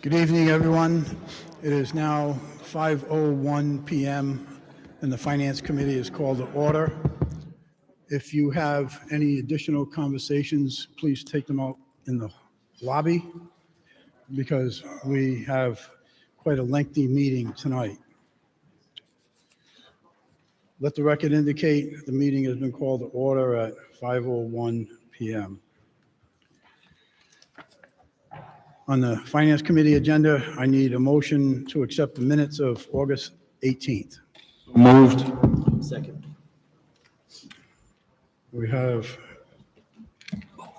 Good evening, everyone. It is now 5:01 p.m. and the Finance Committee is called to order. If you have any additional conversations, please take them out in the lobby because we have quite a lengthy meeting tonight. Let the record indicate the meeting has been called to order at 5:01 p.m. On the Finance Committee agenda, I need a motion to accept the minutes of August 18th. Moved. Second. We have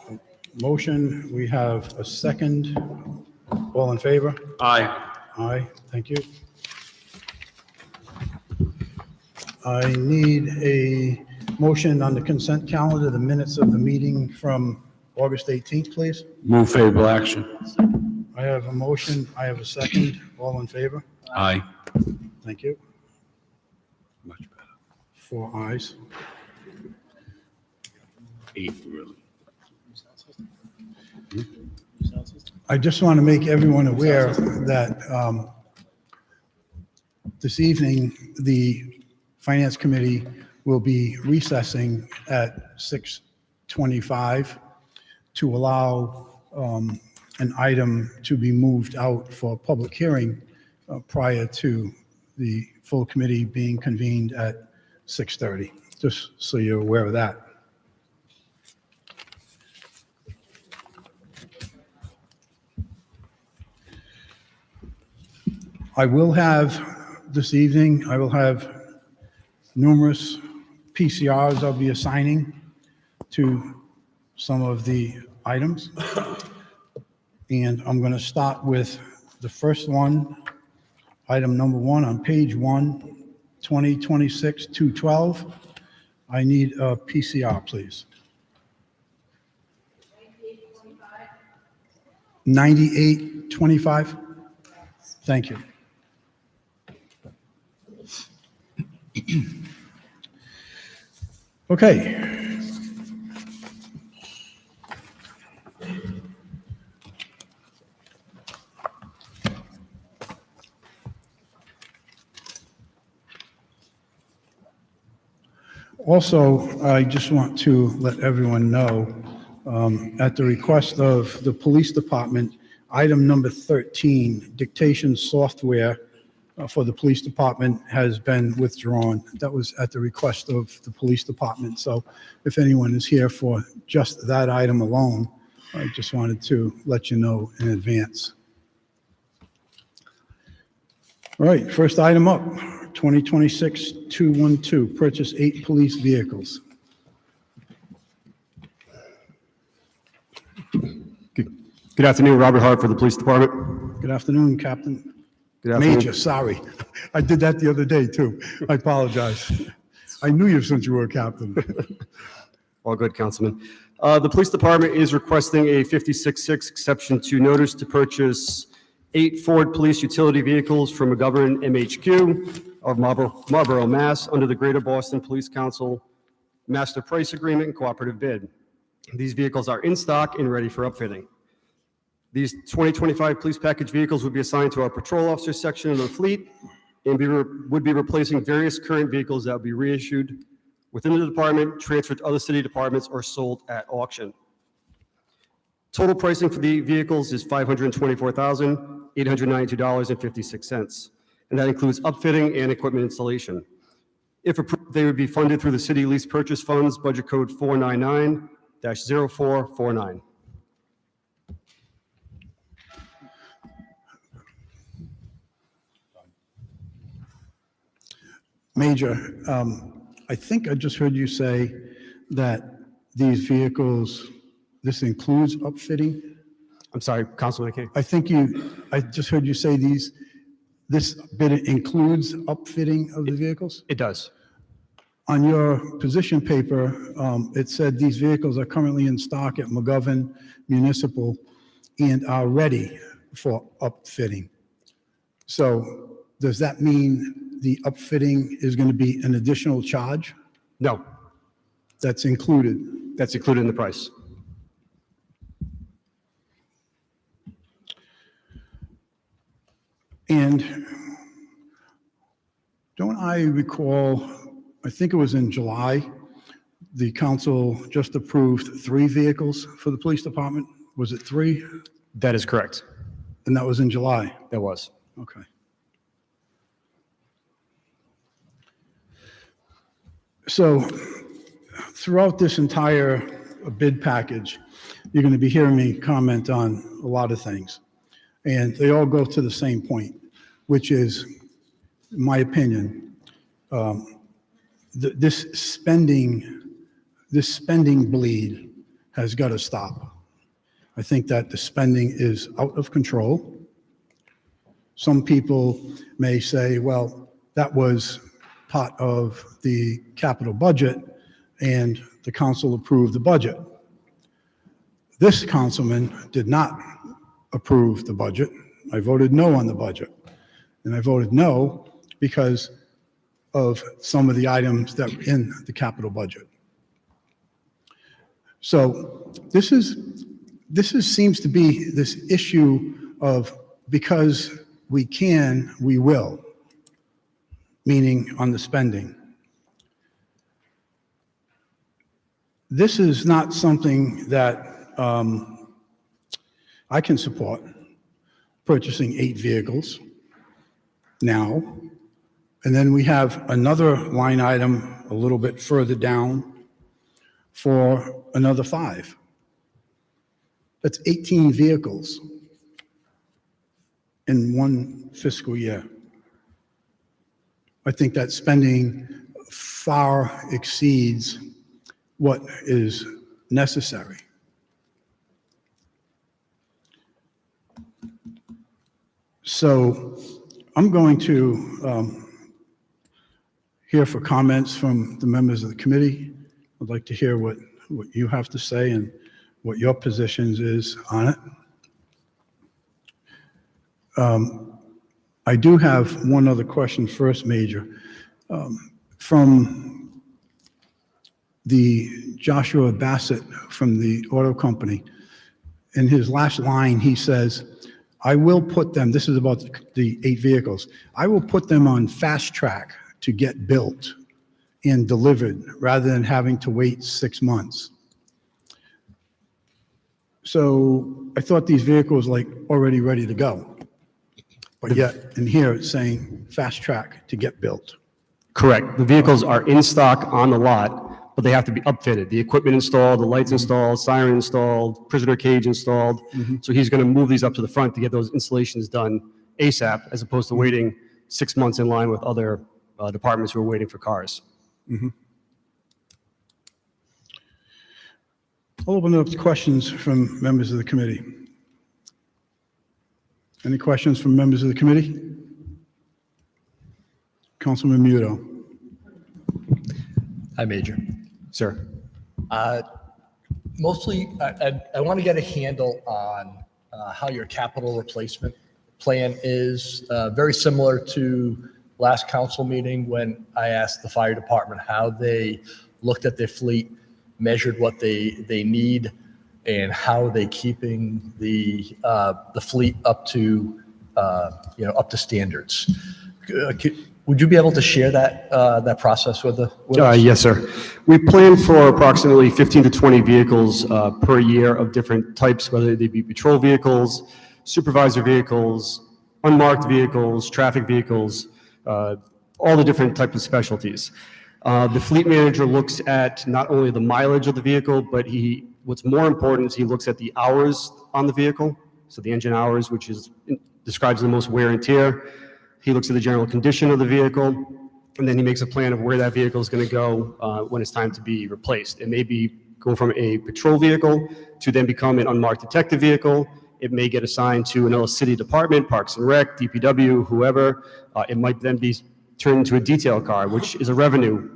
a motion, we have a second. All in favor? Aye. Aye, thank you. I need a motion on the consent calendar, the minutes of the meeting from August 18th, please. Move favorable action. I have a motion, I have a second. All in favor? Aye. Thank you. Much better. 4 ayes. 8, really. I just want to make everyone aware that this evening, the Finance Committee will be recessing at 6:25 to allow an item to be moved out for public hearing prior to the full committee being convened at 6:30, just so you're aware of that. I will have, this evening, I will have numerous PCRs I'll be assigning to some of the items. And I'm going to start with the first one, item number 1 on page 1, 2026-212. I need a PCR, please. 9825. Thank you. Okay. Also, I just want to let everyone know, at the request of the police department, item number 13, dictation software for the police department has been withdrawn. That was at the request of the police department. So if anyone is here for just that item alone, I just wanted to let you know in advance. All right, first item up, 2026-212, purchase 8 police vehicles. Good afternoon, Robert Hart for the Police Department. Good afternoon, Captain. Good afternoon. Major, sorry. I did that the other day, too. I apologize. I knew you since you were a captain. All good, Councilman. The Police Department is requesting a 56-6 exception to notice to purchase 8 Ford Police utility vehicles from McGovern MHQ of Marlborough, Mass. Under the Greater Boston Police Council Master Price Agreement and Cooperative Bid. These vehicles are in stock and ready for upfitting. These 2025 police package vehicles would be assigned to our patrol officer section of the fleet and would be replacing various current vehicles that would be reissued within the department, transferred to other city departments, or sold at auction. Total pricing for the vehicles is $524,892.56, and that includes upfitting and equipment installation. If approved, they would be funded through the city lease purchase funds, budget code 499-0449. Major, I think I just heard you say that these vehicles, this includes upfitting? I'm sorry, Councilman McKay. I just heard you say this bid includes upfitting of the vehicles? It does. On your position paper, it said these vehicles are currently in stock at McGovern Municipal and are ready for upfitting. So does that mean the upfitting is going to be an additional charge? No, That's included? that's included in the price. And don't I recall, I think it was in July, the council just approved 3 vehicles for the police department? Was it 3? That is correct. And that was in July? That was. Okay. So throughout this entire bid package, you're going to be hearing me comment on a lot of things. And they all go to the same point, which is, in my opinion, this spending bleed has got to stop. I think that the spending is out of control. Some people may say, well, that was part of the capital budget and the council approved the budget. This councilman did not approve the budget. I voted no on the budget. And I voted no because of some of the items that were in the capital budget. So this seems to be this issue of because we can, we will, meaning on the spending. This is not something that I can support, purchasing 8 vehicles now. And then we have another line item a little bit further down for another 5. That's 18 vehicles in one fiscal year. I think that spending far exceeds what is necessary. So I'm going to hear for comments from the members of the committee. I'd like to hear what you have to say and what your positions is on it. I do have one other question first, Major. From the Joshua Bassett from the auto company, in his last line, he says, I will put them, this is about the 8 vehicles, I will put them on fast track to get built and delivered rather than having to wait 6 months. So I thought these vehicles like already ready to go. But yet in here it's saying fast track to get built. Correct. The vehicles are in stock on the lot, but they have to be upfitted. The equipment installed, the lights installed, siren installed, prisoner cage installed. So he's going to move these up to the front to get those installations done ASAP, as opposed to waiting 6 months in line with other departments who are waiting for cars. I'll open it up to questions from members of the committee. Any questions from members of the committee? Councilman Muto. Hi, Major. Sir. Mostly, I want to get a handle on how your capital replacement plan is. Very similar to last council meeting when I asked the fire department how they looked at their fleet, measured what they need, and how they keeping the fleet up to up to standards. Would you be able to share that process with us? Yes, sir. We plan for approximately 15 to 20 vehicles per year of different types, whether they be patrol vehicles, supervisor vehicles, unmarked vehicles, traffic vehicles, all the different types of specialties. The fleet manager looks at not only the mileage of the vehicle, but what's more important is he looks at the hours on the vehicle, so the engine hours, which describes the most wear and tear. He looks at the general condition of the vehicle, and then he makes a plan of where that vehicle is going to go when it's time to be replaced. It may be go from a patrol vehicle to then become an unmarked detective vehicle. It may get assigned to another city department, Parks and Rec, DPW, whoever. It might then be turned into a detail car, which is a revenue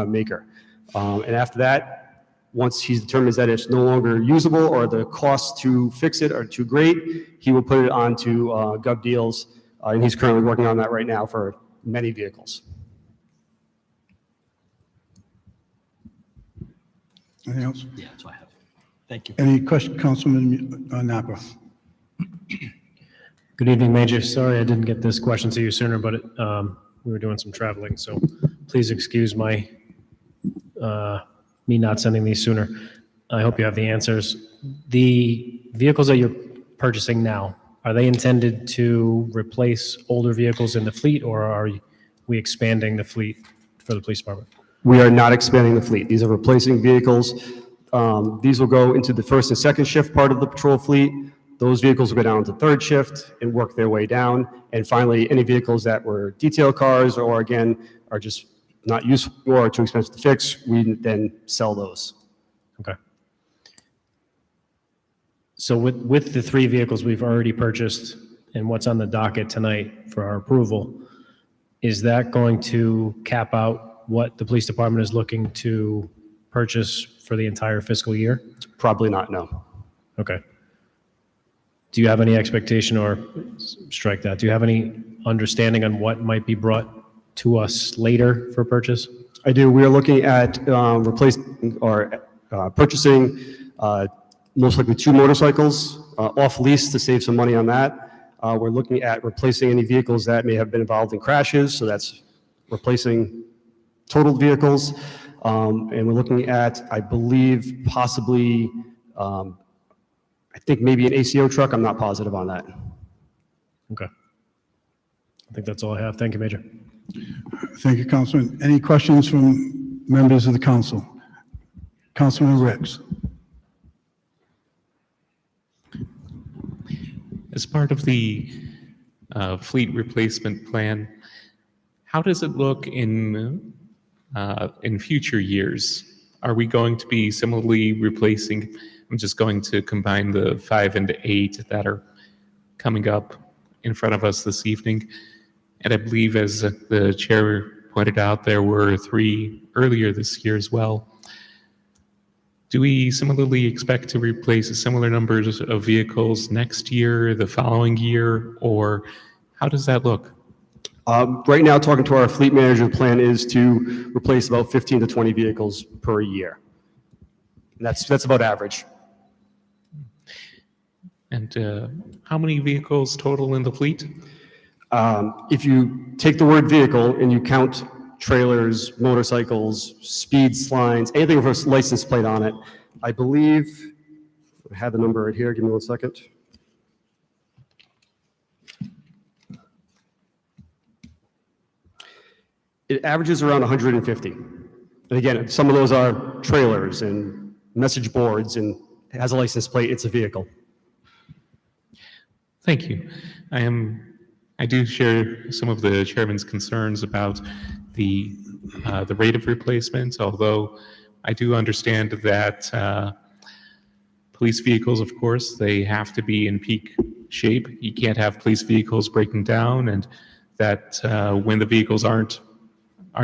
maker. And after that, once he determines that it's no longer usable or the costs to fix it are too great, he will put it onto Gov Deals. And he's currently working on that right now for many vehicles. Anything else? Yeah, that's what I have. Thank you. Any question, Councilman Napa? Good evening, Major. Sorry I didn't get this question to you sooner, but we were doing some traveling, so please excuse my me not sending these sooner. I hope you have the answers. The vehicles that you're purchasing now, are they intended to replace older vehicles in the fleet, or are we expanding the fleet for the police department? We are not expanding the fleet. These are replacing vehicles. These will go into the first and second shift part of the patrol fleet. Those vehicles will go down to third shift and work their way down. And finally, any vehicles that were detail cars or again, are just not useful or too expensive to fix, we then sell those. Okay. So with the 3 vehicles we've already purchased and what's on the docket tonight for our approval, is that going to cap out what the police department is looking to purchase for the entire fiscal year? Probably not, no. Okay. Do you have any expectation, or strike that, do you have any understanding on what might be brought to us later for purchase? I do. We are looking at replacing or purchasing most likely 2 motorcycles off lease to save some money on that. We're looking at replacing any vehicles that may have been involved in crashes, so that's replacing totaled vehicles. And we're looking at, I believe, possibly, I think maybe an ACO truck. I'm not positive on that. Okay. I think that's all I have. Thank you, Major. Thank you, Councilman. Any questions from members of the council? Councilman Ricks. As part of the fleet replacement plan, how does it look in future years? Are we going to be similarly replacing? I'm just going to combine the 5 and 8 that are coming up in front of us this evening. And I believe, as the chair pointed out, there were 3 earlier this year as well. Do we similarly expect to replace similar numbers of vehicles next year, the following year, or how does that look? Right now, talking to our fleet manager, the plan is to replace about 15 to 20 vehicles per year. And that's about average. And how many vehicles total in the fleet? If you take the word vehicle and you count trailers, motorcycles, speed lines, anything with a license plate on it, I believe, I have the number right here, give me 1 second. It averages around 150. And again, some of those are trailers and message boards, and it has a license plate, it's a vehicle. Thank you. I do share some of the chairman's concerns about the rate of replacement, although I do understand that police vehicles, of course, they have to be in peak shape. You can't have police vehicles breaking down, and that when the vehicles are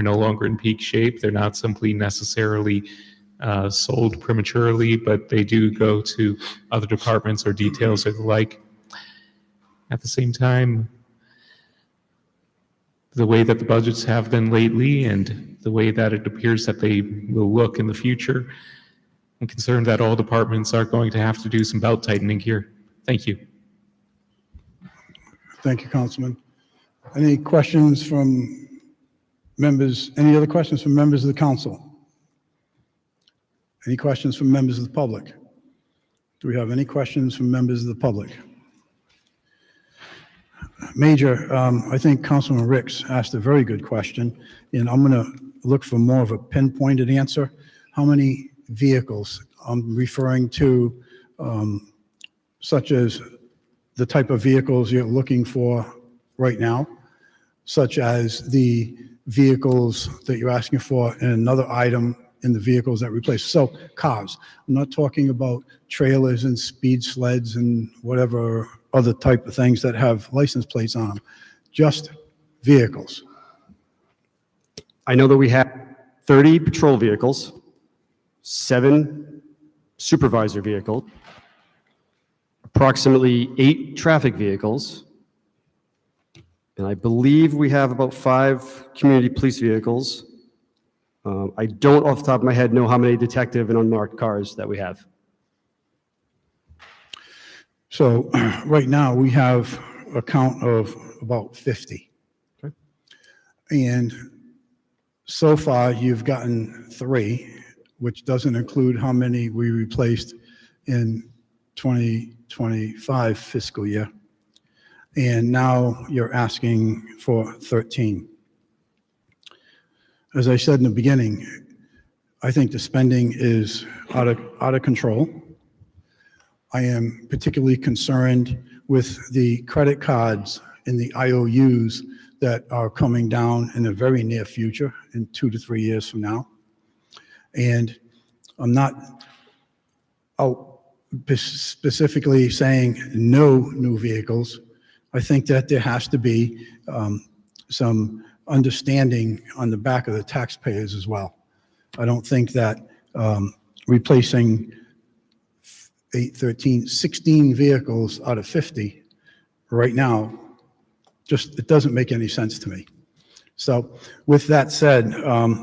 no longer in peak shape, they're not simply necessarily sold prematurely, but they do go to other departments or details or the like. At the same time, the way that the budgets have been lately and the way that it appears that they will look in the future, I'm concerned that all departments are going to have to do some belt tightening here. Thank you. Thank you, Councilman. Any questions from members? Any other questions from members of the council? Any questions from members of the public? Do we have any questions from members of the public? Major, I think Councilman Ricks asked a very good question, and I'm going to look for more of a pinpointed answer. How many vehicles? I'm referring to such as the type of vehicles you're looking for right now, such as the vehicles that you're asking for and another item in the vehicles that replace. So cars. I'm not talking about trailers and speed sleds and whatever other type of things that have license plates on them. Just vehicles. I know that we have 30 patrol vehicles, 7 supervisor vehicles, approximately 8 traffic vehicles, and I believe we have about 5 community police vehicles. I don't off the top of my head know how many detective and unmarked cars that we have. So right now we have a count of about 50. Okay. And so far, you've gotten 3, which doesn't include how many we replaced in 2025 fiscal year. And now you're asking for 13. As I said in the beginning, I think the spending is out of control. I am particularly concerned with the credit cards and the IOUs that are coming down in the very near future, in 2 to 3 years from now. And I'm not out specifically saying no new vehicles. I think that there has to be some understanding on the back of the taxpayers as well. I don't think that replacing 8, 13, 16 vehicles out of 50 right now, it doesn't make any sense to me. So with that said,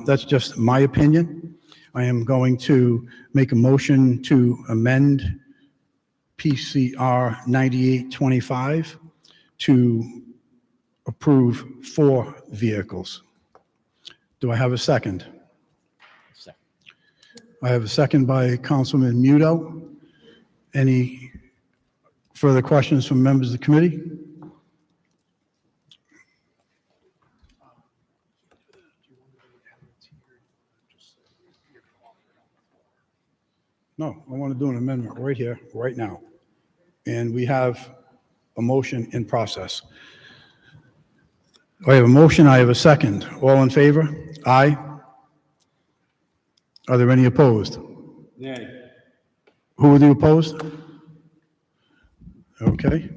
that's just my opinion. I am going to make a motion to amend PCR 9825 to approve 4 vehicles. Do I have a second? Second. I have a second by Councilman Muto. Any further questions from members of the committee? No, I want to do an amendment right here, right now. And we have a motion in process. I have a motion, I have a second. All in favor? Aye. Are there any opposed? Nay. Who are the opposed? Okay.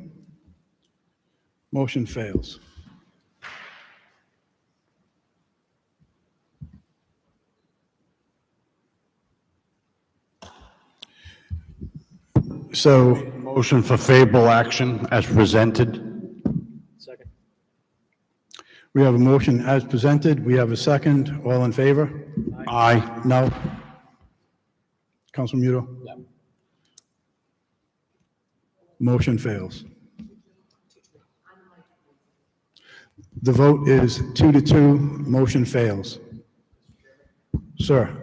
Motion fails. So, Motion for favorable action as presented. Second. we have a motion as presented. We have a second. All in favor? Aye. No? Council Muto? No. Motion fails. The vote is 2-2. Motion fails. Sir?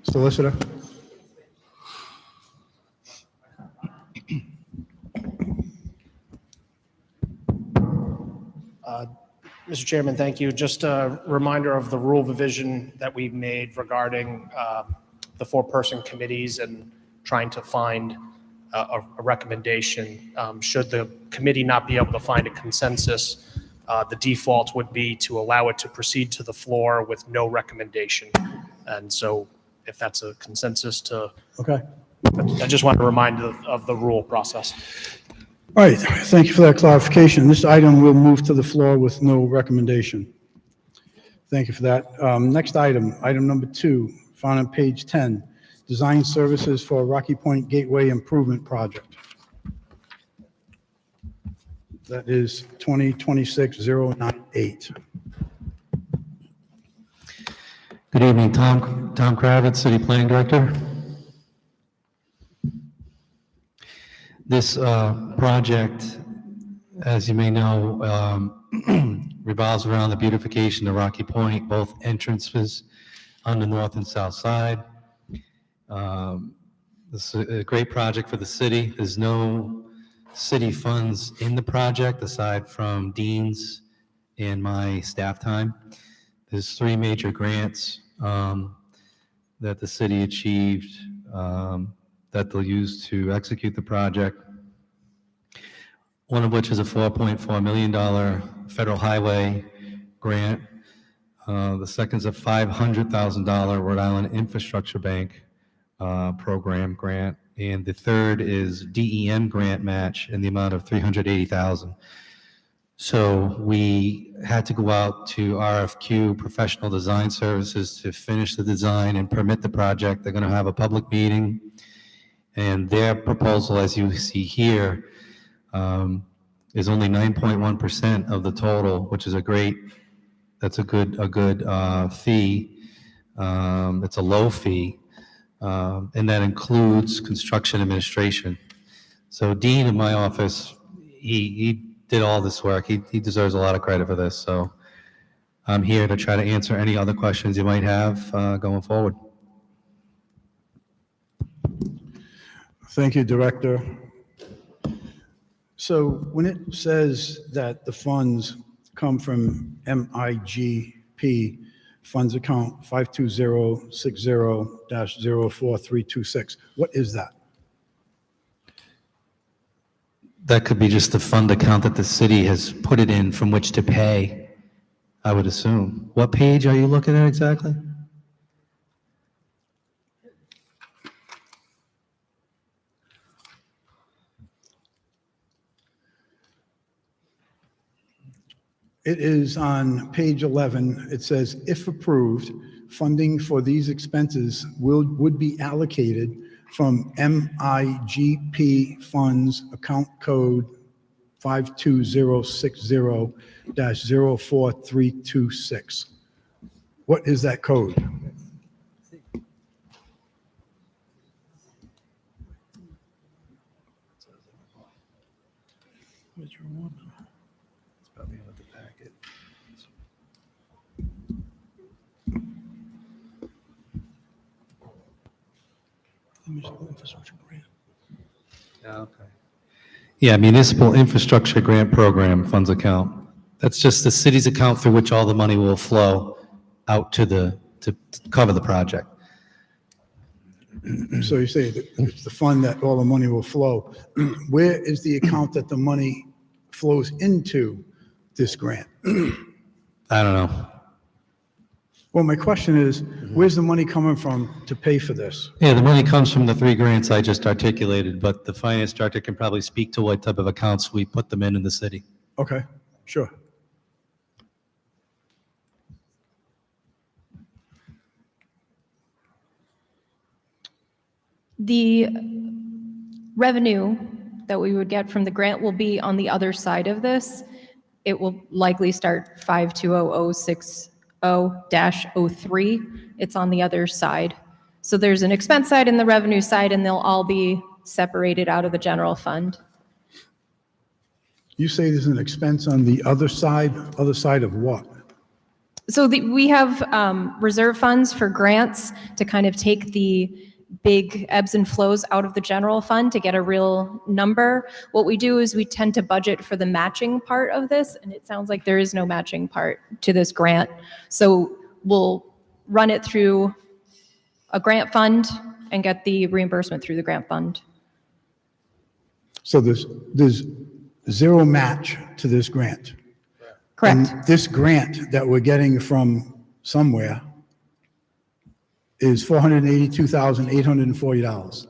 Solicitor? Mr. Chairman, thank you. Just a reminder of the rule revision that we've made regarding the 4-person committees and trying to find a recommendation. Should the committee not be able to find a consensus, the default would be to allow it to proceed to the floor with no recommendation. And so if that's a consensus Okay. I just want to remind of the rule process. All right, thank you for that clarification. This item will move to the floor with no recommendation. Thank you for that. Next item, item number 2, found on page 10, design services for Rocky Point Gateway Improvement Project. That is 2026-098. Good evening, Tom Kravitz, City Planning Director. This project, as you may know, revolves around the beautification of Rocky Point, both entrances on the north and south side. This is a great project for the city. There's no city funds in the project aside from Dean's and my staff time. There's 3 major grants that the city achieved that they'll use to execute the project. One of which is a $4.4 million federal highway grant. The second is a $500,000 Rhode Island Infrastructure Bank program grant. And the third is DEM grant match in the amount of $380,000. So we had to go out to RFQ, Professional Design Services, to finish the design and permit the project. They're going to have a public meeting. And their proposal, as you see here, is only 9.1% of the total, which is a good fee. It's a low fee, and that includes construction administration. So Dean in my office, he did all this work. He deserves a lot of credit for this. So I'm here to try to answer any other questions you might have going forward. Thank you, Director. So when it says that the funds come from MIGP funds account 52060-04326, what is that? That could be just the fund account that the city has put it in from which to pay, I would assume. What page are you looking at exactly? It is on page 11. It says, if approved, funding for these expenses would be allocated from MIGP funds account code 52060-04326. What is that code? Yeah, Municipal Infrastructure Grant Program funds account. That's just the city's account through which all the money will flow out to cover the project. So you say that it's the fund that all the money will flow. Where is the account that the money flows into this grant? I don't know. Well, my question is, where's the money coming from to pay for this? Yeah, the money comes from the 3 grants I just articulated, but the finance director can probably speak to what type of accounts we put them in the city. Okay, sure. The revenue that we would get from the grant will be on the other side of this. It will likely start 52060-03. It's on the other side. So there's an expense side and the revenue side, and they'll all be separated out of the general fund. You say there's an expense on the other side of what? So we have reserve funds for grants to kind of take the big ebbs and flows out of the general fund to get a real number. What we do is we tend to budget for the matching part of this, and it sounds like there is no matching part to this grant. So we'll run it through a grant fund and get the reimbursement through the grant fund. So there's zero match to this grant. Correct. And this grant that we're getting from somewhere is $482,840.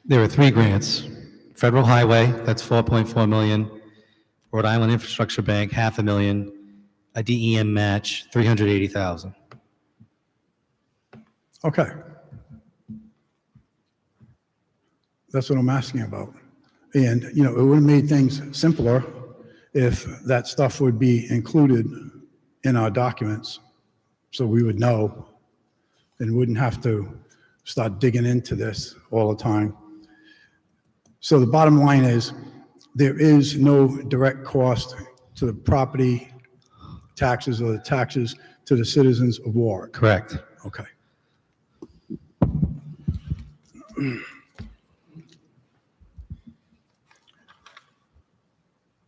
There are 3 grants. Federal Highway, that's 4.4 million. Rhode Island Infrastructure Bank, $500,000. A DEM match, $380,000. Okay. That's what I'm asking about. And, you know, it would have made things simpler if that stuff would be included in our documents, so we would know and wouldn't have to start digging into this all the time. So the bottom line is, there is no direct cost to the property taxes or the taxes to the citizens of Warwick. Correct. Okay.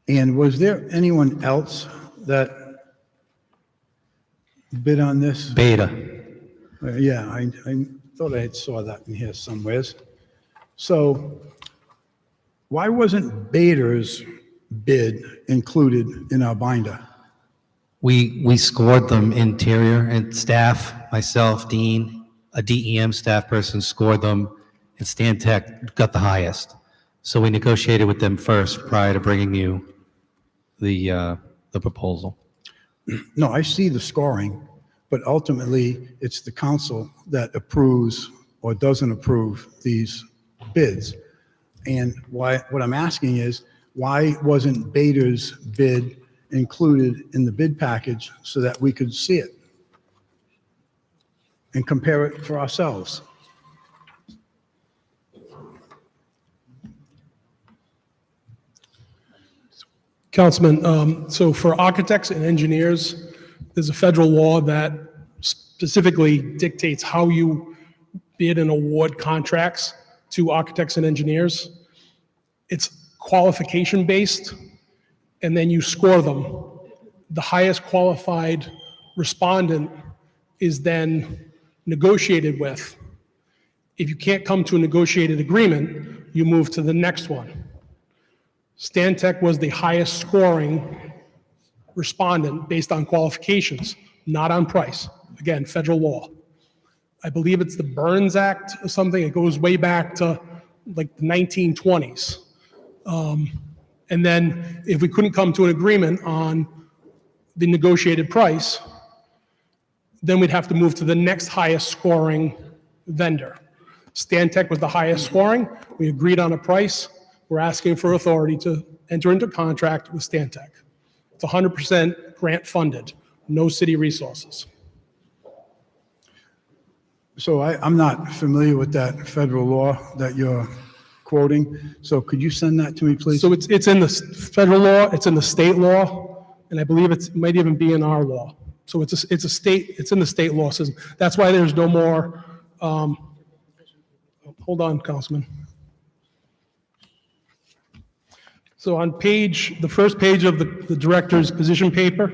And was there anyone else that bid on this? Beta. Yeah, I thought I had saw that in here somewheres. So why wasn't Bader's bid included in our binder? We scored them, interior and staff, myself, Dean, a DEM staff person scored them, and Stan Tech got the highest. So we negotiated with them first prior to bringing you the proposal. No, I see the scoring, but ultimately it's the council that approves or doesn't approve these bids. And what I'm asking is, why wasn't Bader's bid included in the bid package so that we could see it and compare it for ourselves. Councilman, so for architects and engineers, there's a federal law that specifically dictates how you bid and award contracts to architects and engineers. It's qualification-based, and then you score them. The highest qualified respondent is then negotiated with. If you can't come to a negotiated agreement, you move to the next one. Stantec was the highest scoring respondent based on qualifications, not on price. Again, federal law. I believe it's the Burns Act or something. It goes way back to like the 1920s. And then if we couldn't come to an agreement on the negotiated price, then we'd have to move to the next highest scoring vendor. Stantec was the highest scoring. We agreed on a price. We're asking for authority to enter into contract with Stantec. It's 100% grant funded, no city resources. So I'm not familiar with that federal law that you're quoting. So could you send that to me, please? So it's in the federal law, it's in the state law, and I believe it might even be in our law. So it's a state, it's in the state law system. That's why there's no more, hold on, Councilman. So on the first page of the director's position paper,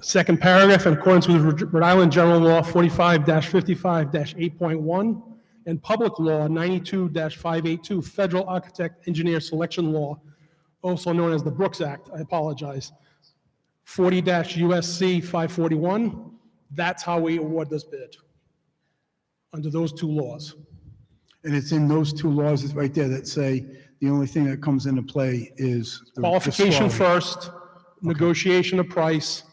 second paragraph, in accordance with Rhode Island General Law 45-55-8.1 and Public Law 92-582, Federal Architect Engineer Selection Law, also known as the Brooks Act, I apologize, 40-USC 541, that's how we award this bid, under those two laws. And it's in those two laws right there that say the only thing that comes into play is the Qualification scoring. first, negotiation of price.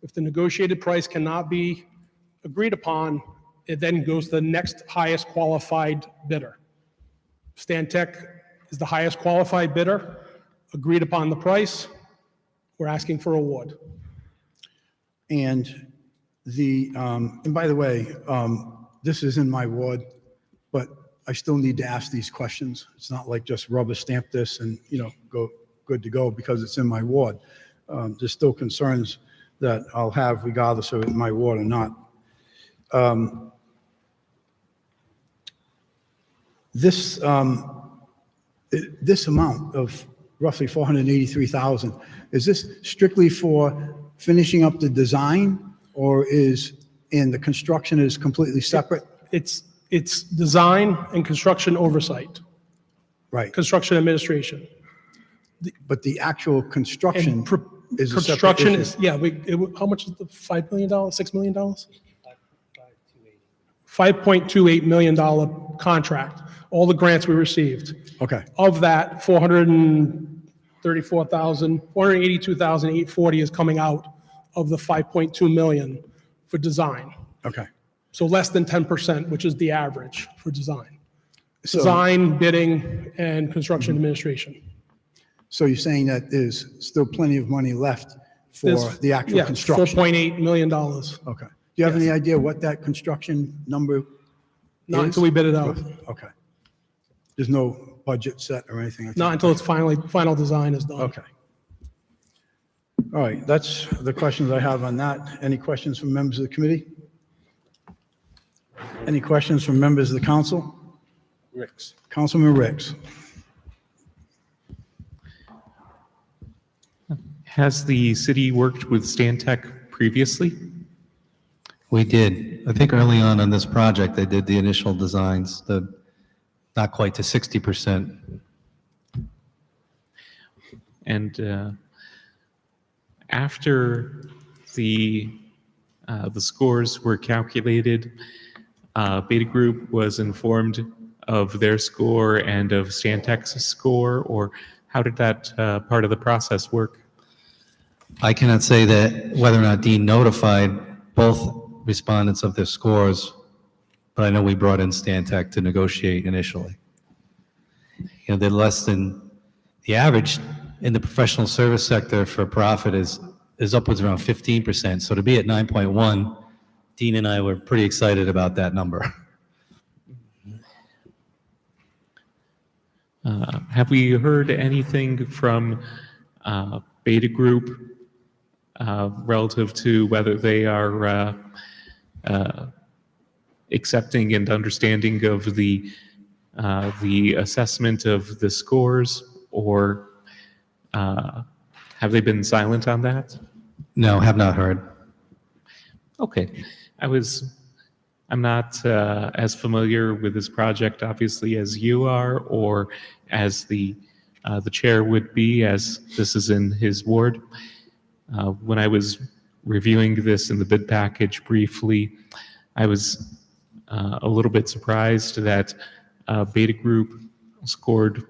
If the negotiated price cannot be agreed upon, it then goes to the next highest qualified bidder. Stantec is the highest qualified bidder, agreed upon the price, we're asking for award. And and by the way, this is in my ward, but I still need to ask these questions. It's not like just rubber stamp this and, go good to go because it's in my ward. There's still concerns that I'll have regardless of it in my ward or not. This amount of roughly $483,000, is this strictly for finishing up the design, or the construction is completely separate? It's design and construction oversight, Right, construction administration. but the actual construction And is a separate construction issue. is, yeah, how much is the $5 million, $6 million? $5.28 million contract, all the grants we received. Okay, Of that, $482,840 is coming out of the 5.2 million for design. okay. So less than 10%, which is the average for design. So- Design, bidding, and construction administration. So you're saying that there's still plenty of money left for There's- the actual yeah, construction? $4.8 million. Okay. Do you have any idea what that construction number Not is? until we bid it out. Okay. There's no budget set or anything like that? Not until it's final design is done. Okay. All right, that's the questions I have on that. Any questions from members of the committee? Any questions from members of the council? Ricks. Councilman Ricks. Has the city worked with Stantec previously? We did. I think early on this project, they did the initial designs, not quite to 60%. And after the scores were calculated, Beta Group was informed of their score and of Stantec's score, or how did that part of the process work? I cannot say that whether or not Dean notified both respondents of their scores, but I know we brought in Stantec to negotiate initially. They're less than, the average in the professional service sector for profit is upwards around 15%. So to be at 9.1, Dean and I were pretty excited about that number. Have we heard anything from Beta Group relative to whether they are accepting and understanding of the assessment of the scores, or have they been silent on that? No, have not heard. Okay, I'm not as familiar with this project, obviously, as you are, or as the chair would be, as this is in his ward. When I was reviewing this in the bid package briefly, I was a little bit surprised that Beta Group scored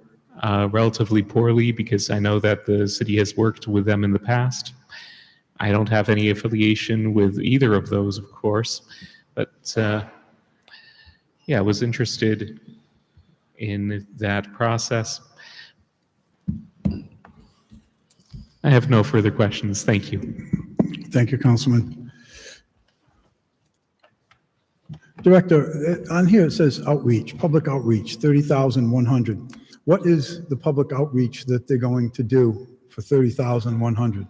relatively poorly, because I know that the city has worked with them in the past. I don't have any affiliation with either of those, of course, but yeah, I was interested in that process. I have no further questions. Thank you. Thank you, Councilman. Director, on here it says outreach, public outreach, 30,100. What is the public outreach that they're going to do for 30,100?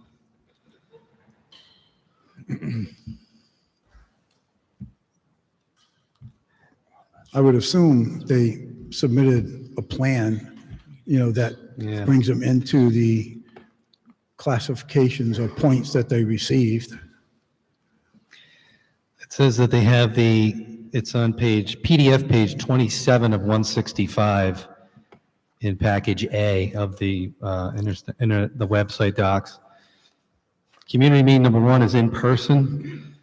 I would assume they submitted a plan, that Yeah. brings them into the classifications or points that they received. It says that they have it's on PDF page 27 of 165 in package A of the the website docs. Community meeting number 1 is in person.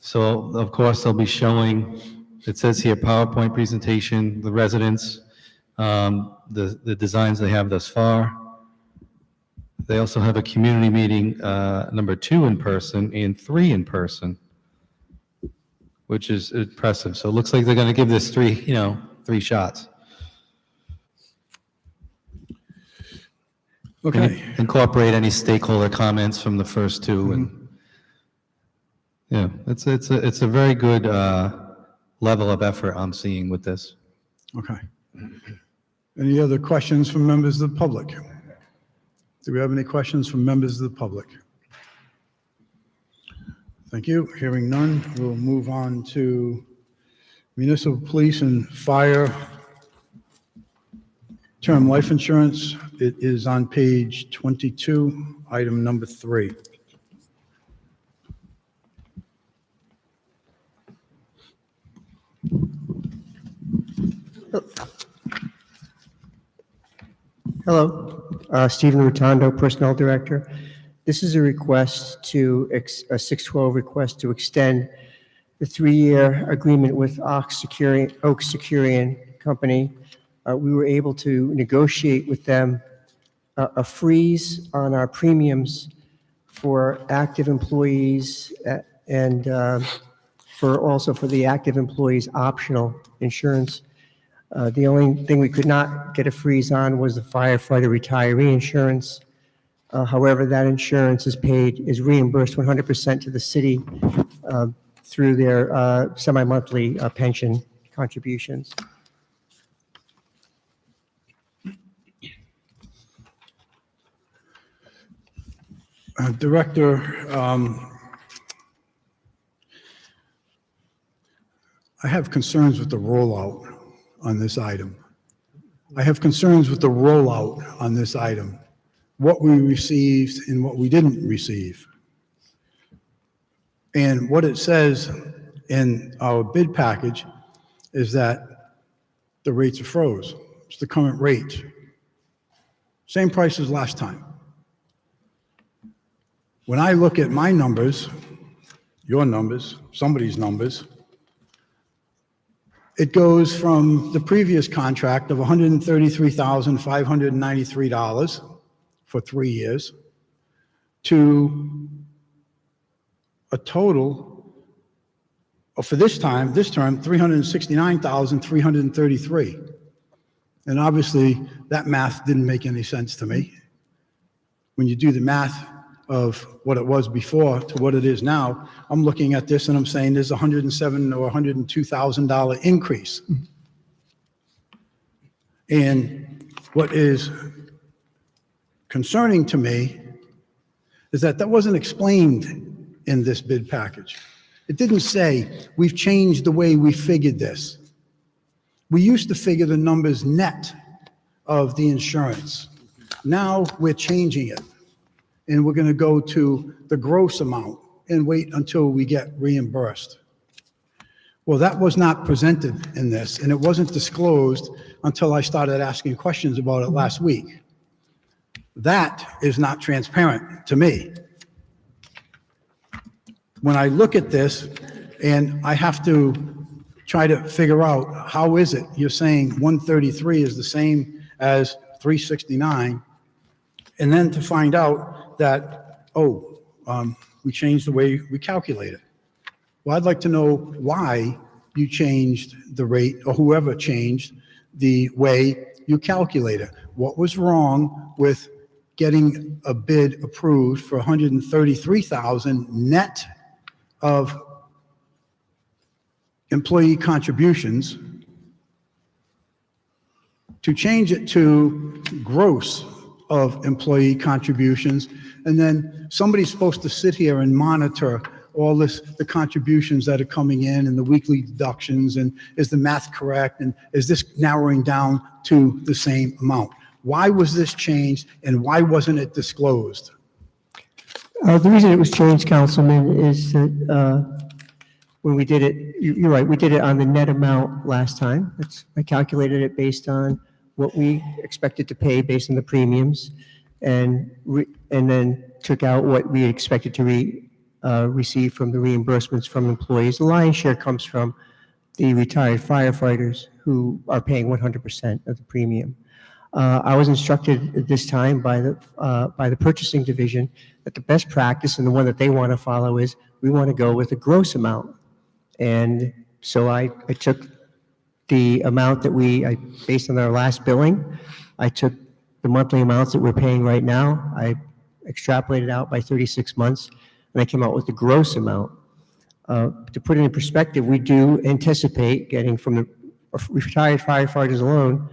So of course they'll be showing, it says here, PowerPoint presentation, the residents, the designs they have thus far. They also have a community meeting number 2 in person and 3 in person, which is impressive. So it looks like they're going to give this 3 shots. Okay. Incorporate any stakeholder comments from the first 2, and yeah, it's a very good level of effort I'm seeing with this. Okay. Any other questions from members of the public? Do we have any questions from members of the public? Thank you. Hearing none, we'll move on to municipal police and fire term life insurance. It is on page 22, item number 3. Hello, Stephen Rotondo, Personnel Director. This is a request a 612 request to extend the 3-year agreement with Oak Securian Company. We were able to negotiate with them a freeze on our premiums for active employees and for the active employees optional insurance. The only thing we could not get a freeze on was the firefighter retiree insurance. However, that insurance is reimbursed 100% to the city through their semi-monthly pension contributions. Director, I have concerns with the rollout on this item. What we received and what we didn't receive. And what it says in our bid package is that the rates are froze. It's the current rate. Same price as last time. When I look at my numbers, your numbers, somebody's numbers, it goes from the previous contract of $133,593 for 3 years to a total of, for this term, $369,333. And obviously, that math didn't make any sense to me. when you do the math of what it was before to what it is now, I'm looking at this and I'm saying there's $107,000 or $102,000 increase. And what is concerning to me is that wasn't explained in this bid package. It didn't say, we've changed the way we figured this. We used to figure the numbers net of the insurance. Now we're changing it. And we're going to go to the gross amount and wait until we get reimbursed. Well, that was not presented in this, and it wasn't disclosed until I started asking questions about it last week. That is not transparent to me. When I look at this and I have to try to figure out how is it you're saying 133 is the same as 369, and then to find out that, we changed the way we calculate it. Well, I'd like to know why you changed the rate, or whoever changed the way you calculate it. What was wrong with getting a bid approved for $133,000 net of employee contributions to change it to gross of employee contributions, and then somebody's supposed to sit here and monitor all this, the contributions that are coming in and the weekly deductions, and is the math correct, and is this narrowing down to the same amount? Why was this changed, and why wasn't it disclosed? The reason it was changed, Councilman, is that when we did it, you're right, we did it on the net amount last time. I calculated it based on what we expected to pay based on the premiums, and then took out what we expected to receive from the reimbursements from employees. The lion's share comes from the retired firefighters who are paying 100% of the premium. I was instructed at this time by the purchasing division that the best practice, and the one that they want to follow, is we want to go with a gross amount. And so I took the amount that based on our last billing, I took the monthly amounts that we're paying right now, I extrapolated out by 36 months, and I came out with the gross amount. To put it in perspective, we do anticipate getting from the retired firefighters alone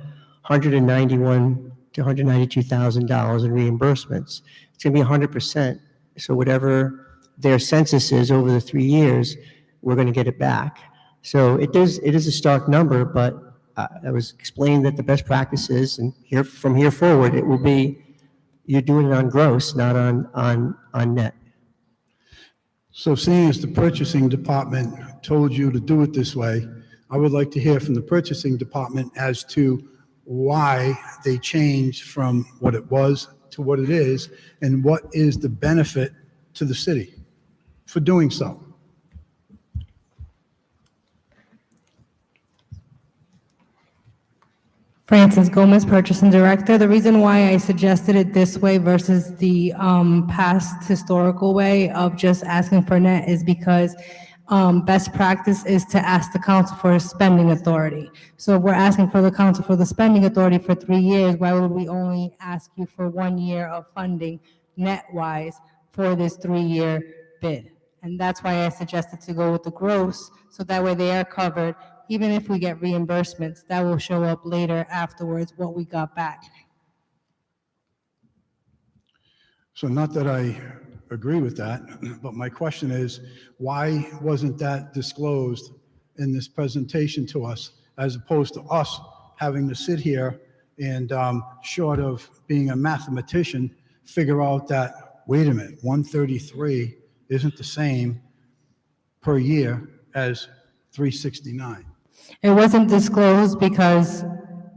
$191,000 to $192,000 in reimbursements. It's going to be 100%. So whatever their census is over the 3 years, we're going to get it back. So it is a stark number, but I was explained that the best practice is, and from here forward, it will be you're doing it on gross, not on net. So seeing as the purchasing department told you to do it this way, I would like to hear from the purchasing department as to why they changed from what it was to what it is, and what is the benefit to the city for doing so. Frances Gomez, Purchasing Director. The reason why I suggested it this way versus the past historical way of just asking for net is because best practice is to ask the council for a spending authority. So if we're asking for the council for the spending authority for 3 years, why would we only ask you for 1 year of funding net-wise for this 3-year bid? And that's why I suggested to go with the gross, so that way they are covered. Even if we get reimbursements, that will show up later afterwards, what we got back. So not that I agree with that, but my question is, why wasn't that disclosed in this presentation to us, as opposed to us having to sit here and, short of being a mathematician, figure out that, wait a minute, 133 isn't the same per year as 369. It wasn't disclosed because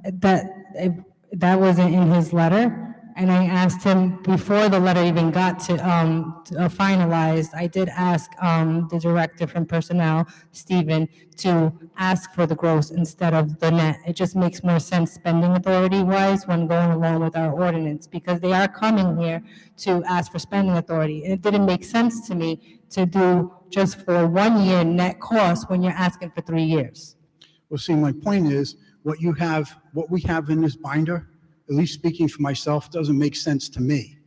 that wasn't in his letter. And I asked him before the letter even got to finalized. I did ask the director from personnel, Stephen, to ask for the gross instead of the net. It just makes more sense spending authority wise when going along with our ordinance, because they are coming here to ask for spending authority. And it didn't make sense to me to do just for 1 year net cost when you're asking for 3 years. Well, see, my point is, what we have in this binder, at least speaking for myself, doesn't make sense to me.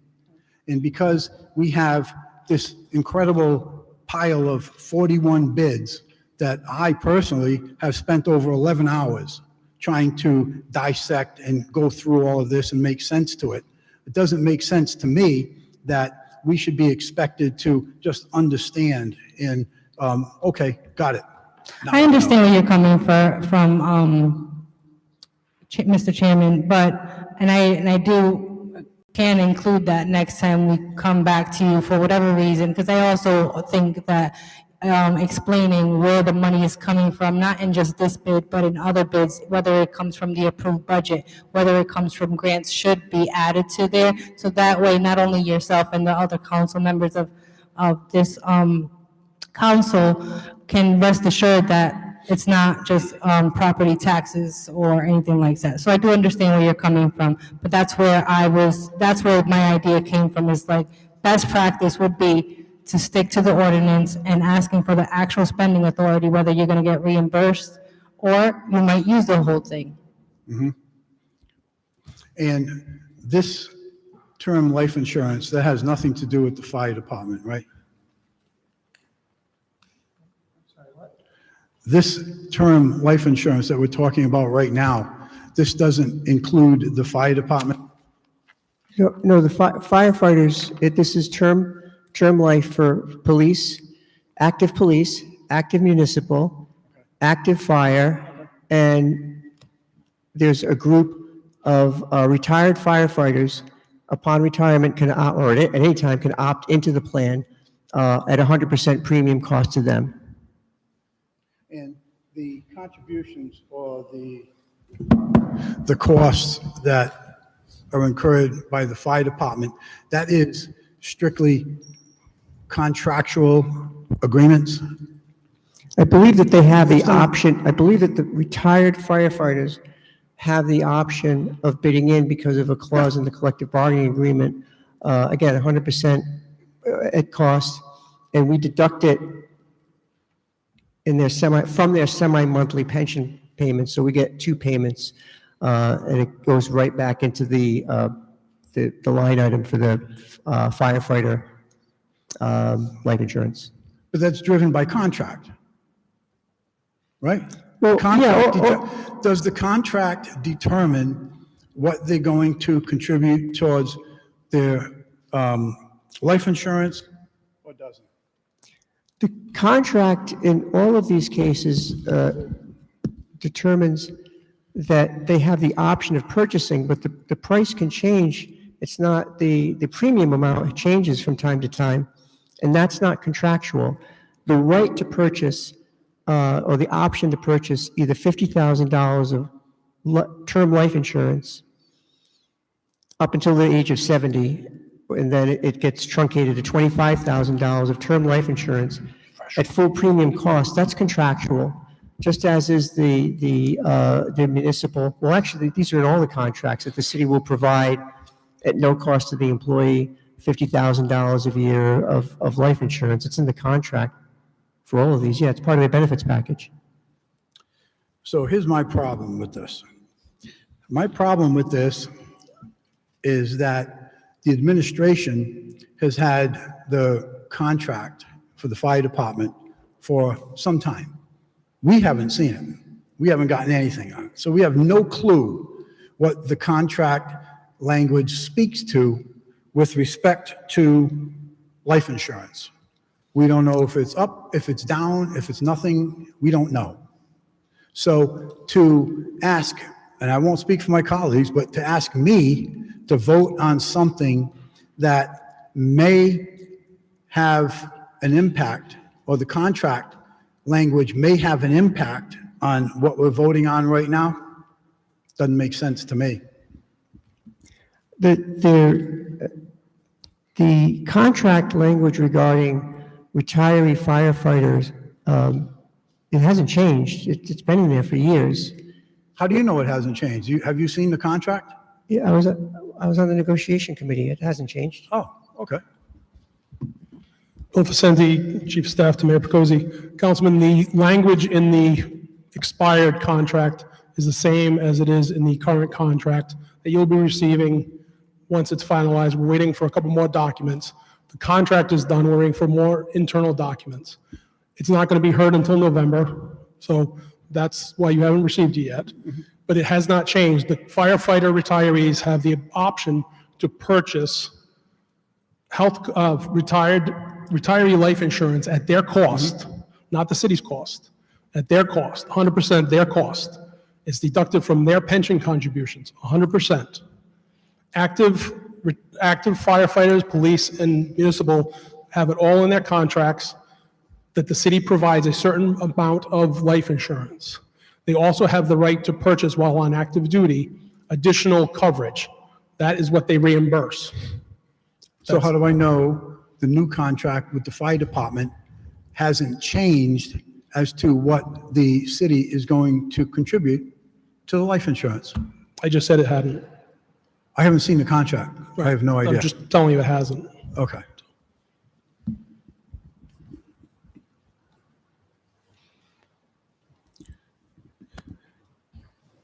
And because we have this incredible pile of 41 bids that I personally have spent over 11 hours trying to dissect and go through all of this and make sense to it, it doesn't make sense to me that we should be expected to just understand and, okay, got it. Now I understand where you're coming from, Mr. Chairman, and I can include that next time we come back to you for whatever reason, because I also think that explaining where the money is coming from, not in just this bid, but in other bids, whether it comes from the approved budget, whether it comes from grants, should be added to there. So that way, not only yourself and the other council members of this council can rest assured that it's not just property taxes or anything like that. So I do understand where you're coming from, but that's where my idea came from, is like, best practice would be to stick to the ordinance and asking for the actual spending authority, whether you're gonna get reimbursed or you might use the whole thing. And this term life insurance, that has nothing to do with the fire department, right? This term life insurance that we're talking about right now, this doesn't include the fire department? No, the firefighters, this is term life for police, active municipal, active fire, and there's a group of retired firefighters upon retirement or at any time can opt into the plan at 100% premium cost to them. And the contributions or the costs that are incurred by the fire department, that is strictly contractual agreements? I believe that they have the option, I believe that the retired firefighters have the option of bidding in because of a clause in the collective bargaining agreement. Again, 100% at cost, and we deduct it in their from their semi-monthly pension payments, so we get two payments, and it goes right back into the line item for the firefighter life insurance. But that's driven by contract, right? Well, Does the contract determine what they're going to contribute towards their life insurance, or doesn't? The contract in all of these cases determines that they have the option of purchasing, but the price can change. It's not the premium amount changes from time to time, and that's not contractual. The right to purchase or the option to purchase either $50,000 of term life insurance up until the age of 70, and then it gets truncated to $25,000 of term life insurance at full premium cost. That's contractual, just as is the municipal. Well, actually, these are in all the contracts that the city will provide at no cost to the employee $50,000 a year of life insurance. It's in the contract for all of these. Yeah, it's part of their benefits package. So here's my problem with this. My problem with this is that the administration has had the contract for the fire department for some time. We haven't seen it. We haven't gotten anything on it. So we have no clue what the contract language speaks to with respect to life insurance. We don't know if it's up, if it's down, if it's nothing. We don't know. So to ask, and I won't speak for my colleagues, but to ask me to vote on something that may have an impact, or the contract language may have an impact on what we're voting on right now, doesn't make sense to me. The contract language regarding retiree firefighters, it hasn't changed. It's been in there for years. How do you know it hasn't changed? Have you seen the contract? Yeah, I was on the negotiation committee. It hasn't changed. Oh, okay. Bill Facenti, Chief of Staff to Mayor Picozzi. Councilman, the language in the expired contract is the same as it is in the current contract that you'll be receiving once it's finalized. We're waiting for a couple more documents. The contract is done. We're waiting for more internal documents. It's not going to be heard until November, so that's why you haven't received it yet. But it has not changed. The firefighter retirees have the option to purchase retiree life insurance at their cost, not the city's cost, at their cost, 100% their cost. It's deducted from their pension contributions, 100%. Active firefighters, police, and municipal have it all in their contracts that the city provides a certain amount of life insurance. They also have the right to purchase, while on active duty, additional coverage. That is what they reimburse. So how do I know the new contract with the fire department hasn't changed as to what the city is going to contribute to the life insurance? I just said it hadn't. I haven't seen the contract. I have no idea. I'm just telling you it hasn't. Okay.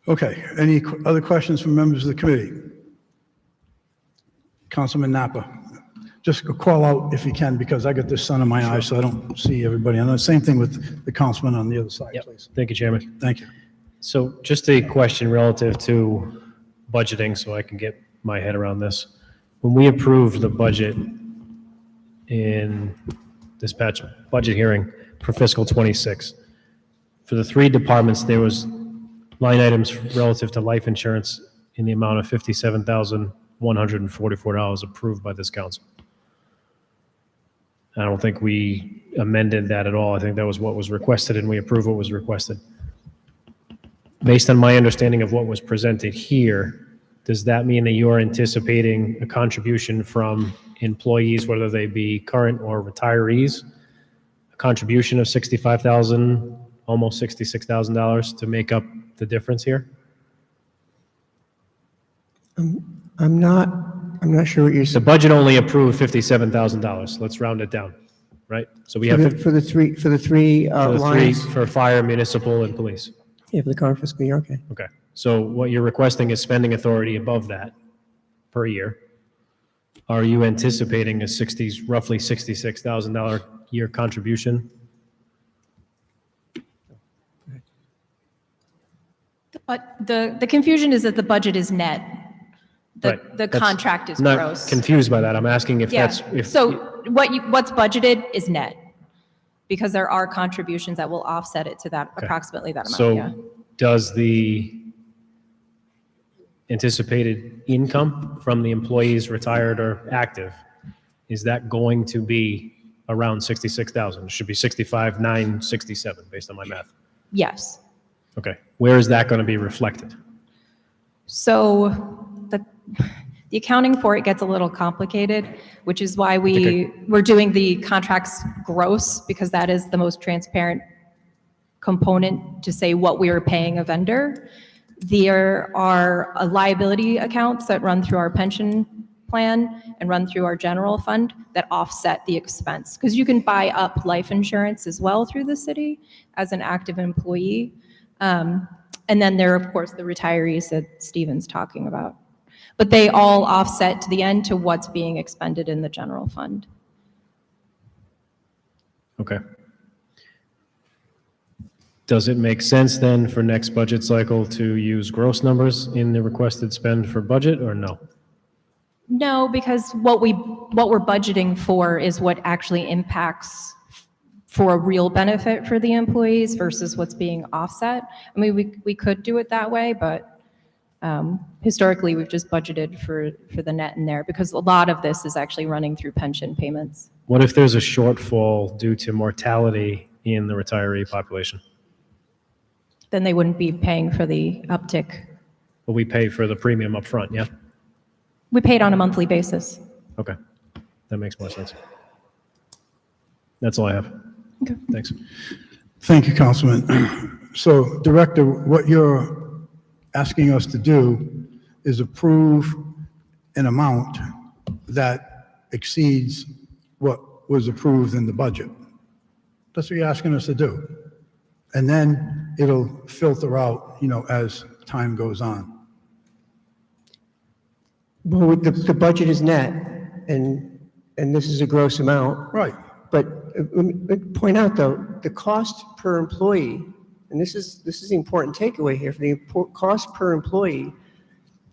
Okay, any other questions from members of the committee? Councilman Napa, just call out if you can, because I got this sun in my eye, so I don't see everybody. And the same thing with the councilman on the other side, please. Thank you, Chairman. Thank you. So just a question relative to budgeting, so I can get my head around this. When we approved the budget in this budget hearing for fiscal 26, for the three departments, there was line items relative to life insurance in the amount of $57,144 approved by this council. I don't think we amended that at all. I think that was what was requested, and we approved what was requested. Based on my understanding of what was presented here, does that mean that you're anticipating a contribution from employees, whether they be current or retirees, a contribution of $65,000, almost $66,000 to make up the difference here? I'm not sure what you're The saying. budget only approved $57,000. Let's round it down, right? So we have For the three lines. for fire, municipal, and police. Yeah, for the current fiscal year, okay. Okay. So what you're requesting is spending authority above that per year. Are you anticipating a roughly $66,000 year contribution? But the confusion is that the budget is net. Right. The That's- contract is I'm not gross. confused by that. I'm asking if Yeah, that's, if. so what's budgeted is net, because there are contributions that will offset it to that, approximately that amount, yeah. So does the anticipated income from the employees retired or active, is that going to be around 66,000? It should be 65,967 based on my math. Yes. Okay. Where is that going to be reflected? So the accounting for it gets a little complicated, which is why we're doing the contracts gross, because that is the most transparent component to say what we are paying a vendor. There are liability accounts that run through our pension plan and run through our general fund that offset the expense, because you can buy up life insurance as well through the city as an active employee. And then there are, of course, the retirees that Stephen's talking about. But they all offset to the end to what's being expended in the general fund. Okay. Does it make sense then for next budget cycle to use gross numbers in the requested spend for budget, or no? No, because what we're budgeting for is what actually impacts for a real benefit for the employees versus what's being offset. I mean, we could do it that way, but historically, we've just budgeted for the net in there, because a lot of this is actually running through pension payments. What if there's a shortfall due to mortality in the retiree population? Then they wouldn't be paying for the uptick. But we pay for the premium up front, yeah? We pay it on a monthly basis. Okay, that makes more sense. That's all I have. Okay. Thanks. Thank you, Councilman. So, Director, what you're asking us to do is approve an amount that exceeds what was approved in the budget. That's what you're asking us to do. And then it'll filter out, as time goes on. Well, the budget is net, and this is a gross amount. Right. But let me point out, though, the cost per employee, and this is the important takeaway here, the cost per employee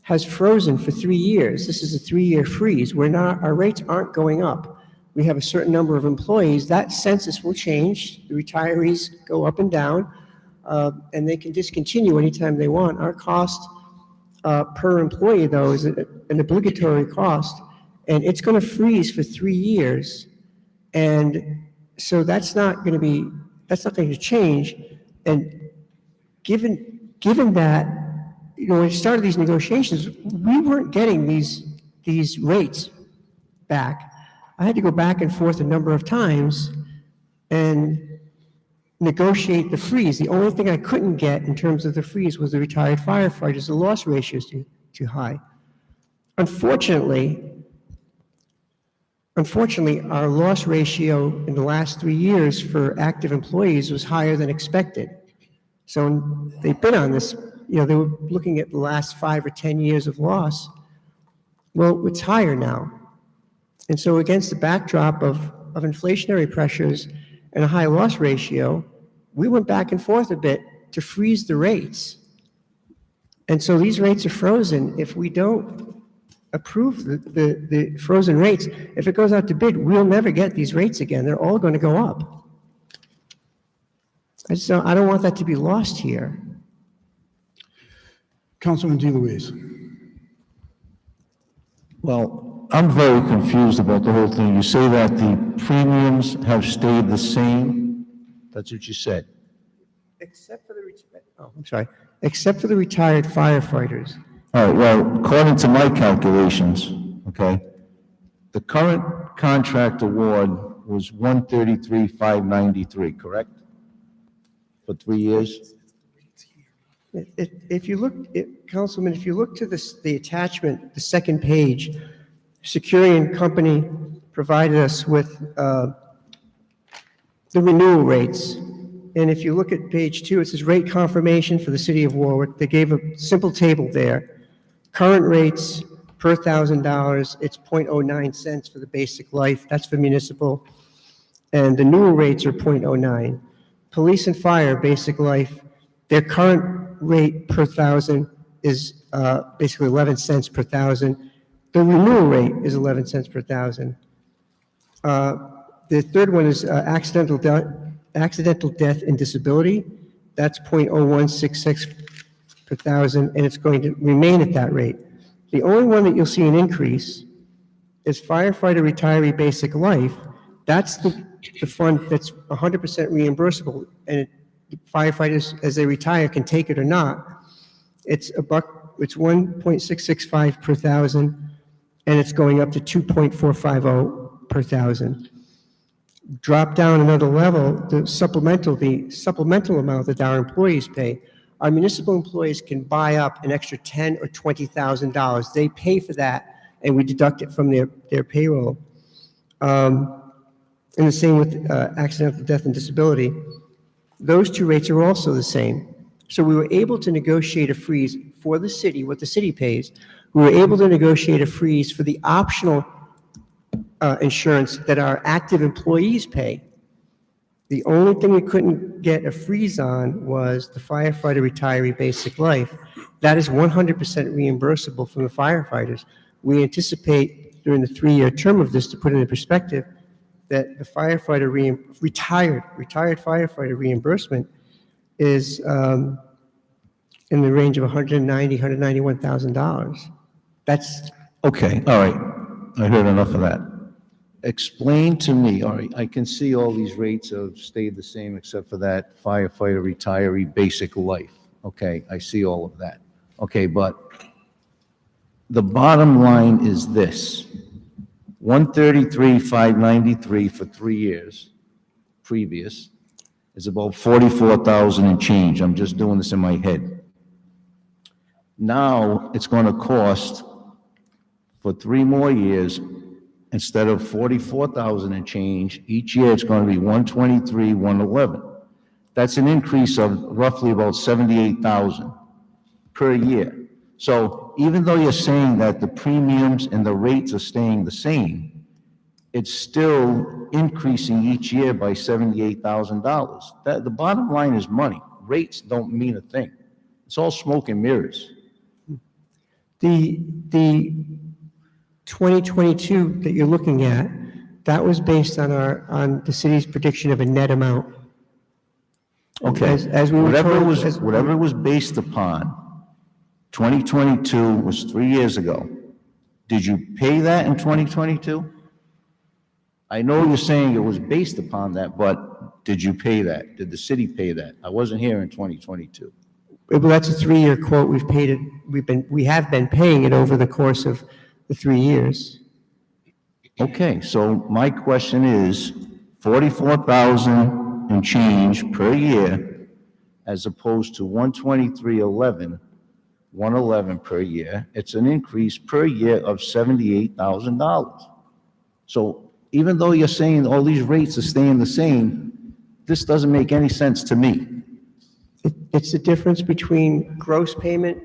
has frozen for 3 years. This is a 3-year freeze. Our rates aren't going up. We have a certain number of employees. That census will change. The retirees go up and down, and they can discontinue anytime they want. Our cost per employee, though, is an obligatory cost, and it's going to freeze for 3 years. And so that's not going to change. And given that, when we started these negotiations, we weren't getting these rates back. I had to go back and forth a number of times and negotiate the freeze. The only thing I couldn't get in terms of the freeze was the retired firefighters. The loss ratio is too high. Unfortunately, our loss ratio in the last 3 years for active employees was higher than expected. So they've been on this, they were looking at the last 5 or 10 years of loss. Well, it's higher now. And so against the backdrop of inflationary pressures and a high loss ratio, we went back and forth a bit to freeze the rates. And so these rates are frozen. If we don't approve the frozen rates, if it goes out to bid, we'll never get these rates again. They're all going to go up. I don't want that to be lost here. Councilman DeLuise. Well, I'm very confused about the whole thing. You say that the premiums have stayed the same? That's what you said. Except for the retired firefighters. All right, well, according to my calculations, okay, the current contract award was $133,593, correct? For 3 years? If you look, Councilman, if you look to the attachment, the second page, Securian Company provided us with the renewal rates. And if you look at page 2, it says rate confirmation for the city of Warwick. They gave a simple table there. Current rates per $1,000, it's 0.09 cents for the basic life. That's for municipal. And the newer rates are 0.09. Police and fire, basic life, their current rate per 1,000 is basically 11 cents per 1,000. The renewal rate is 11 cents per 1,000. The third one is accidental death and disability. That's 0.0166 per 1,000, and it's going to remain at that rate. The only one that you'll see an increase is firefighter retiree basic life. That's the fund that's 100% reimbursable, and firefighters, as they retire, can take it or not. It's $1.665 per 1,000, and it's going up to 2.450 per 1,000. Drop down another level, the supplemental amount that our employees pay. Our municipal employees can buy up an extra $10,000 or $20,000. They pay for that, and we deduct it from their payroll. And the same with accidental death and disability. Those two rates are also the same. So we were able to negotiate a freeze for the city, what the city pays. We were able to negotiate a freeze for the optional insurance that our active employees pay. The only thing we couldn't get a freeze on was the firefighter retiree basic life. That is 100% reimbursable from the firefighters. We anticipate during the 3-year term of this, to put it in perspective, that the firefighter retired firefighter reimbursement is in the range of $191,000. That's Okay, all right. I heard enough of that. Explain to me, all right, I can see all these rates have stayed the same except for that firefighter retiree basic life. Okay, I see all of that. Okay, but the bottom line is this. 133,593 for 3 years previous is about 44,000 and change. I'm just doing this in my head. Now it's going to cost for 3 more years, instead of 44,000 and change, each year it's going to be 123, 111. That's an increase of roughly about 78,000 per year. So even though you're saying that the premiums and the rates are staying the same, it's still increasing each year by $78,000. That, the bottom line is money. Rates don't mean a thing. It's all smoke and mirrors. The 2022 that you're looking at, that was based on the city's prediction of a net amount. Okay, As we were whatever it told- was, as- whatever it was based upon, 2022 was 3 years ago. Did you pay that in 2022? I know you're saying it was based upon that, but did you pay that? Did the city pay that? I wasn't here in 2022. Well, that's a 3-year quote. We've paid it, we have been paying it over the course of the 3 years. Okay, so my question is, 44,000 and change per year, as opposed to 123,11 per year. It's an increase per year of $78,000. So even though you're saying all these rates are staying the same, this doesn't make any sense to me. It's the difference between gross payment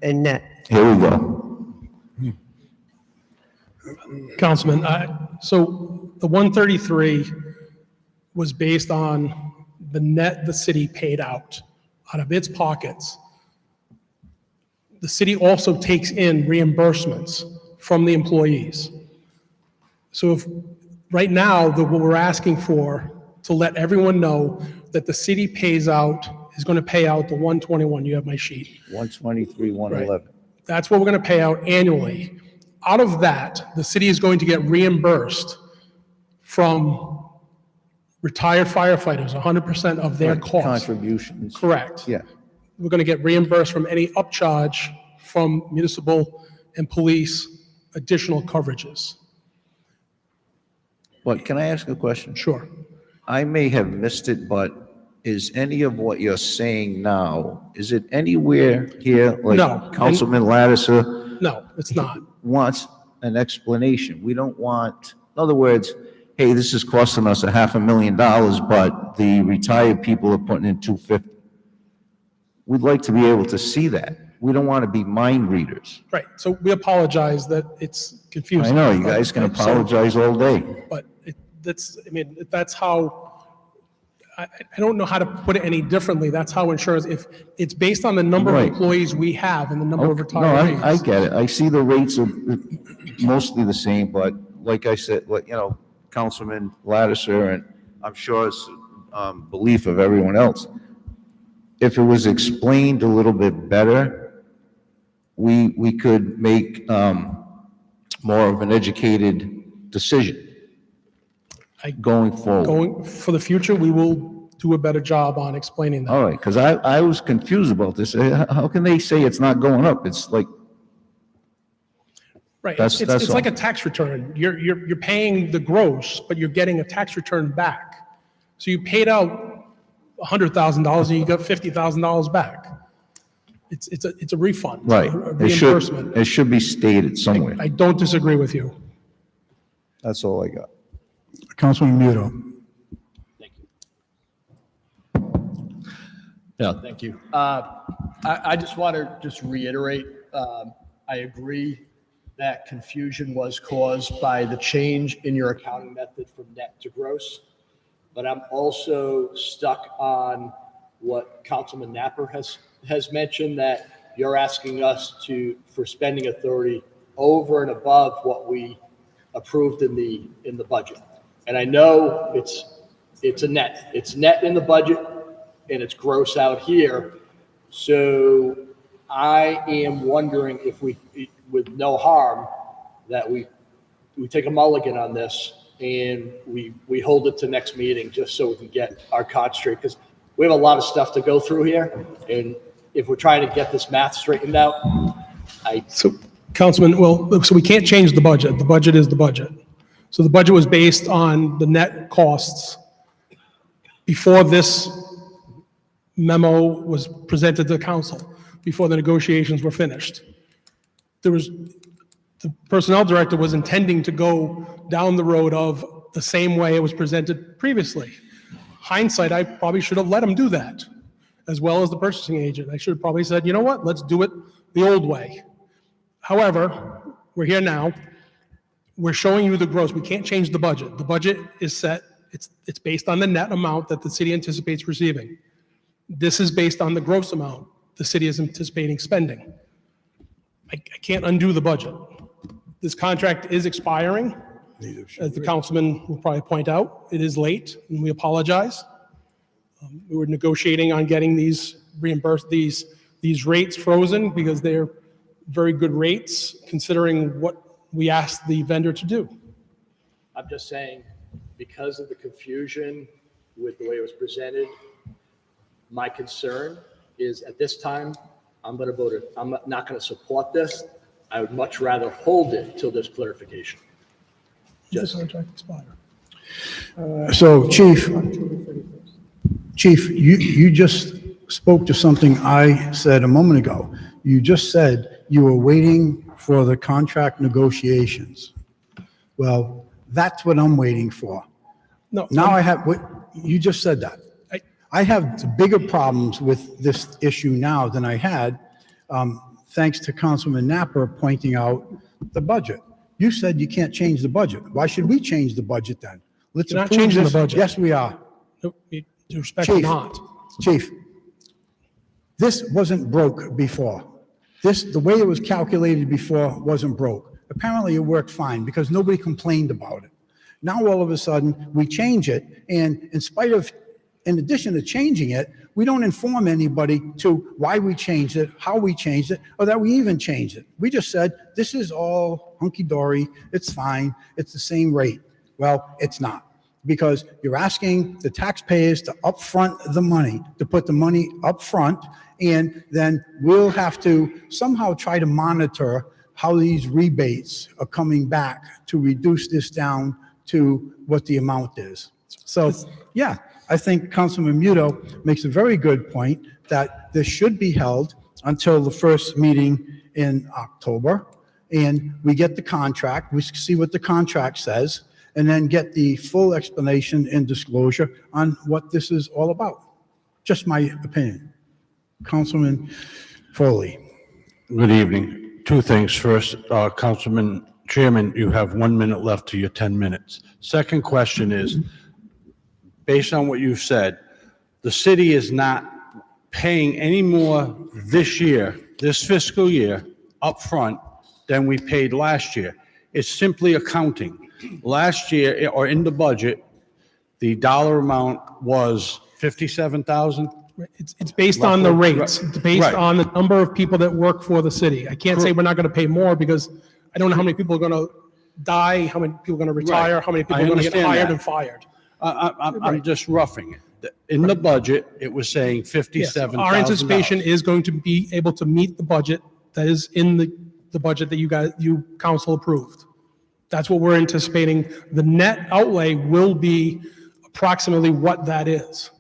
and net. Here we go. Councilman, so the 133 was based on the net the city paid out of its pockets. The city also takes in reimbursements from the employees. So if, right now, what we're asking for, to let everyone know that the city pays out, is going to pay out the 121, you have my sheet. 123, 111. That's what we're going to pay out annually. Out of that, the city is going to get reimbursed from retired firefighters, 100% of their costs. Contributions. Correct. Yeah. We're going to get reimbursed from any upcharge from municipal and police additional coverages. But can I ask a question? Sure. I may have missed it, but is any of what you're saying now, is it anywhere here, like No. Councilman Lattiser No, it's not. wants an explanation? We don't want, in other words, hey, this is costing us $500,000, but the retired people are putting in $250,000. We'd like to be able to see that. We don't want to be mind readers. Right, so we apologize that it's confusing. I know, you guys can apologize all day. But that's how, I don't know how to put it any differently. That's how insurance, if it's based on the number of Right. employees we have and the number of No, retirees. I get it. I see the rates are mostly the same, but like I said, Councilman Lattiser, and I'm sure it's belief of everyone else, if it was explained a little bit better, we could make more of an educated decision going forward. For the future, we will do a better job on explaining that. All right, because I was confused about this. How can they say it's not going up? It's like, Right, That's it's all. like a tax return. You're paying the gross, but you're getting a tax return back. So you paid out $100,000 and you got $50,000 back. It's a refund. right. A reimbursement. It should be stated somewhere. I don't disagree with you. That's all I got. Councilman Muto. Thank you. I just want to just reiterate, I agree that confusion was caused by the change in your accounting method from net to gross. But I'm also stuck on what Councilman Napper has mentioned, that you're asking us for spending authority over and above what we approved in the budget. And I know it's a net. It's net in the budget and it's gross out here. So I am wondering if we, with no harm, that we take a mulligan on this and we hold it to next meeting just so we can get our cards straight, because we have a lot of stuff to go through here. And if we're trying to get this math straightened out, So, Councilman, so we can't change the budget. The budget is the budget. So the budget was based on the net costs before this memo was presented to the council, before the negotiations were finished. The personnel director was intending to go down the road of the same way it was presented previously. Hindsight, I probably should have let him do that, as well as the purchasing agent. I should have probably said, you know what, let's do it the old way. However, we're here now. We're showing you the gross. We can't change the budget. The budget is set. It's based on the net amount that the city anticipates receiving. This is based on the gross amount the city is anticipating spending. I can't undo the budget. This contract is expiring. As the councilman will probably point out, it is late, and we apologize. We were negotiating on getting these reimbursed, these rates frozen, because they're very good rates considering what we asked the vendor to do. I'm just saying, because of the confusion with the way it was presented, my concern is at this time, I'm going to vote it. I'm not going to support this. I would much rather hold it till there's clarification. Does the contract expire? So Chief, you just spoke to something I said a moment ago. You just said you were waiting for the contract negotiations. Well, that's what I'm waiting for. No. Now I have, what you just said that. I have bigger problems with this issue now than I had, thanks to Councilman Napper pointing out the budget. You said you can't change the budget. Why should we change the budget then? Let's You're not approve changing this. the budget. Yes, we are. No, due respect or not. Chief, this wasn't broke before. The way it was calculated before wasn't broke. Apparently it worked fine because nobody complained about it. Now all of a sudden we change it, and in addition to changing it, we don't inform anybody to why we changed it, how we changed it, or that we even changed it. We just said, this is all hunky-dory, it's fine, it's the same rate. Well, it's not, because you're asking the taxpayers to upfront the money, to put the money up front, and then we'll have to somehow try to monitor how these rebates are coming back to reduce this down to what the amount is. So, yeah, I think Councilman Muto makes a very good point that this should be held until the first meeting in October, and we get the contract, we see what the contract says, and then get the full explanation and disclosure on what this is all about. Just my opinion. Councilman Foley. Good evening. Two things. First, Councilman Chairman, you have 1 minute left to your 10 minutes. Second question is, based on what you've said, the city is not paying any more this year, this fiscal year, upfront than we paid last year. It's simply accounting. Last year, or in the budget, the dollar amount was 57,000. It's based on the rates. It's based on the number of people that work for the city. I can't say we're not going to pay more because I don't know how many people are going to die, how many people are going to retire, how many people are going to get hired and fired. I'm just roughing it. In the budget, it was saying $57,000. Our anticipation is going to be able to meet the budget that is in the budget that you council approved. That's what we're anticipating. The net outlay will be approximately what that is.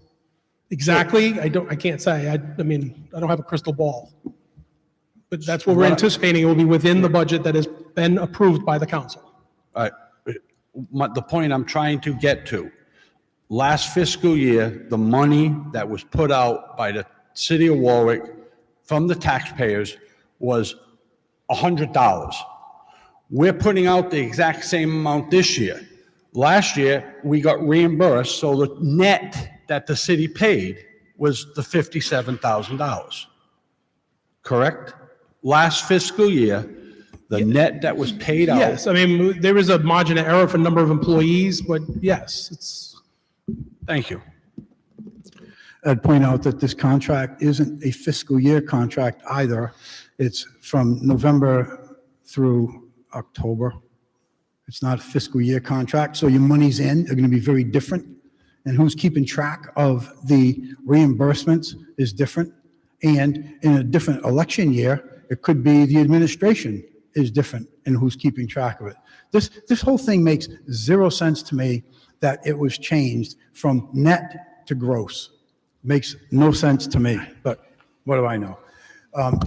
Exactly, I can't say. I mean, I don't have a crystal ball. But that's what we're anticipating. It will be within the budget that has been approved by the council. All right. The point I'm trying to get to, last fiscal year, the money that was put out by the city of Warwick from the taxpayers was $100. We're putting out the exact same amount this year. Last year, we got reimbursed, so the net that the city paid was the $57,000. Correct? Last fiscal year, the net that was paid out. Yes, I mean, there is a margin of error for number of employees, but yes, it's. Thank you. I'd point out that this contract isn't a fiscal year contract either. It's from November through October. It's not a fiscal year contract, so your money's in are going to be very different. And who's keeping track of the reimbursements is different. And in a different election year, it could be the administration is different in who's keeping track of it. This whole thing makes zero sense to me that it was changed from net to gross. Makes no sense to me, but what do I know?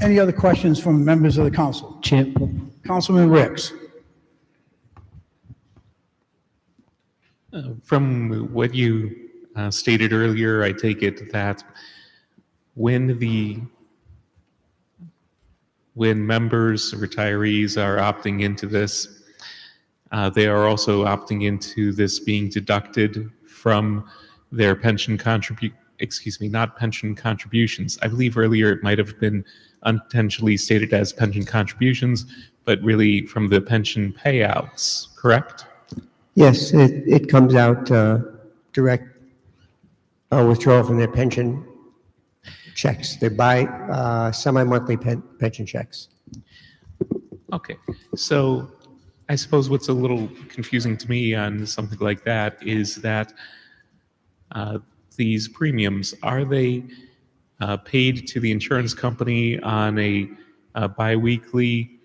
Any other questions from members of the council? Councilman Ricks. From what you stated earlier, I take it that when the when members, retirees are opting into this, they are also opting into this being deducted from their not pension contributions. I believe earlier it might have been unintentionally stated as pension contributions, but really from the pension payouts, correct? Yes, it comes out direct withdrawal from their pension checks. They buy semi-monthly pension checks. Okay, so I suppose what's a little confusing to me on something like that is that these premiums, are they paid to the insurance company on a biweekly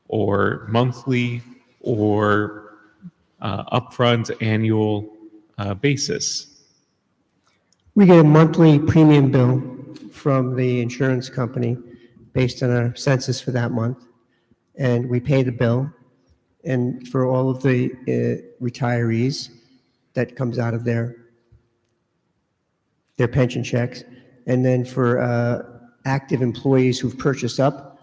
or monthly or upfront annual basis? We get a monthly premium bill from the insurance company based on our census for that month, and we pay the bill. And for all of the retirees, that comes out of their pension checks. And then for active employees who've purchased up,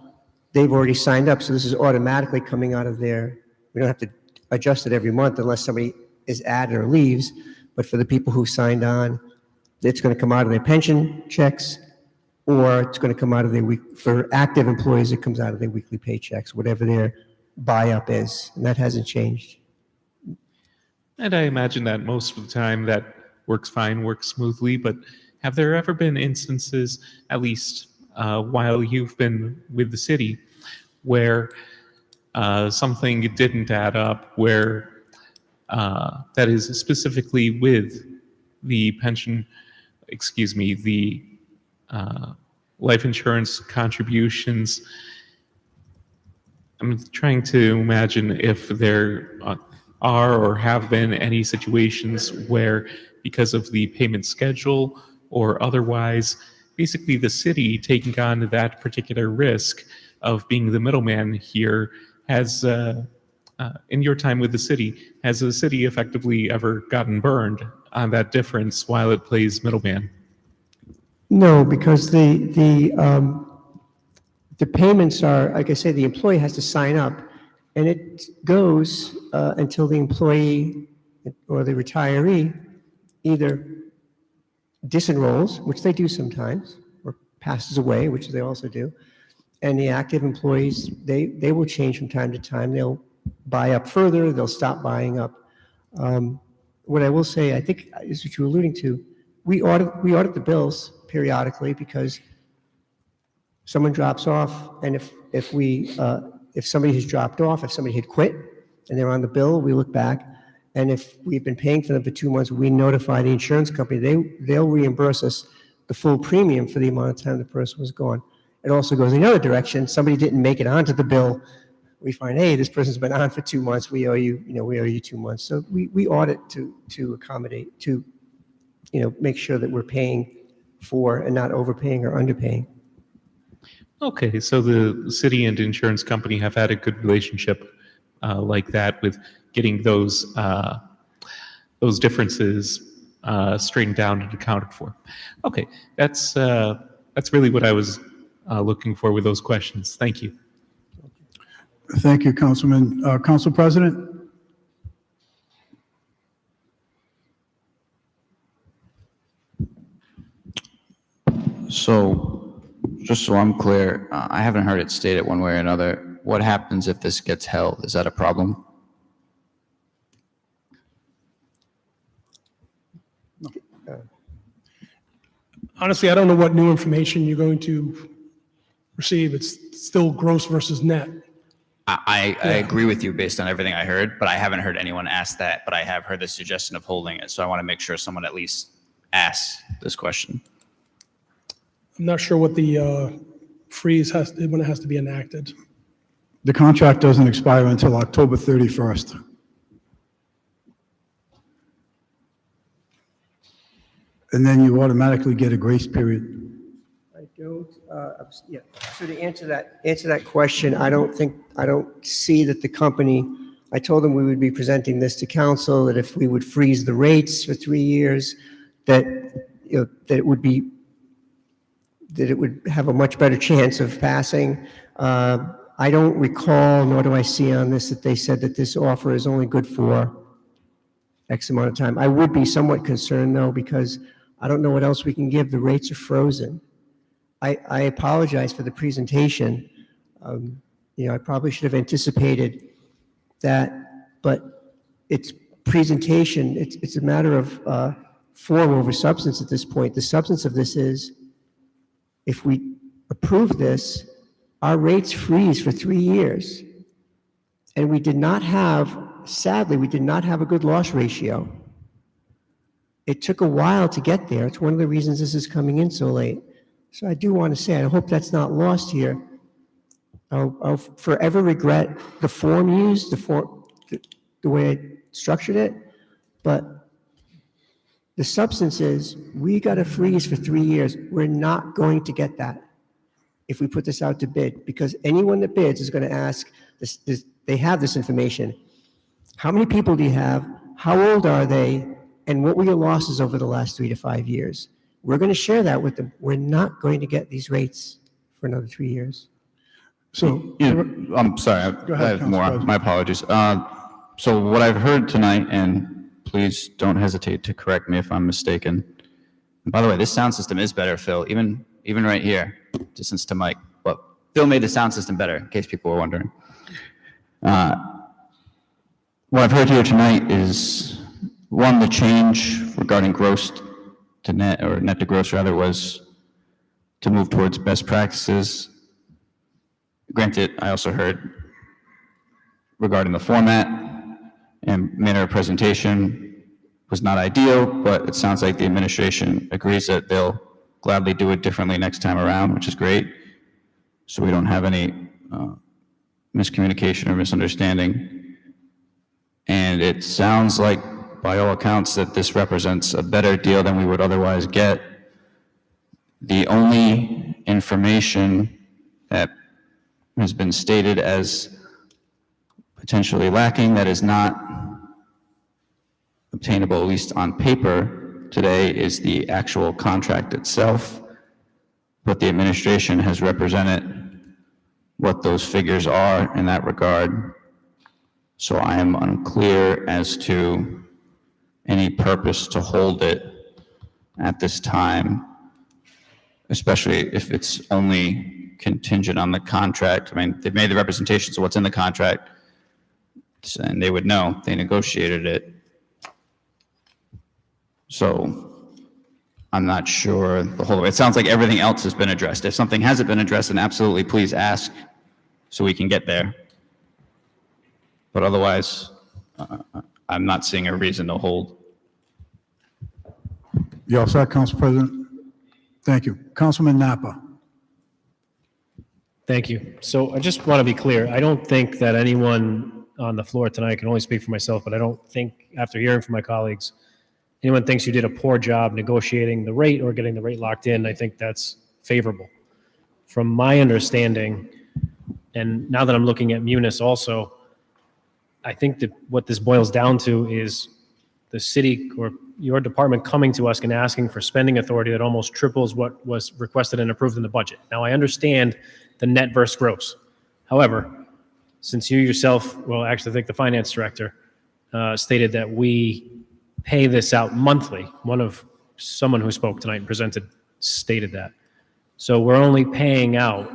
they've already signed up, so this is automatically coming out of their, we don't have to adjust it every month unless somebody is added or leaves, but for the people who signed on, it's going to come out of their pension checks, or it's going to come out of their for active employees, it comes out of their weekly paychecks, whatever their buy-up is, and that hasn't changed. And I imagine that most of the time that works fine, works smoothly, but have there ever been instances, at least while you've been with the city, where something didn't add up, where that is specifically with the the life insurance contributions? I'm trying to imagine if there are or have been any situations where, because of the payment schedule or otherwise, basically the city taking on that particular risk of being the middleman here has, in your time with the city, has the city effectively ever gotten burned on that difference while it plays middleman? No, because the payments are, like I say, the employee has to sign up, and it goes until the employee or the retiree either disenrolls, which they do sometimes, or passes away, which they also do. And the active employees, they will change from time to time. They'll buy up further, they'll stop buying up. What I will say, I think, is what you were alluding to, we audit the bills periodically because someone drops off, and if somebody has dropped off, if somebody had quit and they're on the bill, we look back, and if we've been paying for them for 2 months, we notify the insurance company. They'll reimburse us the full premium for the amount of time the person was gone. It also goes in the other direction. Somebody didn't make it onto the bill. We find, hey, this person's been on for 2 months. We owe you, we owe you 2 months. So we audit to accommodate, to, make sure that we're paying for and not overpaying or underpaying. Okay, so the city and insurance company have had a good relationship like that with getting those differences straightened out and accounted for. Okay, that's really what I was looking for with those questions. Thank you. Thank you, Councilman. Council President? So, just so I'm clear, I haven't heard it stated one way or another. What happens if this gets held? Is that a problem? Honestly, I don't know what new information you're going to receive. It's still gross versus net. I agree with you based on everything I heard, but I haven't heard anyone ask that, but I have heard the suggestion of holding it. So I want to make sure someone at least asks this question. I'm not sure what the freeze when it has to be enacted. The contract doesn't expire until October 31st. And then you automatically get a grace period. I don't, yeah. So to answer that question, I don't see that the company, I told them we would be presenting this to council, that if we would freeze the rates for 3 years, that it would have a much better chance of passing. I don't recall, nor do I see on this, that they said that this offer is only good for X amount of time. I would be somewhat concerned, though, because I don't know what else we can give. The rates are frozen. I apologize for the presentation. I probably should have anticipated that, but it's presentation. It's a matter of form over substance at this point. The substance of this is, if we approve this, our rates freeze for 3 years. And sadly, we did not have a good loss ratio. It took a while to get there. It's one of the reasons this is coming in so late. So I do want to say, I hope that's not lost here. I'll forever regret the form used, the way I structured it, but the substance is, we got to freeze for 3 years. We're not going to get that if we put this out to bid, because anyone that bids is going to ask, they have this information. How many people do you have? How old are they? And what were your losses over the last 3 to 5 years? We're going to share that with them. We're not going to get these rates for another 3 years. So, I'm sorry, Go ahead, I have Council more. President. My apologies. So what I've heard tonight, and please don't hesitate to correct me if I'm mistaken. And by the way, this sound system is better, Phil, even right here, distance to Mike. But Phil made the sound system better, in case people were wondering. What I've heard here tonight is, one, the change regarding gross to net, or net to gross rather, was to move towards best practices. Granted, I also heard regarding the format and manner of presentation was not ideal, but it sounds like the administration agrees that they'll gladly do it differently next time around, which is great. So we don't have any miscommunication or misunderstanding. And it sounds like, by all accounts, that this represents a better deal than we would otherwise get. The only information that has been stated as potentially lacking, that is not obtainable, at least on paper today, is the actual contract itself. But the administration has represented what those figures are in that regard. So I am unclear as to any purpose to hold it at this time, especially if it's only contingent on the contract. I mean, they've made the representations of what's in the contract, and they would know, they negotiated it. So I'm not sure the whole, it sounds like everything else has been addressed. If something hasn't been addressed, then absolutely please ask so we can get there. But otherwise, I'm not seeing a reason to hold. You all set, Council President? Thank you. Councilman Napa. Thank you. So I just want to be clear. I don't think that anyone on the floor tonight, I can only speak for myself, but I don't think, after hearing from my colleagues, anyone thinks you did a poor job negotiating the rate or getting the rate locked in. I think that's favorable. From my understanding, and now that I'm looking at Munis also, I think that what this boils down to is the city or your department coming to us and asking for spending authority that almost triples what was requested and approved in the budget. Now, I understand the net versus gross. However, since you yourself, well, actually, I think the finance director stated that we pay this out monthly. Someone who spoke tonight and presented stated that. So we're only paying out,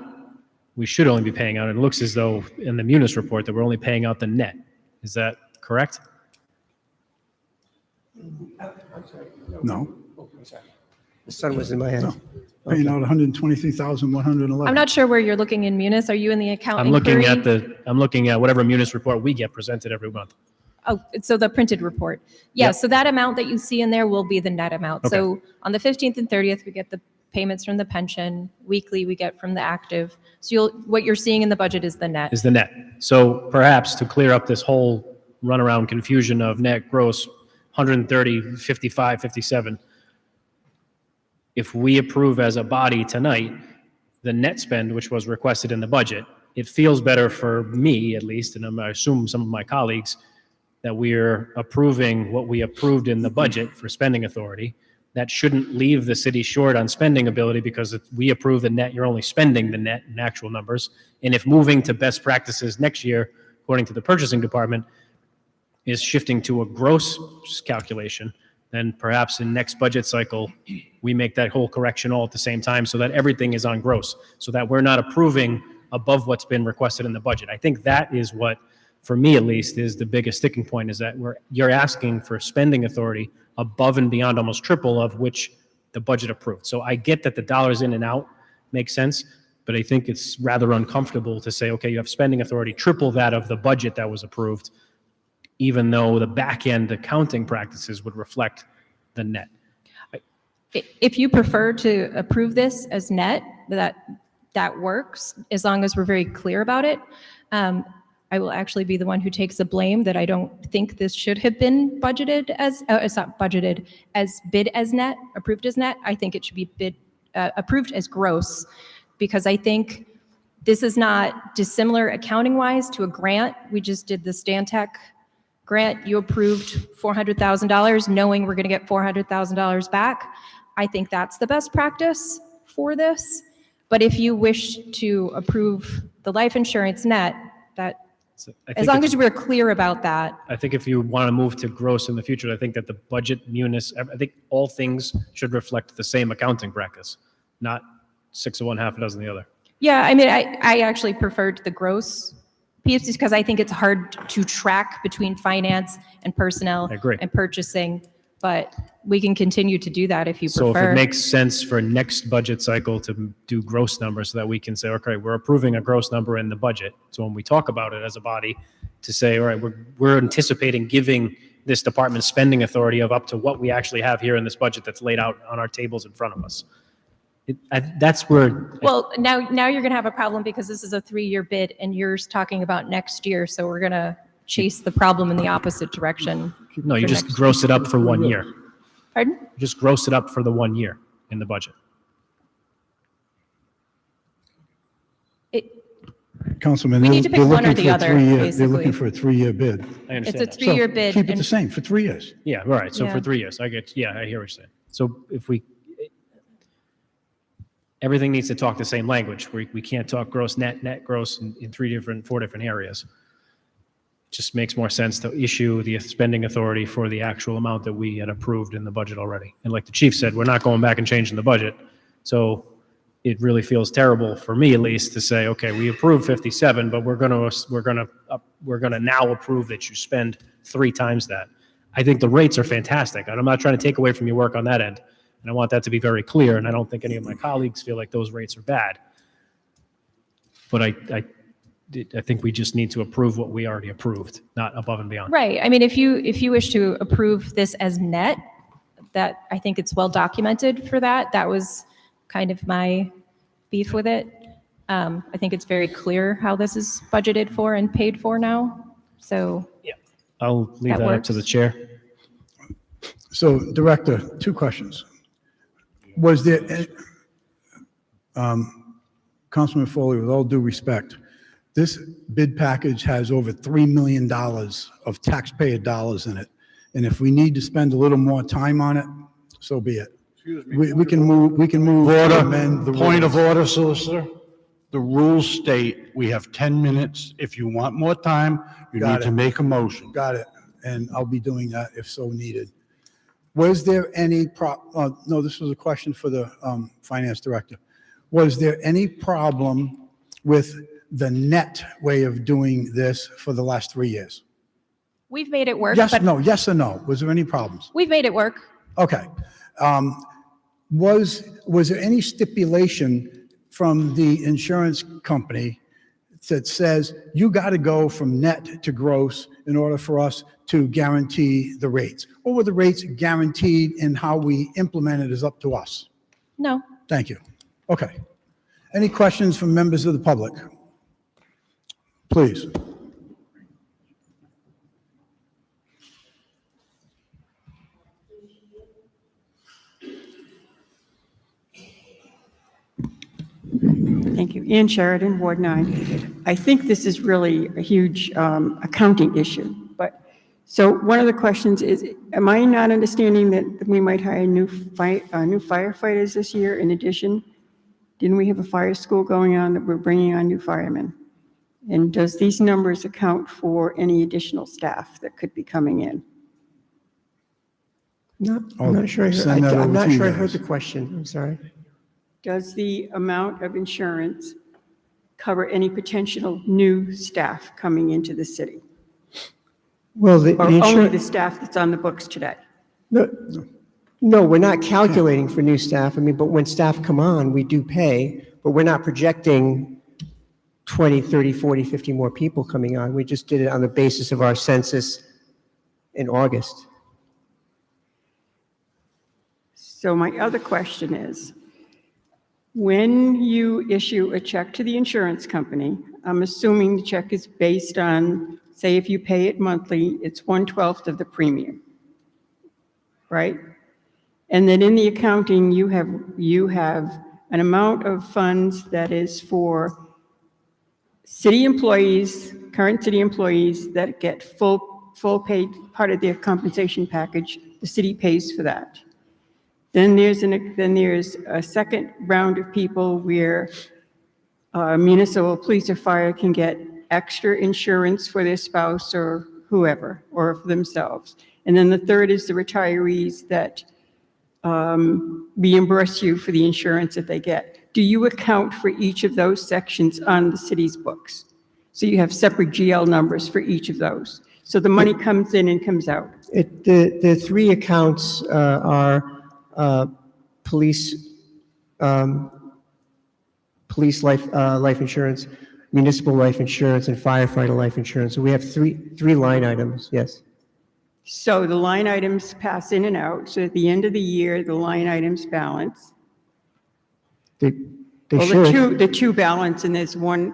we should only be paying out, it looks as though in the Munis report that we're only paying out the net. Is that correct? No. The sun was in my head. No. Paying out 123,111. I'm not sure where you're looking in Munis. Are you in the account I'm looking inquiry? I'm looking at whatever Munis report we get presented every month. Oh, so the printed report. Yeah, Yep. so that amount that you see in there will be the net amount. Okay. So on the 15th and 30th, we get the payments from the pension. Weekly, we get from the active. So what you're seeing in the budget is the net. Is the net. So perhaps to clear up this whole runaround confusion of net gross 130, 55, 57, if we approve as a body tonight the net spend which was requested in the budget, it feels better for me at least, and I assume some of my colleagues, that we're approving what we approved in the budget for spending authority, that shouldn't leave the city short on spending ability, because if we approve the net, you're only spending the net in actual numbers. And if moving to best practices next year, according to the purchasing department, is shifting to a gross calculation, then perhaps in next budget cycle, we make that whole correction all at the same time so that everything is on gross, so that we're not approving above what's been requested in the budget. I think that is what, for me at least, is the biggest sticking point, is that you're asking for spending authority above and beyond almost triple of which the budget approved. So I get that the dollars in and out make sense, but I think it's rather uncomfortable to say, okay, you have spending authority triple that of the budget that was approved, even though the back-end accounting practices would reflect the net. If you prefer to approve this as net, that works, as long as we're very clear about it. I will actually be the one who takes the blame that I don't think this should have been budgeted as, it's not budgeted, as bid as net, approved as net. I think it should be approved as gross, because I think this is not dissimilar accounting-wise to a grant. We just did the Stantec grant. You approved $400,000 knowing we're going to get $400,000 back. I think that's the best practice for this. But if you wish to approve the life insurance net, that, as long as we're clear about that. I think if you want to move to gross in the future, I think that the budget I think all things should reflect the same accounting practice, not 6 of one, half a dozen of the other. Yeah, I mean, I actually preferred the gross piece because I think it's hard to track between finance and personnel and purchasing, but we can continue to do that if you prefer. So if it makes sense for next budget cycle to do gross numbers so that we can say, okay, we're approving a gross number in the budget. So when we talk about it as a body, to say, all right, we're anticipating giving this department spending authority of up to what we actually have here in this budget that's laid out on our tables in front of us. That's where. Well, now you're going to have a problem because this is a 3-year bid and you're talking about next year. So we're going to chase the problem in the opposite direction. No, you just gross it up for 1 year. Pardon? You just gross it up for the 1 year in the budget. Councilman, We need to pick they're one or looking the for a other, 3-year, they're basically. looking for a 3-year bid. I understand It's a that. 3-year bid. Keep it and- the same for 3 years. Yeah, all right. So Yeah. for 3 years, I get, yeah, I hear what you're saying. So if everything needs to talk the same language. We can't talk gross, net gross in 4 different areas. Just makes more sense to issue the spending authority for the actual amount that we had approved in the budget already. And like the chief said, we're not going back and changing the budget. So it really feels terrible for me, at least, to say, okay, we approved 57, but we're gonna now approve that you spend 3 times that. I think the rates are fantastic, and I'm not trying to take away from your work on that end. And I want that to be very clear, and I don't think any of my colleagues feel like those rates are bad. But I think we just need to approve what we already approved, not above and beyond. Right. I mean, if you wish to approve this as net, that I think it's well documented for that. That was kind of my beef with it. I think it's very clear how this is budgeted for and paid for now. So Yeah, I'll leave That that up to works. the chair. So, Director, 2 questions. Was there, Councilman Foley, with all due respect, this bid package has over $3 million of taxpayer dollars in it. And if we need to spend a little more time on it, so be it. We can move to amend the Point of rules. order, Solicitor. The rules state we have 10 minutes. If you want more time, you Got need to it. make a motion. Got it. And I'll be doing that if so needed. Was there any no, this was a question for the Finance Director. Was there any problem with the net way of doing this for the last 3 years? we've made it work. Yes, but no, yes or no? Was there any problems? We've made it work. Okay. Was there any stipulation from the insurance company that says you got to go from net to gross in order for us to guarantee the rates? Or were the rates guaranteed and how we implement it is up to us? No. Thank you. Okay. Any questions from members of the public? Please. Thank you. Ann Sheridan, Ward 9. I think this is really a huge accounting issue, but So one of the questions is, am I not understanding that we might hire new firefighters this year in addition? Didn't we have a fire school going on that we're bringing on new firemen? And does these numbers account for any additional staff that could be coming in? I'm not sure. Send that I'm over not to you sure I heard guys. the question. I'm sorry. Does the amount of insurance cover any potential new staff coming into the city? Well, the Or only the insurance, staff that's on the books today? no, we're not calculating for new staff. I mean, but when staff come on, we do pay, but we're not projecting 20, 30, 40, 50 more people coming on. We just did it on the basis of our census in August. So my other question is, when you issue a check to the insurance company, I'm assuming the check is based on, say if you pay it monthly, it's 1/12 of the premium, right? And then in the accounting, you have an amount of funds that is for city employees, current city employees that get full paid part of their compensation package. The city pays for that. Then there's a second round of people where municipal police or fire can get extra insurance for their spouse or whoever, or for themselves. And then the third is the retirees that reimburse you for the insurance that they get. Do you account for each of those sections on the city's books? So you have separate GL numbers for each of those. So the money comes in and comes out. The three accounts are police, police life insurance, municipal life insurance, and firefighter life insurance. So we have three line items, yes. So the line items pass in and out. So at the end of the year, the line items balance. They Well, should. the two balance, and there's one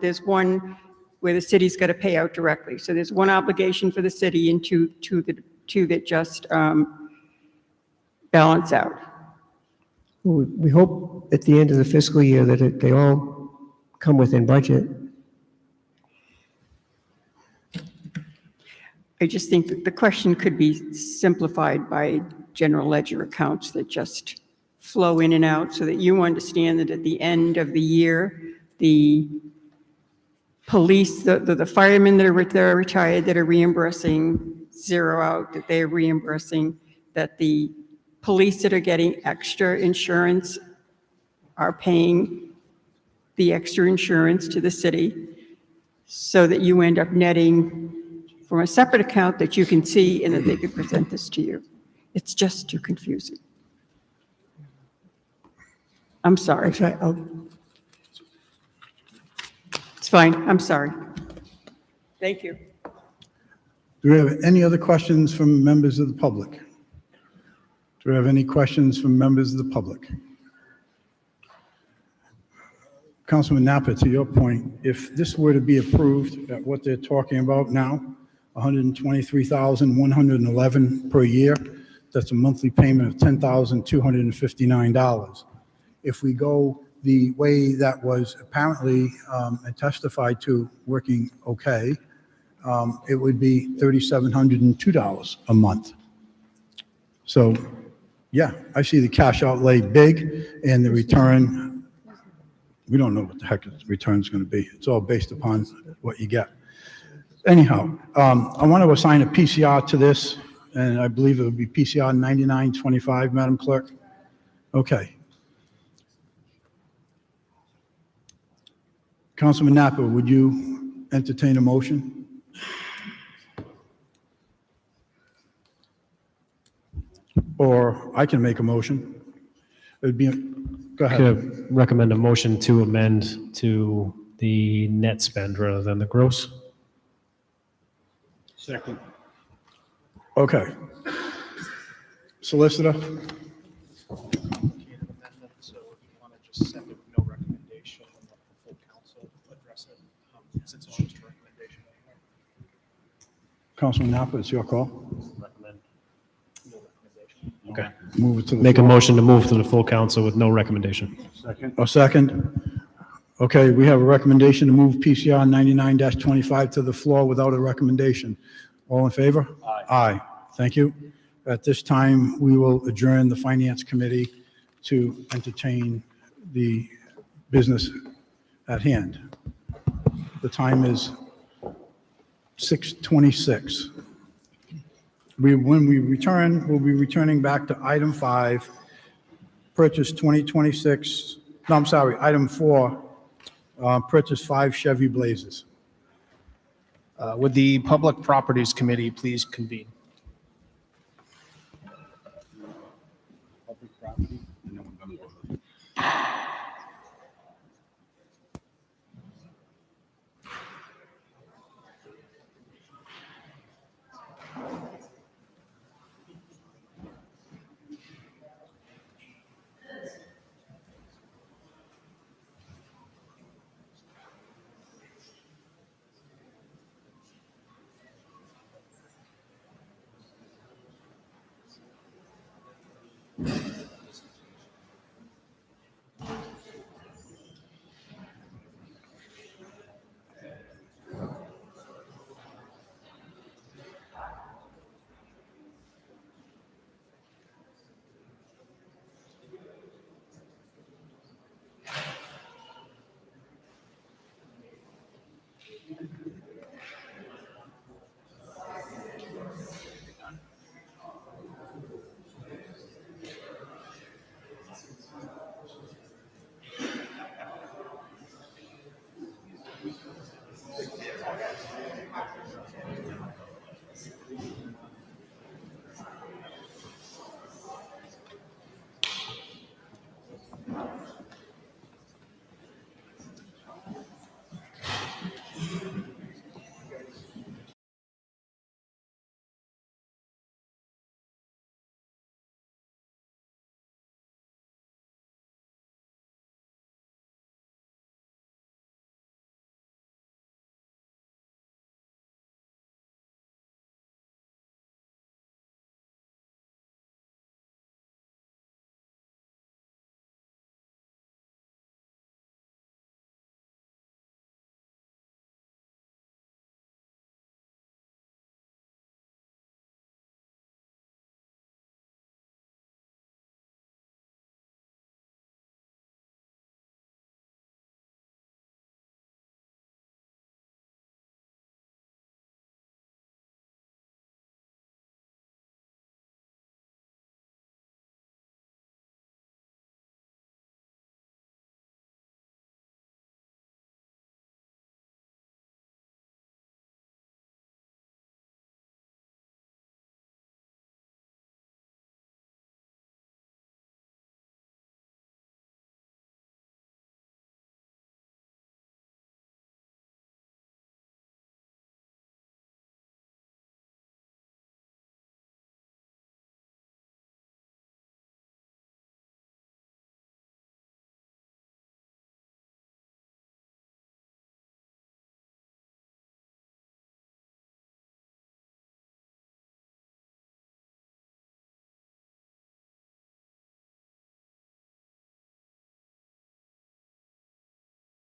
where the city's got to pay out directly. So there's one obligation for the city and two that just balance out. We hope at the end of the fiscal year that they all come within budget. I just think that the question could be simplified by general ledger accounts that just flow in and out so that you understand that at the end of the year, the police, the firemen that are retired that are reimbursing zero out, that they're reimbursing, that the police that are getting extra insurance are paying the extra insurance to the city so that you end up netting from a separate account that you can see and that they could present this to you. It's just too confusing. I'm sorry. It's fine. I'm sorry. Thank you. Do we have any other questions from members of the public? Do we have any questions from members of the public? Councilman Napa, to your point, if this were to be approved at what they're talking about now, $123,111 per year, that's a monthly payment of $10,259. If we go the way that was apparently testified to working okay, it would be $3,702 a month. So, yeah, I see the cash outlay big and the return, we don't know what the heck the return's going to be. It's all based upon what you get. Anyhow, I want to assign a PCR to this, and I believe it would be PCR 9925, Madam Clerk. Okay. Councilman Napa, would you entertain a motion? Or I can make a motion. It'd be, go ahead. Could recommend a motion to amend to the net spend rather than the gross. Second. Okay. Solicitor? So if you want to just send it with no recommendation and let the full council address it, since it's just a recommendation. Councilman Napa, it's your call. Okay. Move it to the Make a floor. motion to move to the full council with no recommendation. A second. Okay, we have a recommendation to move PCR 99-25 to the floor without a recommendation. All in favor? Aye. Thank you. At this time, we will adjourn the Finance Committee to entertain the business at hand. The time is 6:26. When we return, we'll be returning back to item 5, purchase 2026, no, I'm sorry, item 4, purchase 5 Chevy Blazers. Would the Public Properties Committee please convene?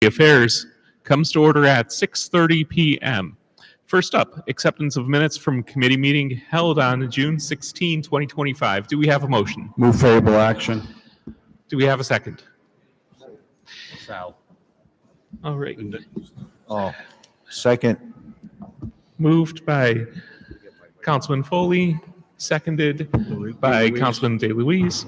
Affairs comes to order at 6:30 p.m. First up, acceptance of minutes from committee meeting held on June 16, 2025. Do we have a motion? Move favorable action. Do we have a second? Sal. All right. Oh, second. Moved by Councilman Foley, seconded by Councilman DeLuise.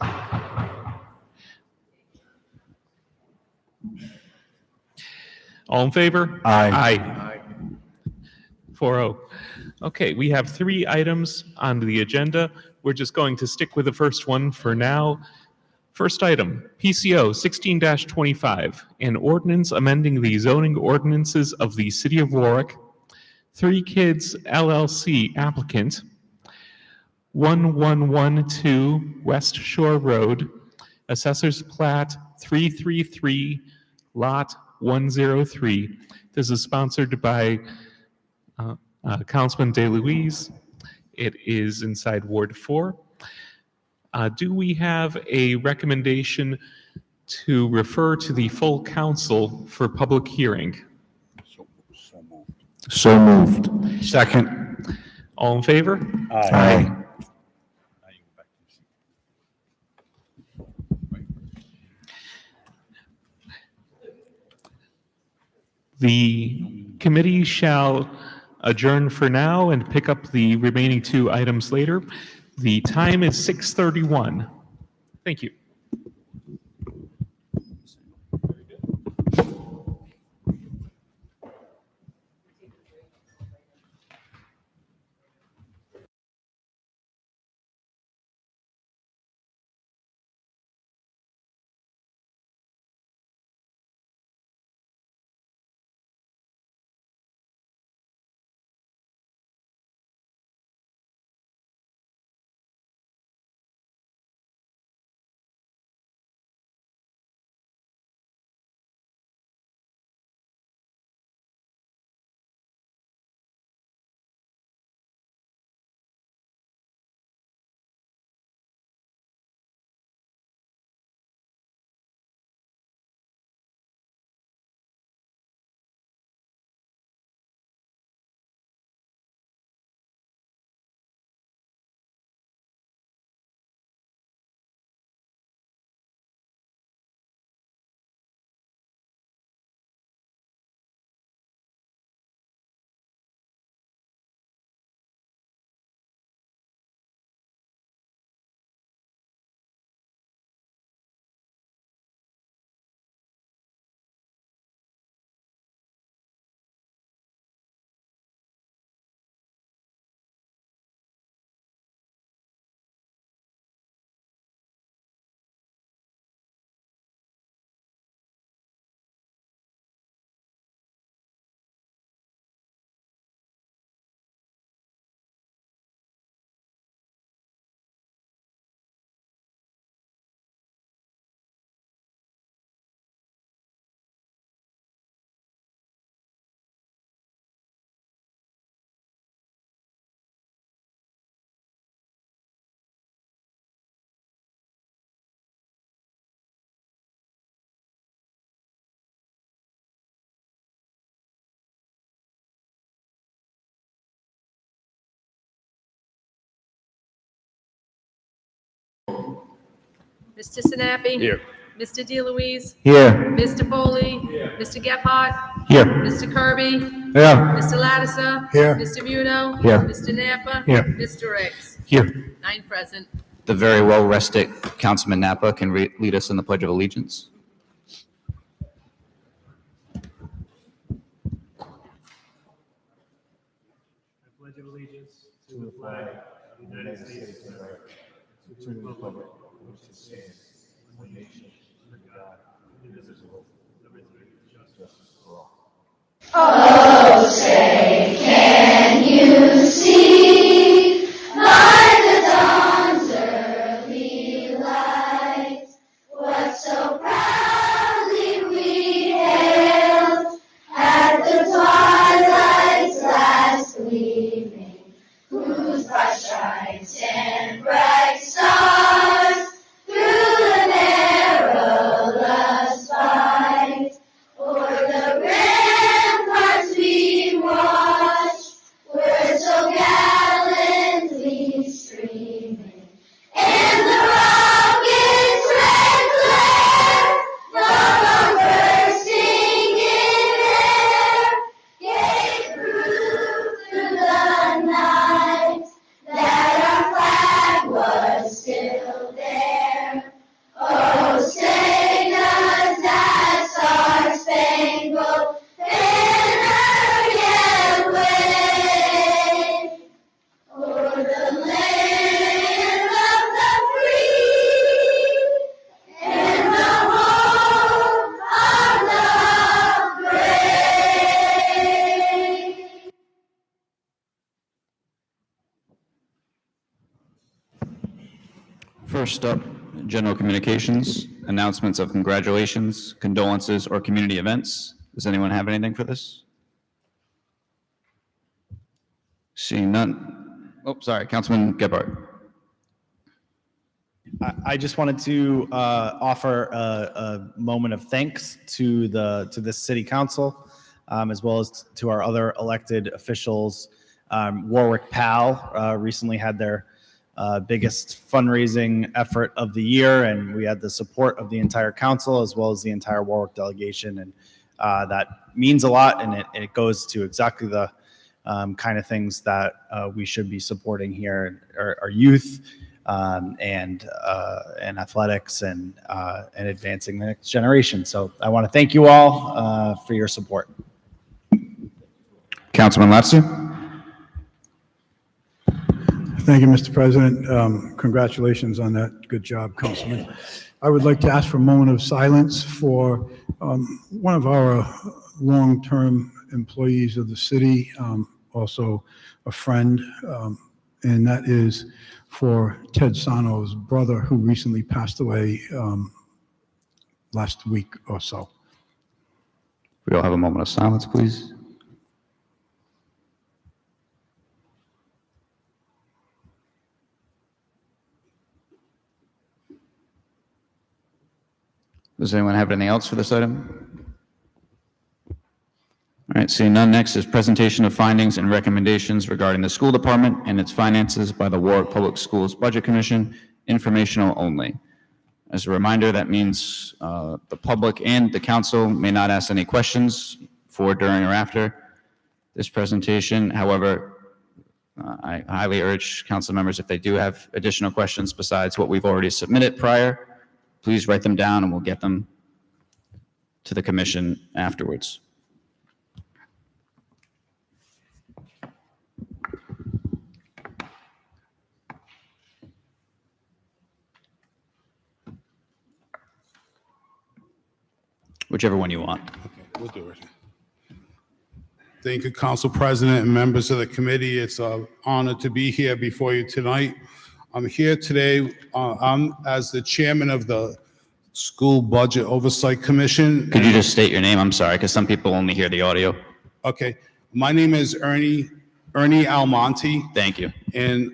All in favor? Aye. 4-0. Okay, we have 3 items on the agenda. We're just going to stick with the first one for now. First item, PCO 16-25, an ordinance amending the zoning ordinances of the City of Warwick. 3 Kids LLC applicant, 1112 West Shore Road, Assessor's Plat 333, Lot 103. This is sponsored by Councilman DeLuise. It is inside Ward 4. Do we have a recommendation to refer to the full council for public hearing? So moved. Second. All in favor? Aye. The committee shall adjourn for now and pick up the remaining two items later. The time is 6:31. Thank you. Mr. Sinapi? Here. Mr. DeLuise? Here. Mr. Foley? Mr. Gephardt? Here. Mr. Kirby? Here. Mr. Lattiser? Here. Mr. Muno? Here. Mr. Napa? Here. Mr. Ricks? Here. 9 present. The very well-rested Councilman Napa can lead us in the Pledge of Allegiance. Pledge of allegiance to the flag of the United States of America, to the republic which stands one nation under God, indivisible, with liberty and justice for all. Oh, say, can you see by the dawn's early light what so proudly we hailed at the twilight's last gleaming, whose broad stripes and bright stars through the perilous fight o'er the ramparts we watched were so gallantly streaming, and the rocket's red glare, long bursting in air, gave proof through the night that our flag was still there. Oh, say does that star-spangled banner yet wave o'er the land of the free and the home of the brave? First up, general communications, announcements of congratulations, condolences, or community events. Does anyone have anything for this? Seeing none. Oh, sorry, Councilman Gebhardt. I just wanted to offer a moment of thanks to the city council, as well as to our other elected officials Warwick PAL recently had their biggest fundraising effort of the year, and we had the support of the entire council as well as the entire Warwick delegation, and that means a lot, and it goes to exactly the kind of things that we should be supporting here, our youth, and athletics, and advancing the next generation. So I want to thank you all for your support. Councilman Latsu? Thank you, Mr. President. Congratulations on that. Good job, Councilman. I would like to ask for a moment of silence for one of our long-term employees of the city, also a friend, and that is for Ted Sano's brother, who recently passed away last week or so. We all have a moment of silence, please. Does anyone have anything else for this item? All right, seeing none, next is presentation of findings and recommendations regarding the school department and its finances by the Warwick Public Schools Budget Commission, informational only. As a reminder, that means the public and the council may not ask any questions for, during, or after this presentation. However, I highly urge council members, if they do have additional questions besides what we've already submitted prior, please write them down and we'll get them to the commission afterwards. Whichever one you want. Okay, we'll do it. Thank you, Council President and members of the committee. It's an honor to be here before you tonight. I'm here today, I'm as the chairman of the School Budget Oversight Commission. Could you just state your name? I'm sorry, because some people only hear the audio. Okay, my name is Ernie Almonte. Thank you. And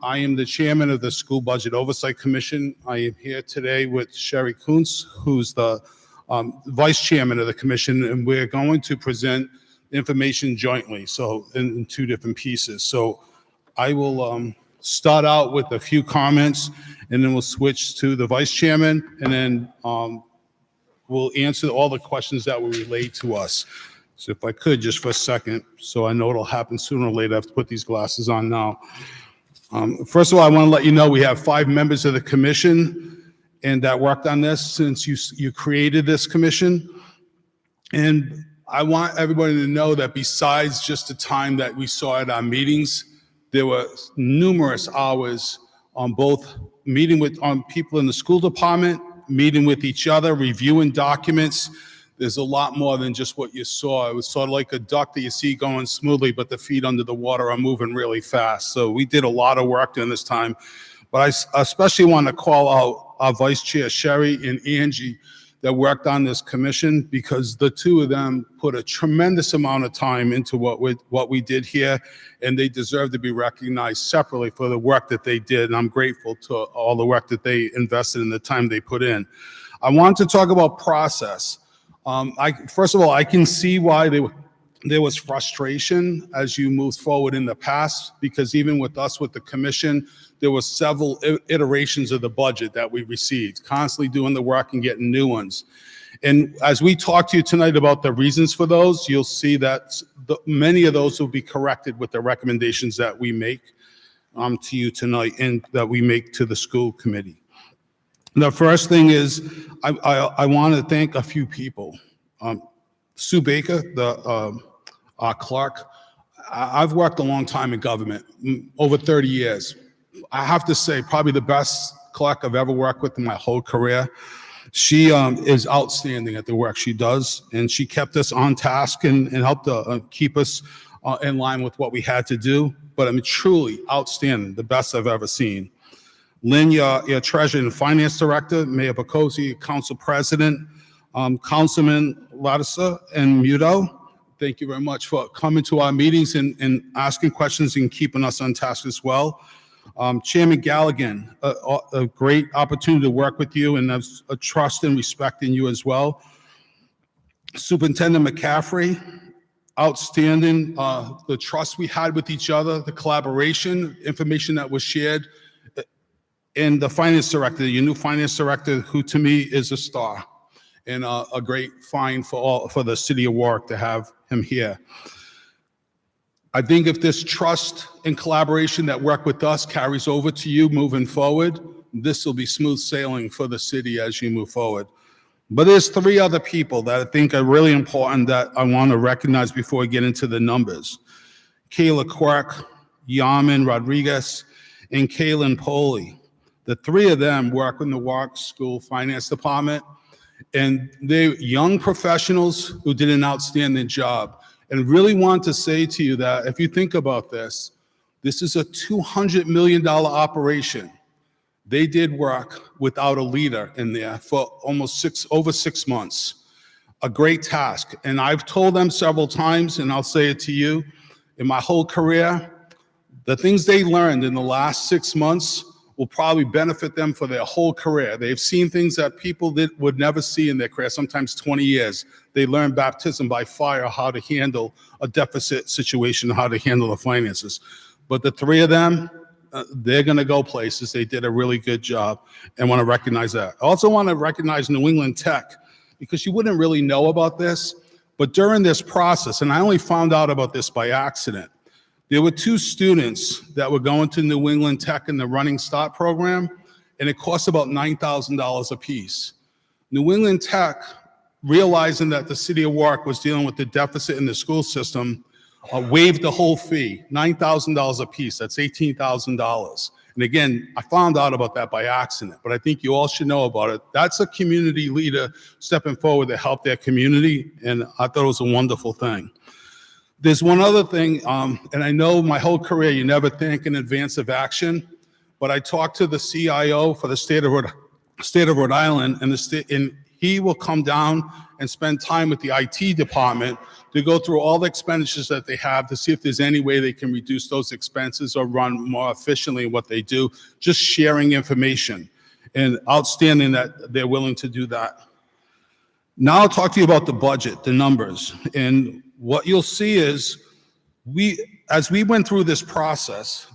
I am the chairman of the School Budget Oversight Commission. I am here today with Sherry Kuntz, who's the vice chairman of the commission, and we're going to present information jointly, so in two different pieces. So I will start out with a few comments, and then we'll switch to the vice chairman, and then we'll answer all the questions that will relate to us. So if I could, just for a second, so I know it'll happen sooner or later, I have to put these glasses on now. First of all, I want to let you know we have 5 members of the commission and that worked on this since you created this commission. And I want everybody to know that besides just the time that we saw at our meetings, there were numerous hours on both meeting with people in the school department, meeting with each other, reviewing documents. There's a lot more than just what you saw. It was sort of like a duck that you see going smoothly, but the feet under the water are moving really fast. So we did a lot of work during this time. But I especially want to call out our vice chair, Sherry, and Angie, that worked on this commission, because the two of them put a tremendous amount of time into what we did here, and they deserve to be recognized separately for the work that they did. And I'm grateful to all the work that they invested in, the time they put in. I want to talk about process. First of all, I can see why there was frustration as you moved forward in the past, because even with us, with the commission, there were several iterations of the budget that we received, constantly doing the work and getting new ones. And as we talk to you tonight about the reasons for those, you'll see that many of those will be corrected with the recommendations that we make to you tonight and that we make to the school committee. The first thing is I want to thank a few people. Sue Baker, our clerk. I've worked a long time in government, over 30 years. I have to say, probably the best clerk I've ever worked with in my whole career. She is outstanding at the work she does, and she kept us on task and helped keep us in line with what we had to do. But I mean, truly outstanding, the best I've ever seen. Lynn, your treasurer and finance director, Mayor Bocosi, council president, Councilman Latissa and Muto, thank you very much for coming to our meetings and asking questions and keeping us on task as well. Chairman Galligan, a great opportunity to work with you, and there's a trust and respect in you as well. Superintendent McCaffrey, outstanding, the trust we had with each other, the collaboration, information that was shared, and the finance director, your new finance director, who to me is a star, and a great find for the city of Warwick to have him here. I think if this trust and collaboration that work with us carries over to you moving forward, this will be smooth sailing for the city as you move forward. But there's three other people that I think are really important that I want to recognize before we get into the numbers. Kayla Quirk, Yaman Rodriguez, and Kaylin Poley. The three of them work in the Warwick School Finance Department, and they're young professionals who did an outstanding job. And really want to say to you that if you think about this, this is a $200 million operation. They did work without a leader in there for almost over 6 months. A great task. And I've told them several times, and I'll say it to you, in my whole career, the things they learned in the last 6 months will probably benefit them for their whole career. They've seen things that people would never see in their career, sometimes 20 years. They learn baptism by fire, how to handle a deficit situation, how to handle the finances. But the three of them, they're gonna go places. They did a really good job, and want to recognize that. I also want to recognize New England Tech, because you wouldn't really know about this, but during this process, and I only found out about this by accident, there were 2 students that were going to New England Tech in the Running Start program, and it cost about $9,000 a piece. New England Tech, realizing that the city of Warwick was dealing with the deficit in the school system, waived the whole fee, $9,000 a piece. That's $18,000. And again, I found out about that by accident, but I think you all should know about it. That's a community leader stepping forward to help their community, and I thought it was a wonderful thing. There's one other thing, and I know my whole career you never think in advance of action, but I talked to the CIO for the state of Rhode Island, and he will come down and spend time with the IT department to go through all the expenditures that they have to see if there's any way they can reduce those expenses or run more efficiently in what they do, just sharing information, and outstanding that they're willing to do that. Now I'll talk to you about the budget, the numbers, and what you'll see is as we went through this process,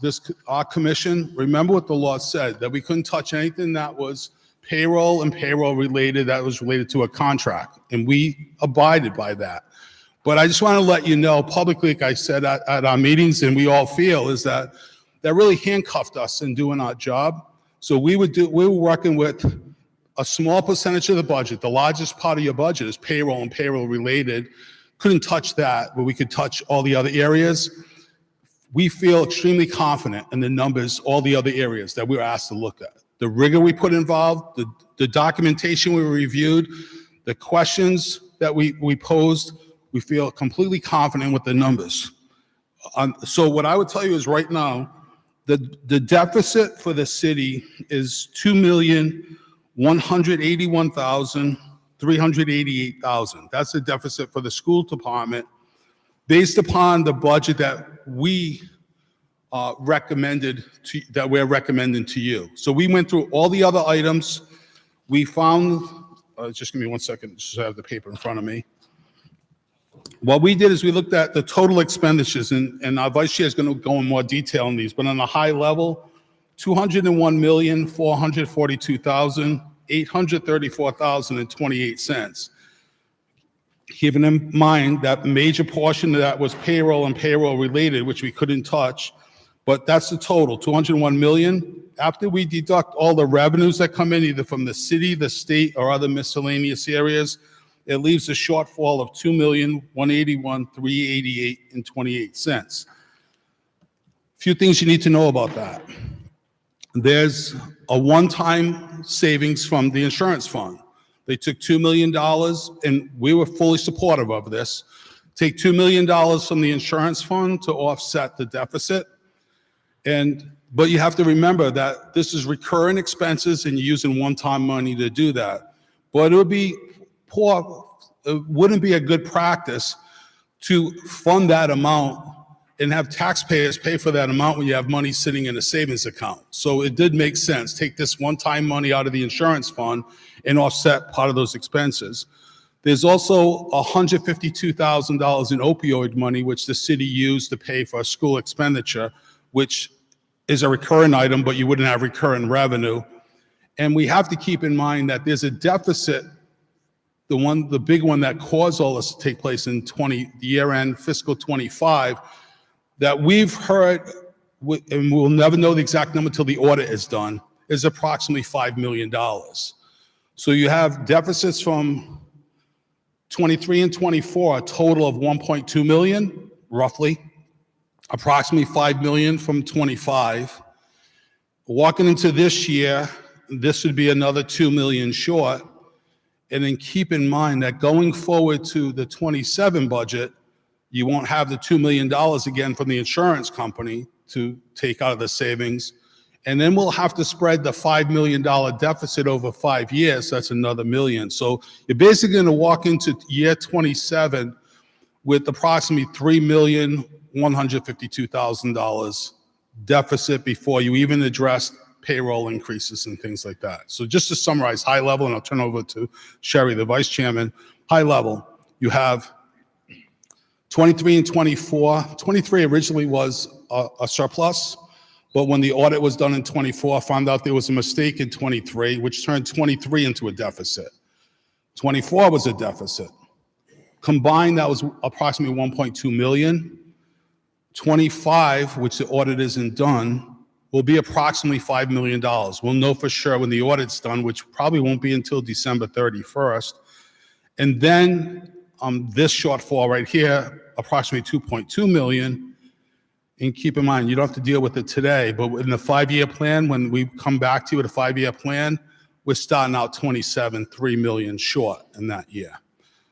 our commission, remember what the law said, that we couldn't touch anything that was payroll and payroll related, that was related to a contract, and we abided by that. But I just want to let you know publicly, like I said at our meetings, and we all feel, is that really handcuffed us in doing our job. So we were working with a small percentage of the budget. The largest part of your budget is payroll and payroll related. Couldn't touch that, but we could touch all the other areas. We feel extremely confident in the numbers, all the other areas that we were asked to look at. The rigor we put involved, the documentation we reviewed, the questions that we posed, we feel completely confident with the numbers. So what I would tell you is right now, the deficit for the city is $2,181,388,000. That's the deficit for the school department based upon the budget that we we're recommending to you. So we went through all the other items. We found, just give me 1 second, just have the paper in front of me. What we did is we looked at the total expenditures, and our vice chair is going to go in more detail on these, but on a high level, $201,442,834.28. Keeping in mind that major portion of that was payroll and payroll related, which we couldn't touch, but that's the total, 201 million. After we deduct all the revenues that come in, either from the city, the state, or other miscellaneous areas, it leaves a shortfall of $2,181,388.28. Few things you need to know about that. There's a one-time savings from the insurance fund. They took $2 million, and we were fully supportive of this. Take $2 million from the insurance fund to offset the deficit. But you have to remember that this is recurring expenses, and you're using one-time money to do that. But it wouldn't be a good practice to fund that amount and have taxpayers pay for that amount when you have money sitting in a savings account. So it did make sense. Take this one-time money out of the insurance fund and offset part of those expenses. There's also $152,000 in opioid money, which the city used to pay for a school expenditure, which is a recurring item, but you wouldn't have recurring revenue. And we have to keep in mind that there's a deficit, the big one that caused all this to take place in the year-end fiscal 25, that we've heard, and we'll never know the exact number until the audit is done, is approximately $5 million. So you have deficits from 23 and 24, a total of 1.2 million, roughly, approximately 5 million from 25. Walking into this year, this would be another 2 million short. And then keep in mind that going forward to the 27 budget, you won't have the $2 million again from the insurance company to take out of the savings. And then we'll have to spread the $5 million deficit over 5 years. That's another million. So you're basically going to walk into year 27 with approximately $3,152,000 deficit before you even address payroll increases and things like that. So just to summarize high level, and I'll turn over to Sherry, the vice chairman. High level, you have 23 and 24. 23 originally was a surplus, but when the audit was done in 24, found out there was a mistake in 23, which turned 23 into a deficit. 24 was a deficit. Combined, that was approximately 1.2 million. 25, which the audit isn't done, will be approximately $5 million. We'll know for sure when the audit's done, which probably won't be until December 31st. And then this shortfall right here, approximately 2.2 million. And keep in mind, you don't have to deal with it today, but in the 5-year plan, when we come back to you with a 5-year plan, we're starting out 3 million short in that year.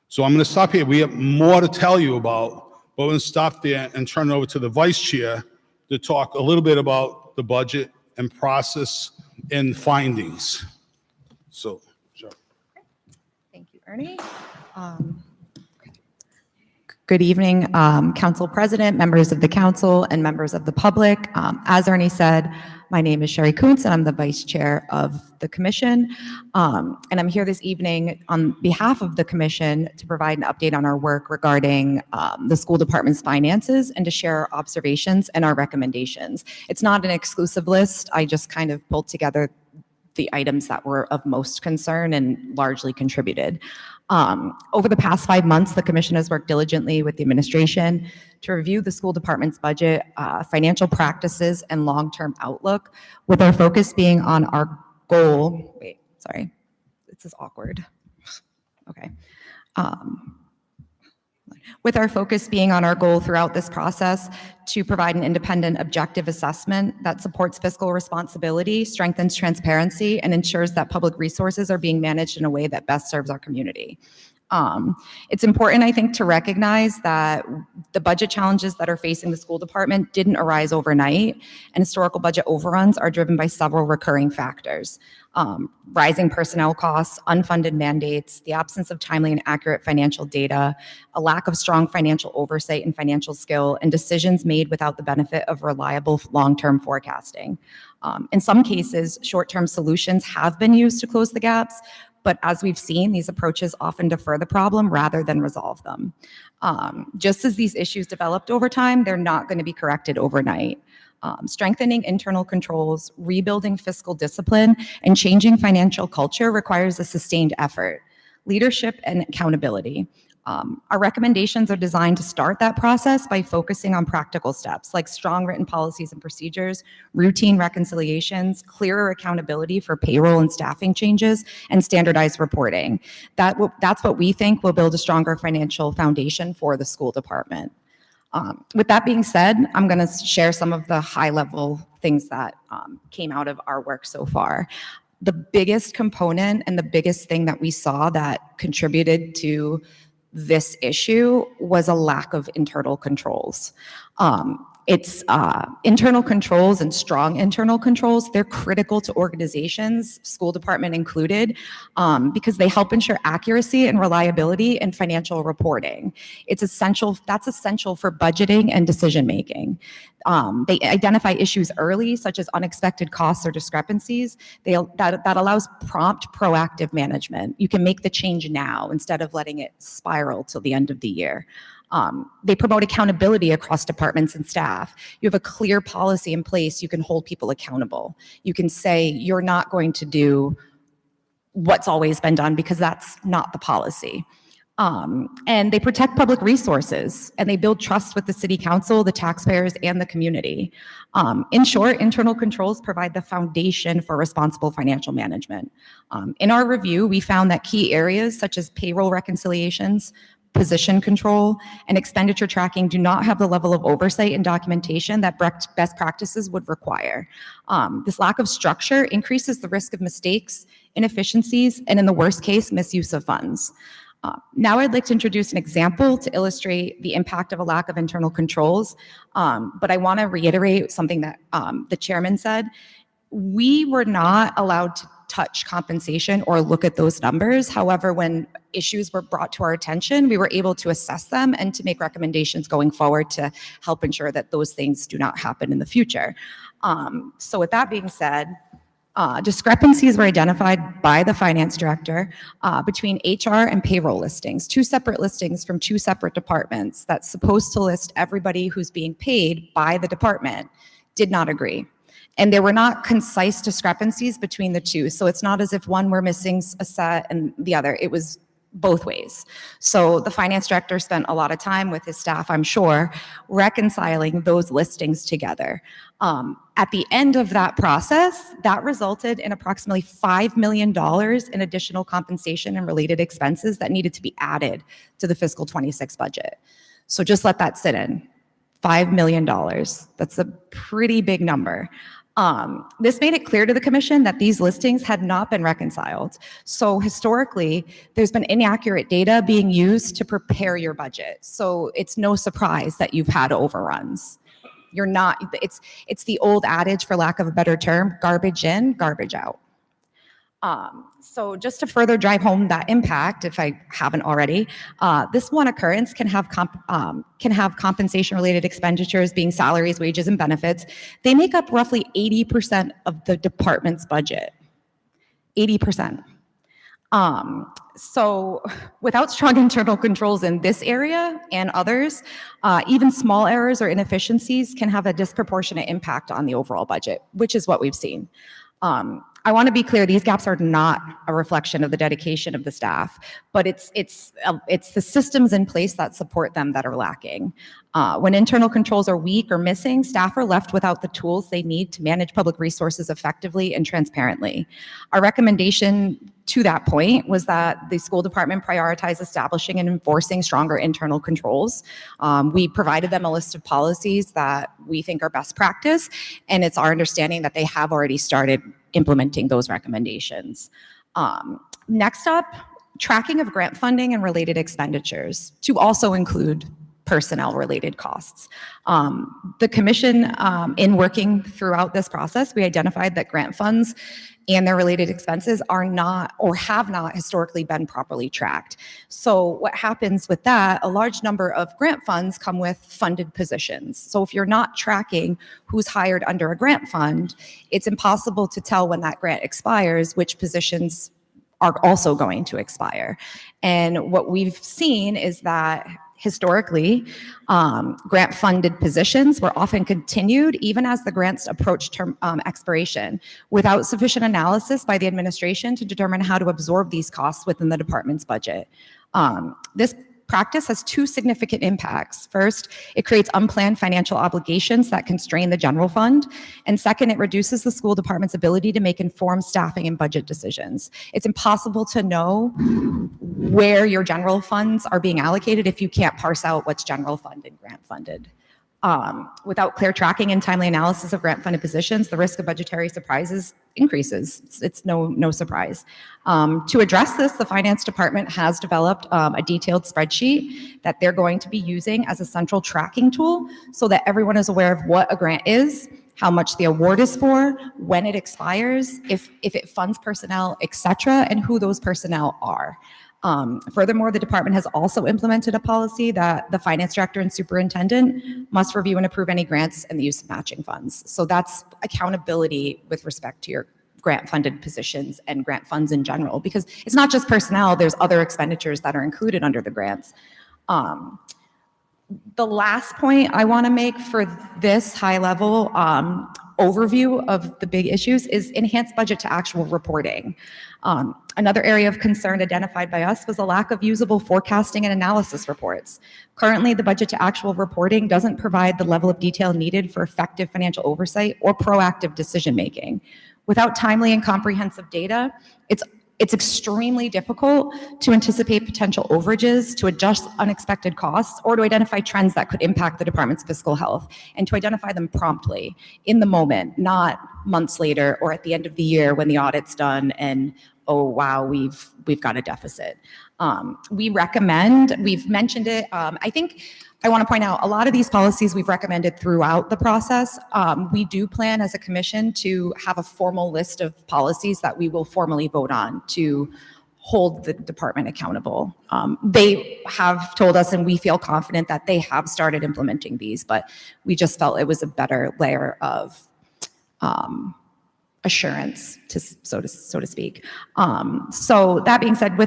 So I'm going to stop here. We have more to tell you about, but we're going to stop there and turn it over to the vice chair to talk a little bit about the budget and process and findings. So, sure. Thank you, Ernie. Good evening, Council President, members of the council, and members of the public. As Ernie said, my name is Sherry Kuntz, and I'm the vice chair of the commission. And I'm here this evening on behalf of the commission to provide an update on our work regarding the school department's finances and to share our observations and our recommendations. It's not an exclusive list. I just kind of pulled together the items that were of most concern and largely contributed. Over the past 5 months, the commission has worked diligently with the administration to review the school department's budget, financial practices, and long-term outlook, with our focus being on our goal. Wait, sorry, this is awkward. Okay. With our focus being on our goal throughout this process to provide an independent, objective assessment that supports fiscal responsibility, strengthens transparency, and ensures that public resources are being managed in a way that best serves our community. It's important, I think, to recognize that the budget challenges that are facing the school department didn't arise overnight, and historical budget overruns are driven by several recurring factors. Rising personnel costs, unfunded mandates, the absence of timely and accurate financial data, a lack of strong financial oversight and financial skill, and decisions made without the benefit of reliable long-term forecasting. In some cases, short-term solutions have been used to close the gaps, but as we've seen, these approaches often defer the problem rather than resolve them. Just as these issues developed over time, they're not going to be corrected overnight. Strengthening internal controls, rebuilding fiscal discipline, and changing financial culture requires a sustained effort, leadership, and accountability. Our recommendations are designed to start that process by focusing on practical steps like strong written policies and procedures, routine reconciliations, clearer accountability for payroll and staffing changes, and standardized reporting. That's what we think will build a stronger financial foundation for the school department. With that being said, I'm going to share some of the high-level things that came out of our work so far. The biggest component and the biggest thing that we saw that contributed to this issue was a lack of internal controls. It's internal controls and strong internal controls. They're critical to organizations, school department included, because they help ensure accuracy and reliability in financial reporting. It's essential. That's essential for budgeting and decision making. They identify issues early, such as unexpected costs or discrepancies. That allows prompt, proactive management. You can make the change now instead of letting it spiral till the end of the year. They promote accountability across departments and staff. You have a clear policy in place. You can hold people accountable. You can say you're not going to do what's always been done because that's not the policy. And they protect public resources, and they build trust with the city council, the taxpayers, and the community. In short, internal controls provide the foundation for responsible financial management. In our review, we found that key areas such as payroll reconciliations, position control, and expenditure tracking do not have the level of oversight and documentation that best practices would require. This lack of structure increases the risk of mistakes, inefficiencies, and in the worst case, misuse of funds. Now I'd like to introduce an example to illustrate the impact of a lack of internal controls, but I want to reiterate something that the chairman said. We were not allowed to touch compensation or look at those numbers. However, when issues were brought to our attention, we were able to assess them and to make recommendations going forward to help ensure that those things do not happen in the future. So with that being said, discrepancies were identified by the finance director between HR and payroll listings, two separate listings from two separate departments that's supposed to list everybody who's being paid by the department, did not agree. And there were not concise discrepancies between the two. So it's not as if one were missing a set and the other. It was both ways. So the finance director spent a lot of time with his staff, I'm sure, reconciling those listings together. At the end of that process, that resulted in approximately $5 million in additional compensation and related expenses that needed to be added to the fiscal 26 budget. So just let that sit in. $5 million. That's a pretty big number. This made it clear to the commission that these listings had not been reconciled. So historically, there's been inaccurate data being used to prepare your budget. So it's no surprise that you've had overruns. You're not, it's the old adage, for lack of a better term, garbage in, garbage out. So just to further drive home that impact, if I haven't already, this one occurrence can have compensation-related expenditures being salaries, wages, and benefits. They make up roughly 80% of the department's budget. 80%. So without strong internal controls in this area and others, even small errors or inefficiencies can have a disproportionate impact on the overall budget, which is what we've seen. I want to be clear, these gaps are not a reflection of the dedication of the staff, but it's the systems in place that support them that are lacking. When internal controls are weak or missing, staff are left without the tools they need to manage public resources effectively and transparently. Our recommendation to that point was that the school department prioritize establishing and enforcing stronger internal controls. We provided them a list of policies that we think are best practice, and it's our understanding that they have already started implementing those recommendations. Next up, tracking of grant funding and related expenditures to also include personnel-related costs. The commission, in working throughout this process, we identified that grant funds and their related expenses are not or have not historically been properly tracked. So what happens with that, a large number of grant funds come with funded positions. So if you're not tracking who's hired under a grant fund, it's impossible to tell when that grant expires which positions are also going to expire. And what we've seen is that historically, grant-funded positions were often continued even as the grants approached term expiration without sufficient analysis by the administration to determine how to absorb these costs within the department's budget. This practice has two significant impacts. First, it creates unplanned financial obligations that constrain the general fund. And second, it reduces the school department's ability to make informed staffing and budget decisions. It's impossible to know where your general funds are being allocated if you can't parse out what's general fund and grant funded. Without clear tracking and timely analysis of grant-funded positions, the risk of budgetary surprises increases. It's no surprise. To address this, the Finance Department has developed a detailed spreadsheet that they're going to be using as a central tracking tool so that everyone is aware of what a grant is, how much the award is for, when it expires, if it funds personnel, et cetera, and who those personnel are. Furthermore, the department has also implemented a policy that the finance director and superintendent must review and approve any grants and the use of matching funds. So that's accountability with respect to your grant-funded positions and grant funds in general, because it's not just personnel, there's other expenditures that are included under the grants. The last point I want to make for this high-level overview of the big issues is enhanced budget to actual reporting. Another area of concern identified by us was a lack of usable forecasting and analysis reports. Currently, the budget to actual reporting doesn't provide the level of detail needed for effective financial oversight or proactive decision-making. Without timely and comprehensive data, it's extremely difficult to anticipate potential overages, to adjust unexpected costs, or to identify trends that could impact the department's fiscal health, and to identify them promptly, in the moment, not months later or at the end of the year when the audit's done and, oh, wow, we've got a deficit. We've mentioned it, I want to point out a lot of these policies we've recommended throughout the process. We do plan as a commission to have a formal list of policies that we will formally vote on to hold the department accountable. They have told us, and we feel confident that they have started implementing these, but we just felt it was a better layer of assurance, so to speak. So that being said,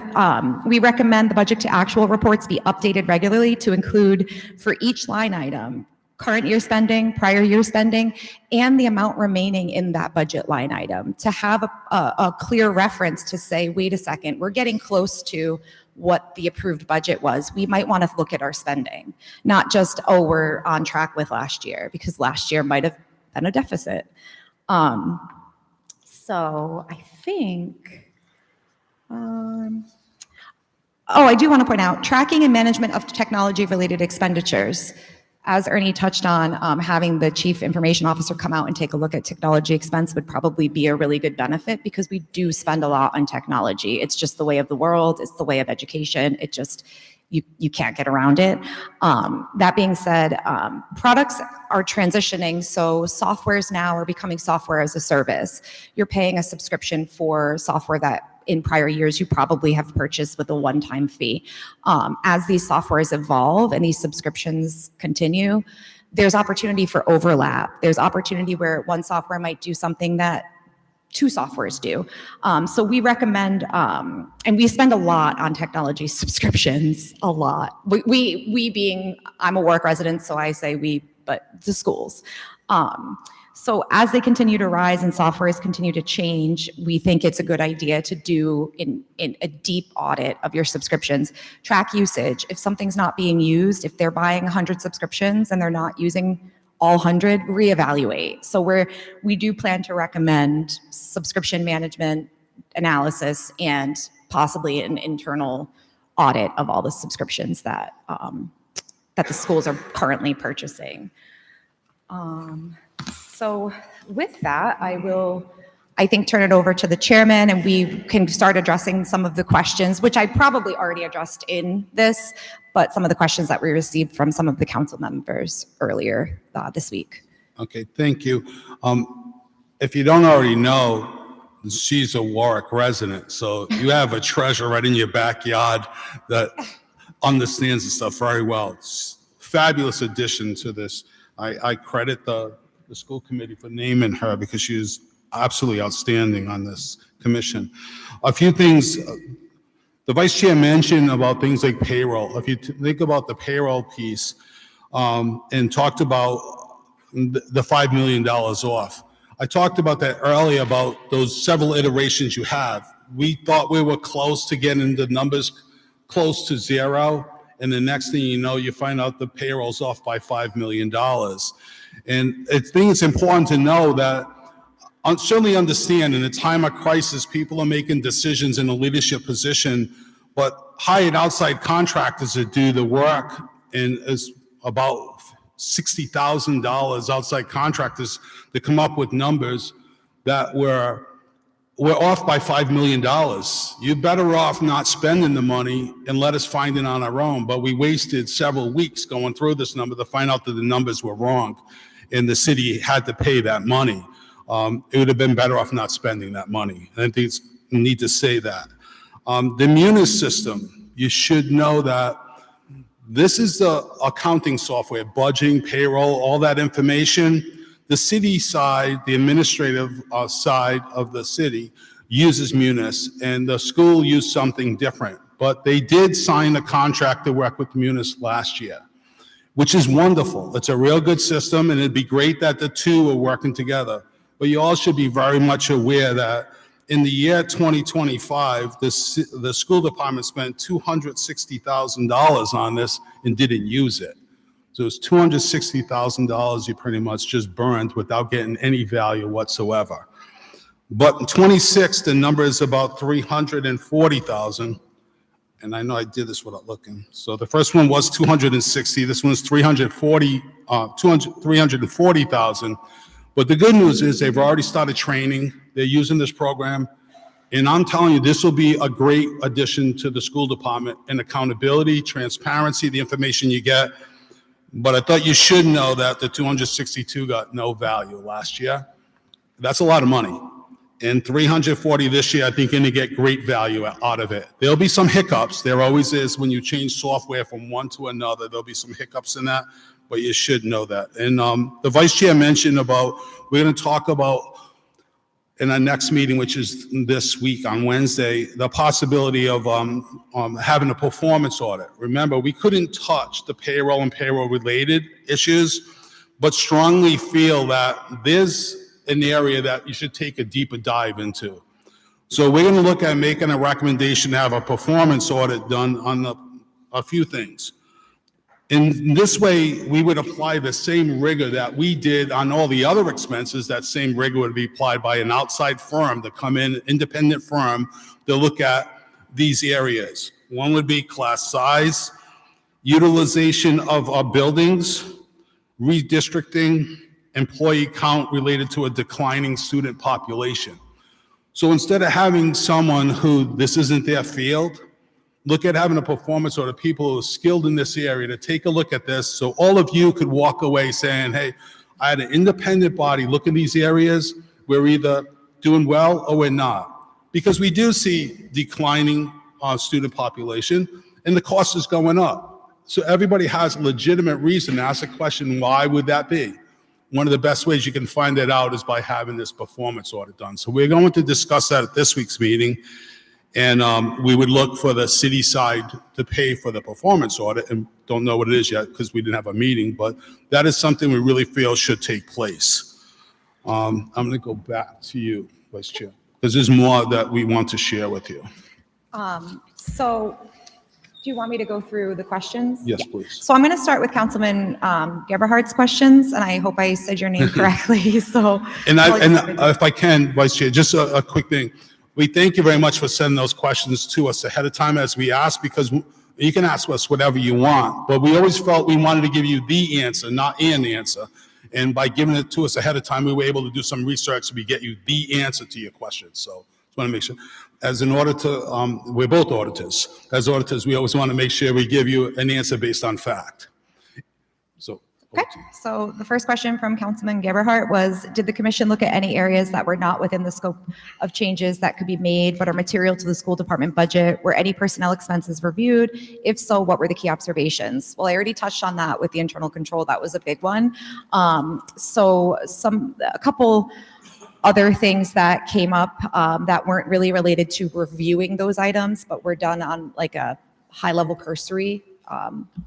we recommend the budget to actual reports be updated regularly to include for each line item, current year spending, prior year spending, and the amount remaining in that budget line item, to have a clear reference to say, wait a second, we're getting close to what the approved budget was. We might want to look at our spending, not just, oh, we're on track with last year, because last year might have been a deficit. So I think, I do want to point out, tracking and management of technology-related expenditures. As Ernie touched on, having the chief information officer come out and take a look at technology expense would probably be a really good benefit, because we do spend a lot on technology. It's just the way of the world. It's the way of education. It just, you can't get around it. That being said, products are transitioning, so softwares now are becoming software as a service. You're paying a subscription for software that in prior years you probably have purchased with a one-time fee. As these softwares evolve and these subscriptions continue, there's opportunity for overlap. There's opportunity where one software might do something that two softwares do. So we recommend, and we spend a lot on technology subscriptions, a lot. We being, I'm a Warwick resident, so I say we, but the schools. So as they continue to rise and softwares continue to change, we think it's a good idea to do in a deep audit of your subscriptions. Track usage. If something's not being used, if they're buying 100 subscriptions and they're not using all 100, reevaluate. So we do plan to recommend subscription management analysis and possibly an internal audit of all the subscriptions that the schools are currently purchasing. So with that, I think, turn it over to the chairman, and we can start addressing some of the questions, which I probably already addressed in this, but some of the questions that we received from some of the council members earlier this week. Okay, thank you. If you don't already know, she's a Warwick resident, so you have a treasure right in your backyard that understands the stuff very well. It's a fabulous addition to this. I credit the school committee for naming her, because she is absolutely outstanding on this commission. A few things, the vice chair mentioned about things like payroll. If you think about the payroll piece, and talked about the $5 million off. I talked about that earlier, about those several iterations you have. We thought we were close to getting the numbers close to zero, and the next thing you know, you find out the payroll's off by $5 million. And I think it's important to know that, certainly understand in a time of crisis, people are making decisions in a leadership position, but hired outside contractors to do the work, and it's about $60,000 outside contractors to come up with numbers that were off by $5 million. You're better off not spending the money and let us find it on our own. But we wasted several weeks going through this number to find out that the numbers were wrong, and the city had to pay that money. It would have been better off not spending that money. And I think it's need to say that. The Munis system, you should know that this is the accounting software, budgeting, payroll, all that information. The city side, the administrative side of the city uses Munis, and the school used something different. But they did sign a contract to work with Munis last year, which is wonderful. It's a real good system, and it'd be great that the two are working together. But you all should be very much aware that in the year 2025, the school department spent $260,000 on this and didn't use it. So it's $260,000 you pretty much just burned without getting any value whatsoever. But in 26, the number is about 340,000. And I know I did this without looking. So the first one was 260. This one's 340,000. But the good news is they've already started training. They're using this program. And I'm telling you, this will be a great addition to the school department in accountability, transparency, the information you get. But I thought you should know that the 262 got no value last year. That's a lot of money. And 340 this year, I think you're going to get great value out of it. There'll be some hiccups. There always is when you change software from one to another. There'll be some hiccups in that, but you should know that. And the vice chair mentioned about, we're going to talk about in our next meeting, which is this week on Wednesday, the possibility of having a performance audit. Remember, we couldn't touch the payroll and payroll-related issues, but strongly feel that there's an area that you should take a deeper dive into. So we're going to look at making a recommendation to have a performance audit done on a few things. In this way, we would apply the same rigor that we did on all the other expenses. That same rigor would be applied by an outside firm to come in, independent firm, to look at these areas. One would be class size, utilization of our buildings, redistricting, employee count related to a declining student population. So instead of having someone who this isn't their field, look at having a performance or the people who are skilled in this area to take a look at this, so all of you could walk away saying, hey, I had an independent body look in these areas. We're either doing well or we're not. Because we do see declining student population and the cost is going up. So everybody has a legitimate reason to ask the question, why would that be? One of the best ways you can find that out is by having this performance audit done. So we're going to discuss that at this week's meeting. And we would look for the city side to pay for the performance audit, and don't know what it is yet because we didn't have a meeting, but that is something we really feel should take place. I'm going to go back to you, Vice Chair, because there's more that we want to share with you. So do you want me to go through the questions? Yes, please. So I'm going to start with Councilman Geberhardt's questions, and I hope I said your name correctly. So, and if I can, Vice Chair, just a quick thing. We thank you very much for sending those questions to us ahead of time as we ask, because you can ask us whatever you want, but we always felt we wanted to give you the answer, not an answer. And by giving it to us ahead of time, we were able to do some research so we get you the answer to your question. So just want to make sure, as an auditor, we're both auditors. As auditors, we always want to make sure we give you an answer based on fact. So. Okay, so the first question from Councilman Geberhardt was, did the commission look at any areas that were not within the scope of changes that could be made but are material to the school department budget? Were any personnel expenses reviewed? If so, what were the key observations? Well, I already touched on that with the internal control. That was a big one. A couple other things that came up that weren't really related to reviewing those items, but were done on like a high-level cursory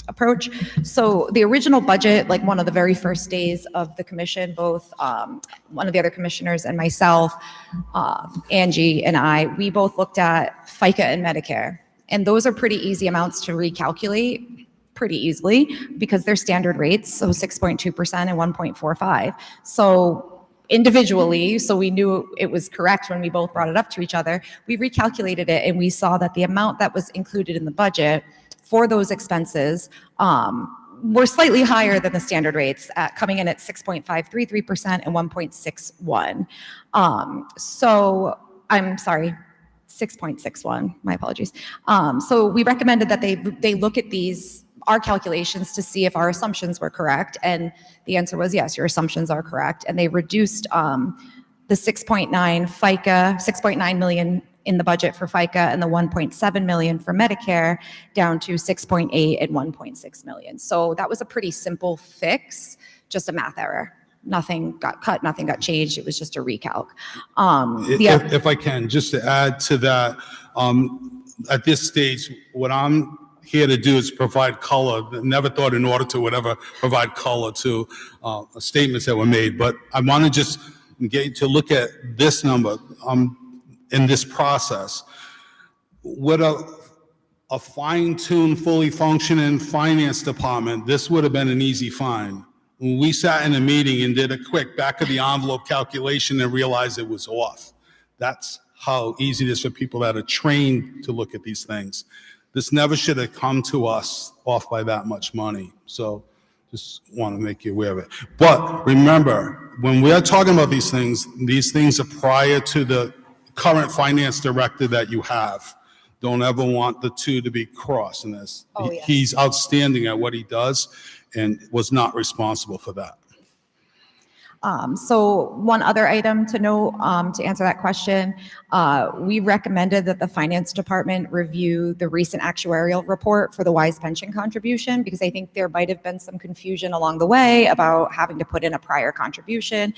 approach. So the original budget, like one of the very first days of the commission, both one of the other commissioners and myself, Angie and I, we both looked at FICA and Medicare. And those are pretty easy amounts to recalculate pretty easily because they're standard rates, so 6.2% and 1.45. So individually, so we knew it was correct when we both brought it up to each other, we recalculated it and we saw that the amount that was included in the budget for those expenses were slightly higher than the standard rates, coming in at 6.533% and 1.61. So I'm sorry, 6.61, my apologies. So we recommended that they look at our calculations to see if our assumptions were correct. And the answer was yes, your assumptions are correct. And they reduced the 6.9 FICA, 6.9 million in the budget for FICA and the 1.7 million for Medicare down to 6.8 and 1.6 million. So that was a pretty simple fix, just a math error. Nothing got cut, nothing got changed. It was just a recalc. If I can, just to add to that, at this stage, what I'm here to do is provide color. Never thought an auditor would ever provide color to statements that were made, but I want to just get you to look at this number in this process. With a fine-tuned, fully functioning finance department, this would have been an easy find. When we sat in a meeting and did a quick back-of-the-envelope calculation and realized it was off. That's how easy it is for people that are trained to look at these things. This never should have come to us off by that much money. So just want to make you aware of it. But remember, when we're talking about these things are prior to the current finance director that you have. Don't ever want the two to be crossed in this. Oh, yes. He's outstanding at what he does and was not responsible for that. So one other item to note, to answer that question, we recommended that the finance department review the recent actuarial report for the WISE pension contribution, because I think there might have been some confusion along the way about having to put in a prior contribution.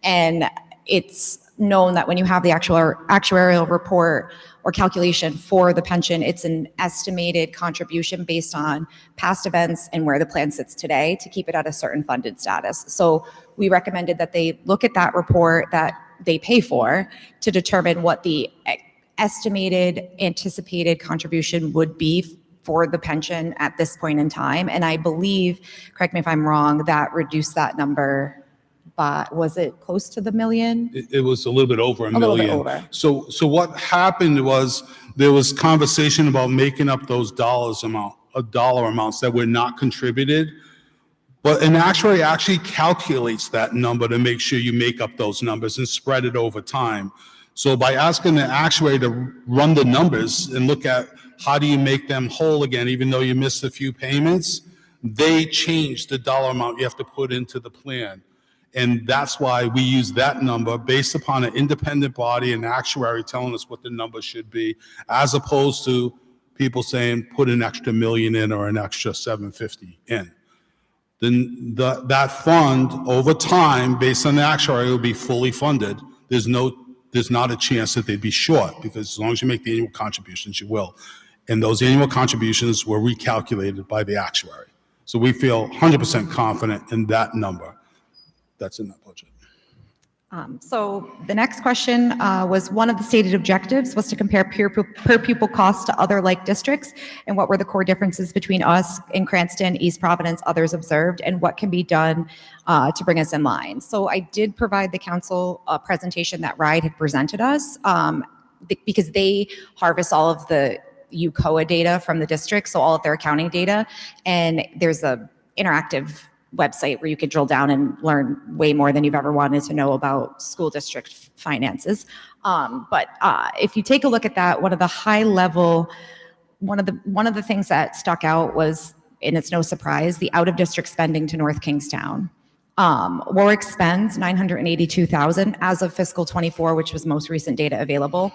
And it's known that when you have the actuarial report or calculation for the pension, it's an estimated contribution based on past events and where the plan sits today to keep it at a certain funded status. So we recommended that they look at that report that they pay for to determine what the estimated anticipated contribution would be for the pension at this point in time. And I believe, correct me if I'm wrong, that reduced that number. But was it close to the million? It was a little bit over a little bit million. over. So what happened was there was conversation about making up those dollar amounts that were not contributed. But an actuary actually calculates that number to make sure you make up those numbers and spread it over time. So by asking the actuary to run the numbers and look at how do you make them whole again, even though you missed a few payments, they change the dollar amount you have to put into the plan. And that's why we use that number based upon an independent body and actuary telling us what the number should be, as opposed to people saying, put an extra million in or an extra 750 in. Then that fund over time, based on the actuary, will be fully funded. There's not a chance that they'd be short, because as long as you make the annual contributions, you will. And those annual contributions were recalculated by the actuary. So we feel 100% confident in that number. That's in that budget. So the next question was, one of the stated objectives was to compare per pupil costs to other like districts, and what were the core differences between us in Cranston, East Providence, others observed, and what can be done to bring us in line. So I did provide the council a presentation that RIDE had presented us, because they harvest all of the UCOA data from the district, so all of their accounting data, and there's a interactive website where you could drill down and learn way more than you've ever wanted to know about school district finances. But if you take a look at that, one of the things that stuck out was, and it's no surprise, the out-of-district spending to North Kingstown. Warwick spends $982,000 as of fiscal 24, which was most recent data available,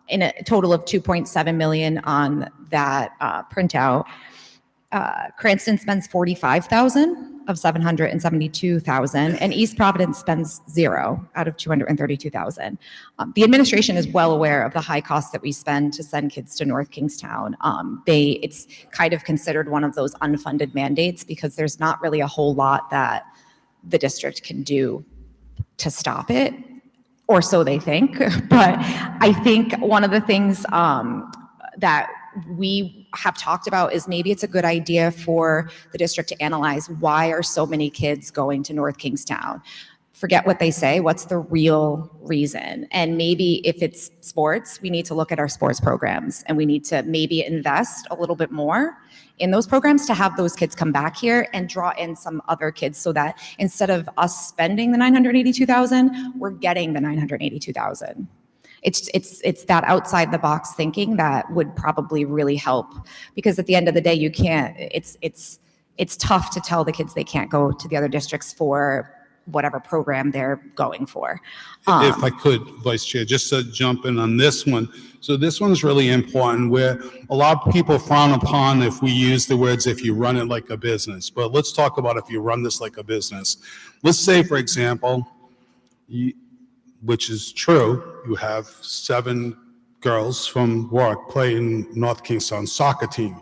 in a total of $2.7 million on that printout. Cranston spends $45,000 of $772,000, and East Providence spends $0 out of $232,000. The administration is well aware of the high costs that we spend to send kids to North Kingstown. It's kind of considered one of those unfunded mandates, because there's not really a whole lot that the district can do to stop it, or so they think. But I think one of the things that we have talked about is maybe it's a good idea for the district to analyze, why are so many kids going to North Kingstown? forget what they say, what's the real reason? And maybe if it's sports, we need to look at our sports programs and we need to maybe invest a little bit more in those programs to have those kids come back here and draw in some other kids so that instead of us spending the 982,000, we're getting the 982,000. It's that outside the box thinking that would probably really help, because at the end of the day, you can't, it's tough to tell the kids they can't go to the other districts for whatever program they're going for. If I could, Vice Chair, just to jump in on this one. So this one's really important, where a lot of people frown upon if we use the words, if you run it like a business. But let's talk about if you run this like a business. Let's say, for example, which is true, you have 7 girls from Warwick playing North Kingstown soccer team.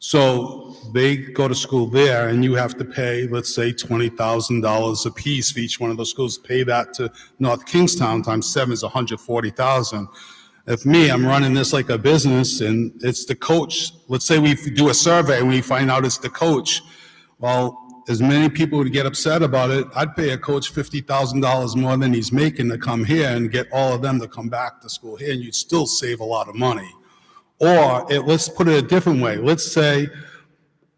So they go to school there and you have to pay, let's say, $20,000 a piece for each one of those schools. Pay that to North Kingstown times 7 is $140,000. If I'm running this like a business and it's the coach, let's say we do a survey and we find out it's the coach. Well, as many people would get upset about it, I'd pay a coach $50,000 more than he's making to come here and get all of them to come back to school here, and you'd still save a lot of money. Or let's put it a different way. Let's say,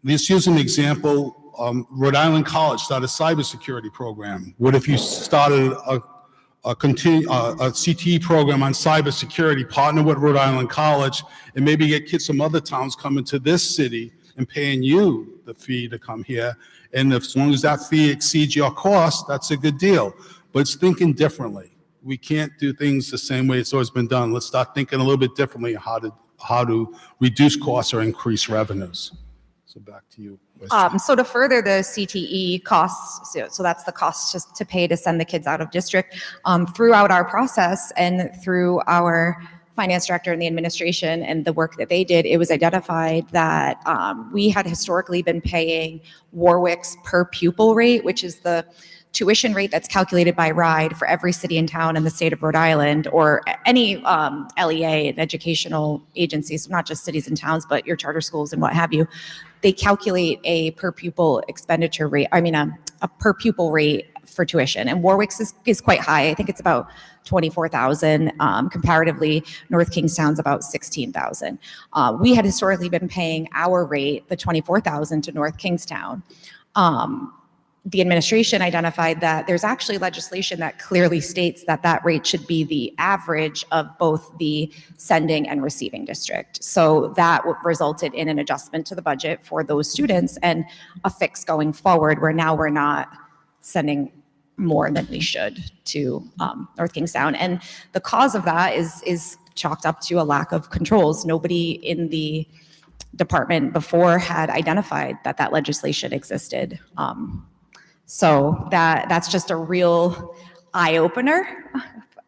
let's use an example, Rhode Island College started a cybersecurity program. What if you started a CTE program on cybersecurity, partner with Rhode Island College, and maybe get kids from other towns coming to this city and paying you the fee to come here. And as long as that fee exceeds your cost, that's a good deal. But it's thinking differently. We can't do things the same way it's always been done. Let's start thinking a little bit differently how to reduce costs or increase revenues. So back to you. So to further the CTE costs, so that's the cost just to pay to send the kids out of district, throughout our process and through our finance director and the administration and the work that they did, it was identified that we had historically been paying Warwick's per pupil rate, which is the tuition rate that's calculated by RIDE for every city and town in the state of Rhode Island, or any LEA and educational agencies, not just cities and towns, but your charter schools and what have you. They calculate a per pupil expenditure rate, a per pupil rate for tuition. And Warwick's is quite high. I think it's about 24,000. Comparatively, North Kingstown's about 16,000. We had historically been paying our rate, the 24,000, to North Kingstown. The administration identified that there's actually legislation that clearly states that that rate should be the average of both the sending and receiving district. So that resulted in an adjustment to the budget for those students and a fix going forward, where now we're not sending more than we should to North Kingstown. And the cause of that is chalked up to a lack of controls. Nobody in the department before had identified that legislation existed. So that's just a real eye opener,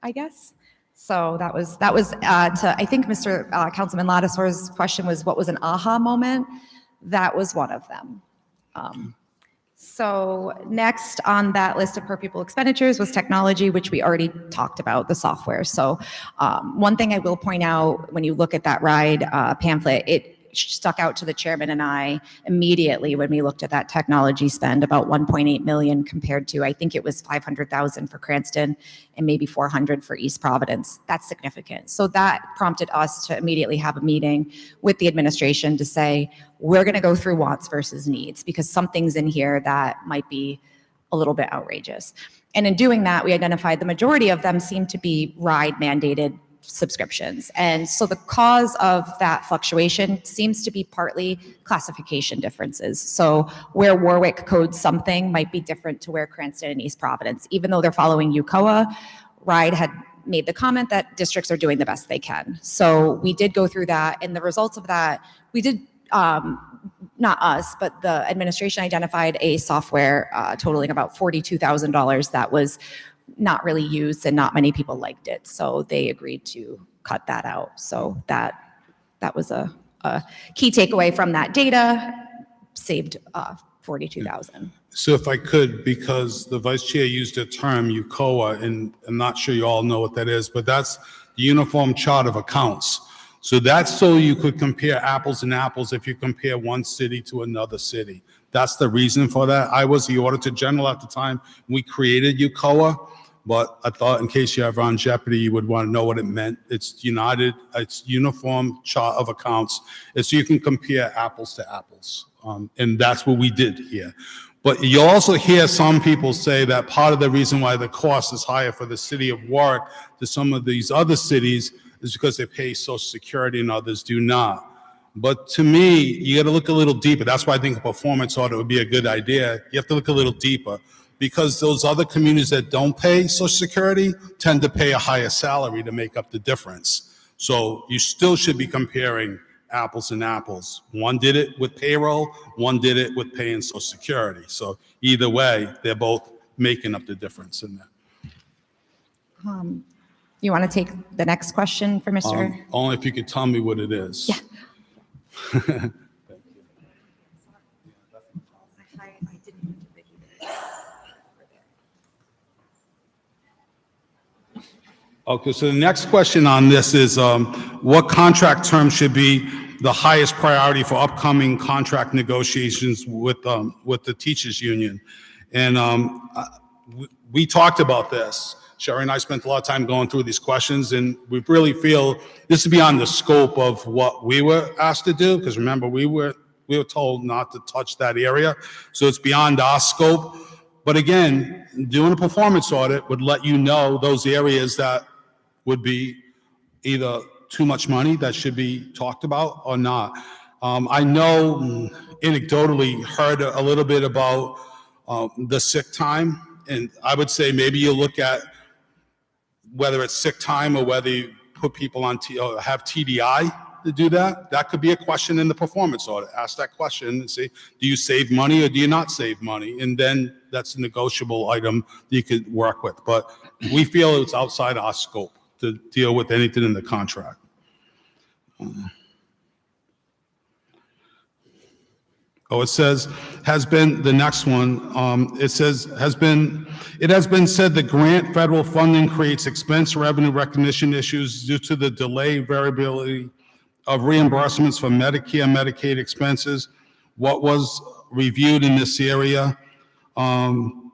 I guess. So that was I think Mr. Councilman Ladisor's question was, what was an aha moment? That was one of them. So next on that list of per pupil expenditures was technology, which we already talked about, the software. So one thing I will point out, when you look at that RIDE pamphlet, it stuck out to the chairman and I immediately when we looked at that technology spend, about 1.8 million compared to, I think it was 500,000 for Cranston and maybe 400 for East Providence. That's significant. So that prompted us to immediately have a meeting with the administration to say, we're going to go through wants versus needs, because something's in here that might be a little bit outrageous. And in doing that, we identified the majority of them seem to be RIDE mandated subscriptions. And so the cause of that fluctuation seems to be partly classification differences. So where Warwick codes something might be different to where Cranston and East Providence. Even though they're following UCOA, RIDE had made the comment that districts are doing the best they can. So we did go through that, and the results of that, we did, not us, but the administration identified a software totaling about $42,000 that was not really used and not many people liked it. So they agreed to cut that out. So that was a key takeaway from that data, saved 42,000. So if I could, because the vice chair used the term UCOA, and I'm not sure you all know what that is, but that's the Uniform Chart of Accounts. So that's so you could compare apples and apples if you compare one city to another city. That's the reason for that. I was the Auditor General at the time. We created UCOA, but I thought in case you ever on Jeopardy, you would want to know what it meant. It's united, it's uniform chart of accounts. It's so you can compare apples to apples. And that's what we did here. But you also hear some people say that part of the reason why the cost is higher for the city of Warwick to some of these other cities is because they pay Social Security and others do not. But to me, you got to look a little deeper. That's why I think a performance audit would be a good idea. You have to look a little deeper because those other communities that don't pay Social Security tend to pay a higher salary to make up the difference. So you still should be comparing apples and apples. One did it with payroll, one did it with paying Social Security. So either way, they're both making up the difference in that. You want to take the next question for Mr.? Only if you could tell me what it is. Yeah. Okay, so the next question on this is what contract term should be the highest priority for upcoming contract negotiations with the teachers union? And we talked about this. Sherry and I spent a lot of time going through these questions, and we really feel this is beyond the scope of what we were asked to do, because remember, we were told not to touch that area, so it's beyond our scope. But again, doing a performance audit would let you know those areas that would be either too much money that should be talked about or not. I know anecdotally heard a little bit about the sick time, and I would say maybe you look at whether it's sick time or whether you put people on or have TDI to do that. That could be a question in the performance audit. Ask that question and see, do you save money or do you not save money? And then that's a negotiable item that you could work with. But we feel it's outside our scope to deal with anything in the contract. It says, has been, the next one, it says, it has been said that grant federal funding creates expense revenue recognition issues due to the delay variability of reimbursements for Medicare and Medicaid expenses. What was reviewed in this area? And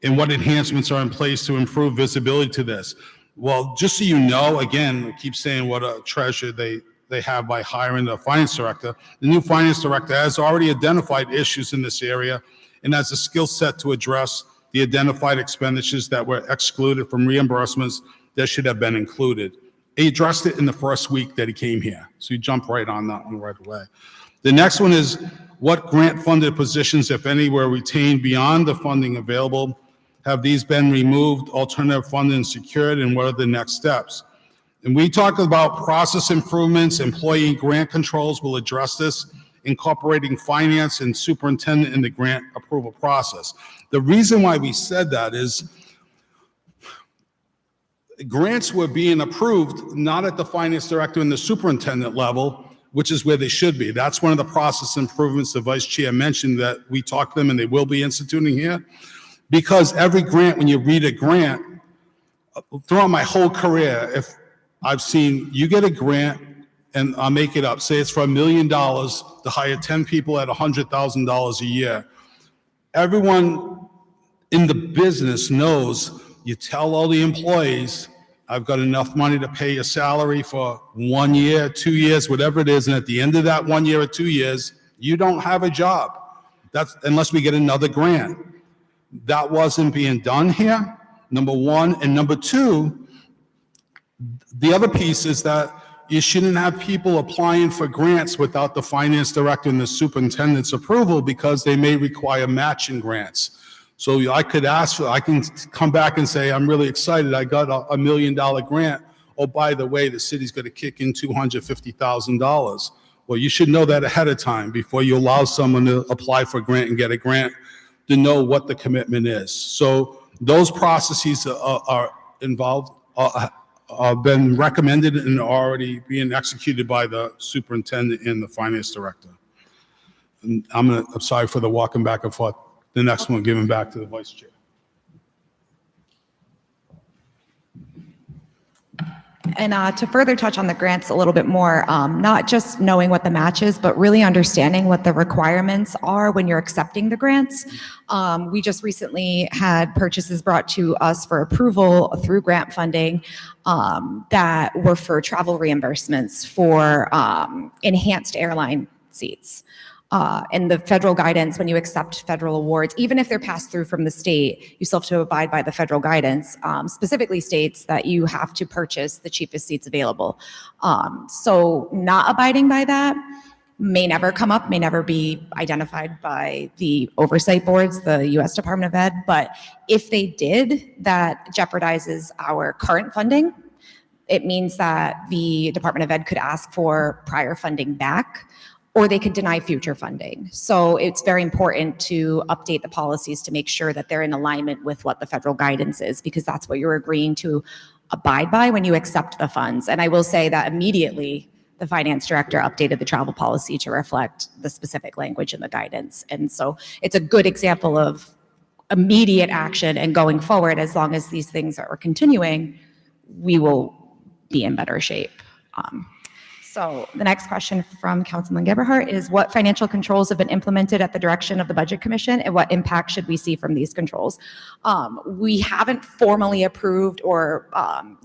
what enhancements are in place to improve visibility to this? Well, just so you know, again, I keep saying what a treasure they have by hiring the finance director. The new finance director has already identified issues in this area and has a skill set to address the identified expenditures that were excluded from reimbursements that should have been included. He addressed it in the first week that he came here. So he jumped right on that one right away. The next one is what grant-funded positions, if any, were retained beyond the funding available? Have these been removed, alternative funding secured, and what are the next steps? And we talk about process improvements, employee grant controls will address this, incorporating finance and superintendent in the grant approval process. The reason why we said that is grants were being approved not at the finance director and the superintendent level, which is where they should be. That's one of the process improvements the vice chair mentioned that we talked to them and they will be instituting here. Because every grant, when you read a grant, throughout my whole career, if I've seen you get a grant, and I'll make it up, say it's for $1 million to hire 10 people at $100,000 a year. Everyone in the business knows you tell all the employees, I've got enough money to pay your salary for 1 year, 2 years, whatever it is, and at the end of that 1 year or 2 years, you don't have a job. That's unless we get another grant. That wasn't being done here, number one. And number two, the other piece is that you shouldn't have people applying for grants without the finance director and the superintendent's approval because they may require matching grants. So I could ask for, I can come back and say, I'm really excited, I got a $1 million grant. Oh, by the way, the city's going to kick in $250,000. Well, you should know that ahead of time before you allow someone to apply for a grant and get a grant to know what the commitment is. So those processes are involved, been recommended and already being executed by the superintendent and the finance director. And I'm sorry for the walking back and forth. The next one, giving back to the vice chair. And to further touch on the grants a little bit more, not just knowing what the match is, but really understanding what the requirements are when you're accepting the grants. We just recently had purchases brought to us for approval through grant funding that were for travel reimbursements for enhanced airline seats. And the federal guidance, when you accept federal awards, even if they're passed through from the state, you still have to abide by the federal guidance, specifically states that you have to purchase the cheapest seats available. So not abiding by that may never come up, may never be identified by the oversight boards, the US Department of Ed, but if they did, that jeopardizes our current funding. It means that the Department of Ed could ask for prior funding back, or they could deny future funding. So it's very important to update the policies to make sure that they're in alignment with what the federal guidance is, because that's what you're agreeing to abide by when you accept the funds. And I will say that immediately the finance director updated the travel policy to reflect the specific language in the guidance. And so it's a good example of immediate action, and going forward, as long as these things are continuing, we will be in better shape. So the next question from Councilman Geberhart is, what financial controls have been implemented at the direction of the Budget Commission, and what impact should we see from these controls? We haven't formally approved or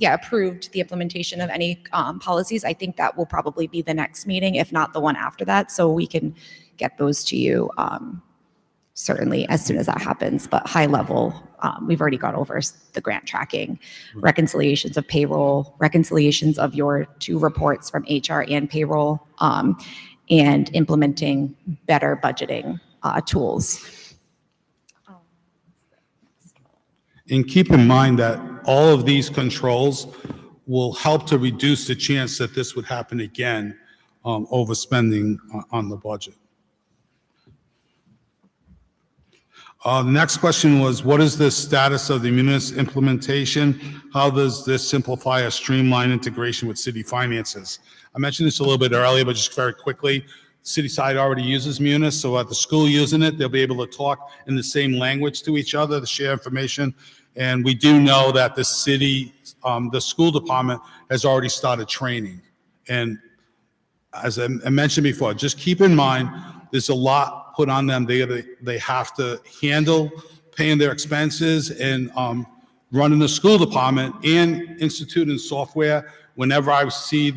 approved the implementation of any policies. I think that will probably be the next meeting, if not the one after that, so we can get those to you certainly as soon as that happens. But high level, we've already gone over the grant tracking, reconciliations of payroll, reconciliations of your 2 reports from HR and payroll, and implementing better budgeting tools. And keep in mind that all of these controls will help to reduce the chance that this would happen again, overspending on the budget. The next question was, what is the status of the munis implementation? How does this simplify a streamlined integration with city finances? I mentioned this a little bit earlier, but just very quickly, city side already uses munis, so at the school using it, they'll be able to talk in the same language to each other to share information. And we do know that the city, the school department has already started training. And as I mentioned before, just keep in mind, there's a lot put on them. They have to handle paying their expenses and running the school department and instituting software. Whenever I see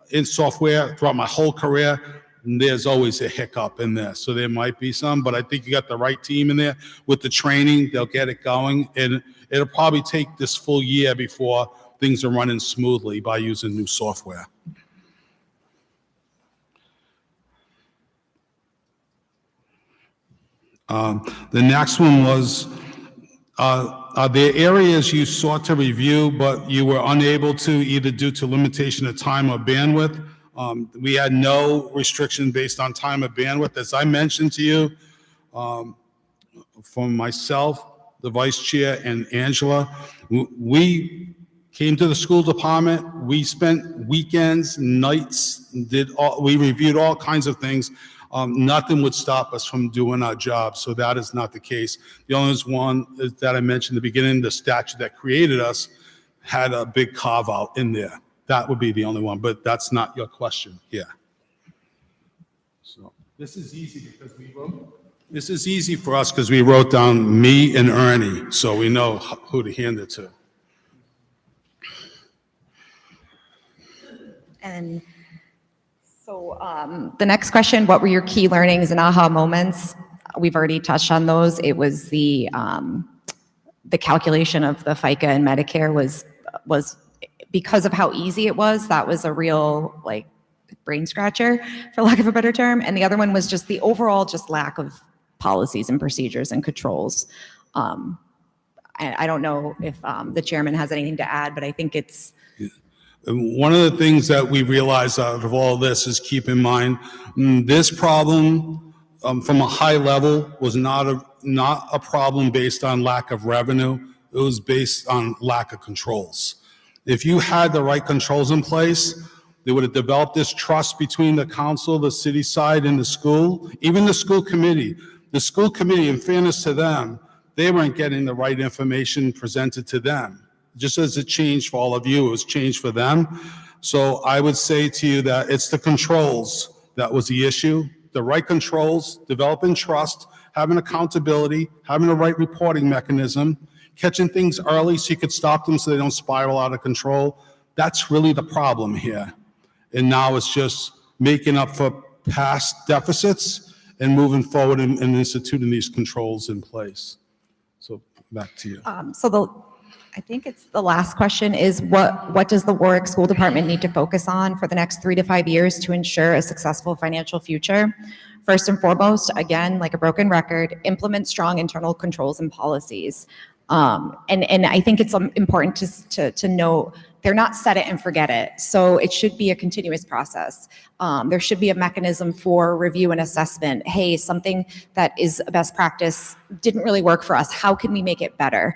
in software throughout my whole career, there's always a hiccup in there. So there might be some, but I think you got the right team in there with the training. They'll get it going, and it'll probably take this full year before things are running smoothly by using new software. The next one was, are there areas you sought to review, but you were unable to, either due to limitation of time or bandwidth? We had no restriction based on time or bandwidth. As I mentioned to you, from myself, the vice chair, and Angela, we came to the school department. We spent weekends, nights, we reviewed all kinds of things. Nothing would stop us from doing our job, so that is not the case. The only one is that I mentioned in the beginning, the statute that created us had a big carve out in there. That would be the only one, but that's not your question here. So this is easy because this is easy for us because we wrote down me and Ernie, so we know who to hand it to. And so the next question, what were your key learnings and aha moments? We've already touched on those. It was the calculation of the FICA and Medicare was because of how easy it was. That was a real brain scratcher, for lack of a better term. And the other one was just the overall lack of policies and procedures and controls. I don't know if the chairman has anything to add, but I think it's. One of the things that we realized out of all this is, keep in mind, this problem from a high level was not a problem based on lack of revenue. It was based on lack of controls. If you had the right controls in place, they would have developed this trust between the council, the city side, and the school, even the school committee. The school committee, in fairness to them, they weren't getting the right information presented to them. Just as it changed for all of you, it was changed for them. So I would say to you that it's the controls that was the issue. The right controls, developing trust, having accountability, having the right reporting mechanism, catching things early so you could stop them so they don't spiral out of control. That's really the problem here. And now it's just making up for past deficits and moving forward and instituting these controls in place. So back to you. I think it's the last question is what does the Warwick School Department need to focus on for the next 3 to 5 years to ensure a successful financial future? First and foremost, again, like a broken record, implement strong internal controls and policies. And I think it's important to note they're not set it and forget it. So it should be a continuous process. There should be a mechanism for review and assessment. Hey, something that is a best practice didn't really work for us. How can we make it better?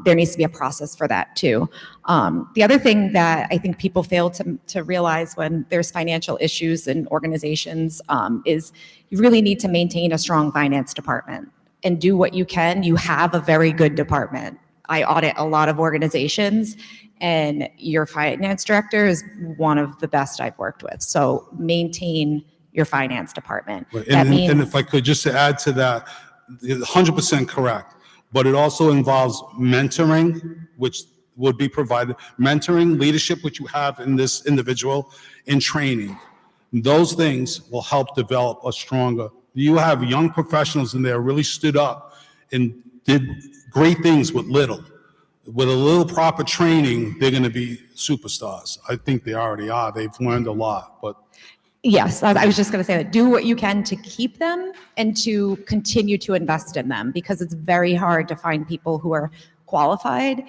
There needs to be a process for that too. The other thing that I think people fail to realize when there's financial issues in organizations is you really need to maintain a strong finance department and do what you can. You have a very good department. I audit a lot of organizations, and your finance director is one of the best I've worked with. So maintain your finance department. And if I could just add to that, 100% correct. But it also involves mentoring, which would be provided, mentoring, leadership, which you have in this individual, and training. Those things will help develop a stronger. You have young professionals in there really stood up and did great things with little. With a little proper training, they're going to be superstars. I think they already are. They've learned a lot, but. Yes, I was just going to say that. Do what you can to keep them and to continue to invest in them, because it's very hard to find people who are qualified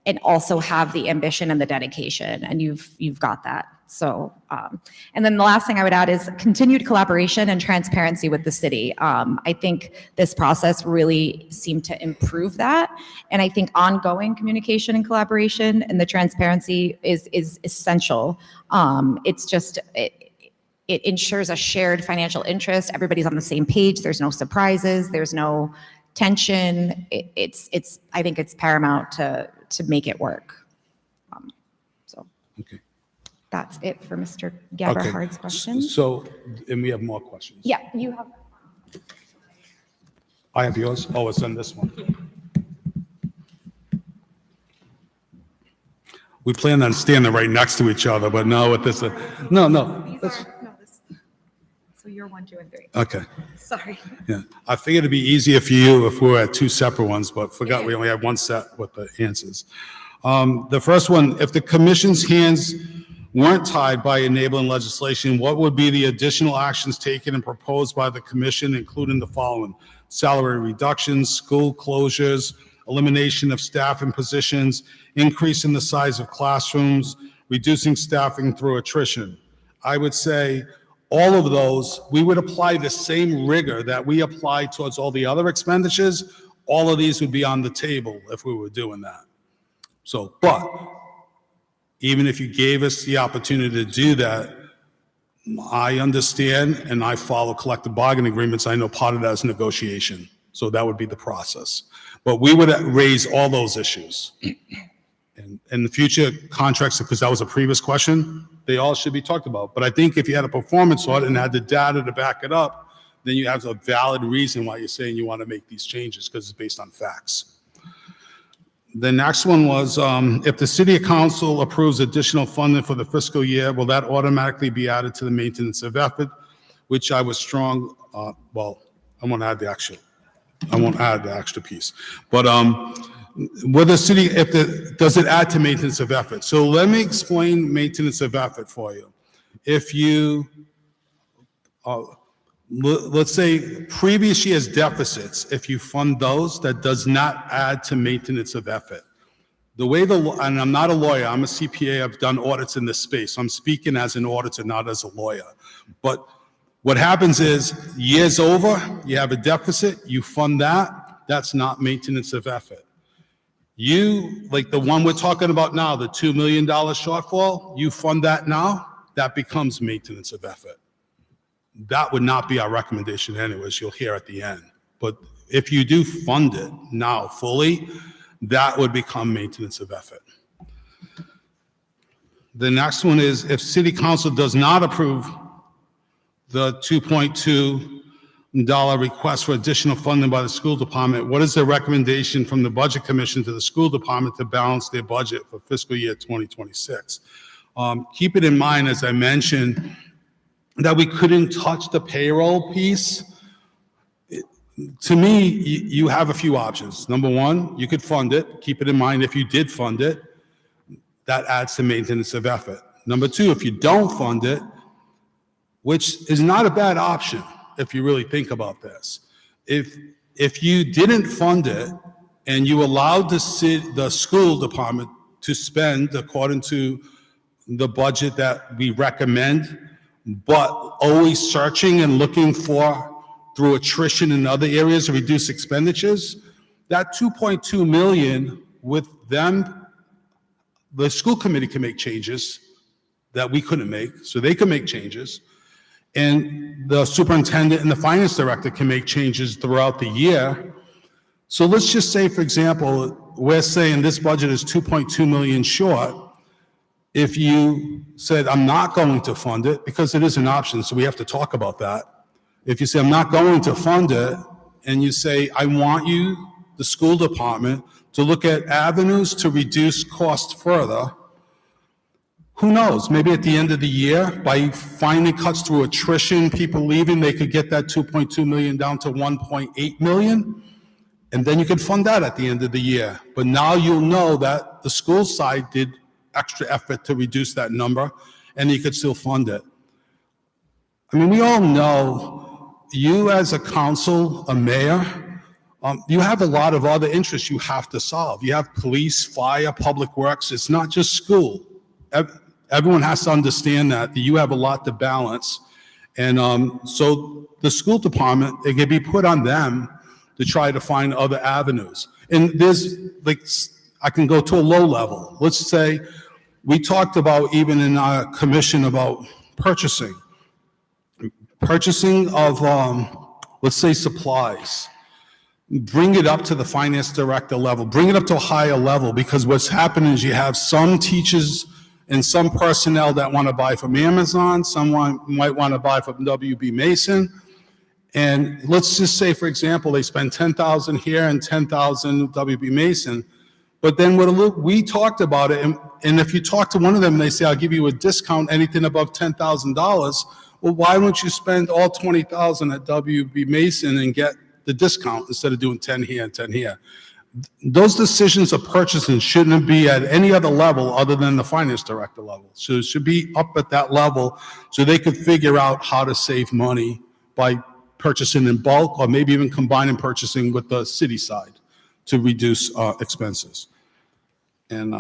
and also have the ambition and the dedication, and you've got that. So, and then the last thing I would add is continued collaboration and transparency with the city. I think this process really seemed to improve that. And I think ongoing communication and collaboration and the transparency is essential. It's just, it ensures a shared financial interest. Everybody's on the same page. There's no surprises. There's no tension. I think it's paramount to make it work. Okay. That's it for Mr. Gaberhard's questions. So, and we have more questions. Yeah, you have. I have yours. Oh, it's on this one. We planned on standing right next to each other, but no, with this, no. So you're 1, 2, and 3. Okay. Sorry. Yeah, I figured it'd be easier for you if we were at 2 separate ones, but forgot we only had 1 set with the answers. The first one, if the commission's hands weren't tied by enabling legislation, what would be the additional actions taken and proposed by the commission, including the following: salary reductions, school closures, elimination of staffing positions, increase in the size of classrooms, reducing staffing through attrition? I would say all of those, we would apply the same rigor that we apply towards all the other expenditures. All of these would be on the table if we were doing that. So, but even if you gave us the opportunity to do that, I understand and I follow collective bargaining agreements. I know part of that is negotiation. So that would be the process. But we would raise all those issues. And in the future contracts, because that was a previous question, they all should be talked about. But I think if you had a performance audit and had the data to back it up, then you have a valid reason why you're saying you want to make these changes, because it's based on facts. The next one was, if the city council approves additional funding for the fiscal year, will that automatically be added to the maintenance of effort? Which I was strong, well, I won't add the extra piece. But with the city, does it add to maintenance of effort? So let me explain maintenance of effort for you. If you, let's say previous year's deficits, if you fund those, that does not add to maintenance of effort. The way and I'm not a lawyer, I'm a CPA, I've done audits in this space. I'm speaking as an auditor, not as a lawyer. But what happens is, years over, you have a deficit, you fund that, that's not maintenance of effort. You, like the one we're talking about now, the $2 million shortfall, you fund that now, that becomes maintenance of effort. That would not be our recommendation anyways, you'll hear at the end. But if you do fund it now fully, that would become maintenance of effort. The next one is if City Council does not approve the $2.2 request for additional funding by the school department, what is the recommendation from the Budget Commission to the school department to balance their budget for fiscal year 2026? Keep it in mind, as I mentioned, that we couldn't touch the payroll piece. To me, you have a few options. Number one, you could fund it. Keep it in mind, if you did fund it, that adds to maintenance of effort. Number two, if you don't fund it, which is not a bad option if you really think about this. If you didn't fund it and you allowed the school department to spend according to the budget that we recommend, but always searching and looking for, through attrition in other areas, to reduce expenditures, that 2.2 million with them, the school committee can make changes that we couldn't make, so they can make changes. And the superintendent and the finance director can make changes throughout the year. So let's just say, for example, we're saying this budget is 2.2 million short. If you said, I'm not going to fund it, because it is an option, so we have to talk about that. If you say, I'm not going to fund it, and you say, I want you, the school department, to look at avenues to reduce cost further, who knows? Maybe at the end of the year, by finding cuts through attrition, people leaving, they could get that 2.2 million down to 1.8 million. And then you can fund that at the end of the year. But now you'll know that the school side did extra effort to reduce that number, and you could still fund it. I mean, we all know, you as a council, a mayor, you have a lot of other interests you have to solve. You have police, fire, public works. It's not just school. Everyone has to understand that you have a lot to balance. And so the school department, it can be put on them to try to find other avenues. And there's, like, I can go to a low level. Let's say we talked about, even in our commission, about purchasing of, let's say, supplies. Bring it up to the finance director level, bring it up to a higher level, because what's happening is you have some teachers and some personnel that want to buy from Amazon, someone might want to buy from WB Mason. And let's just say, for example, they spend $10,000 here and $10,000 WB Mason. But then we talked about it, and if you talk to one of them, they say, I'll give you a discount, anything above $10,000. Well, why don't you spend all $20,000 at WB Mason and get the discount instead of doing 10 here and 10 here? Those decisions of purchasing shouldn't be at any other level other than the finance director level. So it should be up at that level so they could figure out how to save money by purchasing in bulk, or maybe even combining purchasing with the city side to reduce expenses. And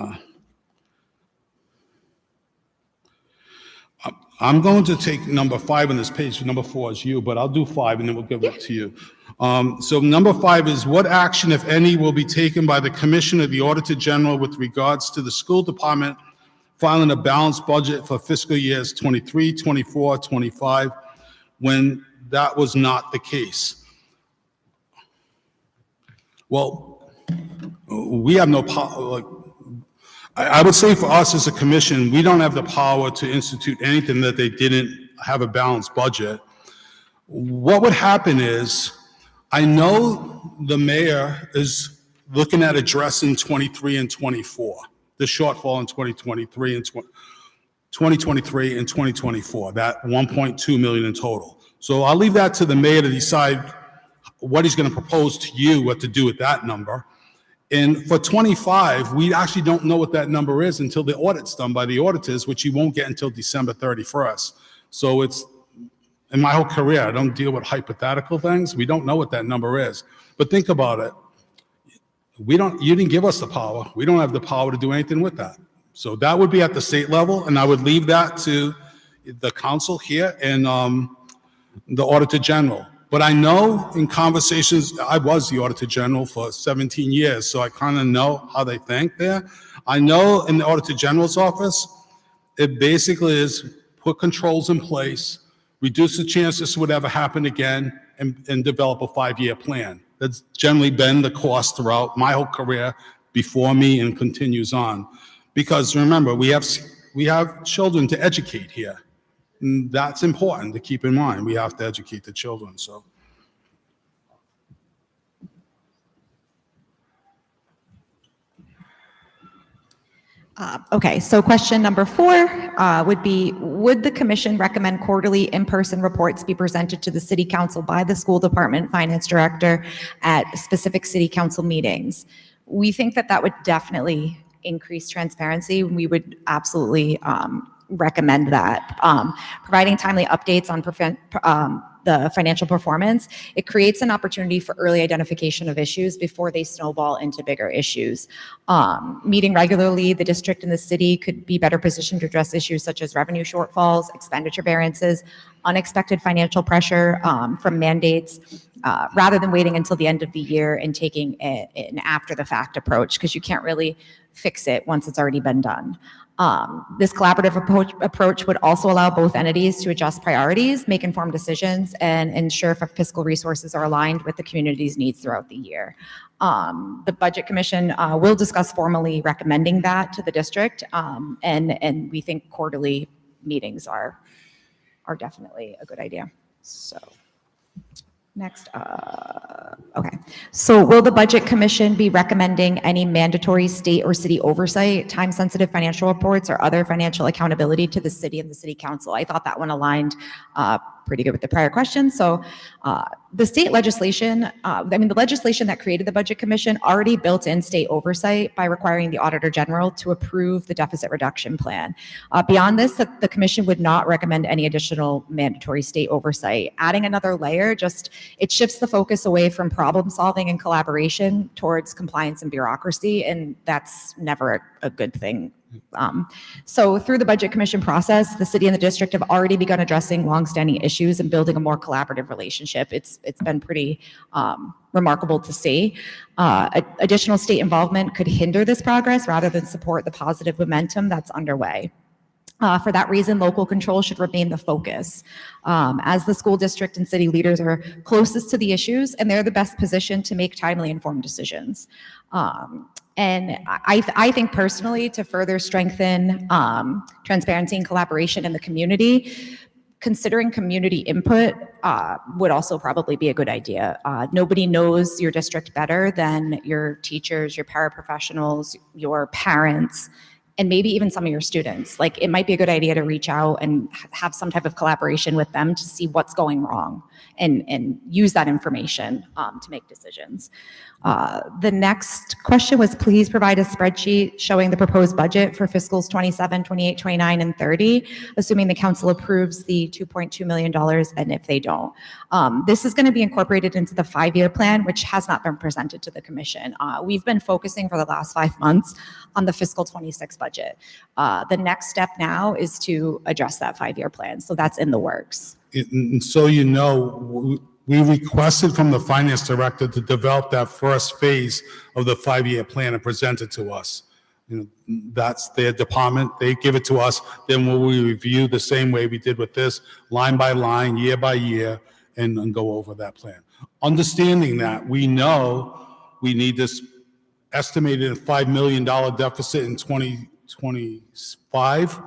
I'm going to take number 5 on this page. Number 4 is you, but I'll do 5 and then we'll give it to you. So number 5 is, what action, if any, will be taken by the Commission of the Auditor General with regards to the school department filing a balanced budget for fiscal years 23, 24, 25, when that was not the case? Well, we have no power. I would say for us as a commission, we don't have the power to institute anything that they didn't have a balanced budget. What would happen is, I know the mayor is looking at addressing 23 and 24, the shortfall in 2023 and 2024, that 1.2 million in total. So I'll leave that to the mayor to decide what he's going to propose to you, what to do with that number. And for 25, we actually don't know what that number is until the audit's done by the auditors, which you won't get until December 31st. So it's, in my whole career, I don't deal with hypothetical things. We don't know what that number is. But think about it. You didn't give us the power. We don't have the power to do anything with that. So that would be at the state level, and I would leave that to the council here and the Auditor General. But I know in conversations, I was the Auditor General for 17 years, so I kind of know how they think there. I know in the Auditor General's office, it basically is put controls in place, reduce the chances this would ever happen again, and develop a 5-year plan. That's generally been the course throughout my whole career, before me and continues on. Because remember, we have children to educate here. And that's important to keep in mind. We have to educate the children, so. Okay, so question number 4 would be, would the commission recommend quarterly in-person reports be presented to the city council by the school department finance director at specific city council meetings? We think that that would definitely increase transparency. We would absolutely recommend that. Providing timely updates on the financial performance, it creates an opportunity for early identification of issues before they snowball into bigger issues. Meeting regularly, the district and the city could be better positioned to address issues such as revenue shortfalls, expenditure variances, unexpected financial pressure from mandates, rather than waiting until the end of the year and taking an after-the-fact approach, because you can't really fix it once it's already been done. This collaborative approach would also allow both entities to adjust priorities, make informed decisions, and ensure fiscal resources are aligned with the community's needs throughout the year. The Budget Commission will discuss formally recommending that to the district, and we think quarterly meetings are definitely a good idea. So. Next, okay. So will the Budget Commission be recommending any mandatory state or city oversight, time-sensitive financial reports, or other financial accountability to the city and the city council? I thought that one aligned pretty good with the prior question. So the state legislation, the legislation that created the Budget Commission already built in state oversight by requiring the Auditor General to approve the deficit reduction plan. Beyond this, the Commission would not recommend any additional mandatory state oversight. Adding another layer it shifts the focus away from problem solving and collaboration towards compliance and bureaucracy, and that's never a good thing. So through the Budget Commission process, the city and the district have already begun addressing longstanding issues and building a more collaborative relationship. It's been pretty remarkable to see. Additional state involvement could hinder this progress rather than support the positive momentum that's underway. For that reason, local control should remain the focus, as the school district and city leaders are closest to the issues and they're the best positioned to make timely informed decisions. And I think personally, to further strengthen transparency and collaboration in the community, considering community input would also probably be a good idea. Nobody knows your district better than your teachers, your paraprofessionals, your parents, and maybe even some of your students. Like, it might be a good idea to reach out and have some type of collaboration with them to see what's going wrong and use that information to make decisions. The next question was, please provide a spreadsheet showing the proposed budget for fiscals 27, 28, 29, and 30, assuming the council approves the $2.2 million, and if they don't. This is going to be incorporated into the 5-year plan, which has not been presented to the commission. We've been focusing for the last 5 months on the fiscal 26 budget. The next step now is to address that 5-year plan. So that's in the works. And so you know, we requested from the finance director to develop that first phase of the 5-year plan and present it to us. You know, that's their department. They give it to us. Then we review the same way we did with this, line by line, year by year, and go over that plan. Understanding that, we know we need this estimated $5 million deficit in 2025.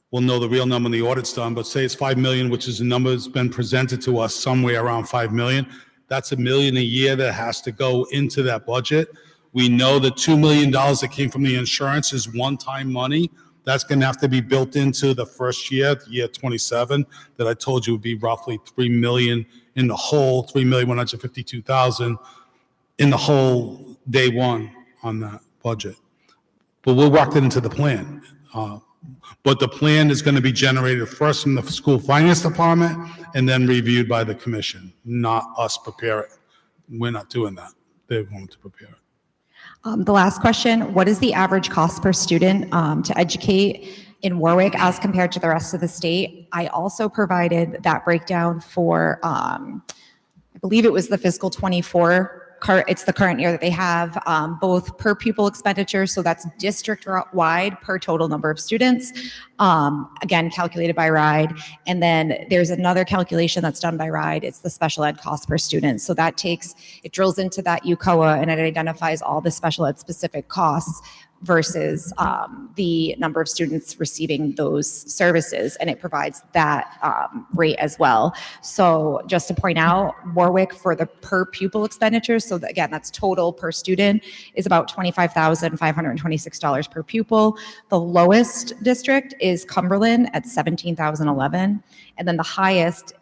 We'll know the real number when the audit's done, but say it's 5 million, which is the number that's been presented to us, somewhere around 5 million. That's $1 million a year that has to go into that budget. We know the $2 million that came from the insurance is one-time money. That's going to have to be built into the first year, year 27, that I told you would be roughly 3 million in the whole, 3,152,000 in the whole day one on that budget. But we'll work it into the plan. But the plan is going to be generated first from the school finance department and then reviewed by the commission, not us prepare it. We're not doing that. They're going to prepare it. The last question, what is the average cost per student to educate in Warwick as compared to the rest of the state? I also provided that breakdown for, I believe it was the fiscal 24 it's the current year that they have, both per pupil expenditures, so that's district-wide per total number of students, again, calculated by RIDE. And then there's another calculation that's done by RIDE. It's the special ed cost per student. So that it drills into that UCOA and it identifies all the special ed specific costs versus the number of students receiving those services, and it provides that rate as well. So just to point out, Warwick for the per pupil expenditures, so again, that's total per student, is about $25,526 per pupil. The lowest district is Cumberland at $17,011, and then the highest,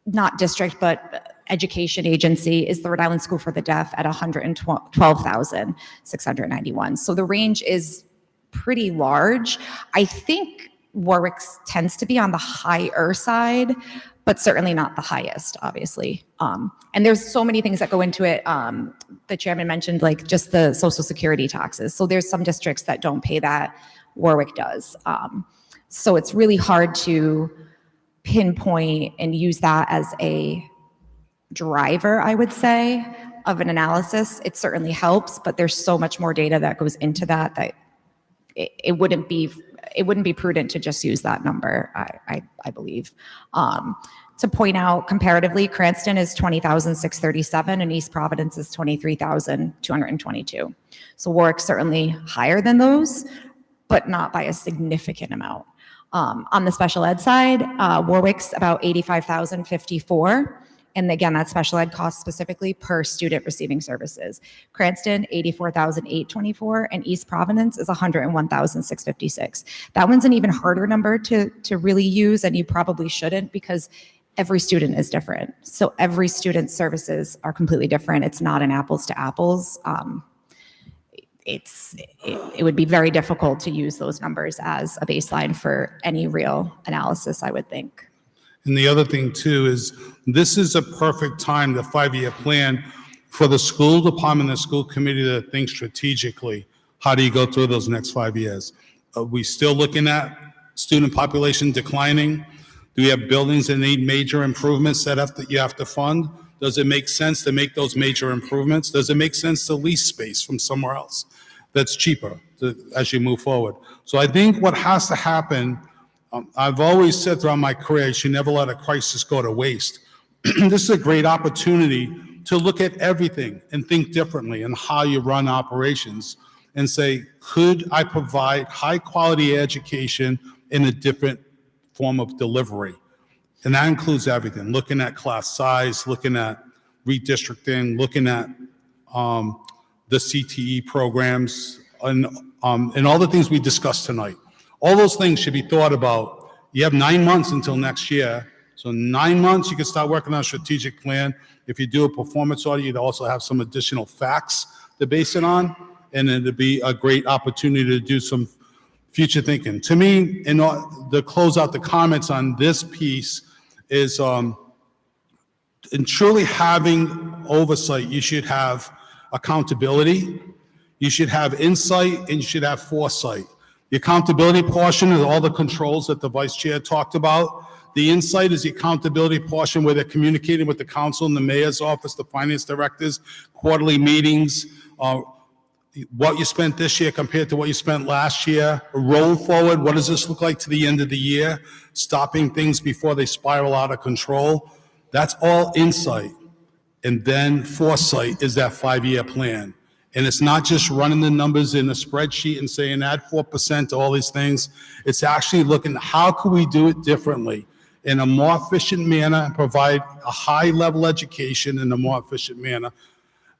not district, but education agency, is the Rhode Island School for the Deaf at $112,691. So the range is pretty large. I think Warwick tends to be on the higher side, but certainly not the highest, obviously. And there's so many things that go into it. The chairman mentioned like just the Social Security taxes. So there's some districts that don't pay that. Warwick does. So it's really hard to pinpoint and use that as a driver, I would say, of an analysis. It certainly helps, but there's so much more data that goes into that it wouldn't be prudent to just use that number, I believe. To point out comparatively, Cranston is $20,637 and East Providence is $23,222. So Warwick's certainly higher than those, but not by a significant amount. On the special ed side, Warwick's about $85,054. And again, that's special ed costs specifically per student receiving services. Cranston, $84,824, and East Providence is $101,656. That one's an even harder number to really use, and you probably shouldn't, because every student is different. So every student's services are completely different. It's not an apples to apples. It would be very difficult to use those numbers as a baseline for any real analysis, I would think. And the other thing too is this is a perfect time, the 5-year plan, for the school department and the school committee to think strategically. How do you go through those next 5 years? Are we still looking at student population declining? Do we have buildings that need major improvements that you have to fund? Does it make sense to make those major improvements? Does it make sense to lease space from somewhere else that's cheaper as you move forward? So I think what has to happen, I've always said throughout my career, you should never let a crisis go to waste. This is a great opportunity to look at everything and think differently in how you run operations and say, could I provide high quality education in a different form of delivery? And that includes everything, looking at class size, looking at redistricting, looking at the CTE programs, and all the things we discussed tonight. All those things should be thought about. You have 9 months until next year. So 9 months, you can start working on a strategic plan. If you do a performance audit, you'd also have some additional facts to base it on, and it'd be a great opportunity to do some future thinking. To me, to close out the comments on this piece is in truly having oversight, you should have accountability, you should have insight, and you should have foresight. The accountability portion is all the controls that the vice chair talked about. The insight is the accountability portion where they're communicating with the council and the mayor's office, the finance directors, quarterly meetings, what you spent this year compared to what you spent last year, roll forward, what does this look like to the end of the year, stopping things before they spiral out of control. That's all insight. And then foresight is that 5-year plan. And it's not just running the numbers in a spreadsheet and saying add 4% to all these things. It's actually looking at how can we do it differently in a more efficient manner and provide a high level education in a more efficient manner.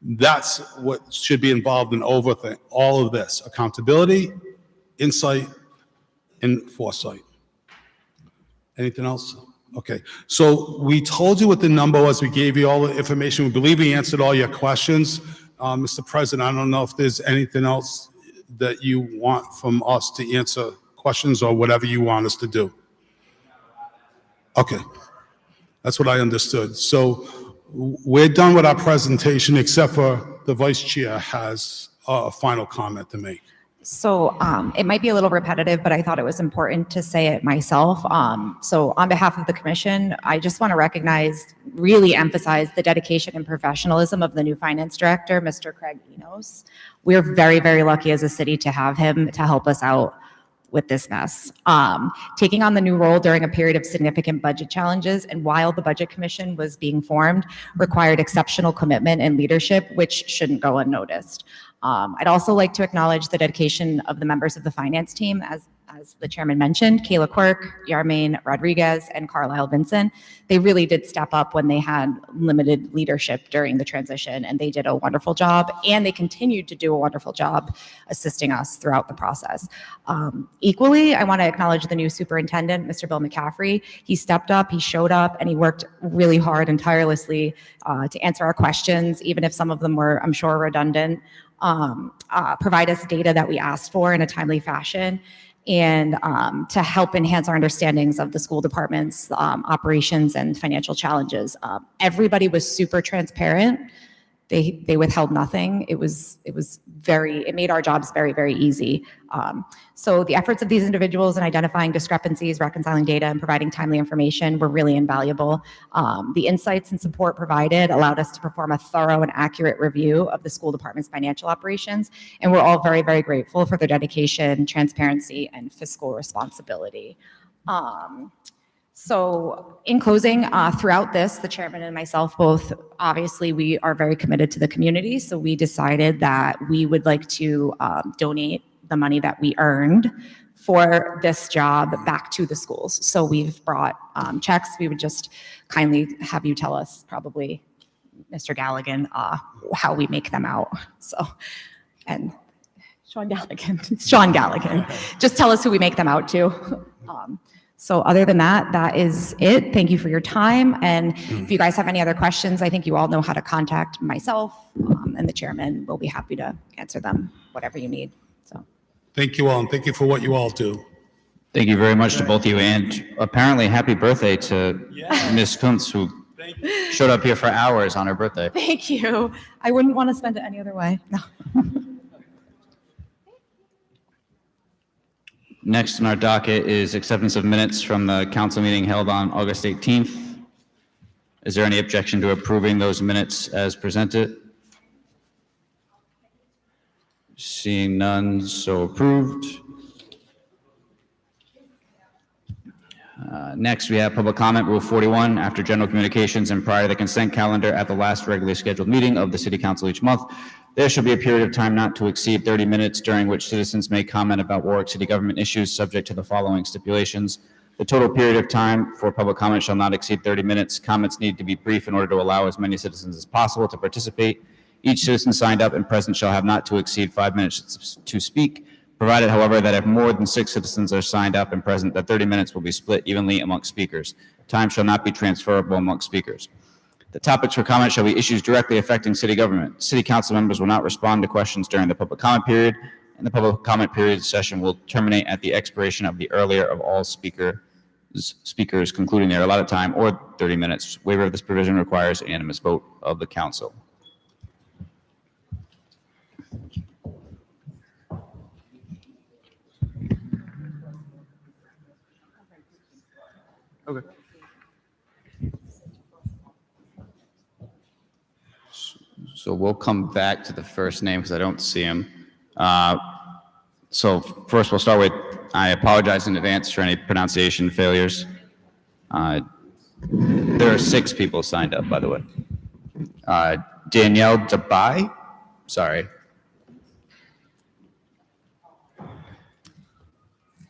That's what should be involved in all of this: accountability, insight, and foresight. Anything else? Okay, so we told you what the number was. We gave you all the information. We believe we answered all your questions. Mr. President, I don't know if there's anything else that you want from us to answer questions or whatever you want us to do. Okay, that's what I understood. So we're done with our presentation, except for the vice chair has a final comment to make. So it might be a little repetitive, but I thought it was important to say it myself. So on behalf of the commission, I just want to recognize, really emphasize the dedication and professionalism of the new finance director, Mr. Craig Enos. We're very, very lucky as a city to have him to help us out with this mess. Taking on the new role during a period of significant budget challenges and while the Budget Commission was being formed required exceptional commitment and leadership, which shouldn't go unnoticed. I'd also like to acknowledge the dedication of the members of the finance team, as the chairman mentioned, Kayla Quirk, Yarmaine Rodriguez, and Carlisle Vincent. They really did step up when they had limited leadership during the transition, and they did a wonderful job, and they continued to do a wonderful job assisting us throughout the process. Equally, I want to acknowledge the new superintendent, Mr. Bill McCaffrey. He stepped up, he showed up, and he worked really hard and tirelessly to answer our questions, even if some of them were, I'm sure, redundant. Provide us data that we asked for in a timely fashion, and to help enhance our understandings of the school department's operations and financial challenges. Everybody was super transparent. They withheld nothing. It made our jobs very, very easy. So the efforts of these individuals in identifying discrepancies, reconciling data, and providing timely information were really invaluable. The insights and support provided allowed us to perform a thorough and accurate review of the school department's financial operations, and we're all very, very grateful for their dedication, transparency, and fiscal responsibility. So in closing, throughout this, the chairman and myself both, obviously, we are very committed to the community. So we decided that we would like to donate the money that we earned for this job back to the schools. So we've brought checks. We would just kindly have you tell us, probably, Mr. Galligan, how we make them out. So, and Sean Galligan, just tell us who we make them out to. So other than that, that is it. Thank you for your time. And if you guys have any other questions, I think you all know how to contact myself and the chairman. We'll be happy to answer them, whatever you need. So Thank you all, and thank you for what you all do. Thank you very much to both of you, and apparently happy birthday to Ms. Kuntz, who showed up here for hours on her birthday. thank you. I wouldn't want to spend it any other way. No. Next on our docket is acceptance of minutes from the council meeting held on August 18th. Is there any objection to approving those minutes as presented? Seeing none, so approved. Next, we have public comment, Rule 41. After general communications and prior to the consent calendar at the last regularly scheduled meeting of the City Council each month, there shall be a period of time not to exceed 30 minutes during which citizens may comment about Warwick City government issues subject to the following stipulations. The total period of time for public comment shall not exceed 30 minutes. Comments need to be brief in order to allow as many citizens as possible to participate. Each citizen signed up and present shall have not to exceed 5 minutes to speak, provided, however, that if more than 6 citizens are signed up and present, that 30 minutes will be split evenly amongst speakers. Time shall not be transferable amongst speakers. The topics for comment shall be issues directly affecting city government. City council members will not respond to questions during the public comment period, and the public comment period session will terminate at the expiration of the earlier of all speakers concluding their allotted time or 30 minutes. Waiver of this provision requires a unanimous vote of the council. Okay. So we'll come back to the first name because I don't see him. So first we'll start with, I apologize in advance for any pronunciation failures. There are 6 people signed up, by the way. Danielle Dabai, sorry.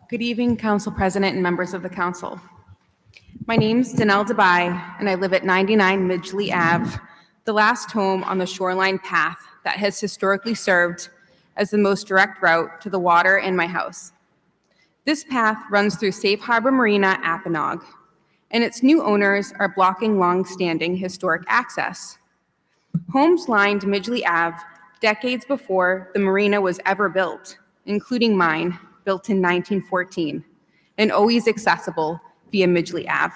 Good evening, Council President and members of the council. My name's Danelle Dabai, and I live at 99 Midgley Ave, the last home on the shoreline path that has historically served as the most direct route to the water in my house. This path runs through Safe Harbor Marina, Apponaug, and its new owners are blocking long-standing historic access. Homes lined Midgley Ave decades before the marina was ever built, including mine, built in 1914, and always accessible via Midgley Ave.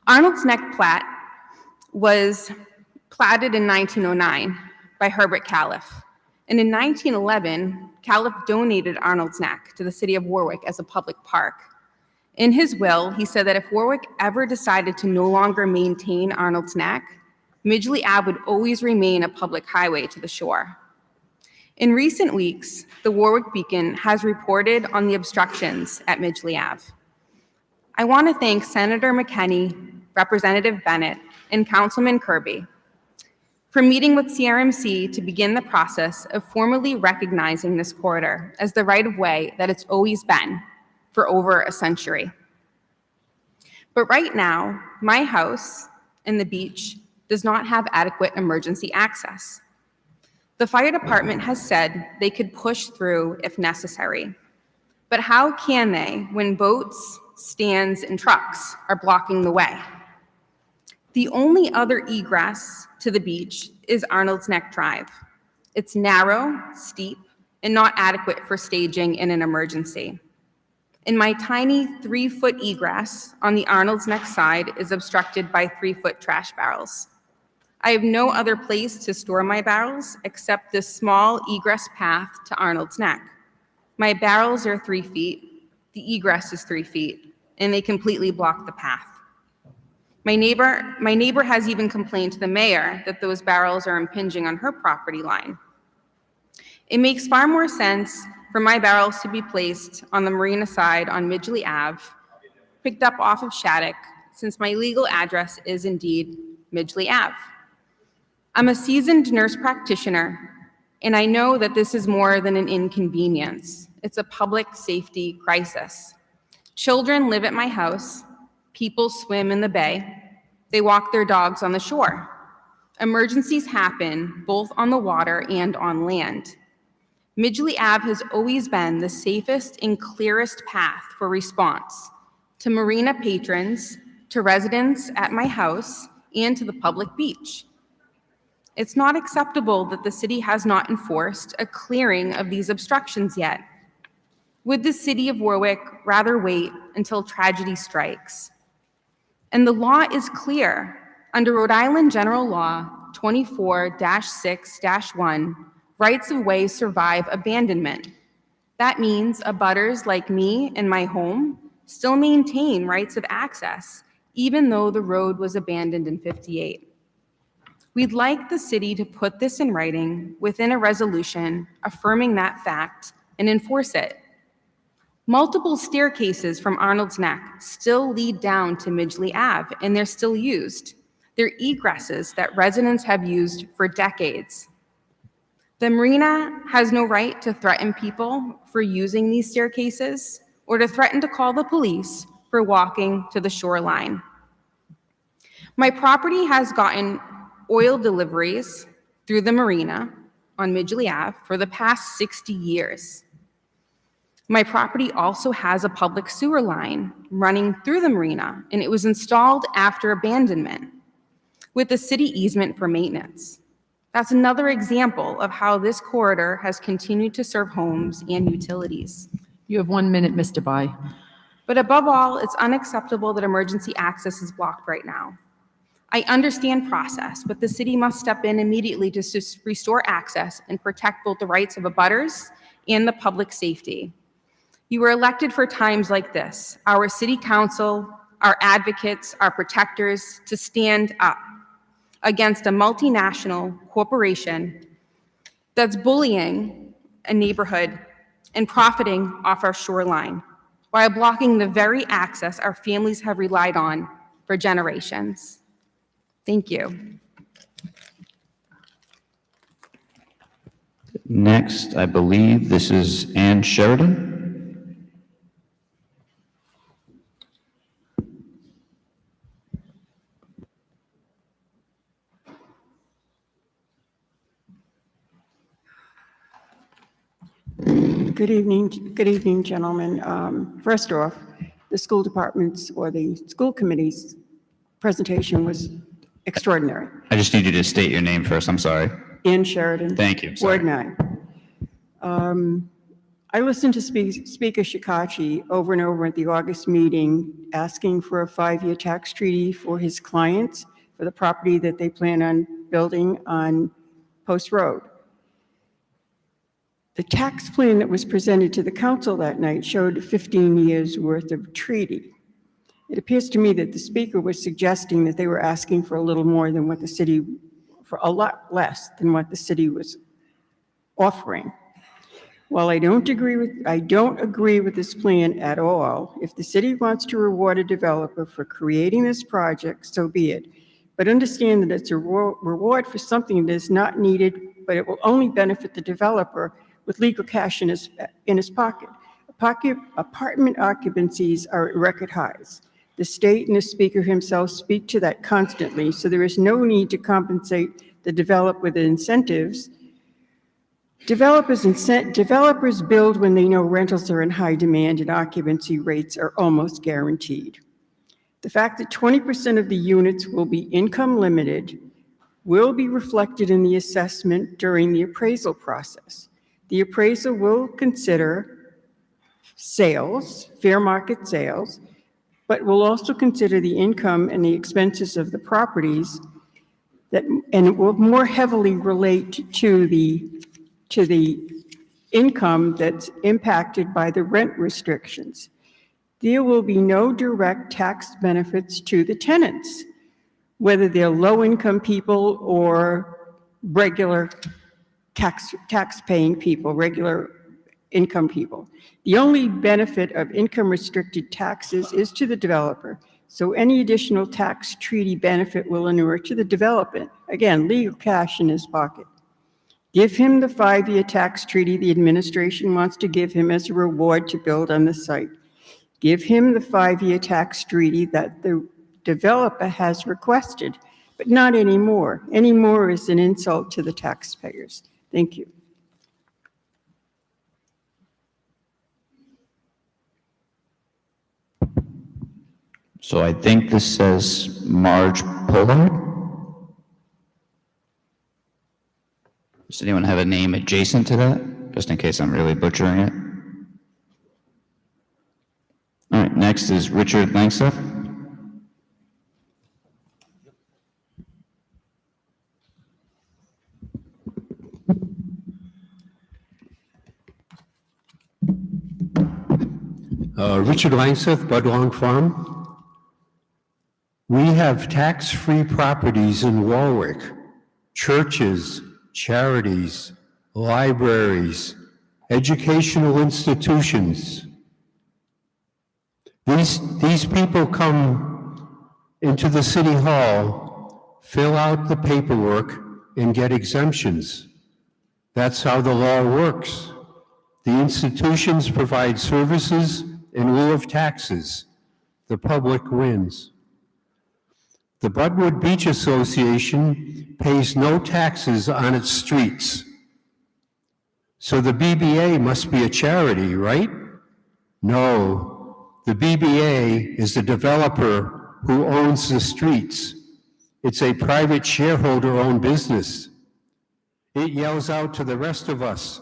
Arnold's Neck Plat was platted in 1909 by Herbert Calliff, And in 1911, Calip donated Arnold's Neck to the city of Warwick as a public park. In his will, he said that if Warwick ever decided to no longer maintain Arnold's Neck, Midgley Ave would always remain a public highway to the shore. In recent weeks, the Warwick Beacon has reported on the obstructions at Midgley Ave. I want to thank Senator McKenney, Representative Bennett, and Councilman Kirby for meeting with CRMC to begin the process of formally recognizing this corridor as the right-of-way that it's always been for over a century. But right now, my house and the beach does not have adequate emergency access. The fire department has said they could push through if necessary. But how can they when boats, stands, and trucks are blocking the way? The only other egress to the beach is Arnold's Neck Drive. It's narrow, steep, and not adequate for staging in an emergency. And my tiny 3-foot egress on the Arnold's Neck side is obstructed by 3-foot trash barrels. I have no other place to store my barrels except this small egress path to Arnold's Neck. My barrels are 3 feet, the egress is 3 feet, and they completely block the path. My neighbor has even complained to the mayor that those barrels are impinging on her property line. It makes far more sense for my barrels to be placed on the marina side on Midgley Ave, picked up off of Shattuck, since my legal address is indeed Midgley Ave. I'm a seasoned nurse practitioner, and I know that this is more than an inconvenience. It's a public safety crisis. Children live at my house, people swim in the bay, they walk their dogs on the shore. Emergencies happen both on the water and on land. Midgley Ave has always been the safest and clearest path for response to marina patrons, to residents at my house, and to the public beach. It's not acceptable that the city has not enforced a clearing of these obstructions yet. Would the city of Warwick rather wait until tragedy strikes? And the law is clear. Under Rhode Island General Law 24-6-1, rights of way survive abandonment. That means abutters like me and my home still maintain rights of access, even though the road was abandoned in '58. We'd like the city to put this in writing within a resolution affirming that fact and enforce it. Multiple staircases from Arnold's Neck still lead down to Midgley Ave, and they're still used. They're egresses that residents have used for decades. The marina has no right to threaten people for using these staircases or to threaten to call the police for walking to the shoreline. My property has gotten oil deliveries through the marina on Midgley Ave for the past 60 years. My property also has a public sewer line running through the marina, and it was installed after abandonment with a city easement for maintenance. That's another example of how this corridor has continued to serve homes and utilities. You have 1 minute, Ms. Debye. But above all, it's unacceptable that emergency access is blocked right now. I understand process, but the city must step in immediately to restore access and protect both the rights of abutters and the public safety. You were elected for times like this. Our city council, our advocates, our protectors, to stand up against a multinational corporation that's bullying a neighborhood and profiting off our shoreline while blocking the very access our families have relied on for generations. Thank you. Next, I believe this is Ann Sheridan. Good evening, gentlemen. First off, the school department's or the school committee's presentation was extraordinary. I just need you to state your name first. I'm sorry. Ann Sheridan. Thank you. Sorry. Ward 9. I listened to Speaker Shikachi over and over at the August meeting asking for a 5-year tax treaty for his clients for the property that they plan on building on Post Road. The tax plan that was presented to the council that night showed 15 years' worth of treaty. It appears to me that the speaker was suggesting that they were asking for a little more than what the city, for a lot less than what the city was offering. While I don't agree with this plan at all. If the city wants to reward a developer for creating this project, so be it. But understand that it's a reward for something that is not needed, but it will only benefit the developer with legal cash in his pocket. Apartment occupancies are at record highs. The state and the speaker himself speak to that constantly, so there is no need to compensate the developer with incentives. Developers build when they know rentals are in high demand and occupancy rates are almost guaranteed. The fact that 20% of the units will be income limited will be reflected in the assessment during the appraisal process. The appraisal will consider sales, fair market sales, but will also consider the income and the expenses of the properties and it will more heavily relate to the income that's impacted by the rent restrictions. There will be no direct tax benefits to the tenants, whether they're low-income people or regular tax-paying people, regular income people. The only benefit of income-restricted taxes is to the developer, so any additional tax treaty benefit will inure to the developer. Again, legal cash in his pocket. Give him the 5-year tax treaty the administration wants to give him as a reward to build on the site. Give him the 5-year tax treaty that the developer has requested, but not anymore. Anymore is an insult to the taxpayers. Thank you. So I think this says Marge Pollard. Does anyone have a name adjacent to that? Just in case I'm really butchering it. All right, next is Richard Langstaff. Richard Langstaff, Budlong Farm. We have tax-free properties in Warwick, churches, charities, libraries, educational institutions. These people come into the city hall, fill out the paperwork, and get exemptions. That's how the law works. The institutions provide services in lieu of taxes. The public wins. The Budwood Beach Association pays no taxes on its streets. So the BBA must be a charity, right? No, the BBA is the developer who owns the streets. It's a private shareholder-owned business. It yells out to the rest of us,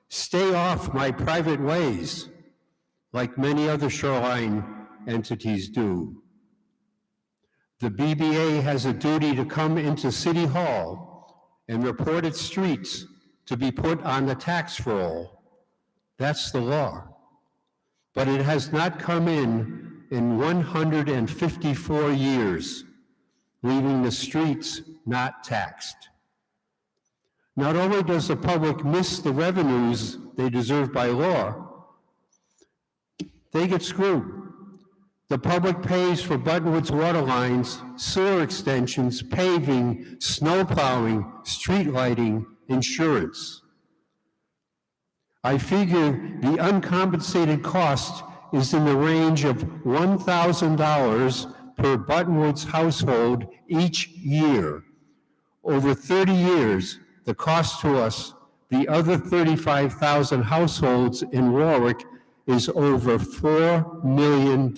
"Stay off my private ways," like many other shoreline entities do. The BBA has a duty to come into City Hall and report its streets to be put on the tax roll. That's the law. But it has not come in 154 years, leaving the streets not taxed. Not only does the public miss the revenues they deserve by law, they get screwed. The public pays for Buttonwood's water lines, sewer extensions, paving, snow plowing, street lighting, insurance. I figure the uncompensated cost is in the range of $1,000 per Buttonwood's household each year. Over 30 years, the cost to us, the other 35,000 households in Warwick, is over $4 million.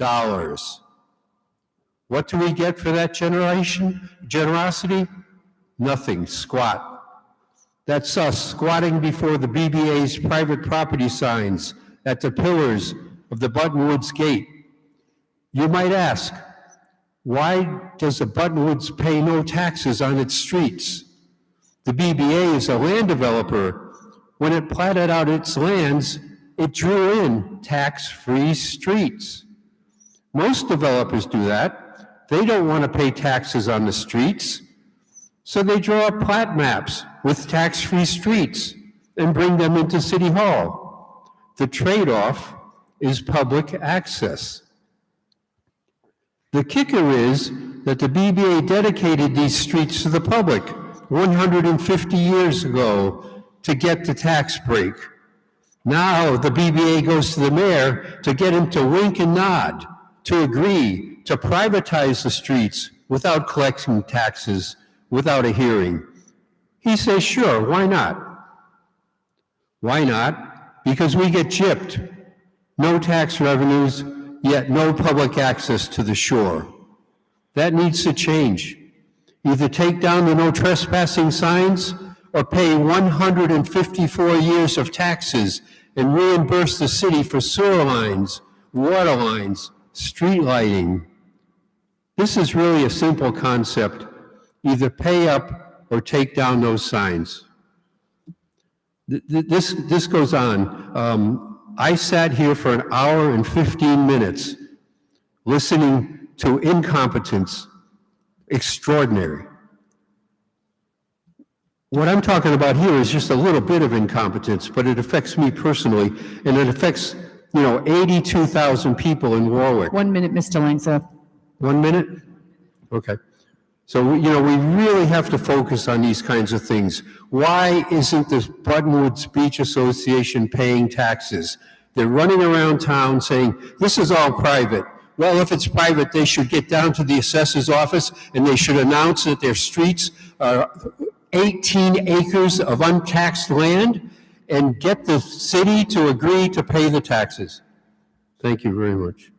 What do we get for that generosity? Nothing, squat. That's us squatting before the BBA's private property signs at the pillars of the Buttonwoods gate. You might ask, why does the Buttonwoods pay no taxes on its streets? The BBA is a land developer when it platted out its lands, it drew in tax-free streets. Most developers do that. They don't want to pay taxes on the streets, so they draw up plat maps with tax-free streets and bring them into City Hall. The trade-off is public access. The kicker is that the BBA dedicated these streets to the public 150 years ago to get the tax break. Now the BBA goes to the mayor to get him to wink and nod, to agree to privatize the streets without collecting taxes, without a hearing. He says, sure, why not? Why not? Because we get gypped. No tax revenues, yet no public access to the shore. That needs to change. Either take down the no trespassing signs or pay 154 years of taxes and reimburse the city for sewer lines, water lines, street lighting. This is really a simple concept. Either pay up or take down those signs. This goes on. I sat here for an hour and 15 minutes listening to incompetence, extraordinary. What I'm talking about here is just a little bit of incompetence, but it affects me personally, and it affects, 82,000 people in Warwick. 1 minute, Mr. Langseth. 1 minute? Okay. So, we really have to focus on these kinds of things. Why isn't the Buttonwoods Beach Association paying taxes? They're running around town saying, this is all private. Well, if it's private, they should get down to the assessor's office and they should announce that their streets are 18 acres of untaxed land and get the city to agree to pay the taxes. Thank you very much.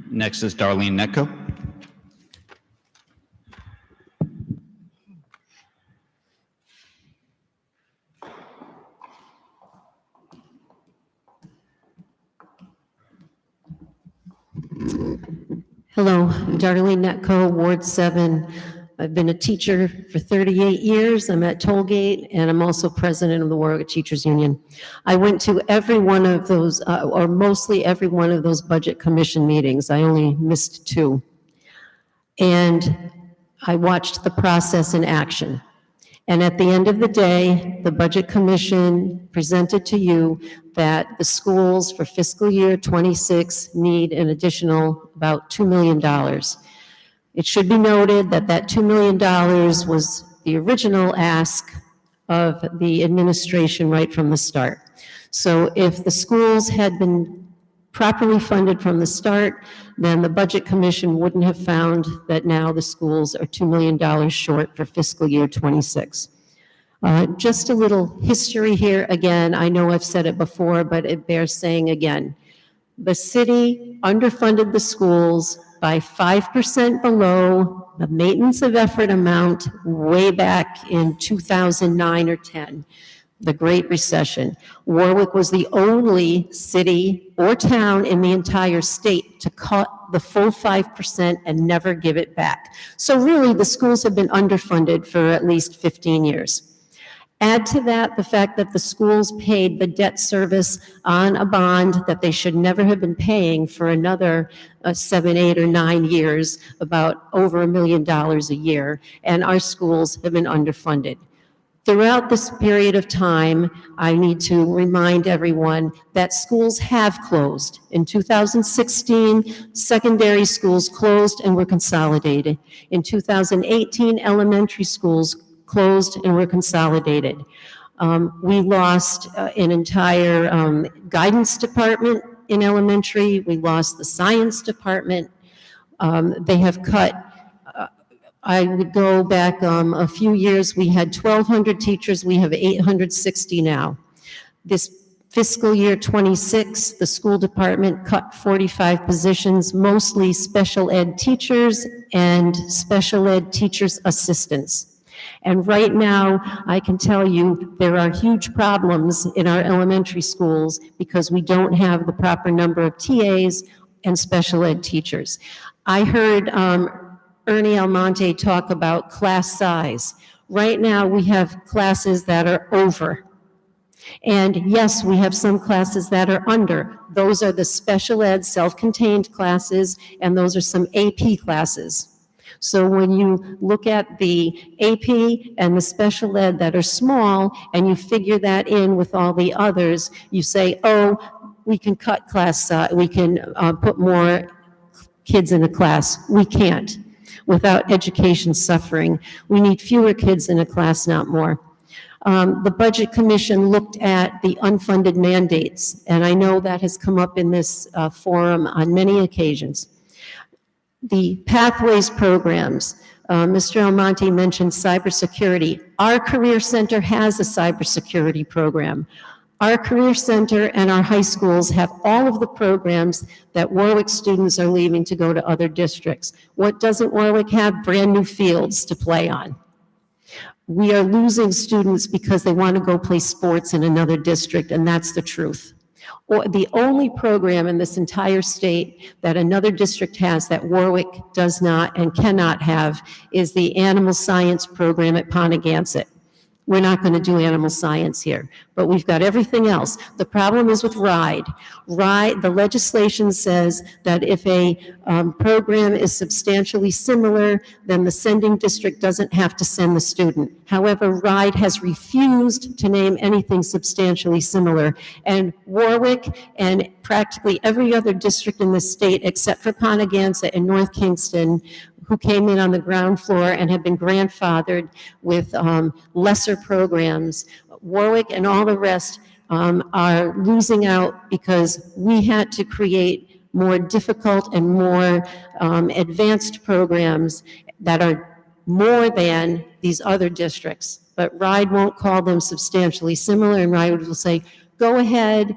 Next is Darlene Netco. Hello, I'm Darlene Netco, Ward 7. I've been a teacher for 38 years. I'm at Tollgate, and I'm also president of the Warwick Teachers Union. I went to every one of those, or mostly every one of those budget commission meetings. I only missed 2. And I watched the process in action. And at the end of the day, the Budget Commission presented to you that the schools for fiscal year 26 need an additional about $2 million. It should be noted that that $2 million was the original ask of the administration right from the start. So if the schools had been properly funded from the start, then the Budget Commission wouldn't have found that now the schools are $2 million short for fiscal year 26. Just a little history here again. I know I've said it before, but it bears saying again. The city underfunded the schools by 5% below the maintenance of effort amount way back in 2009 or 10, the Great Recession. Warwick was the only city or town in the entire state to cut the full 5% and never give it back. So really, the schools have been underfunded for at least 15 years. Add to that the fact that the schools paid the debt service on a bond that they should never have been paying for another 7, 8, or 9 years, about over $1 million a year, and our schools have been underfunded. Throughout this period of time, I need to remind everyone that schools have closed. In 2016, secondary schools closed and were consolidated. In 2018, elementary schools closed and were consolidated. We lost an entire guidance department in elementary. We lost the science department. They have cut, I would go back a few years, we had 1,200 teachers, we have 860 now. This fiscal year 26, the school department cut 45 positions, mostly special ed teachers and special ed teachers' assistants. And right now, I can tell you there are huge problems in our elementary schools because we don't have the proper number of TAs and special ed teachers. I heard Ernie Almonte talk about class size. Right now, we have classes that are over. And yes, we have some classes that are under. Those are the special ed self-contained classes, and those are some AP classes. So when you look at the AP and the special ed that are small, and you figure that in with all the others, you say, oh, we can cut class size, we can put more kids in a class. We can't without education suffering. We need fewer kids in a class, not more. The Budget Commission looked at the unfunded mandates, and I know that has come up in this forum on many occasions. The Pathways programs, Mr. Almonte mentioned cybersecurity. Our Career Center has a cybersecurity program. Our Career Center and our high schools have all of the programs that Warwick students are leaving to go to other districts. What doesn't Warwick have? Brand new fields to play on. We are losing students because they want to go play sports in another district, and that's the truth. Or the only program in this entire state that another district has that Warwick does not and cannot have is the animal science program at Pontigansett. We're not going to do animal science here, but we've got everything else. The problem is with RIDE. The legislation says that if a program is substantially similar, then the sending district doesn't have to send the student. However, RIDE has refused to name anything substantially similar, and Warwick and practically every other district in the state, except for Pontigansett and North Kingston, who came in on the ground floor and have been grandfathered with lesser programs. Warwick and all the rest are losing out because we had to create more difficult and more advanced programs that are more than these other districts. But RIDE won't call them substantially similar, and RIDE will say, go ahead,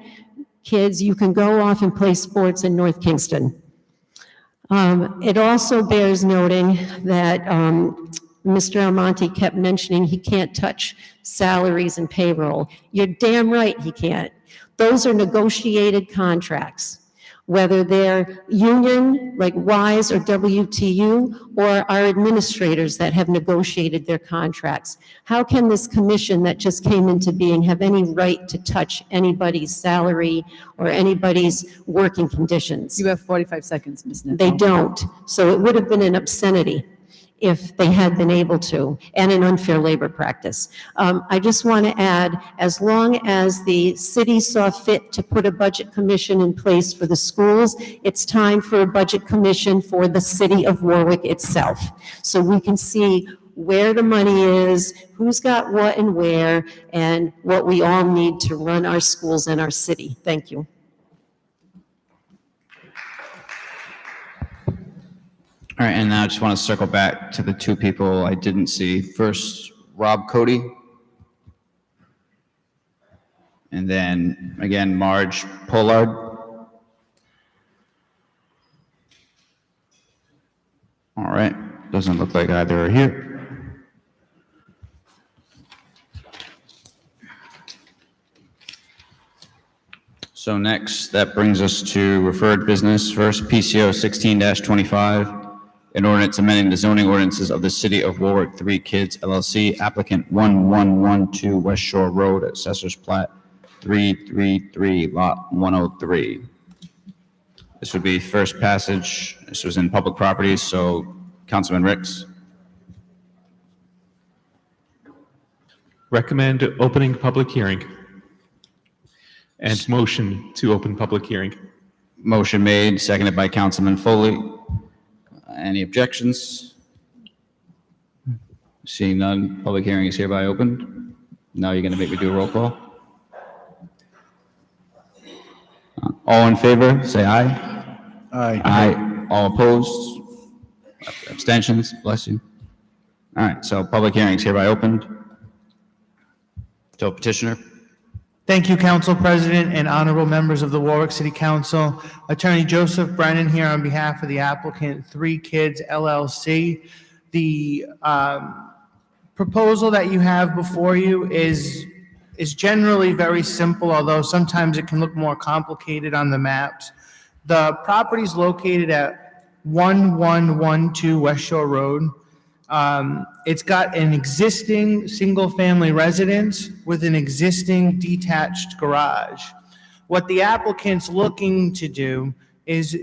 kids, you can go off and play sports in North Kingston. It also bears noting that Mr. Almonte kept mentioning he can't touch salaries and payroll. You're damn right he can't. Those are negotiated contracts, whether they're union, like WISE or WTU, or our administrators that have negotiated their contracts. How can this commission that just came into being have any right to touch anybody's salary or anybody's working conditions? You have 45 seconds, Ms. Nichol. They don't. So it would have been an obscenity if they had been able to, and an unfair labor practice. I just want to add, as long as the city saw fit to put a budget commission in place for the schools, it's time for a budget commission for the city of Warwick itself, so we can see where the money is, who's got what and where, and what we all need to run our schools and our city. Thank you. All right, and now I just want to circle back to the two people I didn't see. First, Rob Cody. And then, again, Marge Pollard. All right, doesn't look like either are here. So next, that brings us to referred business. First, PCO 16-25. An ordinance amending the zoning ordinances of the City of Warwick, 3 Kids LLC, applicant 1112 West Shore Road, Assessor's Plat 333, Lot 103. This would be first passage. This was in public properties, so Councilman Ricks. Recommend opening public hearing. And motion to open public hearing. Motion made, seconded by Councilman Foley. Any objections? Seeing none, public hearing is hereby opened. Now you're going to make me do a roll call. All in favor, say aye. Aye. Aye. All opposed? Abstentions? Bless you. All right, so public hearing is hereby opened. So petitioner. Thank you, Council President and honorable members of the Warwick City Council. Attorney Joseph Brennan here on behalf of the applicant 3 Kids LLC. The proposal that you have before you is generally very simple, although sometimes it can look more complicated on the maps. The property is located at 1112 West Shore Road. It's got an existing single-family residence with an existing detached garage. What the applicant's looking to do is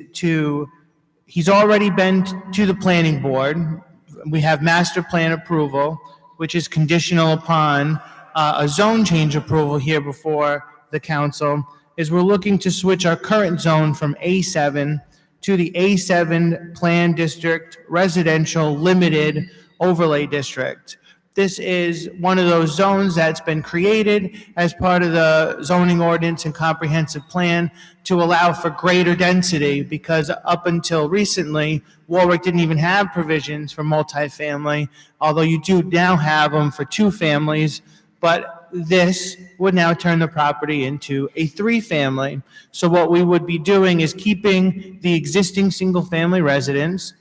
he's already been to the planning board. We have master plan approval, which is conditional upon a zone change approval here before the council, is we're looking to switch our current zone from A7 to the A7 Plan District Residential Limited Overlay District. This is one of those zones that's been created as part of the zoning ordinance and comprehensive plan to allow for greater density, because up until recently, Warwick didn't even have provisions for multifamily, although you do now have them for two families, but this would now turn the property into a three-family. So what we would be doing is keeping the existing single-family residence,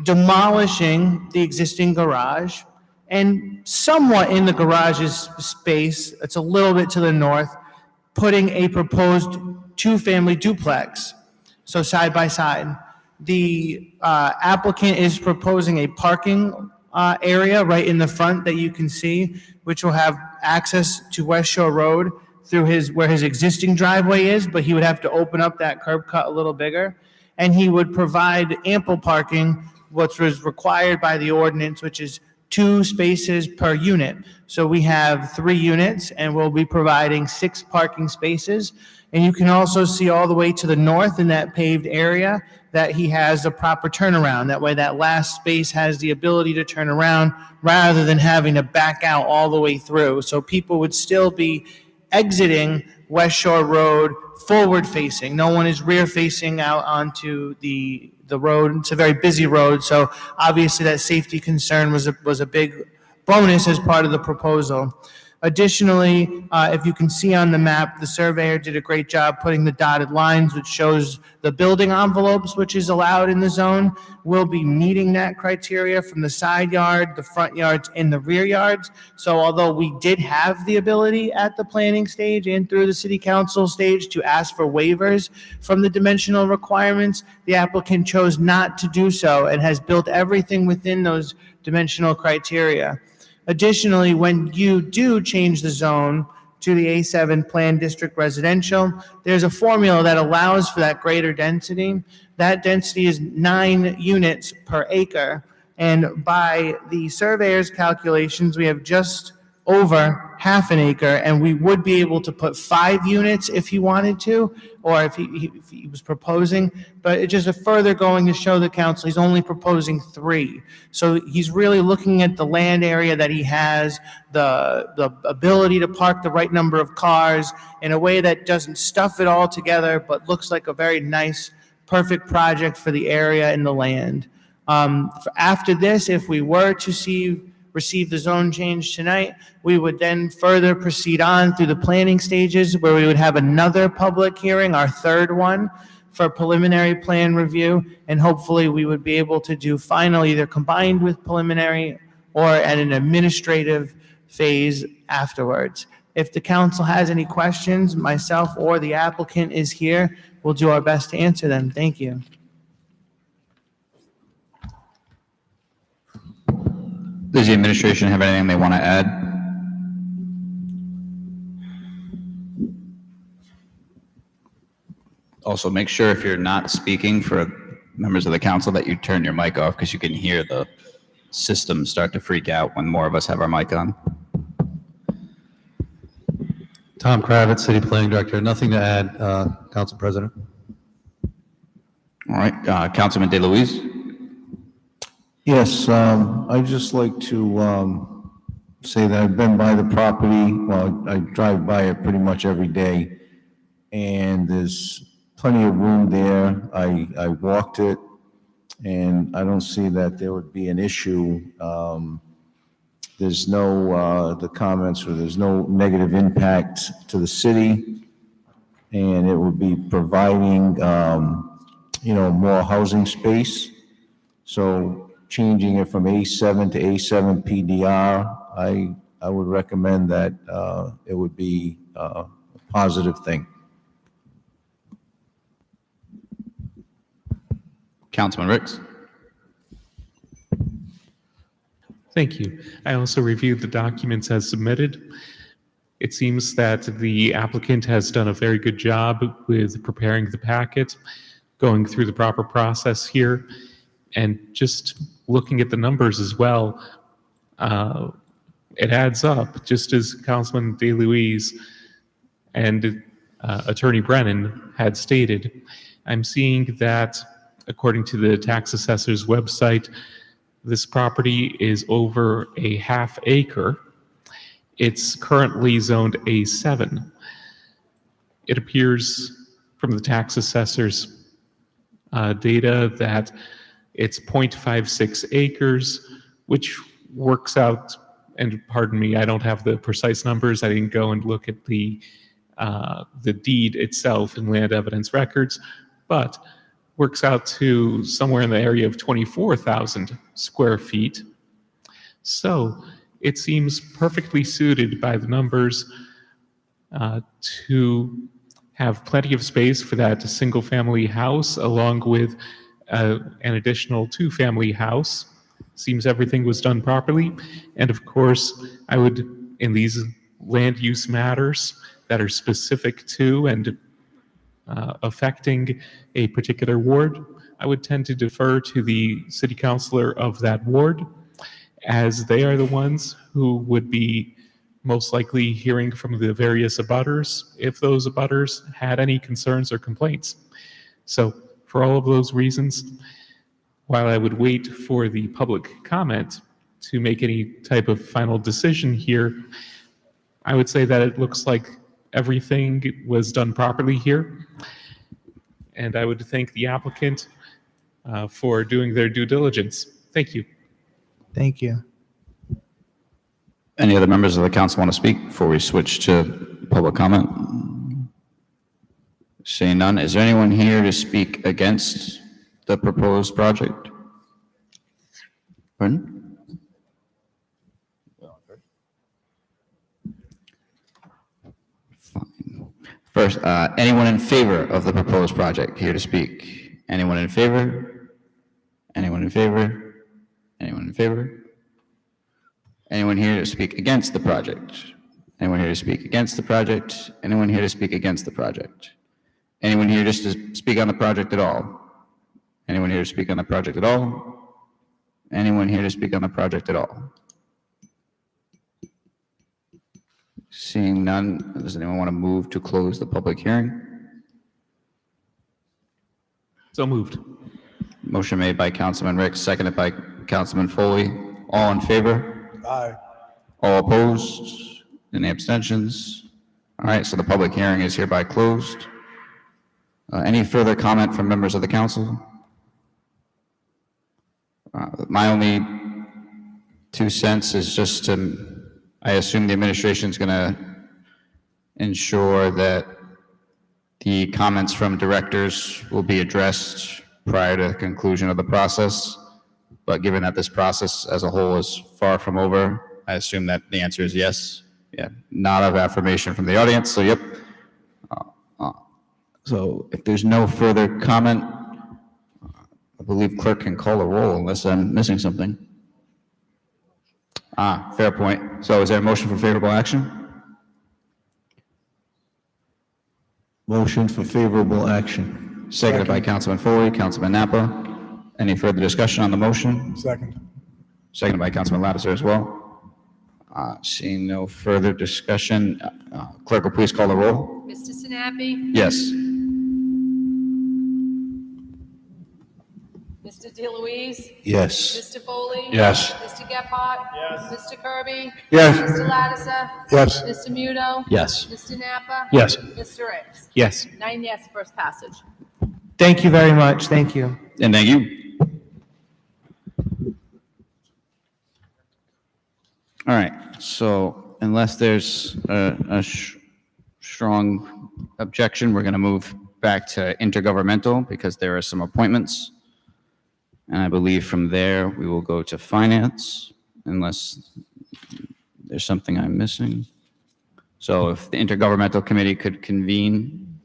demolishing the existing garage, and somewhat in the garage's space, it's a little bit to the north, putting a proposed two-family duplex, so side by side. The applicant is proposing a parking area right in the front that you can see, which will have access to West Shore Road through where his existing driveway is, but he would have to open up that curb cut a little bigger. And he would provide ample parking, what was required by the ordinance, which is 2 spaces per unit. So we have 3 units, and we'll be providing 6 parking spaces. And you can also see all the way to the north in that paved area that he has a proper turnaround. That way that last space has the ability to turn around rather than having to back out all the way through. So people would still be exiting West Shore Road forward facing. No one is rear facing out onto the road. It's a very busy road, so obviously that safety concern was a big bonus as part of the proposal. Additionally, if you can see on the map, the surveyor did a great job putting the dotted lines, which shows the building envelopes, which is allowed in the zone. We'll be meeting that criteria from the side yard, the front yards, and the rear yards. So although we did have the ability at the planning stage and through the city council stage to ask for waivers from the dimensional requirements, the applicant chose not to do so and has built everything within those dimensional criteria. Additionally, when you do change the zone to the A7 Plan District Residential, there's a formula that allows for that greater density. That density is 9 units per acre. And by the surveyor's calculations, we have just over half an acre, and we would be able to put 5 units if he wanted to, or if he was proposing, but it's just a further going to show the council he's only proposing 3. So he's really looking at the land area that he has, the ability to park the right number of cars in a way that doesn't stuff it all together, but looks like a very nice, perfect project for the area and the land. After this, if we were to receive the zone change tonight, we would then further proceed on through the planning stages where we would have another public hearing, our 3rd one, for preliminary plan review, and hopefully we would be able to do final either combined with preliminary or at an administrative phase afterwards. If the council has any questions, myself or the applicant is here. We'll do our best to answer them. Thank you. Does the administration have anything they want to add? Also, make sure if you're not speaking for members of the council that you turn your mic off, because you can hear the system start to freak out when more of us have our mic on. Tom Kravitz, City Planning Director. Nothing to add, Council President. All right, Councilman DeLuise. Yes, I'd just like to say that I've been by the property. Well, I drive by it pretty much every day, and there's plenty of room there. I walked it, and I don't see that there would be an issue. There's no, the comments, or there's no negative impact to the city, and it would be providing, more housing space. So changing it from A7 to A7 PDR, I would recommend that it would be a positive thing. Councilman Ricks. Thank you. I also reviewed the documents as submitted. It seems that the applicant has done a very good job with preparing the packet, going through the proper process here, and just looking at the numbers as well. It adds up, just as Councilman DeLuise and Attorney Brennan had stated. I'm seeing that, according to the tax assessor's website, this property is over a half acre. It's currently zoned A7. It appears from the tax assessor's data that it's 0.56 acres, which works out, and pardon me, I don't have the precise numbers. I didn't go and look at the deed itself in land evidence records, but works out to somewhere in the area of 24,000 square feet. So it seems perfectly suited by the numbers to have plenty of space for that single-family house, along with an additional two-family house. Seems everything was done properly. And of course, I would, in these land use matters that are specific to and affecting a particular ward, I would tend to defer to the city councilor of that ward, as they are the ones who would be most likely hearing from the various abutters if those abutters had any concerns or complaints. So for all of those reasons, while I would wait for the public comment to make any type of final decision here, I would say that it looks like everything was done properly here. And I would thank the applicant for doing their due diligence. Thank you. Thank you. Any other members of the council want to speak before we switch to public comment? Seeing none, is there anyone here to speak against the proposed project? Pardon? Fine. First, anyone in favor of the proposed project here to speak? Anyone in favor? Anyone in favor? Anyone in favor? Anyone here to speak against the project? Anyone here to speak against the project? Anyone here to speak against the project? Anyone here just to speak on the project at all? Anyone here to speak on the project at all? Anyone here to speak on the project at all? Seeing none, does anyone want to move to close the public hearing? So moved. Motion made by Councilman Rick, seconded by Councilman Foley. All in favor? Aye. All opposed? Any abstentions? All right, so the public hearing is hereby closed. Any further comment from members of the council? My only 2 cents is just to, I assume the administration is going to ensure that the comments from directors will be addressed prior to the conclusion of the process. But given that this process as a whole is far from over, I assume that the answer is yes. Yeah, nod of affirmation from the audience, so yep. So if there's no further comment, I believe clerk can call a roll unless I'm missing something. Fair point. So is there a motion for favorable action? Motion for favorable action. Seconded by Councilman Foley, Councilman Napa. Any further discussion on the motion? Second. Seconded by Councilman Lattiser as well. Seeing no further discussion, clerk will please call the roll. Mr. Sinapi? Yes. Mr. DeLuise? Yes. Mr. Foley? Yes. Mr. Gephardt? Yes. Mr. Kirby? Yes. Mr. Lattiser? Yes. Mr. Muto? Yes. Mr. Napa? Yes. Mr. Ricks? Yes. 9 yes, first passage. Thank you very much. Thank you. And thank you. All right, so unless there's a strong objection, we're going to move back to intergovernmental because there are some appointments. And I believe from there, we will go to finance unless there's something I'm missing. So if the intergovernmental committee could convene,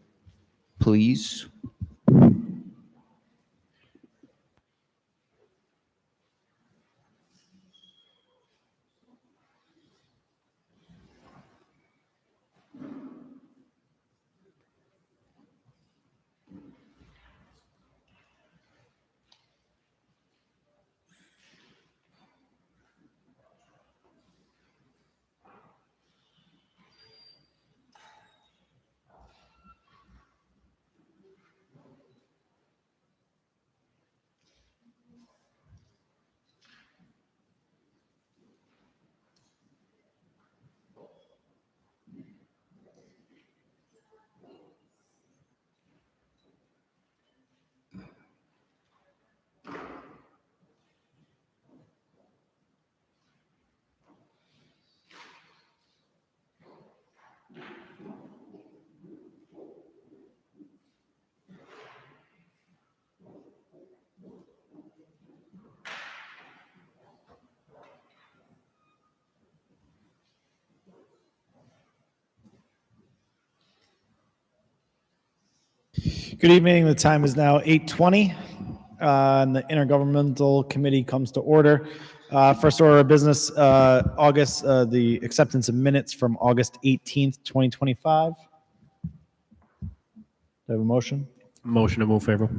please. Good evening. The time is now 8:20, and the Intergovernmental Committee comes to order. First order of business, the acceptance of minutes from August 18th, 2025. Do I have a motion? Motion to move favorable.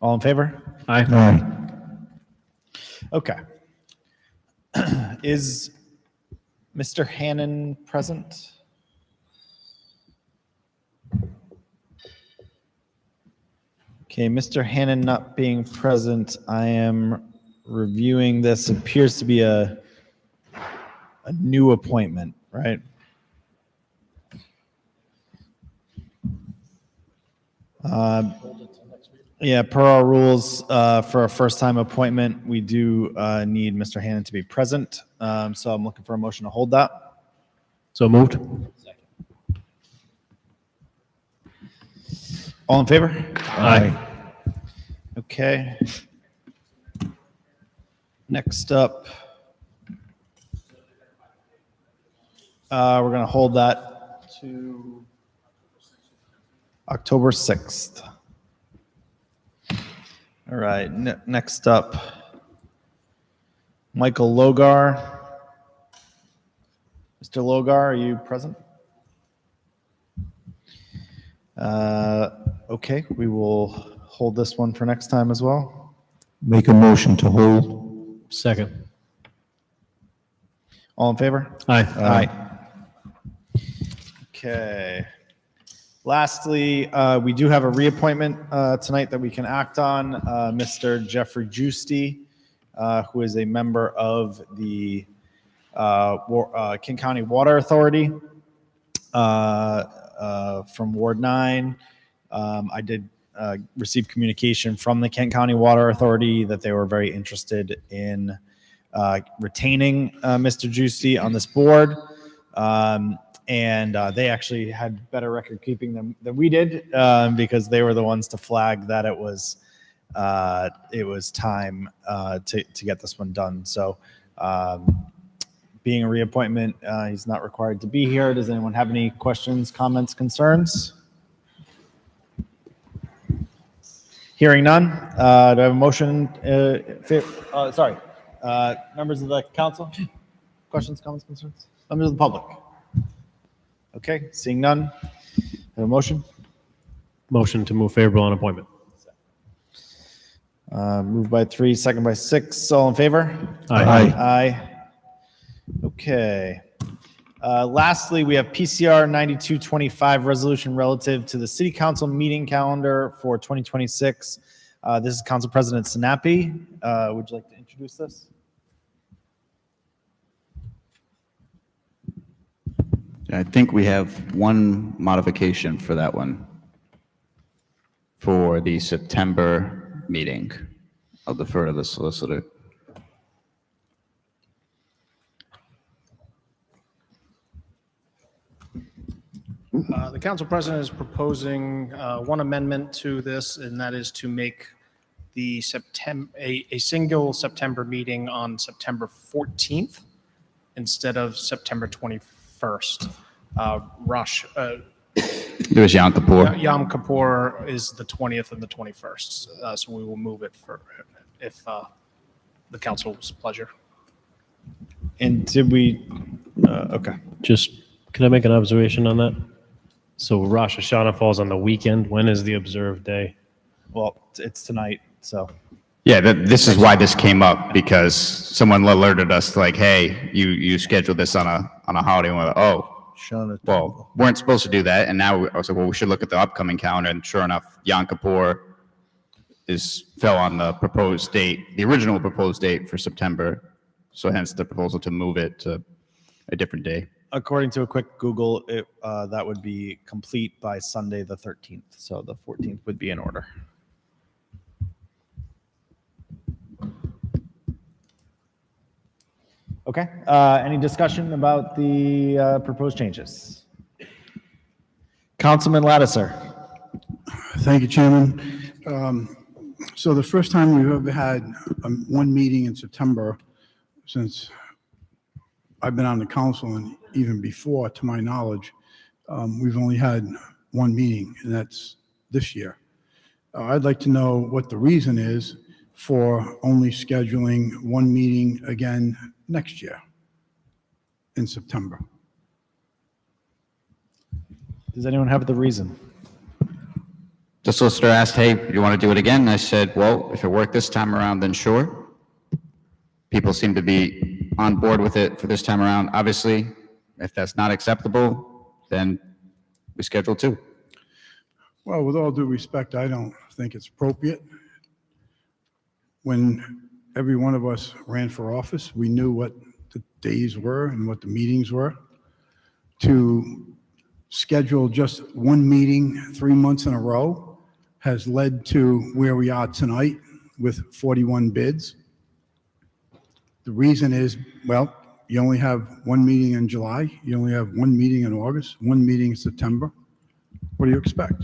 All in favor? Aye. Okay. Is Mr. Hannon present? Okay, Mr. Hannon not being present, I am reviewing this. It appears to be a new appointment, right? Yeah, per our rules, for a first-time appointment, we do need Mr. Hannon to be present. So I'm looking for a motion to hold that. So moved. All in favor? Aye. Okay. Next up, we're going to hold that to October 6th. All right, next up, Michael Logar. Mr. Logar, are you present? Okay, we will hold this one for next time as well. Make a motion to hold. Second. All in favor? Aye. Okay. Lastly, we do have a reappointment tonight that we can act on. Mr. Jeffrey Giusti, who is a member of the King County Water Authority from Ward 9. I did receive communication from the Kent County Water Authority that they were very interested in retaining Mr. Giusti on this board. And they actually had better record keeping than we did because they were the ones to flag that it was time to get this one done. So being a reappointment, he's not required to be here. Does anyone have any questions, comments, concerns? Hearing none, do I have a motion? Sorry, members of the council? Questions, comments, concerns? Members of the public? Okay, seeing none, have a motion? Motion to move favorable on appointment. Moved by 3, second by 6. All in favor? Aye. Aye. Okay. Lastly, we have PCR 9225 resolution relative to the city council meeting calendar for 2026. This is Council President Sinapi. Would you like to introduce this? I think we have one modification for that one, for the September meeting. I'll defer to the solicitor. The council president is proposing one amendment to this, and that is to make the a single September meeting on September 14th instead of September 21st. There was Yom Kippur. Yom Kippur is the 20th and the 21st, so we will move it for if the council's pleasure. And did we? Okay. Just, can I make an observation on that? So Rosh Hashanah falls on the weekend. When is the observed day? Well, it's tonight, so. Yeah, this is why this came up, because someone alerted us like, hey, you scheduled this on a holiday, and we're like, oh, well, weren't supposed to do that. And now I was like, well, we should look at the upcoming calendar. And sure enough, Yom Kippur fell on the proposed date, the original proposed date for September. So hence the proposal to move it to a different day. According to a quick Google, that would be complete by Sunday the 13th. So the 14th would be in order. Okay. Any discussion about the proposed changes? Councilman Lattiser. Thank you, Chairman. So the first time we've ever had one meeting in September since I've been on the council, and even before, to my knowledge, we've only had one meeting, and that's this year. I'd like to know what the reason is for only scheduling one meeting again next year in September. Does anyone have the reason? The solicitor asked, hey, do you want to do it again? And I said, well, if it worked this time around, then sure. People seem to be on board with it for this time around. Obviously, if that's not acceptable, then we schedule two. Well, with all due respect, I don't think it's appropriate. When every one of us ran for office, we knew what the days were and what the meetings were. To schedule just one meeting 3 months in a row has led to where we are tonight with 41 bids. The reason is, well, you only have one meeting in July, you only have one meeting in August, one meeting in September. What do you expect?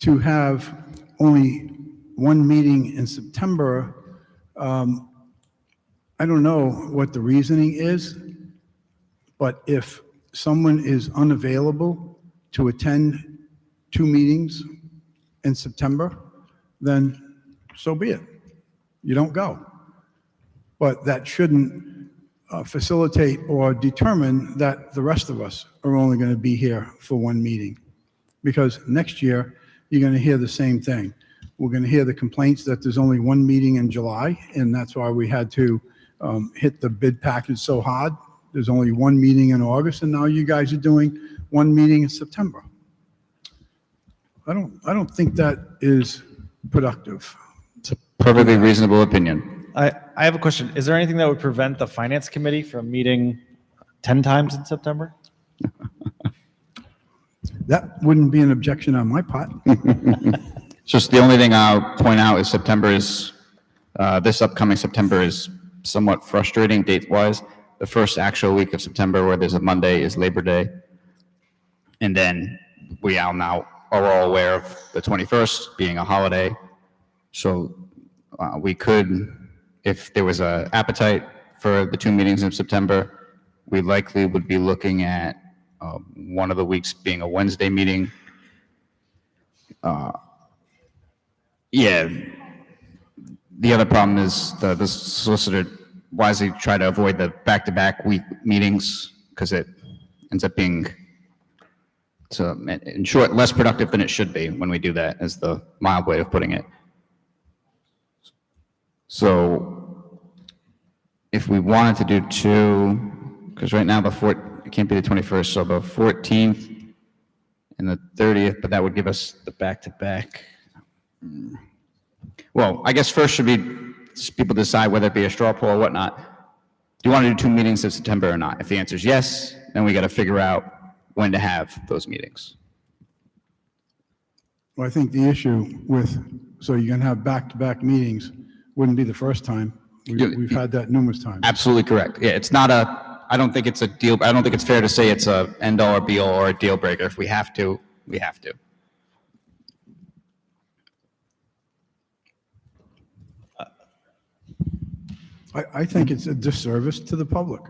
To have only one meeting in September, I don't know what the reasoning is, but if someone is unavailable to attend 2 meetings in September, then so be it. You don't go. But that shouldn't facilitate or determine that the rest of us are only going to be here for one meeting. Because next year, you're going to hear the same thing. We're going to hear the complaints that there's only one meeting in July, and that's why we had to hit the bid package so hard. There's only one meeting in August, and now you guys are doing one meeting in September. I don't think that is productive. It's a perfectly reasonable opinion. I have a question. Is there anything that would prevent the finance committee from meeting 10 times in September? That wouldn't be an objection on my part. Just the only thing I'll point out is September is, this upcoming September is somewhat frustrating date-wise. The first actual week of September where there's a Monday is Labor Day. And then we are all aware of the 21st being a holiday. So we could, if there was an appetite for the 2 meetings in September, we likely would be looking at one of the weeks being a Wednesday meeting. Yeah. The other problem is the solicitor wisely try to avoid the back-to-back week meetings because it ends up being, in short, less productive than it should be when we do that, is the mild way of putting it. So if we wanted to do 2, because right now it can't be the 21st, so the 14th and the 30th, but that would give us the back-to-back. Well, I guess first should be people decide whether it be a straw poll or whatnot. Do you want to do 2 meetings in September or not? If the answer is yes, then we got to figure out when to have those meetings. Well, I think the issue with, so you're going to have back-to-back meetings, wouldn't be the first time. We've had that numerous times. Absolutely correct. Yeah, it's not I don't think it's a deal, I don't think it's fair to say it's a end-all or be-all or a deal breaker. If we have to, we have to. I think it's a disservice to the public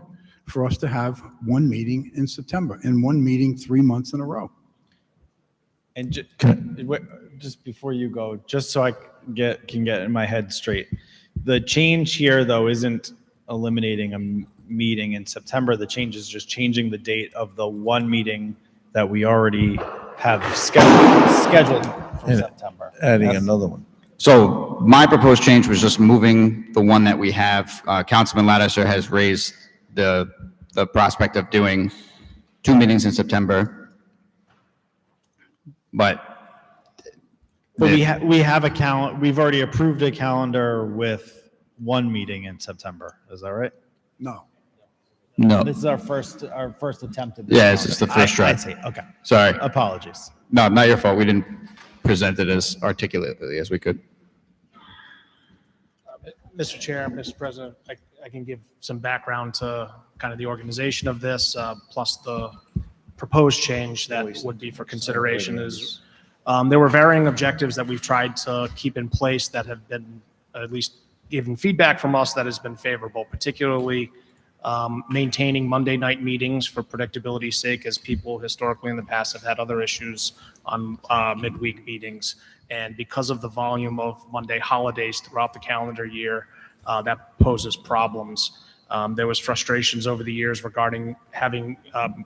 for us to have one meeting in September and one meeting 3 months in a row. And just before you go, just so I can get in my head straight, the change here, though, isn't eliminating a meeting in September. The change is just changing the date of the one meeting that we already have scheduled for September. Adding another one. So my proposed change was just moving the one that we have. Councilman Lattiser has raised the prospect of doing 2 meetings in September. But we have a calendar. We've already approved a calendar with one meeting in September. Is that right? No. No. This is our first attempt at this. Yeah, this is the first try. I see. Okay. Sorry. Apologies. No, not your fault. We didn't present it as articulately as we could. Mr. Chair, Mr. President, I can give some background to kind of the organization of this, plus the proposed change that would be for consideration is there were varying objectives that we've tried to keep in place that have been at least given feedback from us that has been favorable, particularly maintaining Monday night meetings for predictability's sake, as people historically in the past have had other issues on midweek meetings. And because of the volume of Monday holidays throughout the calendar year, that poses problems. There was frustrations over the years regarding having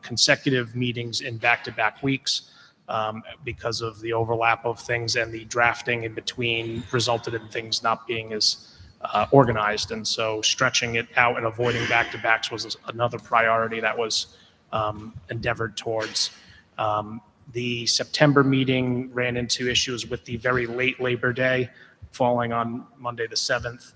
consecutive meetings in back-to-back weeks because of the overlap of things, and the drafting in between resulted in things not being as organized. And so stretching it out and avoiding back-to-backs was another priority that was endeavored towards. The September meeting ran into issues with the very late Labor Day falling on Monday the 7th,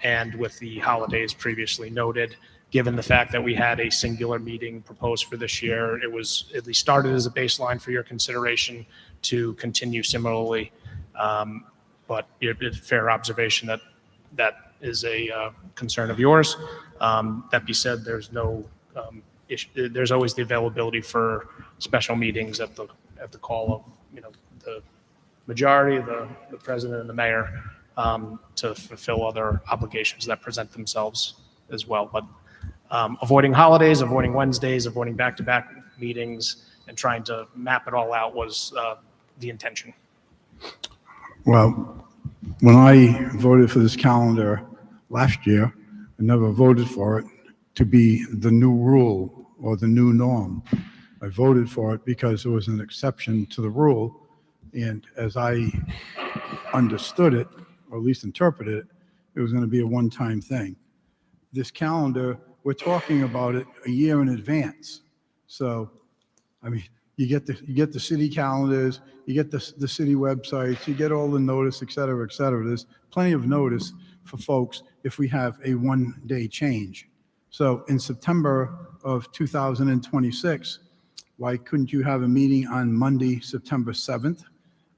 and with the holidays previously noted. Given the fact that we had a singular meeting proposed for this year, it was at least started as a baseline for your consideration to continue similarly. But it's a fair observation that that is a concern of yours. That being said, there's no issue. There's always the availability for special meetings at the call of, you know, the majority, the president and the mayor, to fulfill other obligations that present themselves as well. But avoiding holidays, avoiding Wednesdays, avoiding back-to-back meetings, and trying to map it all out was the intention. Well, when I voted for this calendar last year, I never voted for it to be the new rule or the new norm. I voted for it because it was an exception to the rule, and as I understood it, or at least interpreted it, it was going to be a one-time thing. This calendar, we're talking about it a year in advance. So, I mean, you get the city calendars, you get the city websites, you get all the notice, et cetera, et cetera. There's plenty of notice for folks if we have a one-day change. So in September of 2026, why couldn't you have a meeting on Monday, September 7th,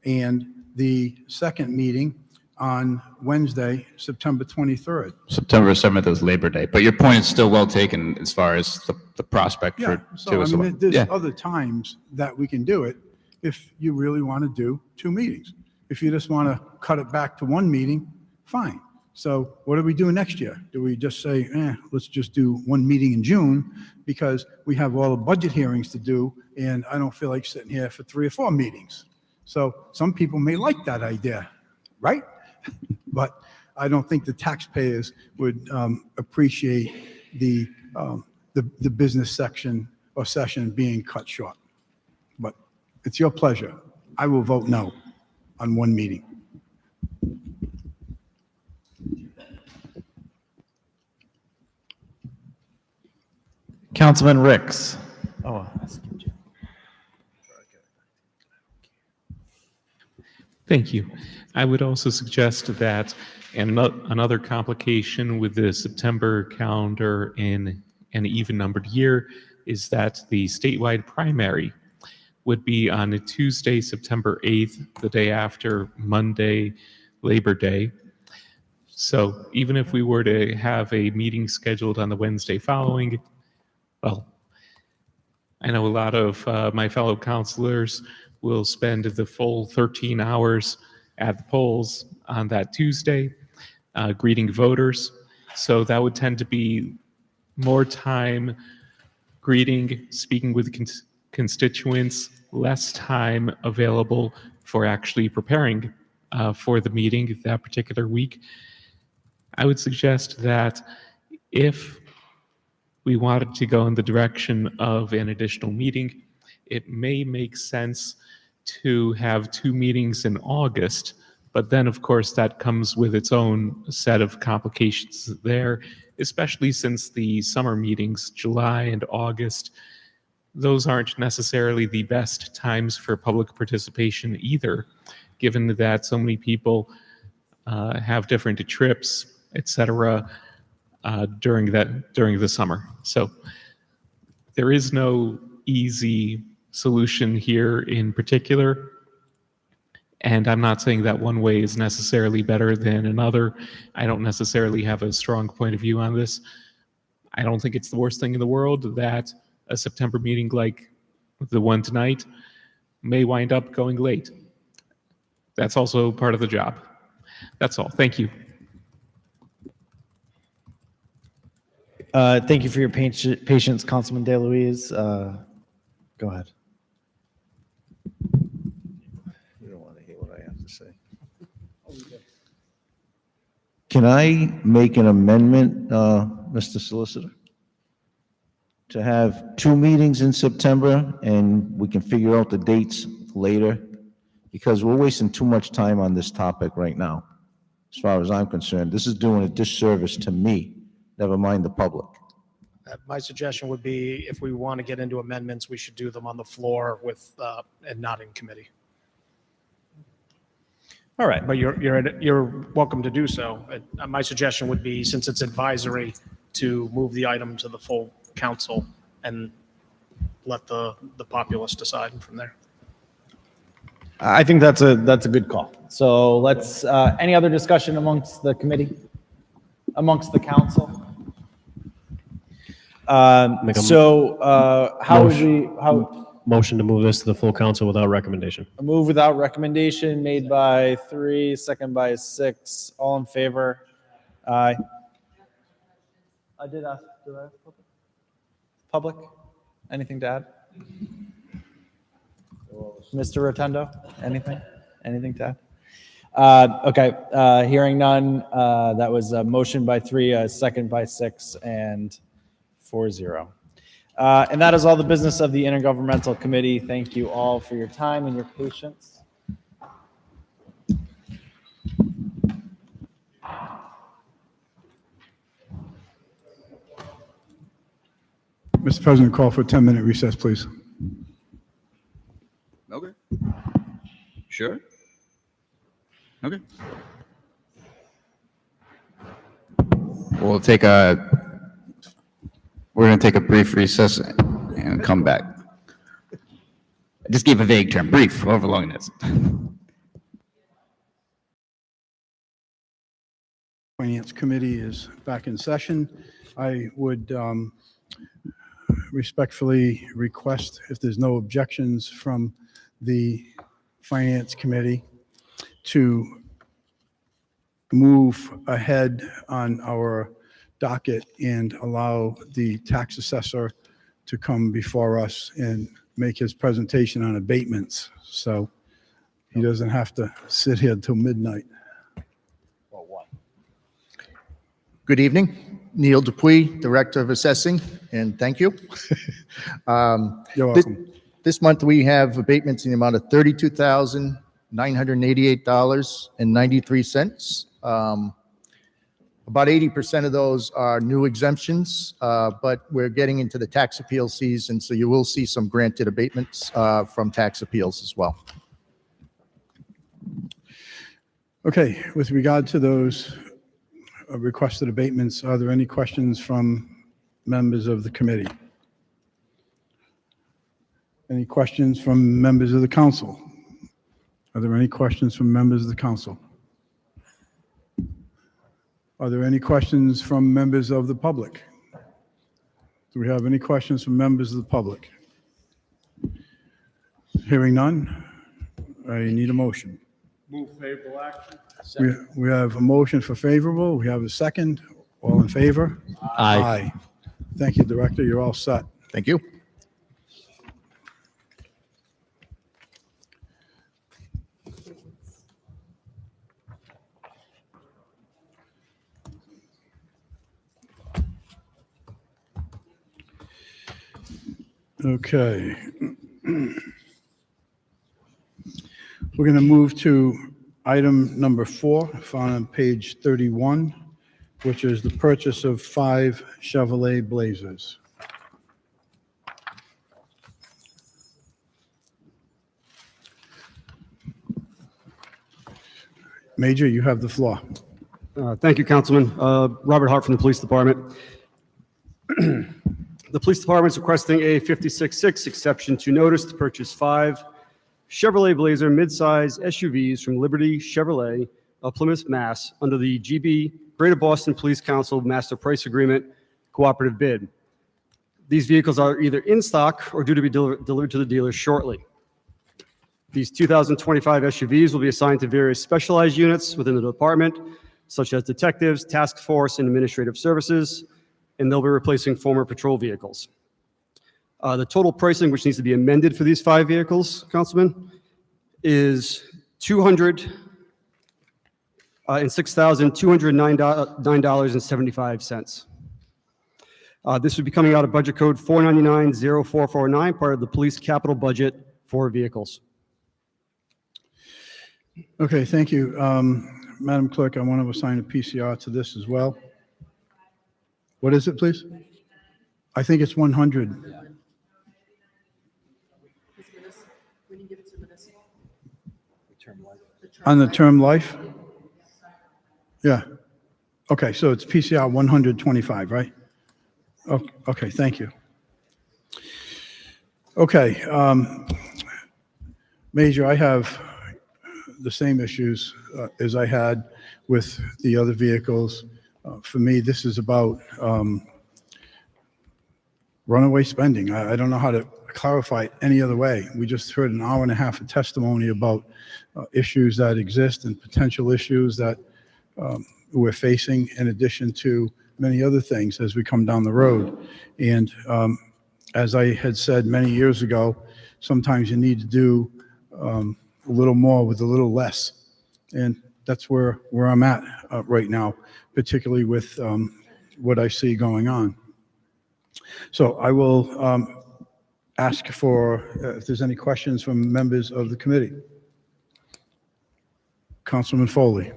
and the second meeting on Wednesday, September 23rd? September 7th is Labor Day, but your point is still well taken as far as the prospect Yeah, for so two I as well. mean, there's Yeah. other times that we can do it if you really want to do two meetings. If you just want to cut it back to one meeting, fine. So what do we do next year? Do we just say, let's just do one meeting in June because we have all the budget hearings to do and I don't feel like sitting here for 3 or 4 meetings? So some people may like that idea, right? But I don't think the taxpayers would appreciate the business section or session being cut short. But it's your pleasure. I will vote no on one meeting. Councilman Ricks. Oh, Thank you. I would also suggest that another complication with the September calendar in an even-numbered year is that the statewide primary would be on a Tuesday, September 8th, the day after Monday, Labor Day. So even if we were to have a meeting scheduled on the Wednesday following, well, I know a lot of my fellow counselors will spend the full 13 hours at the polls on that Tuesday, greeting voters. So that would tend to be more time greeting, speaking with constituents, less time available for actually preparing for the meeting that particular week. I would suggest that if we wanted to go in the direction of an additional meeting, it may make sense to have 2 meetings in August, but then of course that comes with its own set of complications there, especially since the summer meetings, July and August, those aren't necessarily the best times for public participation either, given that so many people have different trips, etc., during the summer. So there is no easy solution here in particular, and I'm not saying that one way is necessarily better than another. I don't necessarily have a strong point of view on this. I don't think it's the worst thing in the world that a September meeting like the one tonight may wind up going late. That's also part of the job. That's all. Thank you. Thank you for your patience, Councilman DeLuise. Go ahead. You don't want to hear what I have to say. Can I make an amendment, Mr. Solicitor? To have 2 meetings in September, and we can figure out the dates later, because we're wasting too much time on this topic right now, as far as I'm concerned. This is doing a disservice to me, never mind the public. My suggestion would be if we want to get into amendments, we should do them on the floor with, and not in committee. All right, but you're welcome to do so. My suggestion would be, since it's advisory, to move the item to the full council and let the populace decide from there. I think that's a good call. So let's, any other discussion amongst the committee, amongst the council? How would we, Motion to move this to the full council without recommendation. a move without recommendation made by 3, second by 6, all in favor? Aye. I did ask, public? Anything to add? Mr. Rotundo, anything? Anything to add? Okay, hearing none, that was a motion by 3, a second by 6, and 4-0. And that is all the business of the Intergovernmental Committee. Thank you all for your time and your patience. Mr. President, call for a 10-minute recess, please. Okay. Sure. Okay. We're going to take a brief recess and come back. I just gave a vague term, brief, however long it is. Finance Committee is back in session. I would respectfully request, if there's no objections from the Finance Committee, to move ahead on our docket and allow the tax assessor to come before us and make his presentation on abatements, so he doesn't have to sit here till midnight. Good evening. Neil Dupuy, Director of Assessing, and thank you. You're welcome. This month, we have abatements in the amount of $32,988.93. About 80% of those are new exemptions, but we're getting into the tax appeal season, so you will see some granted abatements from tax appeals as well. Okay, with regard to those requested abatements, are there any questions from members of the committee? Any questions from members of the council? Are there any questions from members of the council? Are there any questions from members of the public? Do we have any questions from members of the public? Hearing none, I need a motion. Move favorable action. We have a motion for favorable. We have a second. All in favor? Aye. Thank you, Director. You're all set. Thank you. Okay. We're going to move to item number 4, found on page 31, which is the purchase of 5 Chevrolet Blazers. Major, you have the floor. Thank you, Councilman. Robert Hart from the Police Department. The Police Department is requesting a 56-6 exception to notice to purchase 5 Chevrolet Blazer midsize SUVs from Liberty Chevrolet of Plymouth, Mass. Under the GB Greater Boston Police Council Master Price Agreement cooperative bid. These vehicles are either in stock or due to be delivered to the dealer shortly. These 2025 SUVs will be assigned to various specialized units within the department, such as detectives, task force, and administrative services, and they'll be replacing former patrol vehicles. The total pricing, which needs to be amended for these 5 vehicles, Councilman, is $206,209.75. This would be coming out of Budget Code 499-0449, part of the police capital budget for vehicles. Okay, thank you. Madam Clerk, I want to assign a PCR to this as well. What is it, please? I think it's 100. On the term life? Yeah. Okay, so it's PCR 125, right? Oh, okay, thank you. Okay, Major, I have the same issues as I had with the other vehicles. For me, this is about runaway spending. I don't know how to clarify it any other way. We just heard an hour and a half of testimony about issues that exist and potential issues that we're facing, in addition to many other things as we come down the road. And as I had said many years ago, sometimes you need to do a little more with a little less. And that's where I'm at right now, particularly with what I see going on. So I will ask for if there's any questions from members of the committee. Councilman Foley.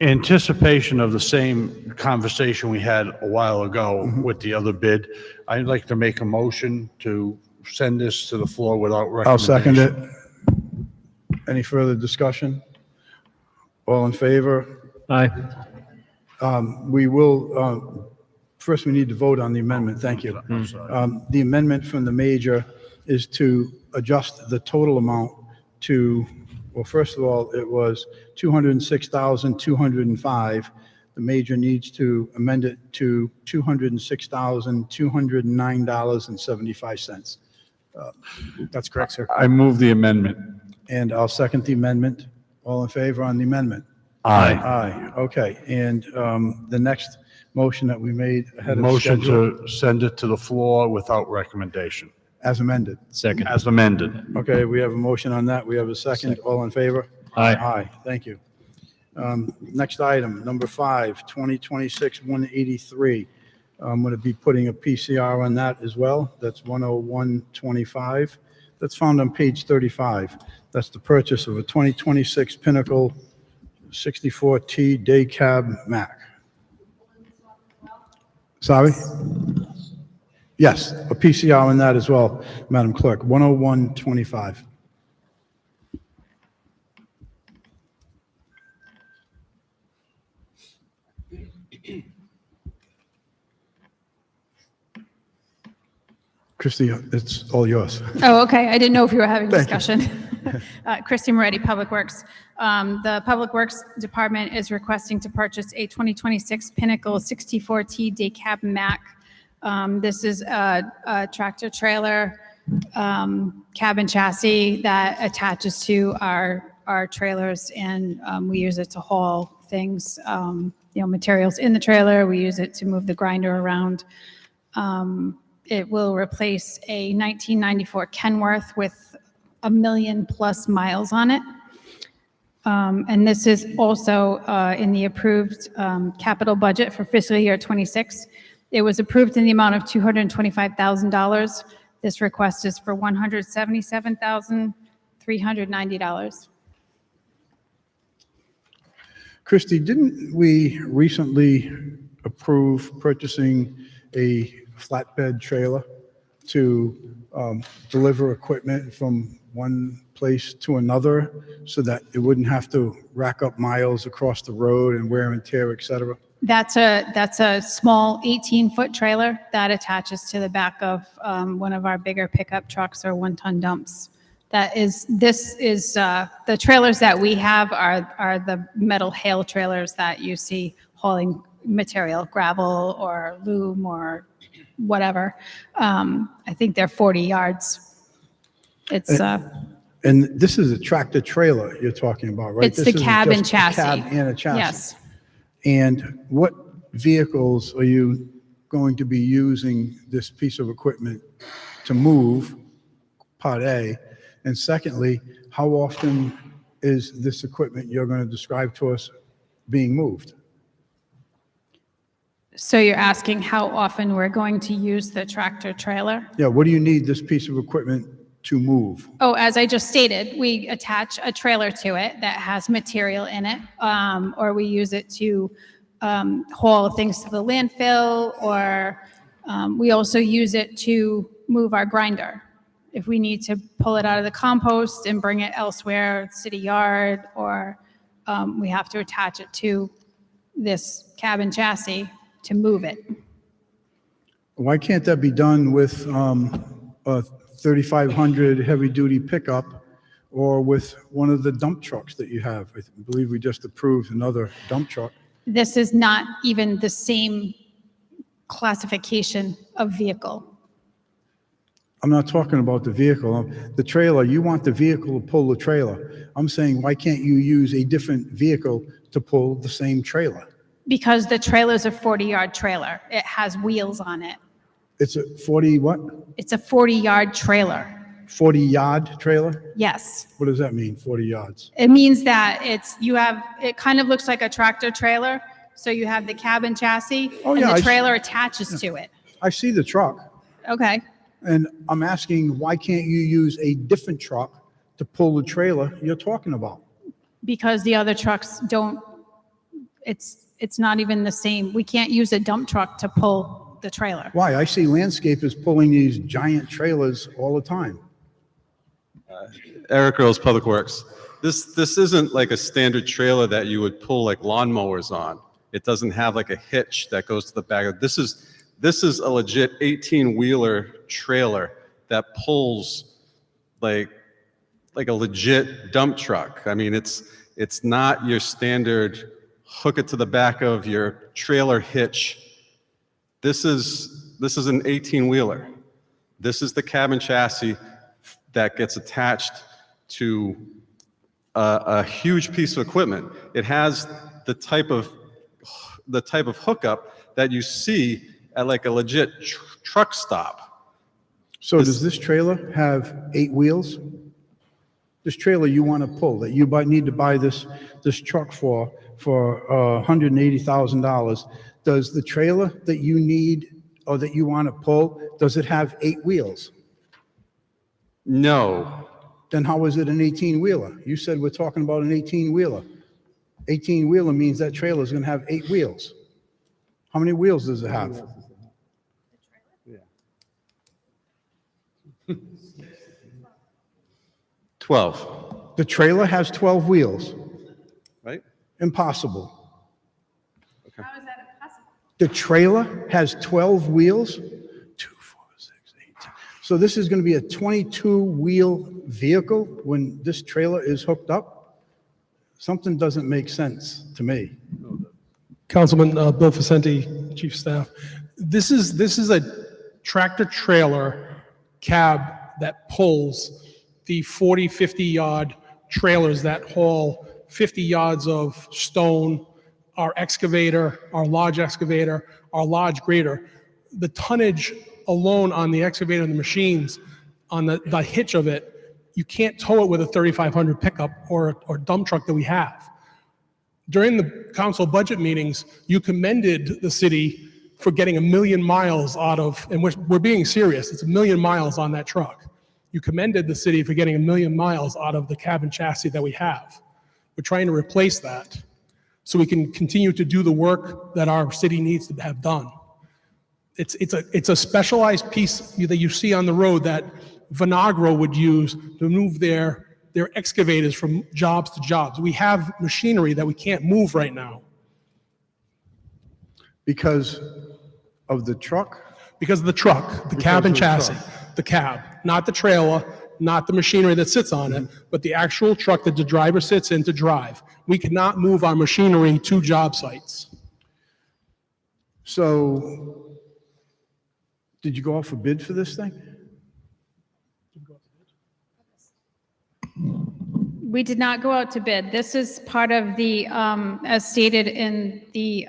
Anticipation of the same conversation we had a while ago with the other bid, I'd like to make a motion to send this to the floor without recommendation. I'll second it. Any further discussion? All in favor? Aye. We will, first we need to vote on the amendment. Thank you. The amendment from the major is to adjust the total amount to, well, first of all, it was $206,205. The major needs to amend it to $206,209.75. That's correct, sir. I move the amendment. And I'll second the amendment. All in favor on the amendment? Aye. Aye, okay. And the next motion that we made ahead of Motion schedule, to send it to the floor without recommendation. as amended. Second. As amended. Okay, we have a motion on that. We have a second. All in favor? Aye. Aye, thank you. Next item, number 5, 2026-183. I'm going to be putting a PCR on that as well. That's 10125. That's found on page 35. That's the purchase of a 2026 Pinnacle 64T day cab Mac. Sorry? Yes, a PCR on that as well, Madam Clerk, 10125. Christie, it's all yours. Oh, okay. I didn't know if you were having Thank you. discussion. Christy Moretti, Public Works. The Public Works Department is requesting to purchase a 2026 Pinnacle 64T day cab Mac. This is a tractor trailer cabin chassis that attaches to our trailers, and we use it to haul things, materials in the trailer. We use it to move the grinder around. It will replace a 1994 Kenworth with 1 million+ miles on it. And this is also in the approved capital budget for fiscal year 26. It was approved in the amount of $225,000. This request is for $177,390. Christie, didn't we recently approve purchasing a flatbed trailer to deliver equipment from one place to another so that it wouldn't have to rack up miles across the road and wear and tear, et cetera? That's a small 18-foot trailer that attaches to the back of one of our bigger pickup trucks or 1-ton dumps. The trailers that we have are the metal hail trailers that you see hauling material, gravel or loom or whatever. I think they're 40 yards. It's and this is a tractor trailer you're talking about, right? It's This the isn't cab and just a chassis. cab and a chassis. Yes. And what vehicles are you going to be using this piece of equipment to move, part A? And secondly, how often is this equipment you're going to describe to us being moved? So you're asking how often we're going to use the tractor trailer? Yeah, what do you need this piece of equipment to move? Oh, as I just stated, we attach a trailer to it that has material in it, or we use it to haul things to the landfill, or we also use it to move our grinder. If we need to pull it out of the compost and bring it elsewhere, city yard, or we have to attach it to this cabin chassis to move it. Why can't that be done with a 3,500 heavy-duty pickup or with one of the dump trucks that you have? I believe we just approved another dump truck. This is not even the same classification of vehicle. I'm not talking about the vehicle. The trailer, you want the vehicle to pull the trailer. I'm saying, why can't you use a different vehicle to pull the same trailer? Because the trailer's a 40-yard trailer. It has wheels on it. It's a 40 what? It's a 40-yard trailer. 40-yard trailer? Yes. What does that mean, 40 yards? It means that it kind of looks like a tractor trailer. So you have the cabin chassis and the trailer attaches to it. I see the truck. Okay. And I'm asking, why can't you use a different truck to pull the trailer you're talking about? Because the other trucks don't, it's not even the same. We can't use a dump truck to pull the trailer. Why? I see landscapers pulling these giant trailers all the time. Eric Earls, Public Works. This isn't like a standard trailer that you would pull like lawnmowers on. It doesn't have like a hitch that goes to the back of. This is a legit 18-wheeler trailer that pulls like a legit dump truck. I mean, it's not your standard hook it to the back of your trailer hitch. This is an 18-wheeler. This is the cabin chassis that gets attached to a huge piece of equipment. It has the type of hookup that you see at like a legit truck stop. So does this trailer have 8 wheels? This trailer you want to pull, that you need to buy this truck for $180,000, does the trailer that you need or that you want to pull, does it have 8 wheels? No. Then how is it an 18-wheeler? You said we're talking about an 18-wheeler. 18-wheeler means that trailer is going to have 8 wheels. How many wheels does it have? 12. The trailer has 12 wheels. Right? Impossible. How is that possible? The trailer has 12 wheels? 2, 4, 6, 8, 10. So this is going to be a 22-wheel vehicle when this trailer is hooked up? Something doesn't make sense to me. Councilman Bill Facenti, Chief of Staff. This is a tractor trailer cab that pulls the 40, 50-yard trailers that haul 50 yards of stone, our excavator, our large excavator, our large grader. The tonnage alone on the excavator and the machines, on the hitch of it, you can't tow it with a 3,500 pickup or dump truck that we have. During the council budget meetings, you commended the city for getting 1 million miles out of, and we're being serious, it's 1 million miles on that truck. You commended the city for getting 1 million miles out of the cabin chassis that we have. We're trying to replace that so we can continue to do the work that our city needs to have done. It's a specialized piece that you see on the road that Vinagro would use to move their excavators from jobs to jobs. We have machinery that we can't move right now. Because of the truck? Because of the truck, the cabin chassis, the cab, not the trailer, not the machinery that sits on it, but the actual truck that the driver sits in to drive. We cannot move our machinery to job sites. So, did you go out for bid for this thing? We did not go out to bid. This is part of the, as stated in the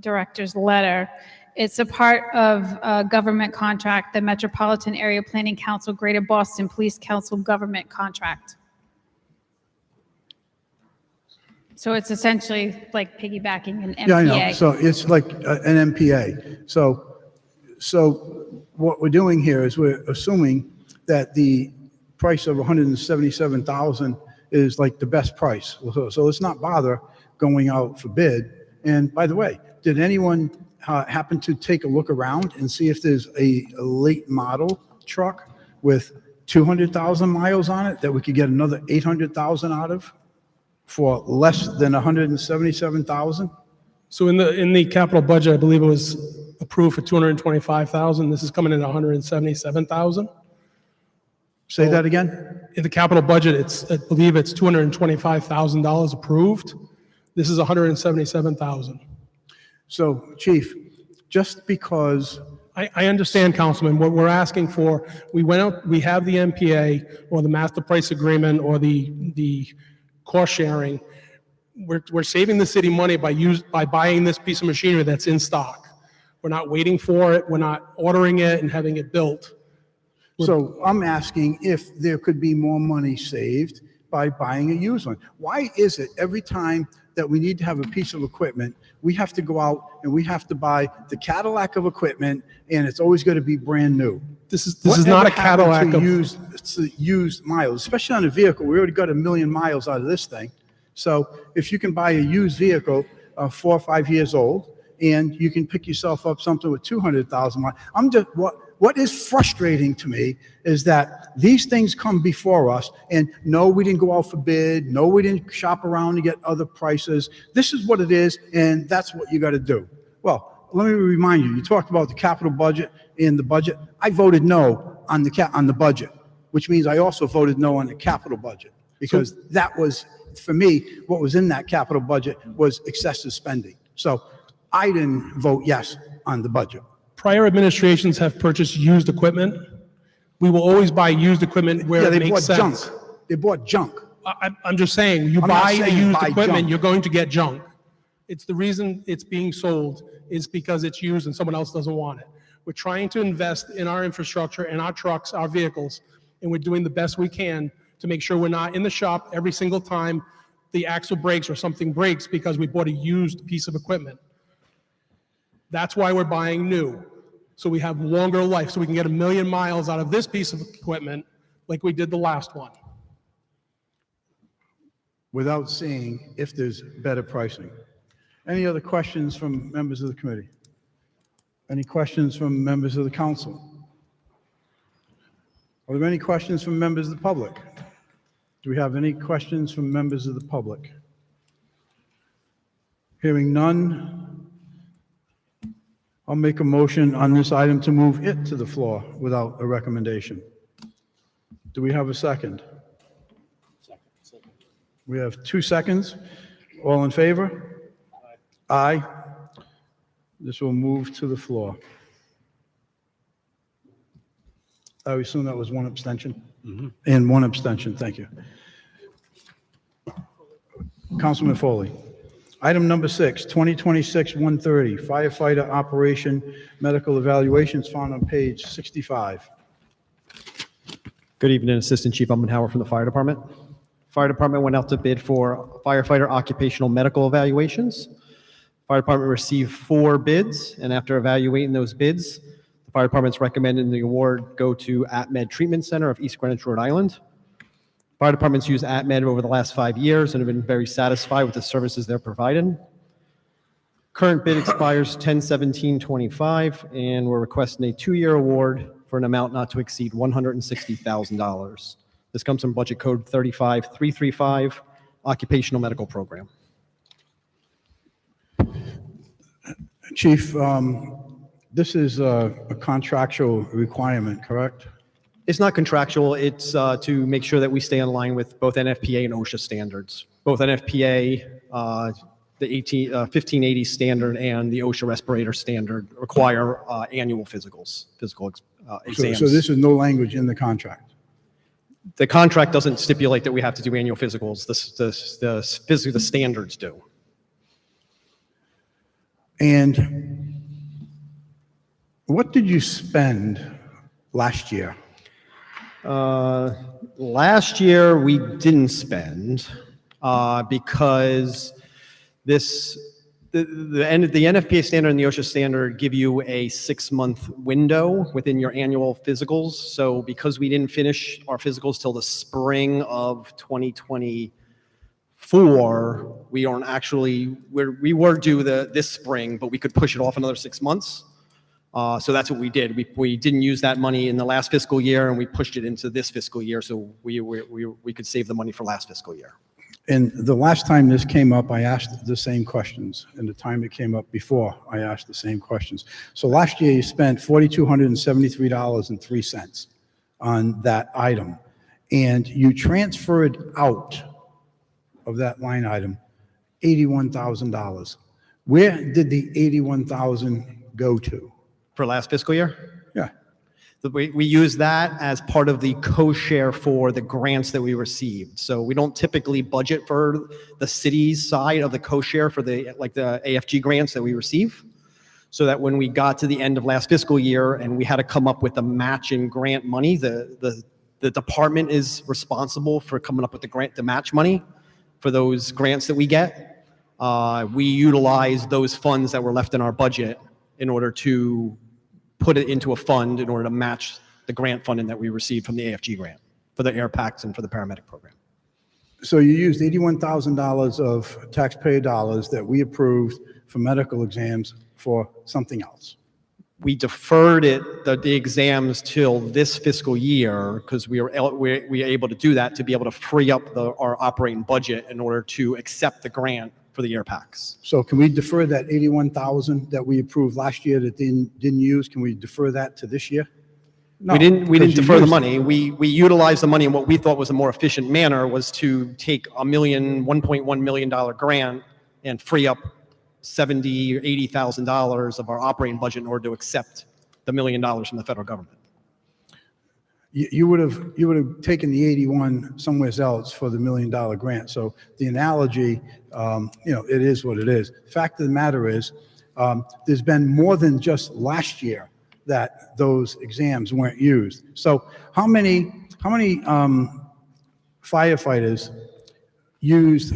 director's letter. It's a part of a government contract, the Metropolitan Area Planning Council, Greater Boston Police Council government contract. So it's essentially like piggybacking an MPA. Yeah, I know. So it's like an MPA. So what we're doing here is we're assuming that the price of 177,000 is like the best price. So let's not bother going out for bid. And by the way, did anyone happen to take a look around and see if there's a late model truck with 200,000 miles on it that we could get another 800,000 out of for less than 177,000? So in the capital budget, I believe it was approved for 225,000. This is coming in at 177,000. Say that again? In the capital budget, I believe it's $225,000 approved. This is 177,000. So, Chief, just because... I understand, Councilman, what we're asking for, we have the MPA or the master price agreement or the cost sharing. We're saving the city money by buying this piece of machinery that's in stock. We're not waiting for it. We're not ordering it and having it built. So I'm asking if there could be more money saved by buying a used one. Why is it every time that we need to have a piece of equipment, we have to go out and we have to buy the Cadillac of equipment, and it's always going to be brand new? This is not a Cadillac of used miles, especially on a vehicle. We already got 1 million miles out of this thing. So if you can buy a used vehicle, 4 or 5 years old, and you can pick yourself up something with 200,000 miles. What is frustrating to me is that these things come before us, and no, we didn't go out for bid. No, we didn't shop around to get other prices. This is what it is, and that's what you got to do. Well, let me remind you, you talked about the capital budget and the budget. I voted no on the budget, which means I also voted no on the capital budget, because that was, for me, what was in that capital budget was excessive spending. So I didn't vote yes on the budget. Prior administrations have purchased used equipment. We will always buy used equipment where it makes sense. Junk. They bought junk. I'm just saying, you buy a used equipment, you're going to get junk. It's the reason it's being sold is because it's used and someone else doesn't want it. We're trying to invest in our infrastructure, in our trucks, our vehicles, and we're doing the best we can to make sure we're not in the shop every single time the axle breaks or something breaks because we bought a used piece of equipment. That's why we're buying new, so we have longer life, so we can get 1 million miles out of this piece of equipment like we did the last one. Without seeing if there's better pricing. Any other questions from members of the committee? Any questions from members of the council? Are there any questions from members of the public? Do we have any questions from members of the public? Hearing none, I'll make a motion on this item to move it to the floor without a recommendation. Do we have a second? We have 2 seconds. All in favor? Aye. This will move to the floor. I assume that was 1 abstention? And 1 abstention, thank you. Councilman Foley. Item number 6, 2026-130, firefighter operation medical evaluations found on page 65. Good evening, Assistant Chief Ummenhauer from the Fire Department. Fire Department went out to bid for firefighter occupational medical evaluations. Fire Department received 4 bids, and after evaluating those bids, the Fire Department's recommending the award go to AtMed Treatment Center of East Greenwich, Rhode Island. Fire departments used AtMed over the last 5 years and have been very satisfied with the services they're providing. Current bid expires 10/17/25, and we're requesting a 2-year award for an amount not to exceed $160,000. This comes from budget code 35335, Occupational Medical Program. Chief, this is a contractual requirement, correct? It's not contractual. It's to make sure that we stay in line with both NFPA and OSHA standards. Both NFPA, the 1580 standard, and the OSHA respirator standard require annual physical exams. So this is no language in the contract? The contract doesn't stipulate that we have to do annual physicals. The standards do. And what did you spend last year? Last year, we didn't spend because the NFPA standard and the OSHA standard give you a 6-month window within your annual physicals. So because we didn't finish our physicals till the spring of 2024, we aren't actually, we were due this spring, but we could push it off another 6 months. So that's what we did. We didn't use that money in the last fiscal year, and we pushed it into this fiscal year, so we could save the money for last fiscal year. And the last time this came up, I asked the same questions, and the time it came up before, I asked the same questions. So last year, you spent $4,273.03 on that item, and you transferred out of that line item $81,000. Where did the $81,000 go to? For last fiscal year? Yeah. We use that as part of the co-share for the grants that we received. So we don't typically budget for the city's side of the co-share for the AFG grants that we receive. So that when we got to the end of last fiscal year and we had to come up with the matching grant money, the department is responsible for coming up with the match money for those grants that we get. We utilize those funds that were left in our budget in order to put it into a fund in order to match the grant funding that we received from the AFG grant for the air packs and for the paramedic program. So you used $81,000 of taxpayer dollars that we approved for medical exams for something else. We deferred the exams till this fiscal year because we were able to do that to be able to free up our operating budget in order to accept the grant for the air packs. So can we defer that $81,000 that we approved last year that didn't use? Can we defer that to this year? No, we didn't because you defer the used money. We utilized the money in what we thought was a more efficient manner was to take $1.1 million grant and free up $70,000 or $80,000 of our operating budget in order to accept the $1 million from the federal government. You would have taken the 81 somewhere else for the $1 million grant. So the analogy, it is what it is. Fact of the matter is, there's been more than just last year that those exams weren't used. So how many firefighters used?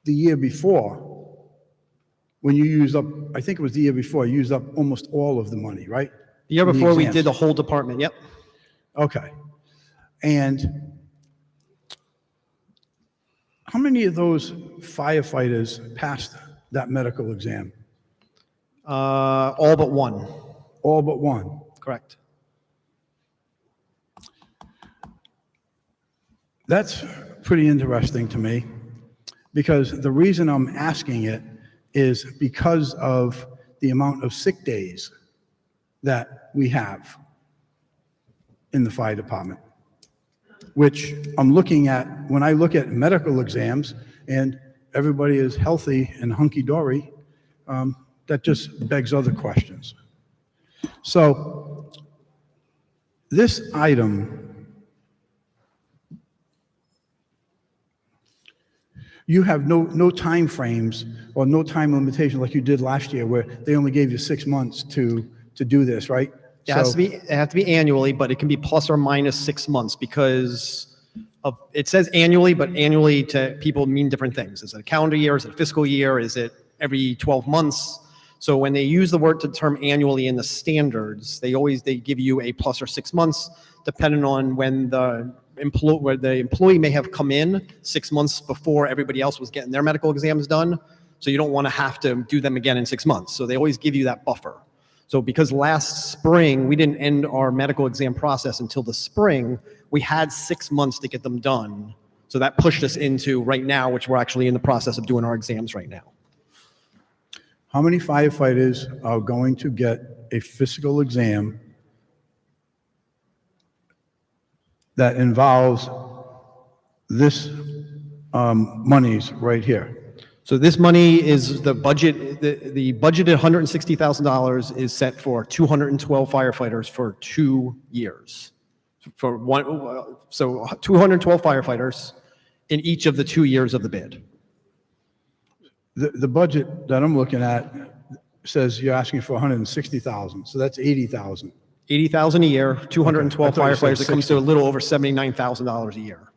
The year before. When you used up, I think it was the year before, you used up almost all of the money, right? The year For the before, we exams. did the whole department, yep. Okay. And how many of those firefighters passed that medical exam? All but one. All but one. Correct. That's pretty interesting to me, because the reason I'm asking it is because of the amount of sick days that we have in the fire department, which I'm looking at when I look at medical exams and everybody is healthy and hunky-dory, that just begs other questions. So this item, you have no time frames or no time limitation like you did last year, where they only gave you 6 months to do this, right? It has to be annually, but it can be plus or minus 6 months because it says annually, but annually to people mean different things. Is it a calendar year? Is it a fiscal year? Is it every 12 months? So when they use the term annually in the standards, they give you a plus or 6 months, depending on when the employee may have come in 6 months before everybody else was getting their medical exams done. So you don't want to have to do them again in 6 months. So they always give you that buffer. So because last spring, we didn't end our medical exam process until the spring, we had 6 months to get them done. So that pushed us into right now, which we're actually in the process of doing our exams right now. How many firefighters are going to get a physical exam that involves this monies right here? So this money is the budget, the budgeted $160,000 is set for 212 firefighters for 2 years. So 212 firefighters in each of the 2 years of the bid. The budget that I'm looking at says you're asking for 160,000, so that's 80,000. 80,000 a year, 212 Okay, I thought you said firefighters, it comes to a little over $79,000 a year.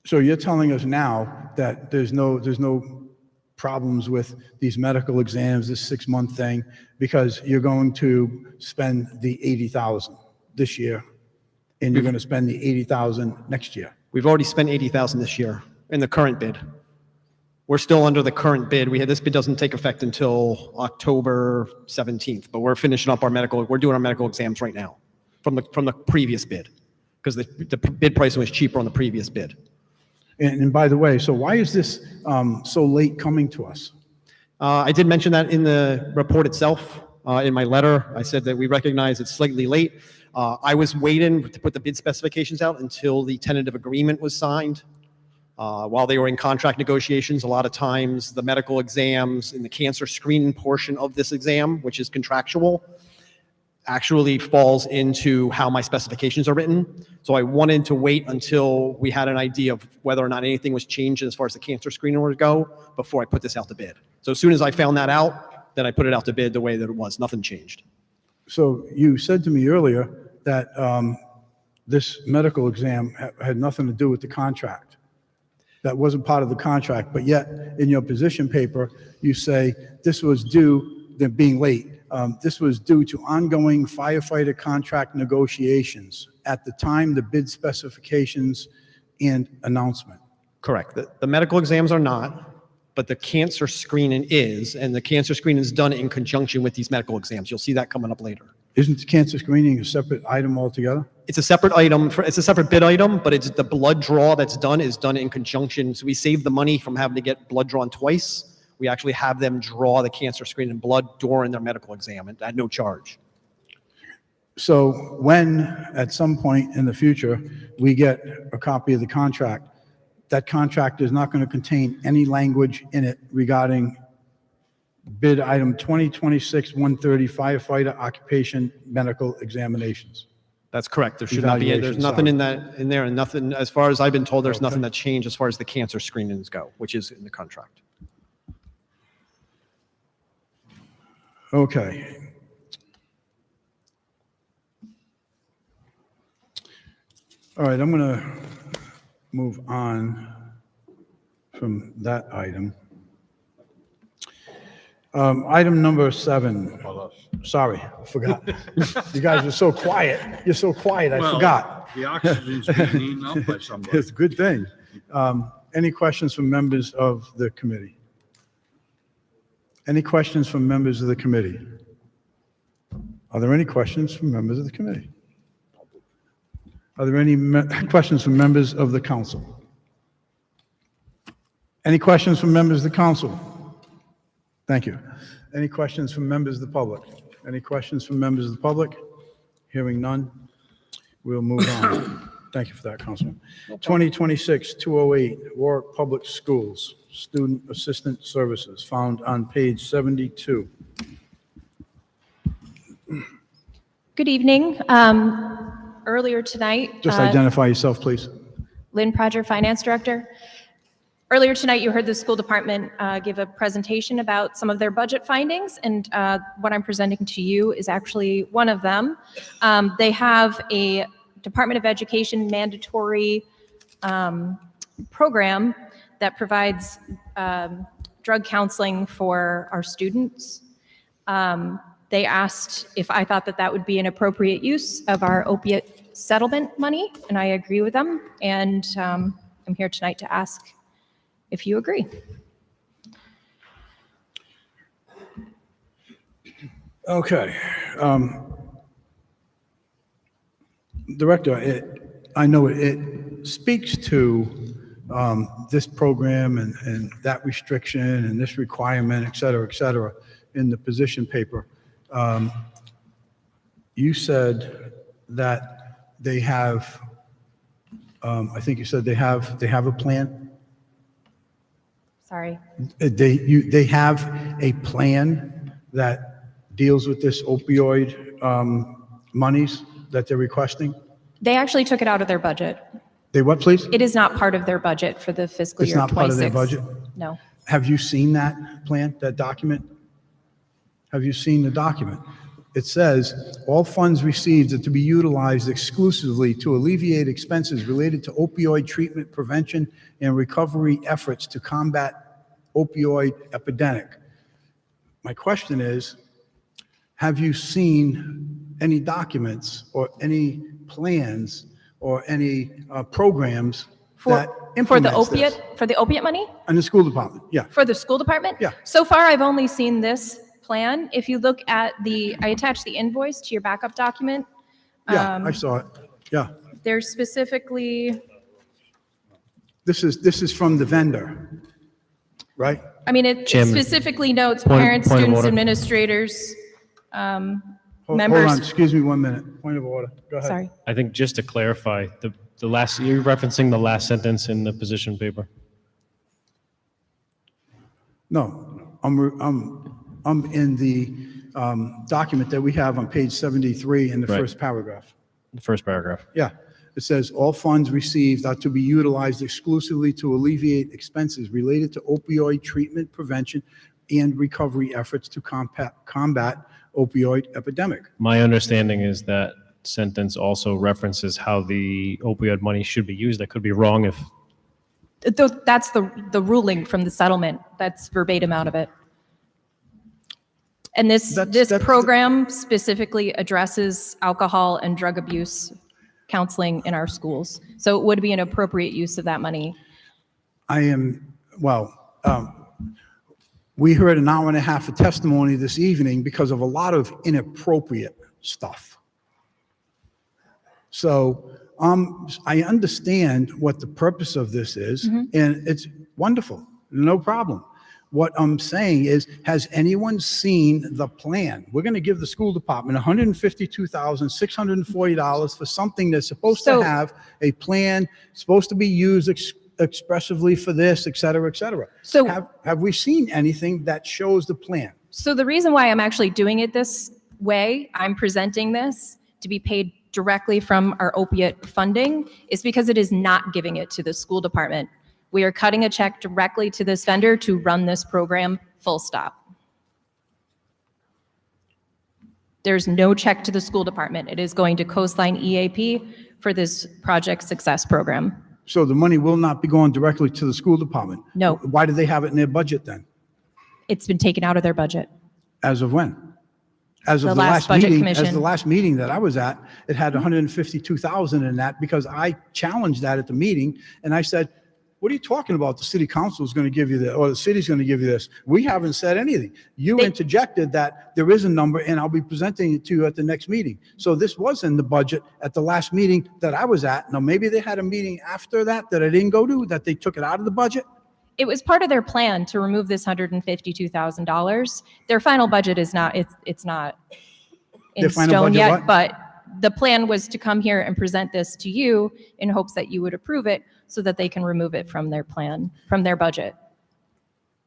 So you're telling us now that there's no problems with these medical exams, this 6-month thing, because you're going to spend the 80,000 this year, and you're going to spend the 80,000 next year. We've already spent 80,000 this year in the current bid. We're still under the current bid. This bid doesn't take effect until October 17th, but we're finishing up we're doing our medical exams right now from the previous bid, because the bid price was cheaper on the previous bid. And by the way, so why is this so late coming to us? I did mention that in the report itself, in my letter. I said that we recognize it's slightly late. I was waiting to put the bid specifications out until the tentative agreement was signed. While they were in contract negotiations, a lot of times the medical exams and the cancer screening portion of this exam, which is contractual, actually falls into how my specifications are written. So I wanted to wait until we had an idea of whether or not anything was changed as far as the cancer screening would go before I put this out to bid. So as soon as I found that out, then I put it out to bid the way that it was. Nothing changed. So you said to me earlier that this medical exam had nothing to do with the contract. That wasn't part of the contract, but yet in your position paper, you say this was due, they're being late. This was due to ongoing firefighter contract negotiations at the time the bid specifications and announcement. Correct. The medical exams are not, but the cancer screening is, and the cancer screening is done in conjunction with these medical exams. You'll see that coming up later. Isn't the cancer screening a separate item altogether? It's a separate item, it's a separate bid item, but it's the blood draw that's done is done in conjunction. So we save the money from having to get blood drawn twice. We actually have them draw the cancer screening blood during their medical exam at no charge. So when, at some point in the future, we get a copy of the contract, that contract is not going to contain any language in it regarding bid item 2026-130 firefighter occupation medical examinations. That's correct. There should not be, there's nothing in there, and nothing, as far as I've been told, there's nothing that changed as far as the cancer screenings go, which is in the contract. Okay. All right, I'm going to move on from that item. Item number 7. Sorry, I forgot. You guys are so quiet. You're so quiet, I forgot. The oxygen's being eaten up by somebody. It's a good thing. Any questions from members of the committee? Any questions from members of the committee? Are there any questions from members of the committee? Are there any questions from members of the council? Any questions from members of the council? Thank you. Any questions from members of the public? Any questions from members of the public? Hearing none, we'll move on. Thank you for that, Councilman. 2026-208, Warwick Public Schools, Student Assistant Services, found on page 72. Good evening. Earlier tonight, Just identify yourself, please. Lynn Prodger, Finance Director. Earlier tonight, you heard the school department give a presentation about some of their budget findings, and what I'm presenting to you is actually one of them. They have a Department of Education mandatory program that provides drug counseling for our students. They asked if I thought that that would be an appropriate use of our opiate settlement money, and I agree with them, and I'm here tonight to ask if you agree. Okay. Director, I know it speaks to this program and that restriction and this requirement, et cetera, in the position paper. You said that they have, I think you said they have a plan? Sorry. They have a plan that deals with this opioid monies that they're requesting? They actually took it out of their budget. They what, please? It is not part of their budget for the fiscal It's year not part of their 26. budget? No. Have you seen that plan, that document? Have you seen the document? It says, all funds received are to be utilized exclusively to alleviate expenses related to opioid treatment, prevention, and recovery efforts to combat opioid epidemic. My question is, have you seen any documents or any plans or any programs that For the implements this? opiate money? In the school department, yeah. For the school department? Yeah. So far, I've only seen this plan. If you look at I attached the invoice to your backup document. Yeah, I saw it. Yeah. There's specifically, This is from the vendor, right? I mean, it Chairman, specifically notes point- parents, point of students, order. administrators, Hold members. on, excuse me 1 minute. Point of order. Go ahead. Sorry. I think just to clarify, the last, you're referencing the last sentence in the position paper. No, I'm in the document that we have on page 73 in the Right. first paragraph. The first paragraph. Yeah, it says, all funds received are to be utilized exclusively to alleviate expenses related to opioid treatment, prevention, and recovery efforts to combat opioid epidemic. My understanding is that sentence also references how the opioid money should be used. I could be wrong if, That's the ruling from the settlement. That's verbatim out of it. And this program specifically addresses alcohol and drug abuse counseling in our schools. So it would be an appropriate use of that money. We heard an hour and a half of testimony this evening because of a lot of inappropriate stuff. So I understand what the purpose of this is, and it's wonderful, no problem. What I'm saying is, has anyone seen the plan? We're going to give the school department $152,640 for something that's supposed to have a plan, supposed to be used expressively for this, et cetera, et cetera. So have we seen anything that shows the plan? So the reason why I'm actually doing it this way, I'm presenting this to be paid directly from our opiate funding, is because it is not giving it to the school department. We are cutting a check directly to this vendor to run this program, full stop. There's no check to the school department. It is going to Coastline EAP for this Project Success program. So the money will not be going directly to the school department? No. Why do they have it in their budget then? It's been taken out of their budget. As of when? As of The the last last budget meeting, as commission. the last meeting that I was at, it had 152,000 in that because I challenged that at the meeting and I said, what are you talking about? The city council is going to give you this, or the city's going to give you this. We haven't said anything. You interjected that there is a number and I'll be presenting it to you at the next meeting. So this was in the budget at the last meeting that I was at. Now, maybe they had a meeting after that I didn't go to, that they took it out of the budget. It was part of their plan to remove this $152,000. Their final budget is not, it's not in Their final stone budget yet, what? but the plan was to come here and present this to you in hopes that you would approve it so that they can remove it from their plan, from their budget.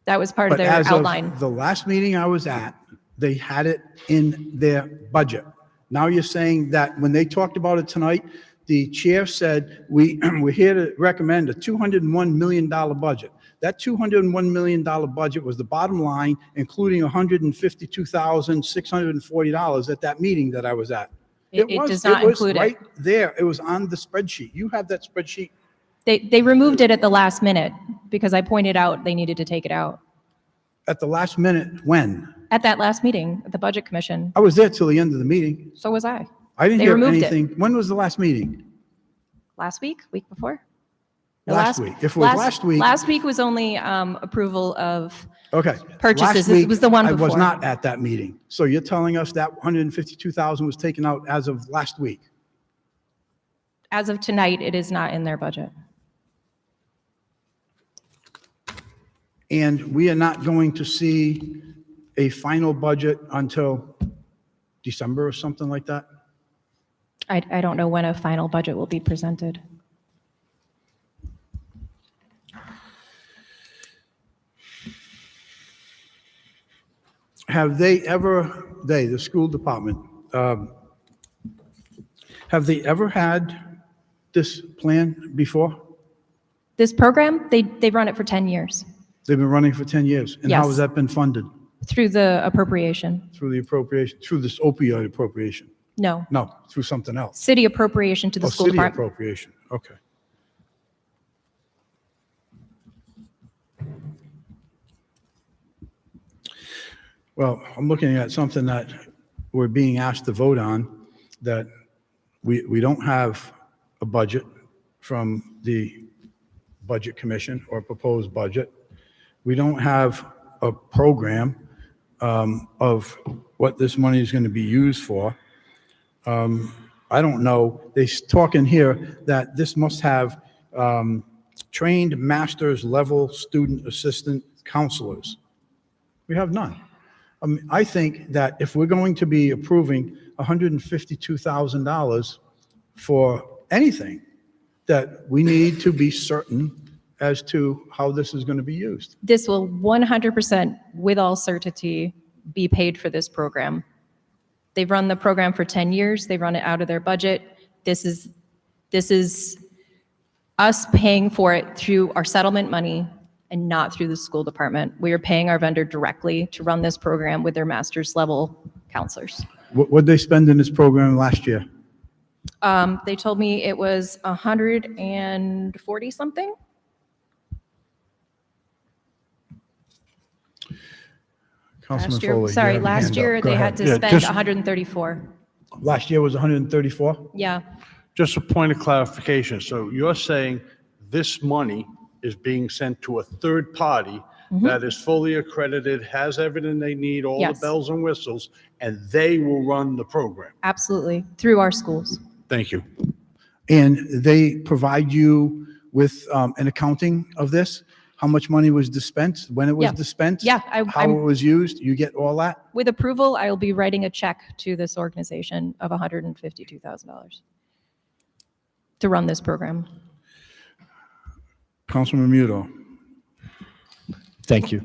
That was part of But their as outline. of the last meeting I was at, they had it in their budget. Now you're saying that when they talked about it tonight, the chair said, we're here to recommend a $201 million budget. That $201 million budget was the bottom line, including $152,640 at that meeting that I was at. It does not include it. Right there. It was on the spreadsheet. You have that spreadsheet? They removed it at the last minute because I pointed out they needed to take it out. At the last minute, when? At that last meeting, at the Budget Commission. I was there till the end of the meeting. So was I. I didn't They hear removed it. anything. When was the last meeting? Last week, week before? No, Last week. If it was last week. Last week was only approval of Okay. purchases. Last It was the one I was before. not at that meeting. So you're telling us that 152,000 was taken out as of last week? As of tonight, it is not in their budget. And we are not going to see a final budget until December or something like that? I don't know when a final budget will be presented. Have they ever, the school department, have they ever had this plan before? This program, they run it for 10 years They've been running for 10 years. And how Yes. has that been funded? through the appropriation. Through the appropriation, through this opioid appropriation? No, No, through something else. city appropriation to the Oh, school city department. appropriation, okay. Well, I'm looking at something that we're being asked to vote on, that we don't have a budget from the Budget Commission or proposed budget. We don't have a program of what this money is going to be used for. I don't know. They talk in here that this must have trained master's level student assistant counselors. We have none. I think that if we're going to be approving $152,000 for anything, that we need to be certain as to how this is going to be used. This will 100%, with all certainty, be paid for this program. They've run the program for 10 years. They run it out of their budget. This is us paying for it through our settlement money and not through the school department. We are paying our vendor directly to run this program with their master's level counselors. What they spend in this program last year? They told me it was 140 something. Councilman Last year, Foley, you sorry, have your last hand year up. Go they ahead. had to Yeah, spend just- 134. Last year was 134? Yeah. Just a point of clarification. So you're saying this money is being sent to a third party that is fully accredited, has everything they need, all the Yes. bells and whistles, and they will run the program? Absolutely, through our schools. Thank you. And they provide you with an accounting of this? How much money was dispensed, when it was Yeah. dispensed? Yeah, How it was used? You get all that? With approval, I will be writing a check to this organization of $152,000 to run this program. Councilman Muto. Thank you.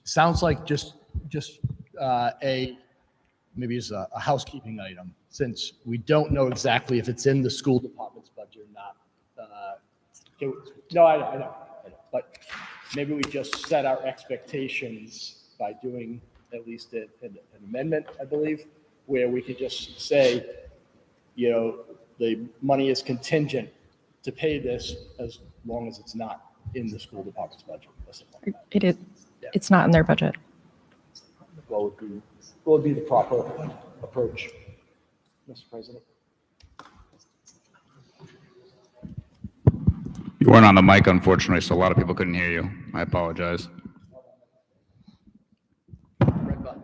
Sounds like just maybe it's a housekeeping item, since we don't know exactly if it's in the school department's budget or not. No, I know, but maybe we just set our expectations by doing at least an amendment, I believe, where we could just say, the money is contingent to pay this as long as it's not in the school department's budget. or something like that. It is, it's not in their budget. What would be the proper approach, Mr. President? You weren't on the mic, unfortunately, so a lot of people couldn't hear you. I apologize. Red button.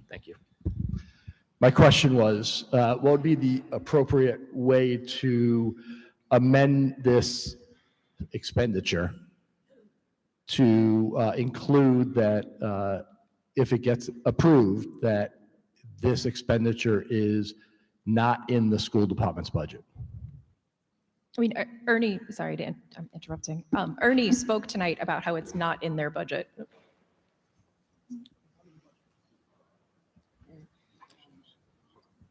Thank you. My question was, what would be the appropriate way to amend this expenditure to include that if it gets approved, that this expenditure is not in the school department's budget? I mean, Ernie, sorry, Dan, I'm interrupting. Ernie spoke tonight about how it's not in their budget.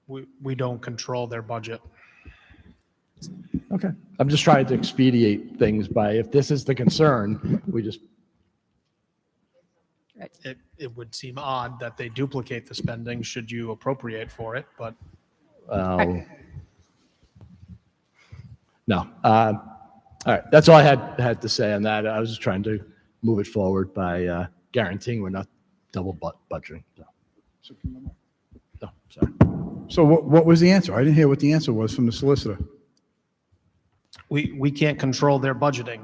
We don't control their budget. Okay. I'm just trying to expedite things by, if this is the concern, we just, It would seem odd that they duplicate the spending should you appropriate for it, but no. All right. That's all I had to say on that. I was just trying to move it forward by guaranteeing we're not double budgeting. So. No, sorry. So what was the answer? I didn't hear what the answer was from the solicitor. we can't control their budgeting.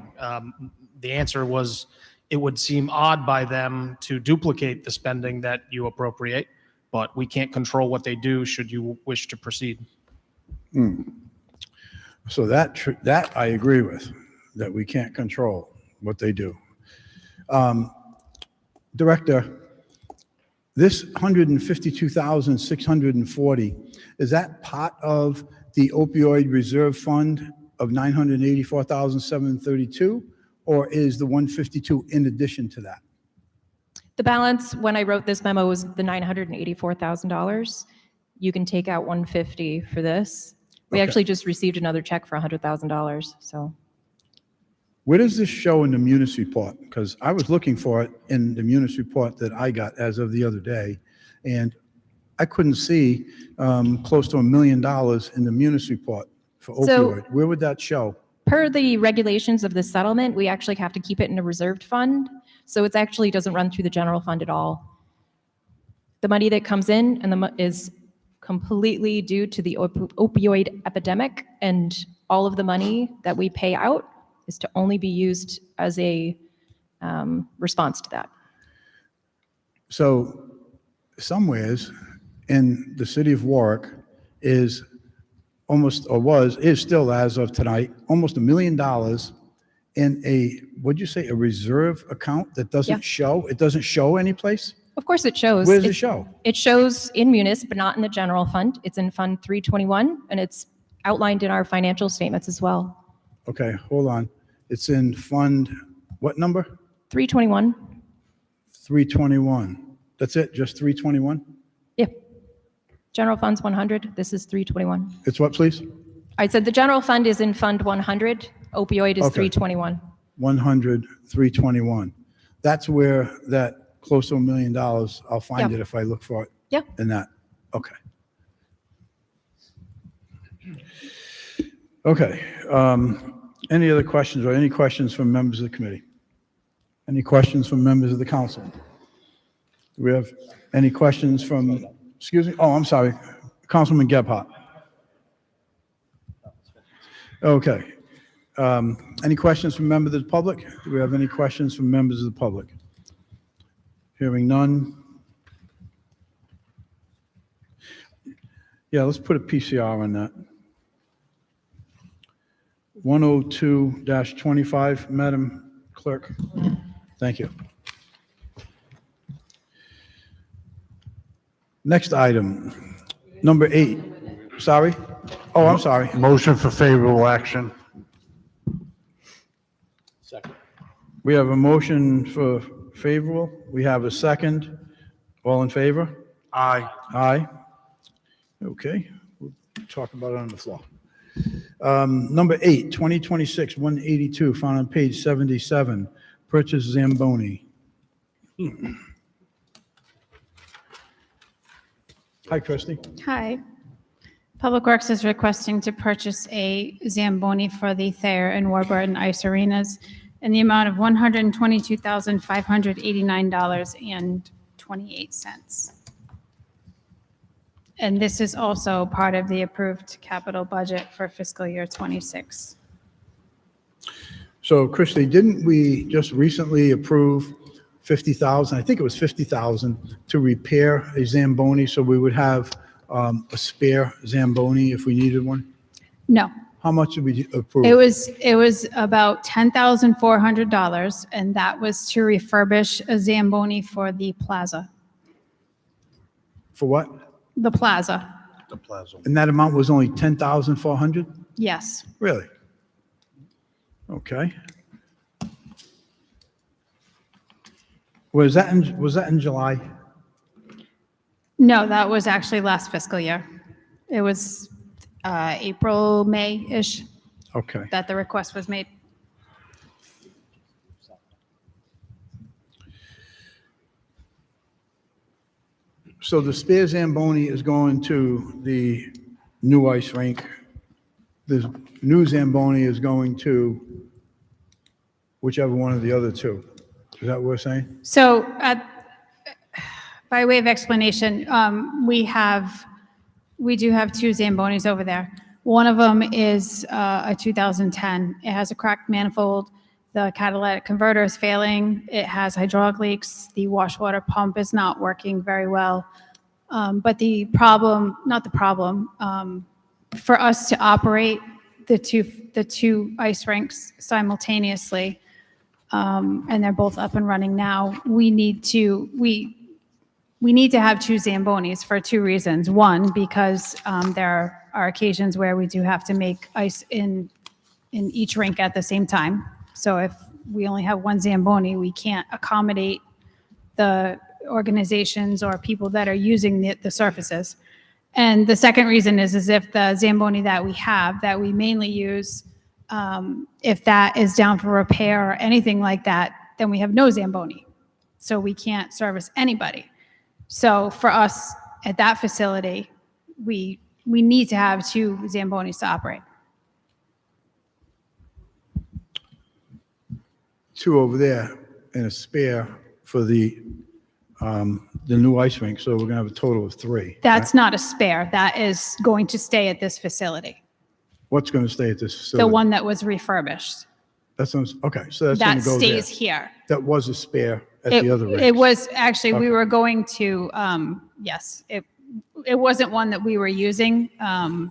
The answer was, it would seem odd by them to duplicate the spending that you appropriate, but we can't control what they do should you wish to proceed. So that I agree with, that we can't control what they do. Director, this $152,640, is that part of the opioid reserve fund of $984,732, or is the 152 in addition to that? The balance, when I wrote this memo, was the $984,000. You can take out 150 for this. We Okay. actually just received another check for $100,000, so. Where does this show in the munis report? Because I was looking for it in the munis report that I got as of the other day, and I couldn't see close to $1 million in the munis report for So- opioid. Where would that show? Per the regulations of the settlement, we actually have to keep it in a reserved fund, so it actually doesn't run through the general fund at all. The money that comes in is completely due to the opioid epidemic, and all of the money that we pay out is to only be used as a response to that. So somewheres in the city of Warwick is almost, or was, is still as of tonight, almost $1 million in a, what'd you say, a reserve account that doesn't Yeah. show? It doesn't show any place? Of course it shows. Where does it show? It shows in munis, but not in the general fund. It's in Fund 321, and it's outlined in our financial statements as well. Okay, hold on. It's in fund, what number? 321? 321. That's it, just 321? Yep. General fund's 100, this is 321. It's what, please? I said the general fund is in Fund 100, opioid is Okay. 321. 100, 321. That's where that close to $1 million, I'll find Yeah. it if I look for it. Yeah. In that, okay. Okay, any other questions or any questions from members of the committee? Any questions from members of the council? Do we have any questions from, excuse me? Oh, I'm sorry, Councilman Gebhardt. Okay. Any questions from members of the public? Do we have any questions from members of the public? Hearing none. Yeah, let's put a PCR on that. 102-25, Madam Clerk. Thank you. Next item, number 8. Sorry? Oh, I'm sorry. Motion for favorable action. Second. We have a motion for favorable. We have a second. All in favor? Aye. Aye. Okay, we'll talk about it on the floor. Number 8, 2026-182, found on page 77, purchase Zamboni. Hi, Christie. Hi. Public Works is requesting to purchase a Zamboni for the Thayer and Warburton Ice Arenas in the amount of $122,589.28. And this is also part of the approved capital budget for fiscal year '26. So Christie, didn't we just recently approve 50,000, I think it was 50,000, to repair a Zamboni so we would have a spare Zamboni if we needed one? No, How much did we approve? it was about $10,400, and that was to refurbish a Zamboni for the plaza. For what? The plaza, The plaza. And that amount was only 10,400? yes. Really? Okay. Was that in July? No, that was actually last fiscal year. It was April, May-ish Okay. that the request was made. So the spare Zamboni is going to the new ice rink. The new Zamboni is going to whichever one of the other two. Is that what we're saying? So by way of explanation, we do have two Zambonis over there. One of them is a 2010. It has a cracked manifold. The catalytic converter is failing. It has hydraulic leaks. The wash water pump is not working very well. But the problem, not the problem, for us to operate the two ice rinks simultaneously, and they're both up and running now, we need to have two Zambonis for two reasons. One, because there are occasions where we do have to make ice in each rink at the same time. So if we only have one Zamboni, we can't accommodate the organizations or people that are using the surfaces. And the second reason is if the Zamboni that we have, that we mainly use, if that is down for repair or anything like that, then we have no Zamboni. So we can't service anybody. So for us at that facility, we need to have 2 Zambonis to operate. 2 over there and a spare for the new ice rink, so we're gonna have a total of 3. That's not a spare. That is going to stay at this facility, What's gonna stay at this facility? the one that was refurbished. That's, okay, so that's gonna That go there. stays here. That was a spare at It the other rink. it was, actually, we Okay. were going to, yes, it wasn't one that we were using. Are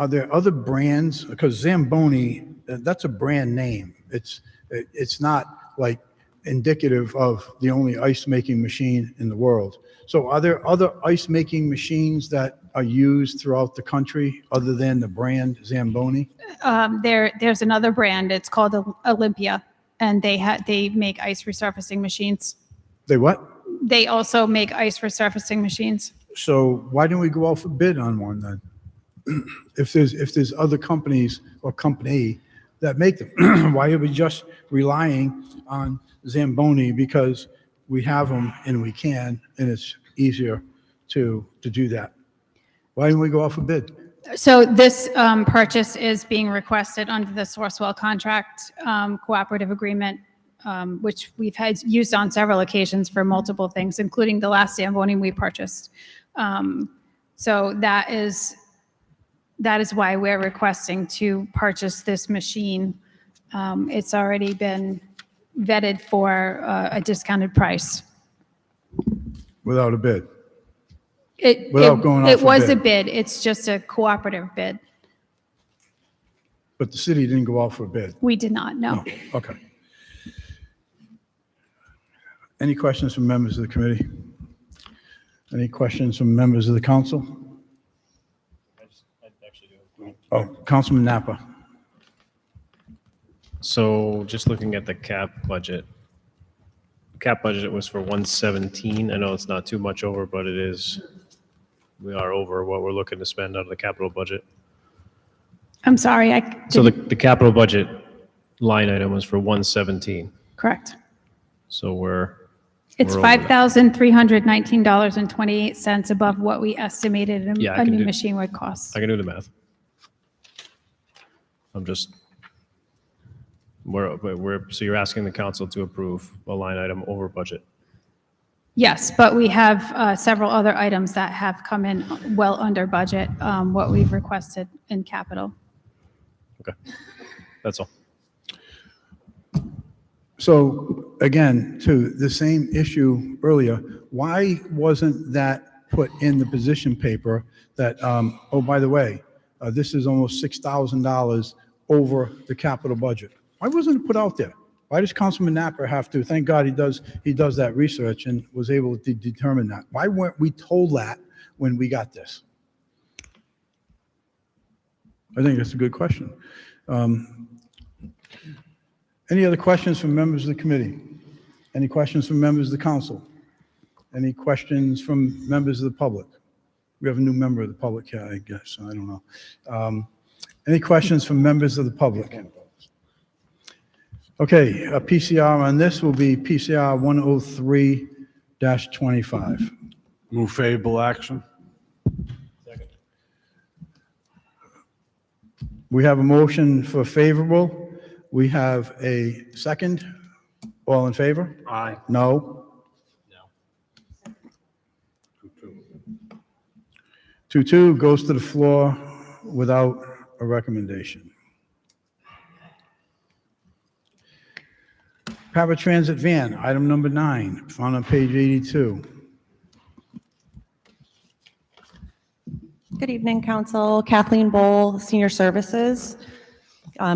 there other brands? Because Zamboni, that's a brand name. It's not like indicative of the only ice-making machine in the world. So are there other ice-making machines that are used throughout the country other than the brand Zamboni? There's another brand, it's called Olympia, and they make ice resurfacing machines. They what? They also make ice resurfacing machines. So why didn't we go out for bid on one then? If there's other companies or company that make them, why are we just relying on Zamboni because we have them and we can, and it's easier to do that? Why didn't we go out for bid? So this purchase is being requested under the Sourcewell contract cooperative agreement, which we've had used on several occasions for multiple things, including the last Zamboni we purchased. So that is why we're requesting to purchase this machine. It's already been vetted for a discounted price. Without a bid? It was a bid. It's just a cooperative bid. But the city didn't go out for a bid? We did not, no. Okay. Any questions from members of the committee? Any questions from members of the council? Oh, Councilman Napa. So just looking at the cap budget was for 117. I know it's not too much over, but we are over what we're looking to spend out of the capital budget. I'm sorry, So the capital budget line item was for 117. correct. So It's we're over that. $5,319.28 above what we estimated Yeah, I a can new do- machine would cost. I can do the math. So you're asking the council to approve a line item over budget? Yes, but we have several other items that have come in well under budget, what we've requested in capital. Okay, that's all. So again, to the same issue earlier, why wasn't that put in the position paper that, oh, by the way, this is almost $6,000 over the capital budget? Why wasn't it put out there? Why does Councilman Napper have to? Thank God he does that research and was able to determine that. Why weren't we told that when we got this? I think that's a good question. Any other questions from members of the committee? Any questions from members of the council? Any questions from members of the public? We have a new member of the public here, I guess. I don't know. Any questions from members of the public? Okay, a PCR on this will be PCR 103-25. Move favorable action. We have a motion for favorable. We have a second. All in favor? Aye. No? 2-2 goes to the floor without a recommendation. Paratransit van, item number 9, found on page 82. Good evening, Council. Kathleen Bowl, Senior Services.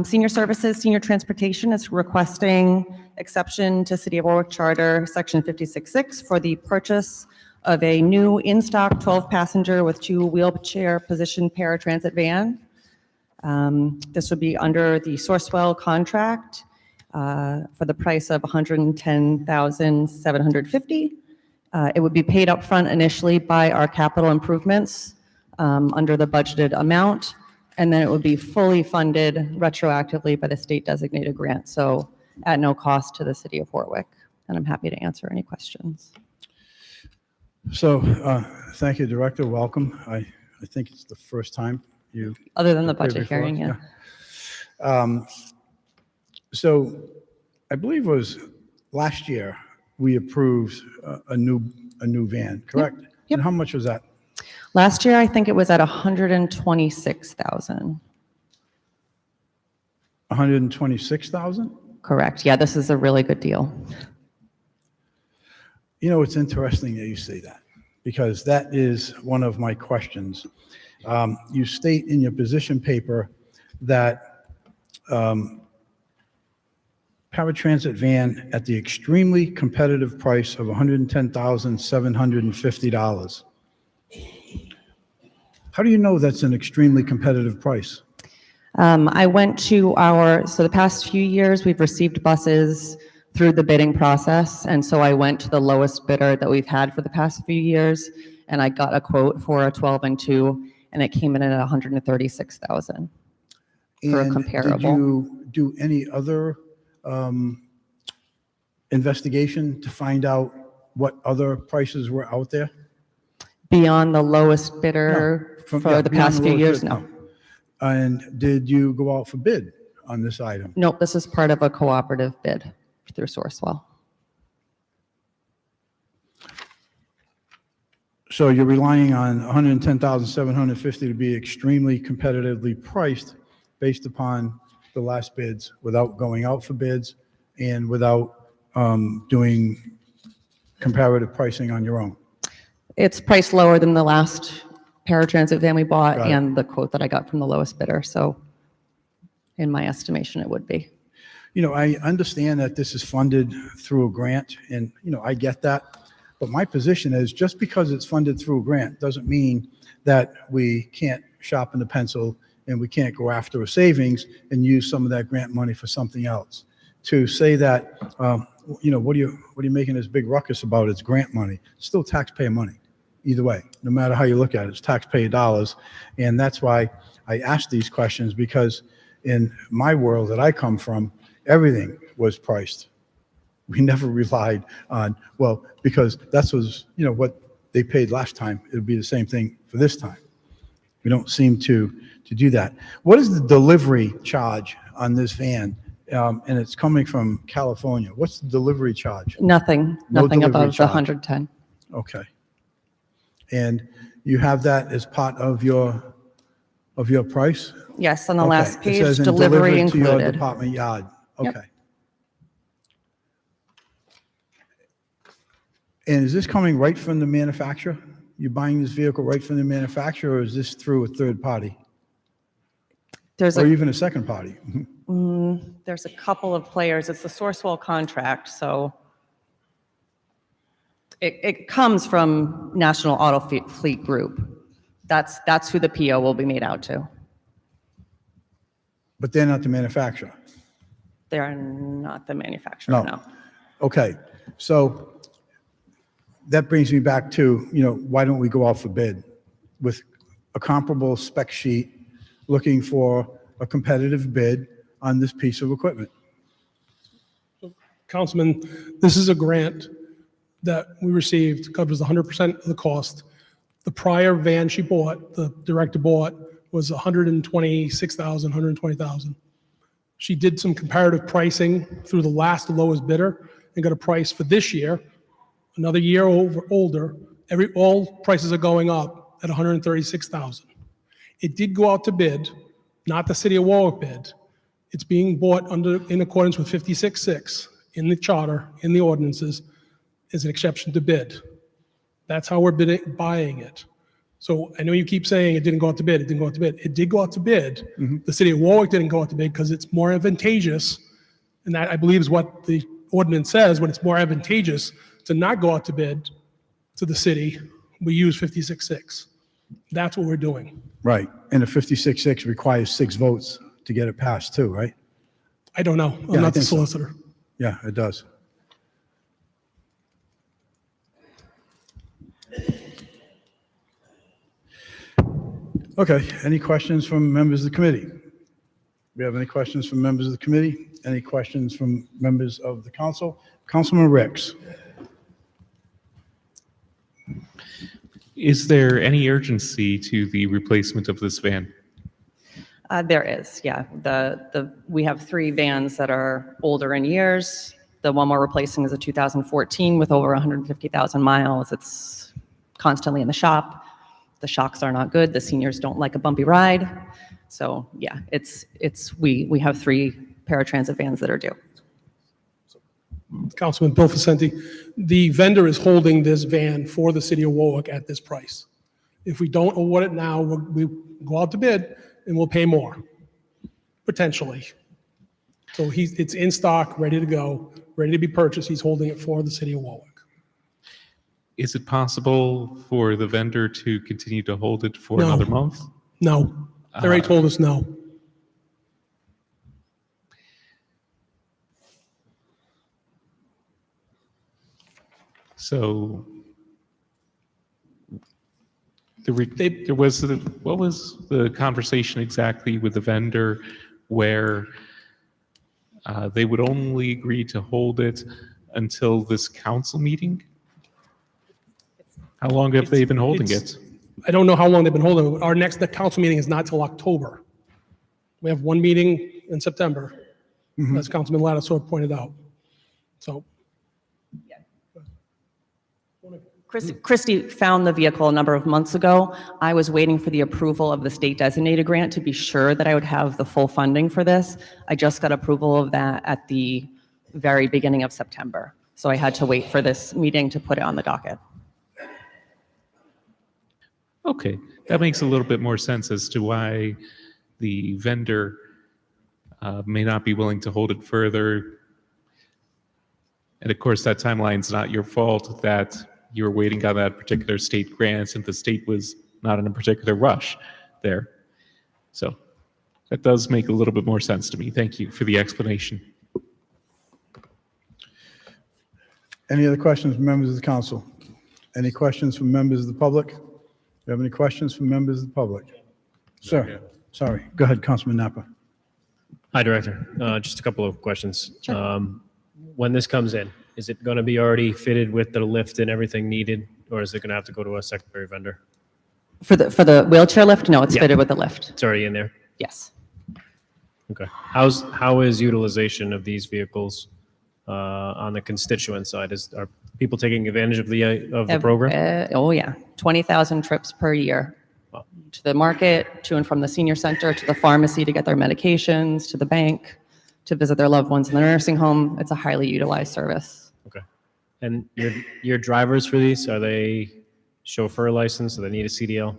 Senior Transportation is requesting exception to City of Warwick Charter, Section 56.6, for the purchase of a new in-stock 12-passenger with 2 wheelchair position paratransit van. This would be under the Sourcewell contract for the price of $110,750, It would be paid upfront initially by our capital improvements under the budgeted amount, and then it would be fully funded retroactively by the state designated grant, so at no cost to the city of Warwick. And I'm happy to answer any questions. So, thank you, Director. Welcome. I think it's the first time you. Other than the appeared budget before hearing, us. yeah. So, I believe it was last year we approved a new van, correct? Yep. And how much was that? Last year, I think it was at 126,000. 126,000? Correct. Yeah, this is a really good deal. You know, it's interesting that you say that, because that is one of my questions. You state in your position paper that paratransit van at the extremely competitive price of $110,750. How do you know that's an extremely competitive price? I went to so the past few years, we've received buses through the bidding process, and so I went to the lowest bidder that we've had for the past few years, and I got a quote for a 12 and 2, and it came in at 136,000 for a comparable. Did you do any other investigation to find out what other prices were out there? Beyond the lowest bidder for the past few years? No. And did you go out for bid on this item? Nope, this is part of a cooperative bid through Sourcewell. So you're relying on 110,750 to be extremely competitively priced based upon the last bids without going out for bids and without doing comparative pricing on your own? It's priced lower than the last paratransit van we bought Got it. and the quote that I got from the lowest bidder. So in my estimation, it would be. You know, I understand that this is funded through a grant, and, you know, I get that. But my position is just because it's funded through a grant doesn't mean that we can't sharpen the pencil and we can't go after a savings and use some of that grant money for something else. To say that, you know, what are you making this big ruckus about? It's grant money. It's still taxpayer money. Either way, no matter how you look at it, it's taxpayer dollars. And that's why I ask these questions, because in my world that I come from, everything was priced. We never relied on, well, because that's was, you know, what they paid last time. It'll be the same thing for this time. We don't seem to do that. What is the delivery charge on this van? And it's coming from California. What's the delivery charge? Nothing delivery above the charge. 110. Okay. And you have that as part of your price? Yes, on the Okay. last It page, says and delivery delivered to your included. department yard. Yep. Okay. And is this coming right from the manufacturer? You buying this vehicle right from the manufacturer, or is this through a third party? Or even a second party? There's a couple of players. It's the Sourcewell contract, so it comes from National Auto Fleet Group. That's who the PO will be made out to. But they're not the manufacturer? They're not the manufacturer, no. Okay, so that brings me back to, you know, why don't we go out for bid with a comparable spec sheet, looking for a competitive bid on this piece of equipment? Councilman, this is a grant that we received, covers 100% of the cost. The prior van she bought, the director bought, was 126,000, 120,000. She did some comparative pricing through the last lowest bidder and got a price for this year, another year older. All prices are going up at 136,000. It did go out to bid, not the city of Warwick bid. It's being bought in accordance with 56.6 in the charter, in the ordinances, as an exception to bid. That's how we're buying it. So I know you keep saying it didn't go out to bid, it didn't go out to bid. It did go out to bid. The city of Warwick didn't go out to bid because it's more advantageous, and that I believe is what the ordinance says, when it's more advantageous to not go out to bid to the city, we use 56.6. That's what we're doing. Right, and the 56.6 requires 6 votes to get it passed too, right? I don't know, Yeah, I'm I not the think so. solicitor. Yeah, it does. Okay, any questions from members of the committee? We have any questions from members of the committee? Any questions from members of the council? Councilman Ricks. Is there any urgency to the replacement of this van? There is, yeah. We have 3 vans that are older in years. The one we're replacing is a 2014 with over 150,000 miles. It's constantly in the shop. The shocks are not good. The seniors don't like a bumpy ride. So yeah, we have 3 paratransit vans that are due. Councilman Bill Facenti, the vendor is holding this van for the city of Warwick at this price. If we don't award it now, we go out to bid and we'll pay more, potentially. So it's in stock, ready to go, ready to be purchased. He's holding it for the city of Warwick. Is it possible for the vendor to continue to hold it for No. another month? No, they already told us no. So what was the conversation exactly with the vendor where they would only agree to hold it until this council meeting? How long have they been holding it? I don't know how long they've been holding it. Our next council meeting is not till October. We have 1 meeting in September, as Councilman Lattisaw pointed out. So. Christy found the vehicle a number of months ago. I was waiting for the approval of the state designated grant to be sure that I would have the full funding for this. I just got approval of that at the very beginning of September. So I had to wait for this meeting to put it on the docket. Okay, that makes a little bit more sense as to why the vendor may not be willing to hold it further. And of course, that timeline's not your fault that you were waiting on that particular state grant and the state was not in a particular rush there. So that does make a little bit more sense to me. Thank you for the explanation. Any other questions from members of the council? Any questions from members of the public? Do you have any questions from members of the public? Sir, sorry. Go ahead, Councilman Napa. Hi, Director. Just a couple of questions. Sure. When this comes in, is it going to be already fitted with the lift and everything needed, or is it going to have to go to a secondary vendor? For the wheelchair lift? No, it's Yeah. fitted with the lift. It's already in there? Yes. Okay. How is utilization of these vehicles on the constituent side? Are people taking advantage of the program? Oh, yeah. 20,000 trips per year. Wow. To the market, to and from the senior center, to the pharmacy to get their medications, to the bank, to visit their loved ones in the nursing home. It's a highly utilized service. Okay. And your drivers for these, are they chauffeur license? Do they need a CDL?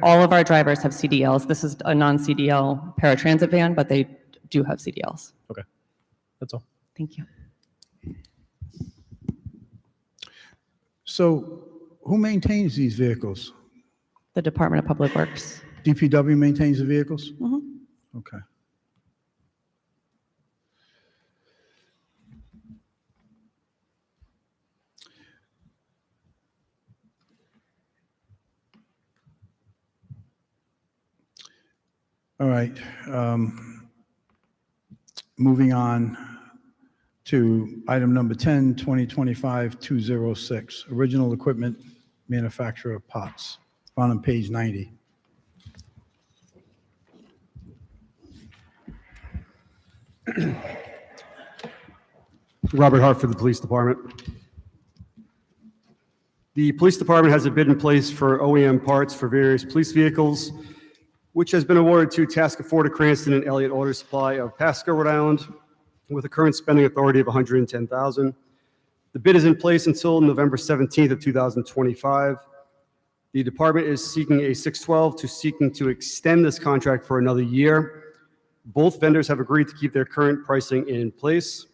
All of our drivers have CDLs. This is a non-CDL paratransit van, but they do have CDLs. Okay. That's all. Thank you. So who maintains these vehicles? The Department of Public Works. DPW maintains the vehicles? Okay. All right. Moving on to item number 10, 2025-206, original equipment manufacturer pots, found on page 90. Robert Hart for the Police Department. The Police Department has a bid in place for OEM parts for various police vehicles, which has been awarded to Tasker Ford of Cranston and Elliott Auto Supply of Pasco, Rhode Island, with a current spending authority of $110,000. The bid is in place until November 17th of 2025. The department is seeking a 612 to seeking to extend this contract for another year. Both vendors have agreed to keep their current pricing in place.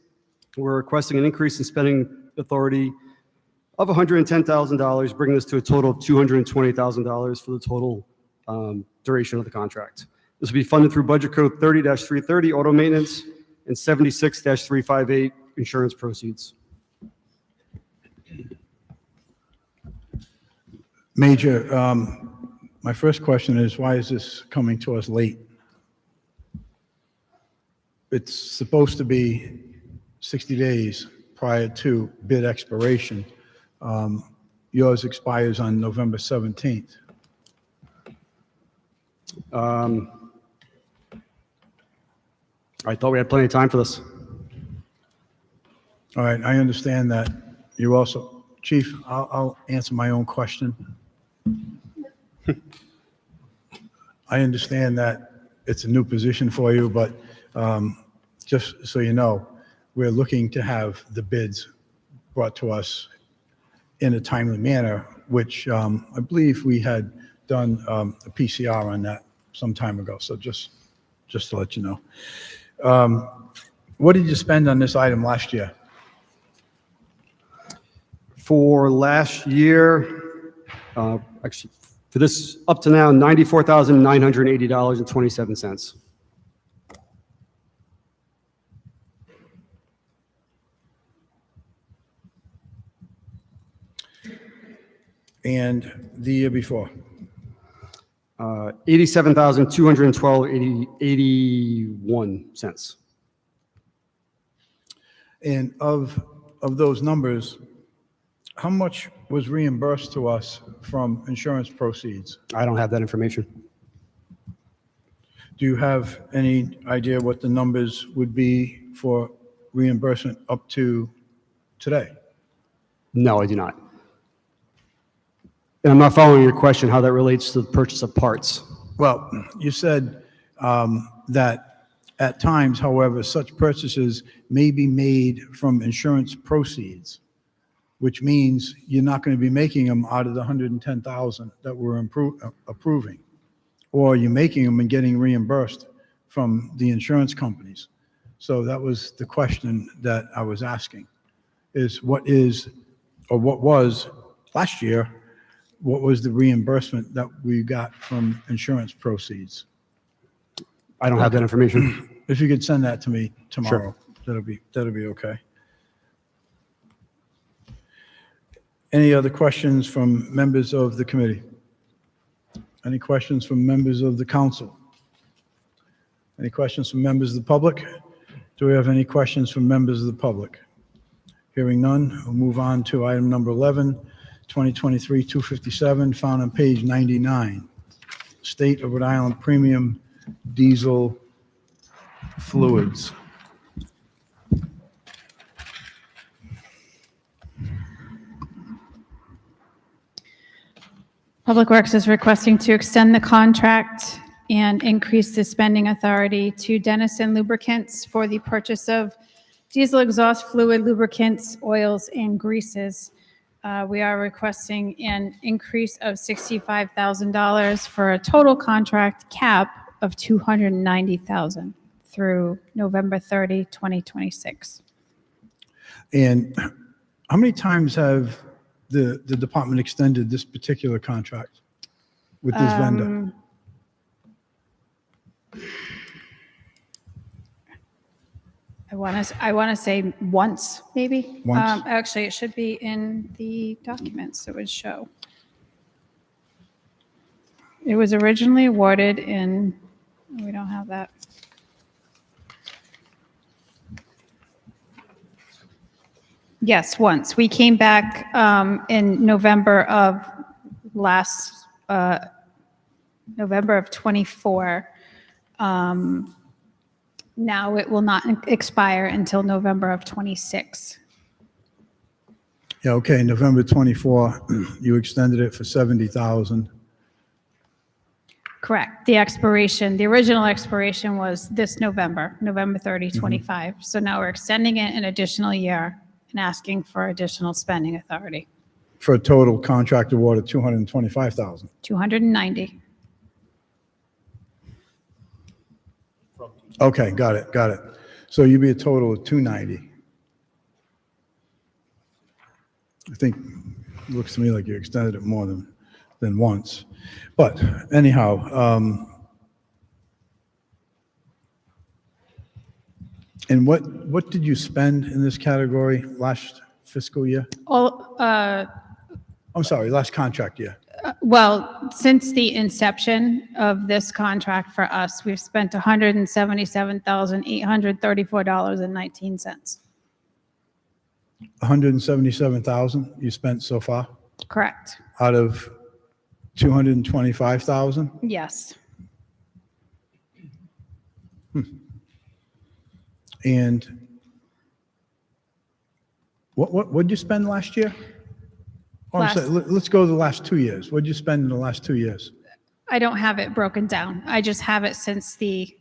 We're requesting an increase in spending authority of $110,000, bringing us to a total of $220,000 for the total duration of the contract. This will be funded through Budget Code 30-330, auto maintenance, and 76-358, insurance proceeds. Major, My first question is, why is this coming to us late? It's supposed to be 60 days prior to bid expiration. Yours expires on November 17th. I thought we had plenty of time for this. All right, I understand that. You also, Chief, I'll answer my own question. I understand that it's a new position for you, but just so you know, we're looking to have the bids brought to us in a timely manner, which I believe we had done a PCR on that some time ago. So just to let you know. What did you spend on this item last year? For last year, actually, for this up to now, $94,980.27. And the year before? $87,212.81. And of those numbers, how much was reimbursed to us from insurance proceeds? I don't have that information. Do you have any idea what the numbers would be for reimbursement up to today? No, I do not. And I'm not following your question, how that relates to the purchase of parts. Well, you said that at times, however, such purchases may be made from insurance proceeds, which means you're not going to be making them out of the 110,000 that we're approving, or you're making them and getting reimbursed from the insurance companies. So that was the question that I was asking, is what was last year, what was the reimbursement that we got from insurance proceeds? I don't have that information. If you could send that to me tomorrow, Sure. that'll be okay. Any other questions from members of the committee? Any questions from members of the council? Any questions from members of the public? Do we have any questions from members of the public? Hearing none, we'll move on to item number 11, 2023-257, found on page 99. State of Rhode Island Premium Diesel Fluids. Public Works is requesting to extend the contract and increase the spending authority to Dennison Lubricants for the purchase of diesel exhaust fluid, lubricants, oils, and greases. We are requesting an increase of $65,000 for a total contract cap of $290,000 through November 30, 2026. And how many times have the department extended this particular contract with this vendor? I want to say once, maybe. Once? Actually, it should be in the documents. It would show. It was originally awarded in. We don't have that. Yes, once. We came back in November of November of 24. Now it will not expire until November of 26. Yeah, okay, November 24, you extended it for 70,000. Correct. The original expiration was this November 30, 25. So now we're extending it an additional year and asking for additional spending authority. For a total contract award of 225,000. 290. Okay, got it. So you'd be a total of 290. I think, it looks to me like you extended it more than once. But anyhow, and what did you spend in this category last fiscal year? All, I'm sorry, last contract year. well, since the inception of this contract for us, we've spent $177,834.19. 177,000 you spent so far Correct. out of 225,000? Yes. And what'd you spend last year? Oh, I'm sorry, let's go to the last 2 years. What'd you spend in the last 2 years? I don't have it broken down. I just have it since the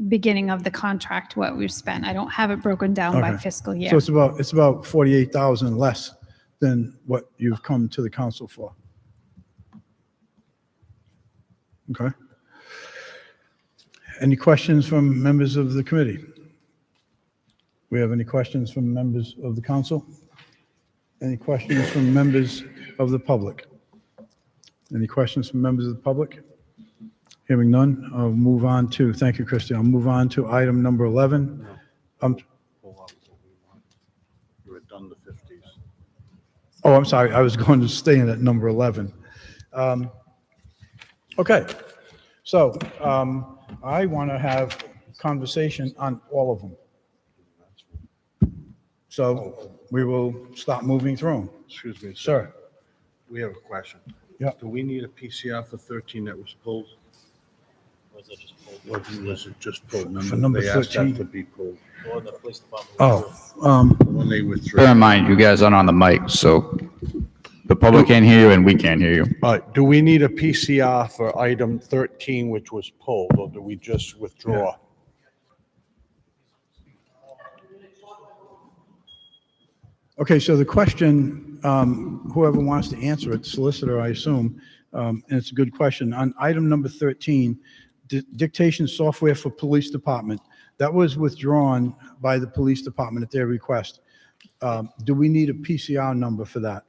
beginning of the contract, what we've spent. I don't have it broken down by Okay. fiscal year. So it's about 48,000 less than what you've come to the council for. Okay. Any questions from members of the committee? We have any questions from members of the council? Any questions from members of the public? Any questions from members of the public? Hearing none, I'll move on to, thank you, Christie. I'll move on to item number 11. You were done the 50s. Oh, I'm sorry, I was going to stay in at number 11. Okay, so I want to have conversation on all of them. So we will start moving through them. Excuse me, Sir. We have a question. Yeah. Do we need a PCR for 13 that was pulled? Or was it just pulled? For number They asked 13? that to be pulled. Oh, When they withdrew. Bear in mind, you guys aren't on the mic, so the public can't hear you and we can't hear you. All right, do we need a PCR for item 13, which was pulled, or do we just withdraw? okay, so the question, whoever wants to answer it, solicitor, I assume, and it's a good question. On item number 13, dictation software for police department, that was withdrawn by the police department at their request. Do we need a PCR number for that?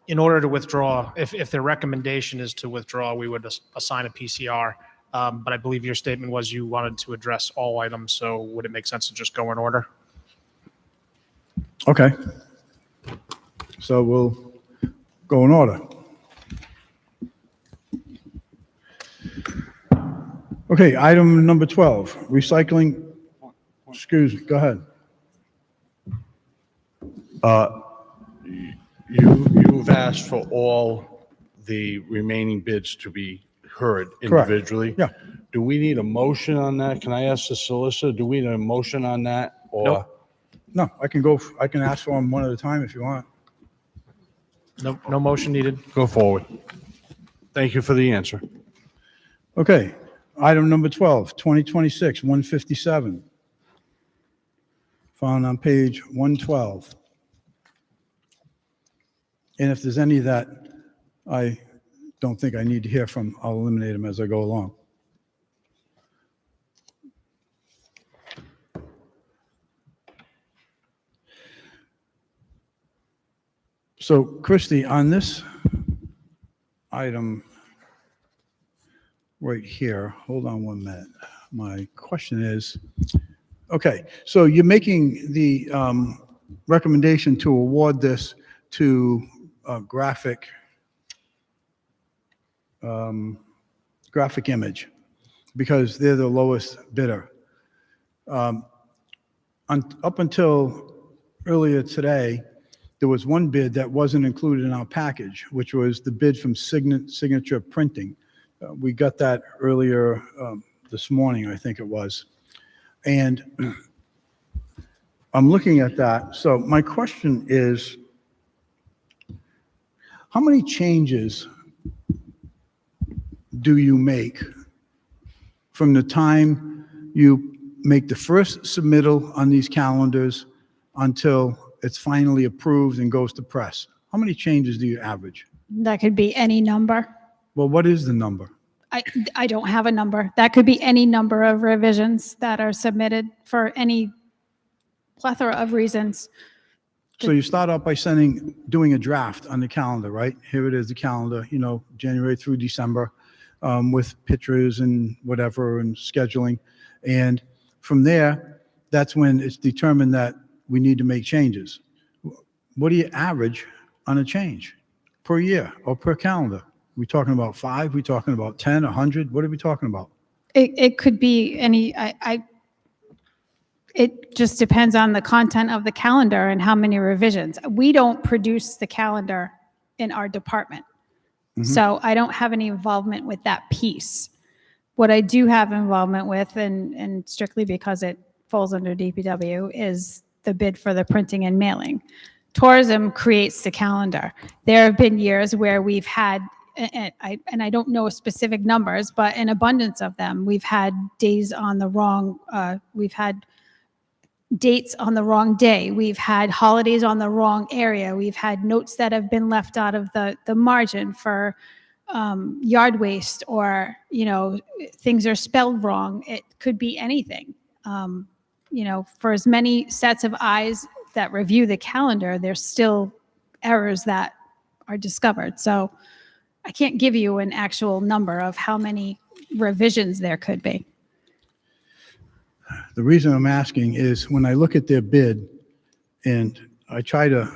In order to withdraw, if their recommendation is to withdraw, we would assign a PCR. But I believe your statement was you wanted to address all items, so would it make sense to just go in order? Okay. So we'll go in order. Okay, item number 12, recycling. Excuse me, go ahead. You've asked for all the remaining bids to be heard Correct. individually? Yeah. Do we need a motion on that? Can I ask the solicitor, do we need a motion on that? Or Nope. No, I can ask for them one at a time if you want. No motion needed. Go forward. Thank you for the answer. Okay, item number 12, 2026-157. Found on page 112. And if there's any that I don't think I need to hear from, I'll eliminate them as I go along. So, Christie, on this item right here, hold on 1 minute. My question is, okay, so you're making the recommendation to award this to graphic image because they're the lowest bidder. Up until earlier today, there was one bid that wasn't included in our package, which was the bid from Signature Printing. We got that earlier this morning, I think it was. And I'm looking at that. So my question is, how many changes do you make from the time you make the first submittal on these calendars until it's finally approved and goes to press? How many changes do you average? That could be any number. Well, what is the number? I don't have a number. That could be any number of revisions that are submitted for any plethora of reasons. So you start out by doing a draft on the calendar, right? Here it is, the calendar, January through December, with pictures and whatever and scheduling. And from there, that's when it's determined that we need to make changes. What do you average on a change? per year or per calendar? We talking about 5? We talking about 10, 100? What are we talking about? It could be any, it just depends on the content of the calendar and how many revisions. We don't produce the calendar in our department. So I don't have any involvement with that piece. What I do have involvement with, and strictly because it falls under DPW, is the bid for the printing and mailing. Tourism creates the calendar. There have been years where we've had, and I don't know specific numbers, but an abundance of them. We've had days on the wrong, we've had dates on the wrong day. We've had holidays on the wrong area. We've had notes that have been left out of the margin for yard waste, or, things are spelled wrong. It could be anything. For as many sets of eyes that review the calendar, there's still errors that are discovered. So I can't give you an actual number of how many revisions there could be. The reason I'm asking is when I look at their bid and I try to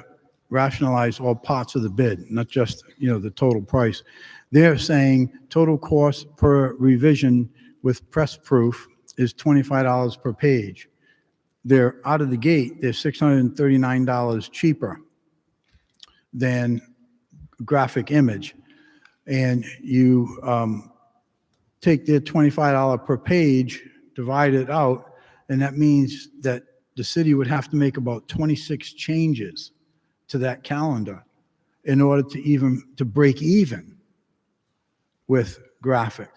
rationalize all parts of the bid, not just, the total price, they're saying total cost per revision with press proof is $25 per page. They're out of the gate, they're $639 cheaper than graphic image. And you take their $25 per page, divide it out, and that means that the city would have to make about 26 changes to that calendar in order to break even with graphic.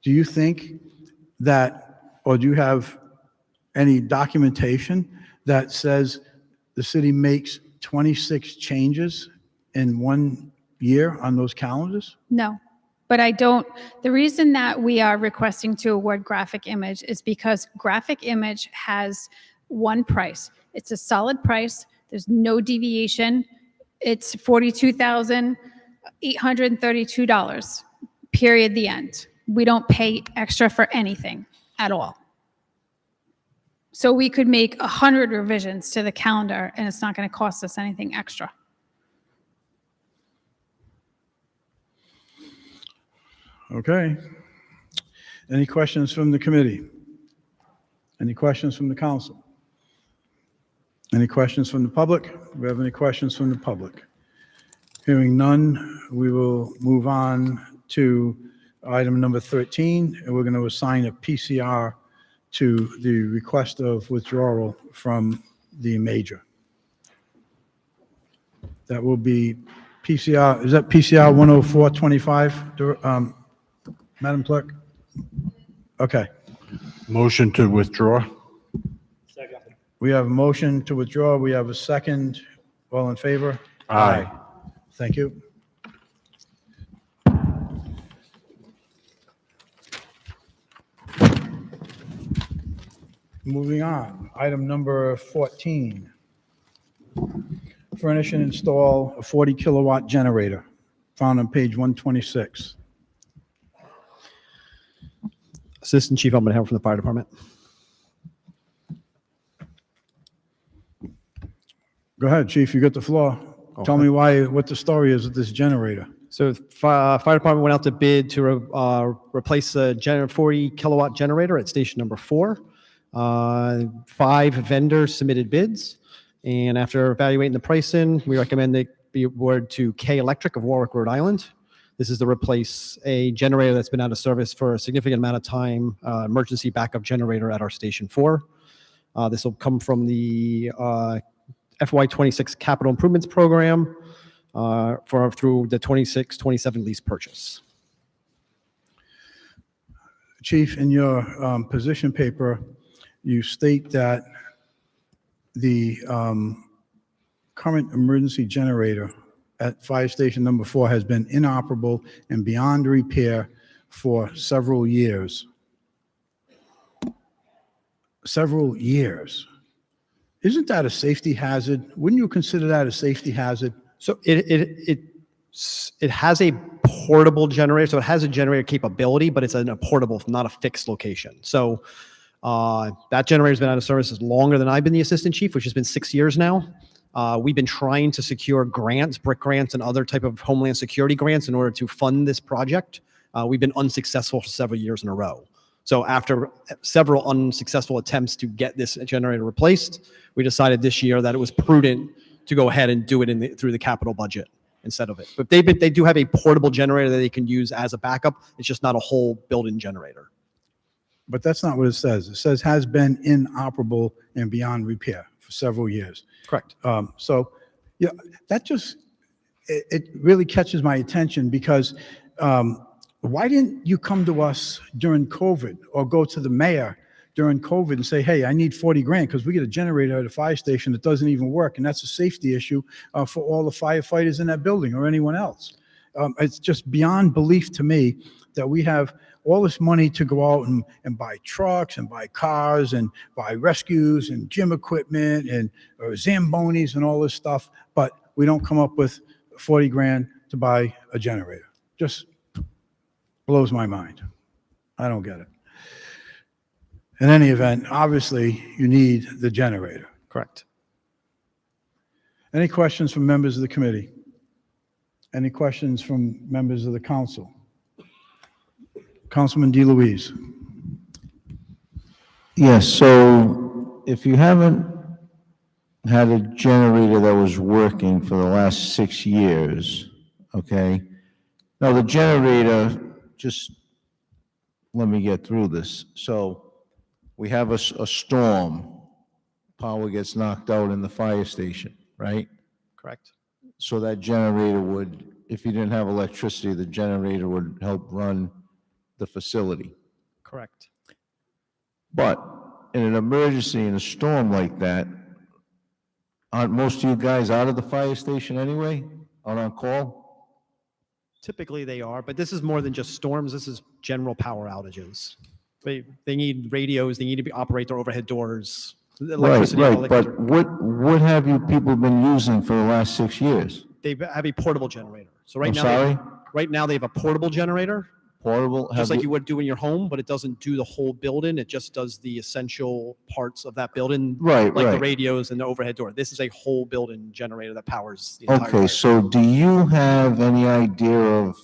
Do you think that, or do you have any documentation that says the city makes 26 changes in 1 year on those calendars? No, but the reason that we are requesting to award graphic image is because graphic image has one price. It's a solid price. There's no deviation. It's $42,832, period, the end. We don't pay extra for anything at all. So we could make 100 revisions to the calendar and it's not going to cost us anything extra. Okay. Any questions from the committee? Any questions from the council? Any questions from the public? Do we have any questions from the public? Hearing none, we will move on to item number 13, and we're going to assign a PCR to the request of withdrawal from the major. That will be PCR, is that PCR 10425, Madam Clerk? Okay. Motion to withdraw? We have a motion to withdraw. We have a second. All in favor? Aye. Thank you. Moving on, item number 14. Furnish and install a 40 kilowatt generator, found on page 126. Assistant Chief Howard from the Fire Department. Go ahead, Chief, you got the floor. Tell me what the story is with this generator. So Fire Department went out to bid to replace a 40 kilowatt generator at station number 4. 5 vendors submitted bids, and after evaluating the pricing, we recommend they be awarded to K Electric of Warwick, Rhode Island. This is to replace a generator that's been out of service for a significant amount of time, emergency backup generator at our Station 4. This will come from the FY26 Capital Improvements Program through the 26-27 lease purchase. Chief, in your position paper, you state that the current emergency generator at fire station number 4 has been inoperable and beyond repair for several years. Several years. Isn't that a safety hazard? Wouldn't you consider that a safety hazard? So it has a portable generator, so it has a generator capability, but it's a portable, not a fixed location. So that generator's been out of service longer than I've been the assistant chief, which has been 6 years now. We've been trying to secure grants, brick grants, and other type of Homeland Security grants in order to fund this project. We've been unsuccessful for several years in a row. So after several unsuccessful attempts to get this generator replaced, we decided this year that it was prudent to go ahead and do it through the capital budget instead of it. But they do have a portable generator that they can use as a backup. It's just not a whole built-in generator. But that's not what it says. It says has been inoperable and beyond repair for several years. Correct. So, yeah, that just, it really catches my attention because why didn't you come to us during COVID or go to the mayor during COVID and say, hey, I need 40 grand because we get a generator at a fire station that doesn't even work. And that's a safety issue for all the firefighters in that building or anyone else. It's just beyond belief to me that we have all this money to go out and buy trucks and buy cars and buy rescues and gym equipment and Zambonis and all this stuff, but we don't come up with 40 grand to buy a generator. Just blows my mind. I don't get it. In any event, obviously, you need the generator. Correct. Any questions from members of the committee? Any questions from members of the council? Councilman DeLuise. Yes, so if you haven't had a generator that was working for the last 6 years, okay? Now, the generator, just let me get through this. So we have a storm, power gets knocked out in the fire station, right? Correct. So that generator would, if you didn't have electricity, the generator would help run the facility. Correct. But in an emergency, in a storm like that, aren't most of you guys out of the fire station anyway, out on call? Typically they are, but this is more than just storms. This is general power outages. They need radios. They need to operate their overhead doors. Right, but what have you people been using for the last 6 years? They have a portable generator. So right I'm now, sorry? Right now they have a portable generator. Portable? Just like you would do in your home, but it doesn't do the whole building. It just does the essential parts of that building. Right, like the right. radios and the overhead door. This is a whole building generator that powers the entire Okay, fire. so do you have any idea of,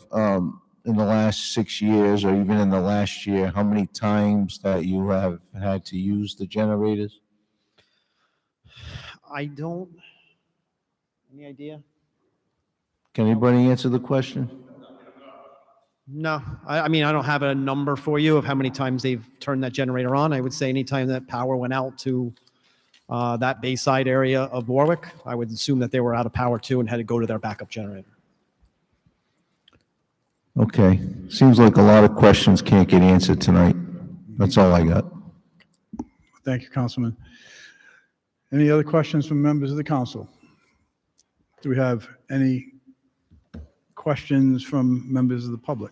in the last 6 years or even in the last year, how many times that you have had to use the generators? I don't. Any idea? Can anybody answer the question? No, I mean, I don't have a number for you of how many times they've turned that generator on. I would say anytime that power went out to that Bayside area of Warwick, I would assume that they were out of power too and had to go to their backup generator. Okay, seems like a lot of questions can't get answered tonight. That's all I got. Thank you, Councilman. Any other questions from members of the council? Do we have any questions from members of the public?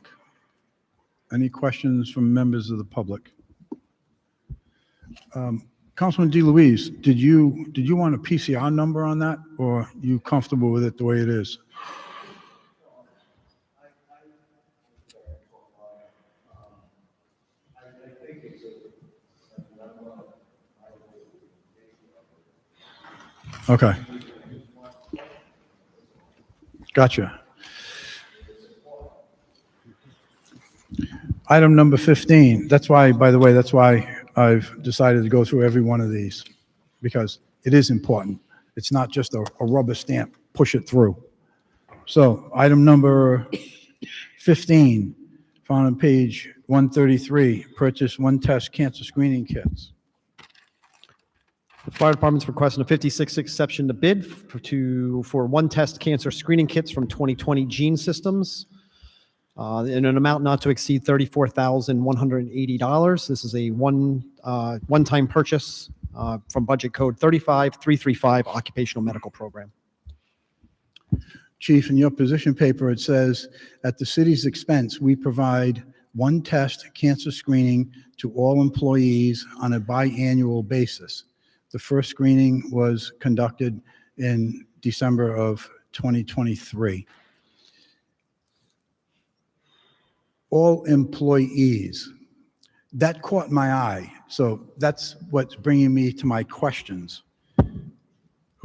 Any questions from members of the public? Councilman DeLuise, did you want a PCR number on that, or are you comfortable with it the way it is? Okay. Gotcha. Item number 15. That's why, by the way, that's why I've decided to go through every one of these, because it is important. It's not just a rubber stamp, push it through. So item number 15, found on page 133, purchase one test cancer screening kits. The fire department's requesting a 56 exception to bid for one test cancer screening kits from 2020 Gene Systems in an amount not to exceed $34,180. This is a one-time purchase from budget code 35335 Occupational Medical Program. Chief, in your position paper, it says, at the city's expense, we provide one test cancer screening to all employees on a biannual basis. The first screening was conducted in December of 2023. All employees. That caught my eye. So that's what's bringing me to my questions.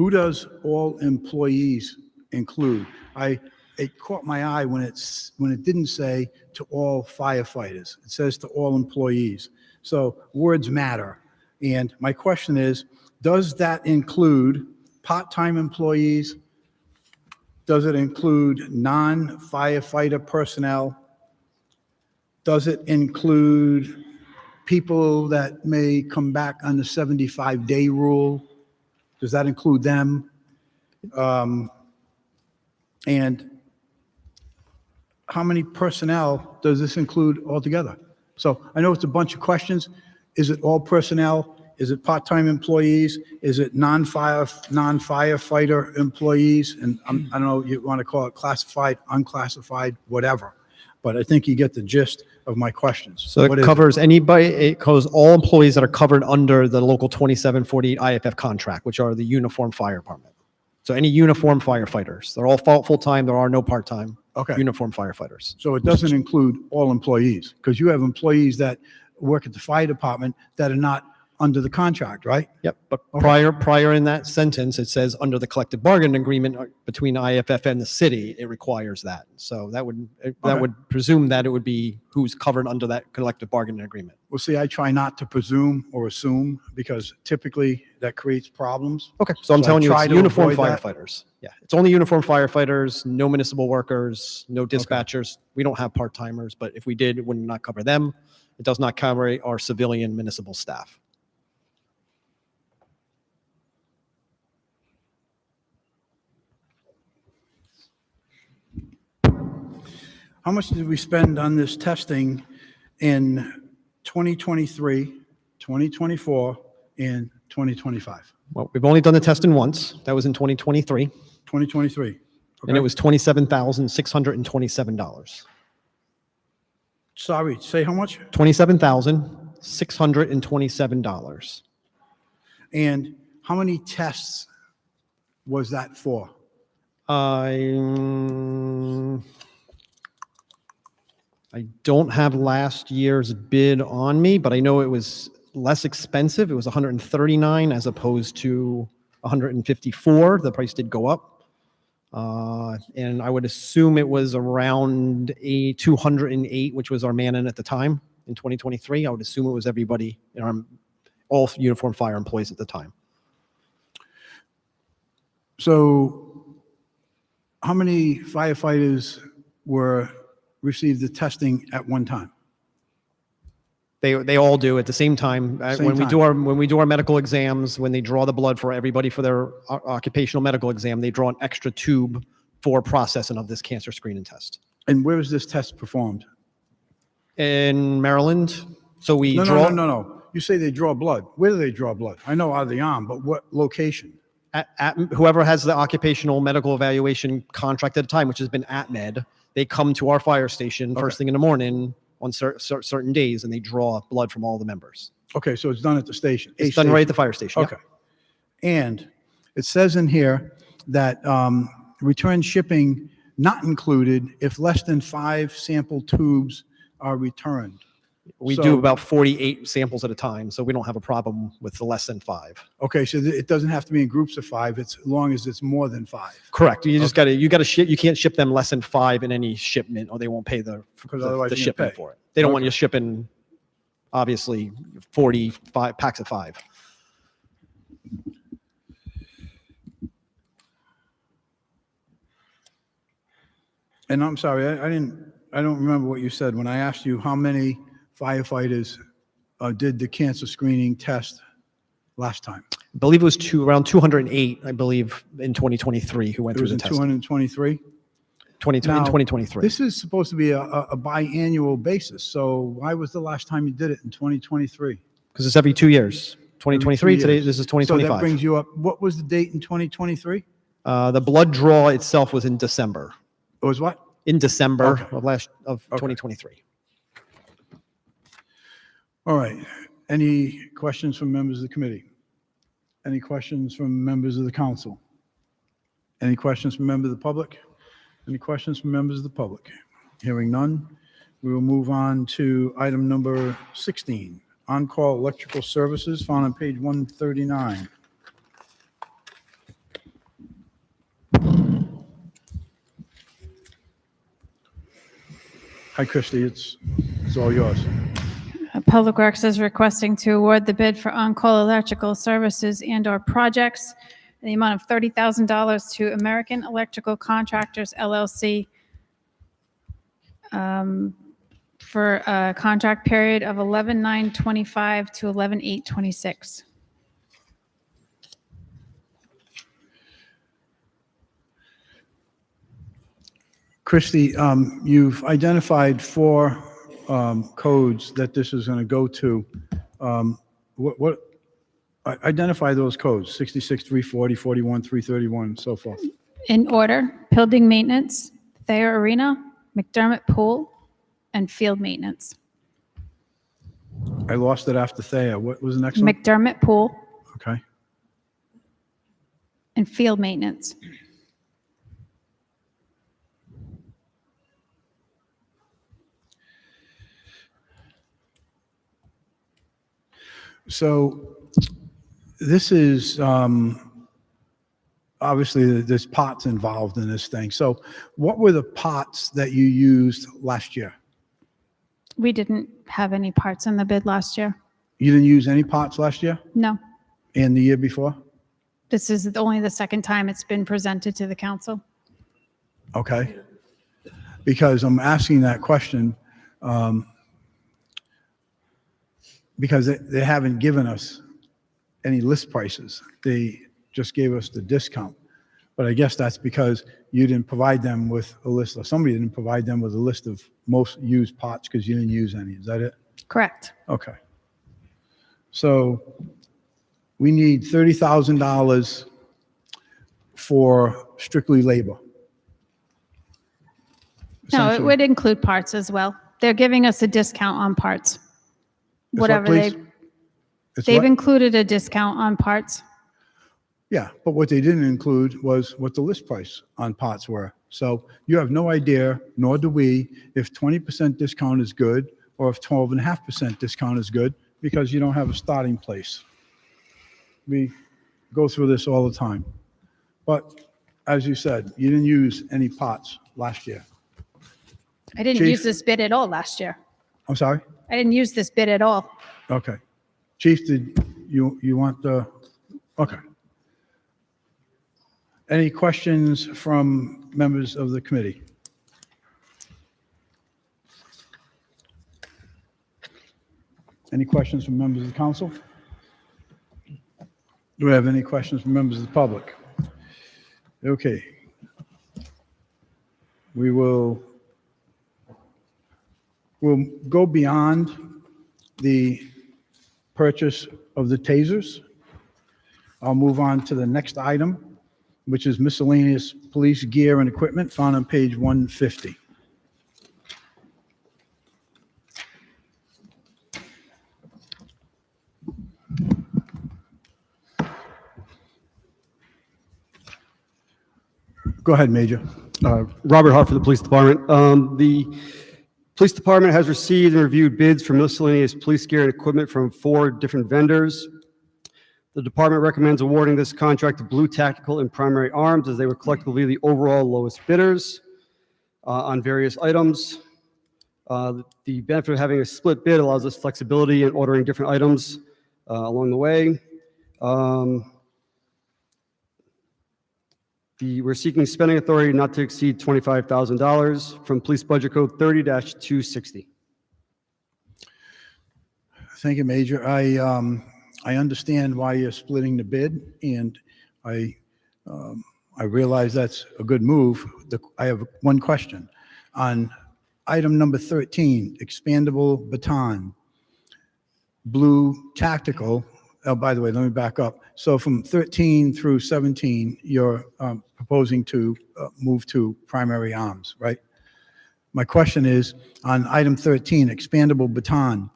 Who does all employees include? It caught my eye when it didn't say to all firefighters. It says to all employees. So words matter. And my question is, does that include part-time employees? Does it include non-firefighter personnel? Does it include people that may come back on the 75-day rule? Does that include them? And how many personnel does this include altogether? So I know it's a bunch of questions. Is it all personnel? Is it part-time employees? Is it non-firefighter employees? And I don't know, you want to call it classified, unclassified, whatever. But I think you get the gist of my questions. So What it is covers anybody, it covers all employees that are covered under the local 2748 IFF contract, which are the uniform fire department. So any uniform firefighters, they're all full-time, there are no part-time Okay. uniform firefighters. So it doesn't include all employees, because you have employees that work at the fire department that are not under the contract, right? Yep, but Okay. prior in that sentence, it says under the collective bargaining agreement between IFF and the city, it requires that. So that would presume that it would be who's covered under that collective bargaining agreement. Well, see, I try not to presume or assume, because typically that creates problems. Okay, so I'm I telling you, try it's to uniform avoid that. firefighters. Yeah, it's only uniform firefighters, no municipal workers, no dispatchers. We don't have part-timers, but if we did, it would not cover them. It does not cover our civilian municipal staff. How much did we spend on this testing in 2023, 2024, and 2025? Well, we've only done the testing once. That was in 2023. 2023. And it was $27,627. Sorry, say how much? $27,627. And how many tests was that for? I don't have last year's bid on me, but I know it was less expensive. It was 139 as opposed to 154. The price did go up. And I would assume it was around 208, which was our man-in at the time in 2023. I would assume it was everybody, all uniform fire employees at the time. So how many firefighters received the testing at one time? They all do at the same time. Same When time. we do our medical exams, when they draw the blood for everybody for their occupational medical exam, they draw an extra tube for processing of this cancer screening test. And where is this test performed? In Maryland. So we No, draw no. You say they draw blood. Where do they draw blood? I know out of the arm, but what location? at whoever has the occupational medical evaluation contract at the time, which has been AtMed. They come to our fire station first thing in the morning on certain days, and they draw blood from all the members. Okay, so it's done at the station. It's done right at the fire station. Okay. And it says in here that return shipping not included if less than 5 sample tubes are returned. We So- do about 48 samples at a time, so we don't have a problem with the less than 5. Okay, so it doesn't have to be in groups of 5, as long as it's more than 5. Correct. You just you got to ship. You can't ship them less than 5 in any shipment, or they won't pay Because otherwise the you're gonna shipment pay. for it. They don't Okay. want you shipping, obviously, 45 packs of 5. And I'm sorry, I don't remember what you said when I asked you how many firefighters did the cancer screening test last time. I believe it was around 208. I believe in 2023 who went It through was the in testing. 223? In Now, 2023. This is supposed to be a biannual basis, so why was the last time you did it in 2023? Because it's every 2 years. 2023. Every 2 Today, years. this is So that 2025. brings you up, what was the date in 2023? The blood draw itself was in December. It was what? In December Okay. of 2023. All right. Any questions from members of the committee? Any questions from members of the council? Any questions from members of the public? Any questions from members of the public? Hearing none, we will move on to item number 16, on-call electrical services, found on page 139. Hi, Christie, it's all yours. Public Works is requesting to award the bid for on-call electrical services and/or projects in the amount of $30,000 to American Electrical Contractors LLC for a contract period of 11/9/25 to 11/8/26. Christie, you've identified 4 codes that this is going to go to. Identify those codes, 66, 340, 41, 331, and so forth. In order, building maintenance, Thayer Arena, McDermott Pool, and field maintenance. I lost it after Thea. What was the next one? McDermott Pool Okay. and field maintenance. So this is, obviously, there's pots involved in this thing. So what were the pots that you used last year? We didn't have any parts in the bid last year. You didn't use any pots last year No, and the year before? this is only the second time it's been presented to the council. Okay. Because I'm asking that question because they haven't given us any list prices. They just gave us the discount. But I guess that's because you didn't provide them with a list, or somebody didn't provide them with a list of most used pots because you didn't use any. Is that it? Correct. Okay. So we need $30,000 for strictly labor. No, it Essentially. would include parts as well. They're giving us a discount on parts. It's what, Whatever please? It's they've what? included a discount on parts. Yeah, but what they didn't include was what the list price on pots were. So you have no idea, nor do we, if 20% discount is good or if 12.5% discount is good, because you don't have a starting place. We go through this all the time. But as you said, you didn't use any pots last year. I didn't Chief? use this bid at all last year. I'm sorry? I didn't use this bid at all. Okay. Chief, did you want the, okay. Any questions from members of the committee? Any questions from members of the council? Do we have any questions from members of the public? Okay. We'll go beyond the purchase of the tasers. I'll move on to the next item, which is miscellaneous police gear and equipment, found on page 150. Go ahead, Major. Robert Hart for the Police Department. The Police Department has received and reviewed bids for miscellaneous police gear and equipment from 4 different vendors. The department recommends awarding this contract to Blue Tactical and Primary Arms as they were collectively the overall lowest bidders on various items. The benefit of having a split bid allows us flexibility in ordering different items along the way. We're seeking spending authority not to exceed $25,000 from Police Budget Code 30-260. Thank you, Major. I understand why you're splitting the bid, and I realize that's a good move. I have one question. On item number 13, expandable baton, Blue Tactical, oh, by the way, let me back up. So from 13 through 17, you're proposing to move to Primary Arms, right? My question is, on item 13, expandable baton,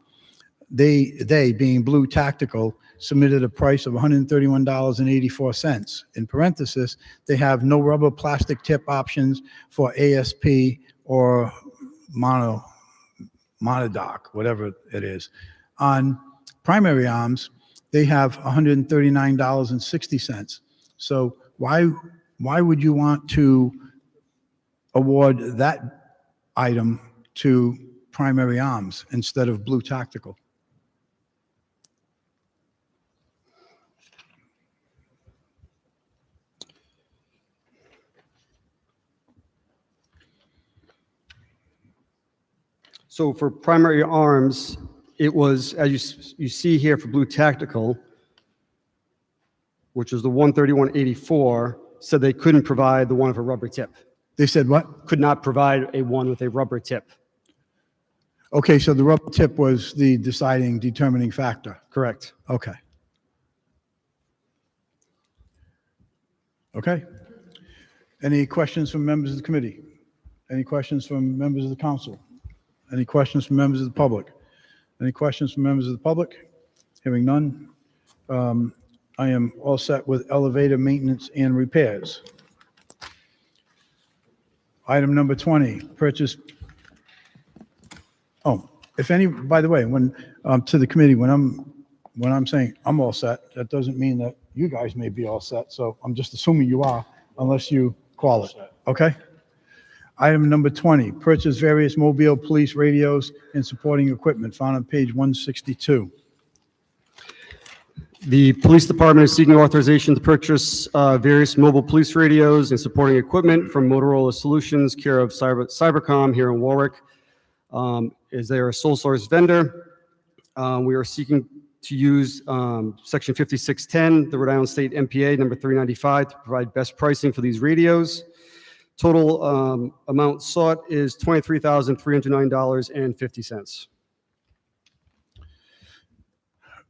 they being Blue Tactical, submitted a price of $131.84. In parenthesis, they have no rubber plastic tip options for ASP or monodoc, whatever it is. On Primary Arms, they have $139.60. So why would you want to award that item to Primary Arms instead of Blue Tactical? So for Primary Arms, it was, as you see here for Blue Tactical, which was the 13184, said they couldn't provide the one with a rubber tip. They said what? Could not provide a one with a rubber tip. Okay, so the rubber tip was the determining factor. Correct. Okay. Okay. Any questions from members of the committee? Any questions from members of the council? Any questions from members of the public? Any questions from members of the public? Hearing none. I am all set with elevator maintenance and repairs. Item number 20, purchase. Oh, if any, by the way, when, to the committee, when I'm saying I'm all set, that doesn't mean that you guys may be all set. So I'm just assuming you are, unless you call it. Okay? Item number 20, purchase various mobile police radios and supporting equipment, found on page 162. The police department is seeking authorization to purchase various mobile police radios and supporting equipment from Motorola Solutions, care of Cybercom here in Warwick. As they are a sole source vendor, we are seeking to use Section 5610, the Rhode Island State MPA number 395, to provide best pricing for these radios. Total amount sought is $23,309.50.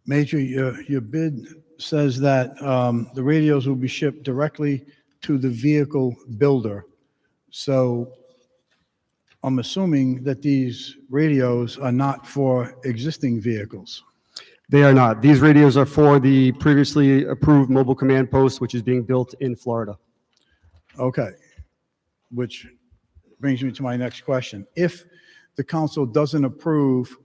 Major, your bid says that the radios will be shipped directly to the vehicle builder. So I'm assuming that these radios are not for existing vehicles. They are not. These radios are for the previously approved mobile command post, which is being built in Florida. Okay. Which brings me to my next question. If the council doesn't approve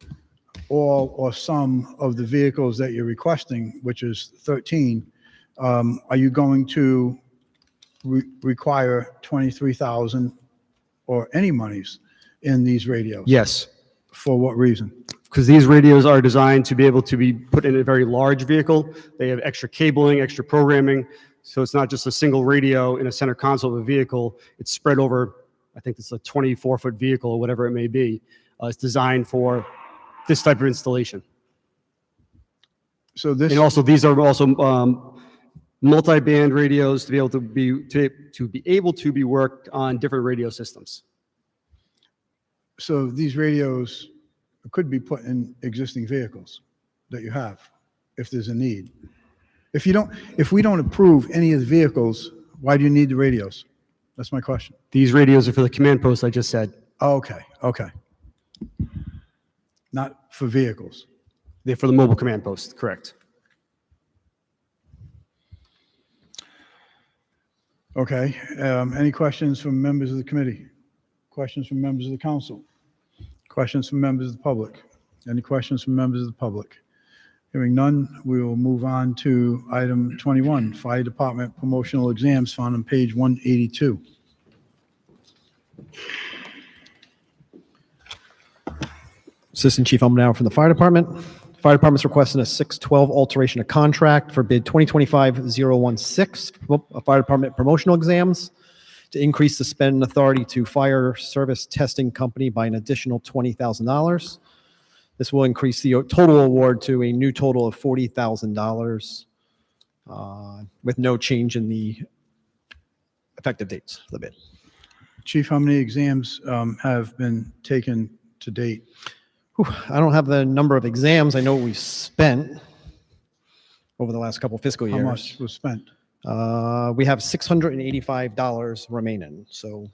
all or some of the vehicles that you're requesting, which is 13, are you going to require 23,000 or any monies in these radios? Yes. For what reason? Because these radios are designed to be able to be put in a very large vehicle. They have extra cabling, extra programming. So it's not just a single radio in a center console of a vehicle. It's spread over, I think it's a 24-foot vehicle or whatever it may be. It's designed for this type of installation. So this, and also these are also multi-band radios to be able to be worked on different radio systems. so these radios could be put in existing vehicles that you have, if there's a need. If we don't approve any of the vehicles, why do you need the radios? That's my question. These radios are for the command post I just said. Oh, okay, okay. Not for vehicles. They're for the mobile command post, correct. Okay, any questions from members of the committee? Questions from members of the council? Questions from members of the public? Any questions from members of the public? Hearing none, we will move on to item 21, Fire Department promotional exams, found on page 182. Assistant Chief Umbenauer from the Fire Department. Fire Department's requesting a 612 alteration of contract for bid 2025-016, Fire Department promotional exams, to increase the spend authority to Fire Service Testing Company by an additional $20,000. This will increase the total award to a new total of $40,000 with no change in the effective dates of the bid. Chief, how many exams have been taken to date? I don't have the number of exams. I know we've spent over the last couple of fiscal years. How much was spent? We have $685 remaining, so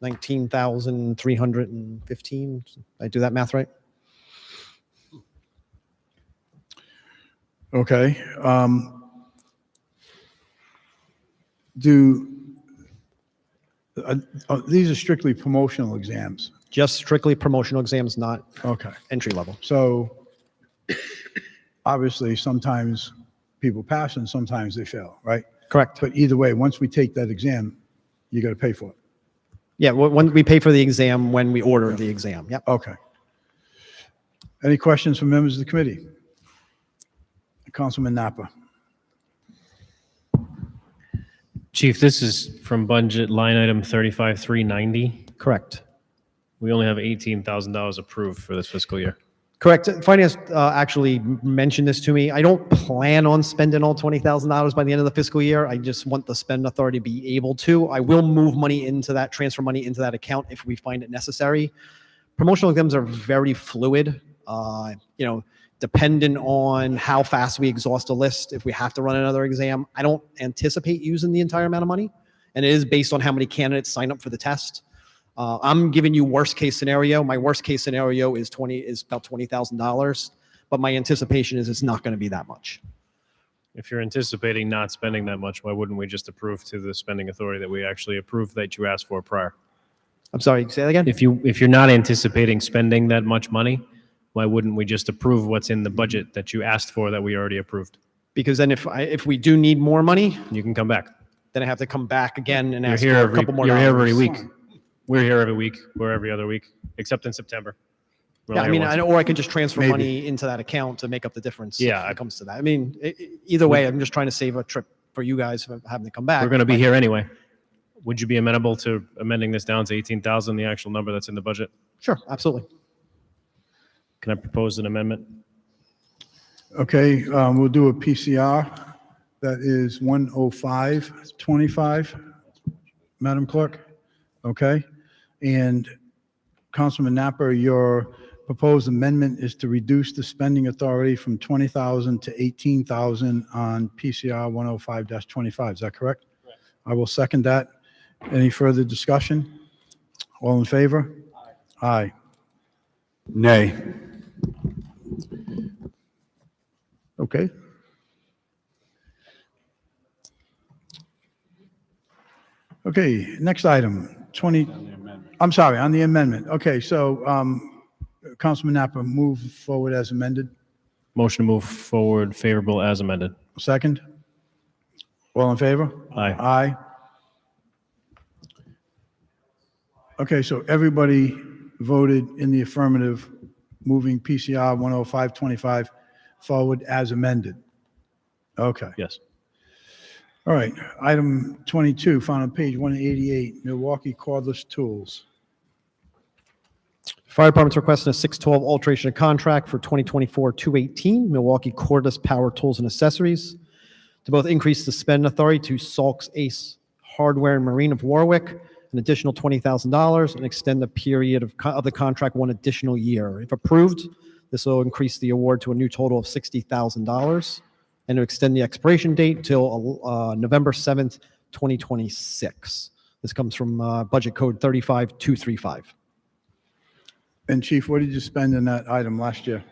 19,315. Did I do that math right? Okay. These are strictly promotional exams? Just strictly promotional exams, not okay. Entry level. So obviously sometimes people pass and sometimes they fail, right? Correct. But either way, once we take that exam, you got to pay for it. Yeah, when we pay for the exam, when we order the exam, yep. Okay. Any questions from members of the committee? Councilman Napa. Chief, this is from budget line item 35390. Correct. We only have $18,000 approved for this fiscal year. Correct. Finance actually mentioned this to me. I don't plan on spending all $20,000 by the end of the fiscal year. I just want the spend authority to be able to. I will move money into that, transfer money into that account if we find it necessary. Promotional exams are very fluid, dependent on how fast we exhaust a list. If we have to run another exam, I don't anticipate using the entire amount of money. And it is based on how many candidates sign up for the test. I'm giving you worst case scenario. My worst case scenario is about $20,000, but my anticipation is it's not going to be that much. If you're anticipating not spending that much, why wouldn't we just approve to the spending authority that we actually approved that you asked for prior? I'm sorry, say that again? If you're not anticipating spending that much money, why wouldn't we just approve what's in the budget that you asked for that we already approved? Because then if we do need more money, you can come back. Then I have to come back again and You're ask here for a couple more You're dollars. here every week. We're here every week. We're every other week, except in September. We're Yeah, I only mean, here once. or I could just transfer Maybe. money into that account to make up the difference. Yeah, if it comes to that. I mean, either way, I'm just trying to save a trip for you guys from having to come back. We're going to be here anyway. Would you be amenable to amending this down to 18,000, the actual number that's in the budget? Sure, absolutely. Can I propose an amendment? Okay, we'll do a PCR. That is 10525, Madam Clerk. Okay, and Councilman Napa, your proposed amendment is to reduce the spending authority from 20,000 to 18,000 on PCR 105-25. Is that correct? Correct. I will second that. Any further discussion? All in favor? Aye. Aye. Nay. Okay. Okay, next item, 20, I'm sorry, on the amendment. Okay, so Councilman Napa, move forward as amended. Motion to move forward favorable as amended. Second? All in favor? Aye. Aye. Okay, so everybody voted in the affirmative, moving PCR 10525 forward as amended. Okay. Yes. All right, item 22, found on page 188, Milwaukee cordless tools. Fire Department's requesting a 612 alteration of contract for 2024-218 Milwaukee cordless power tools and accessories to both increase the spend authority to Salks Ace Hardware and Marine of Warwick, an additional $20,000, and extend the period of the contract one additional year. If approved, this will increase the award to a new total of $60,000 and to extend the expiration date till November 7th, 2026. This comes from budget code 35235. And Chief, what did you spend in that item last year?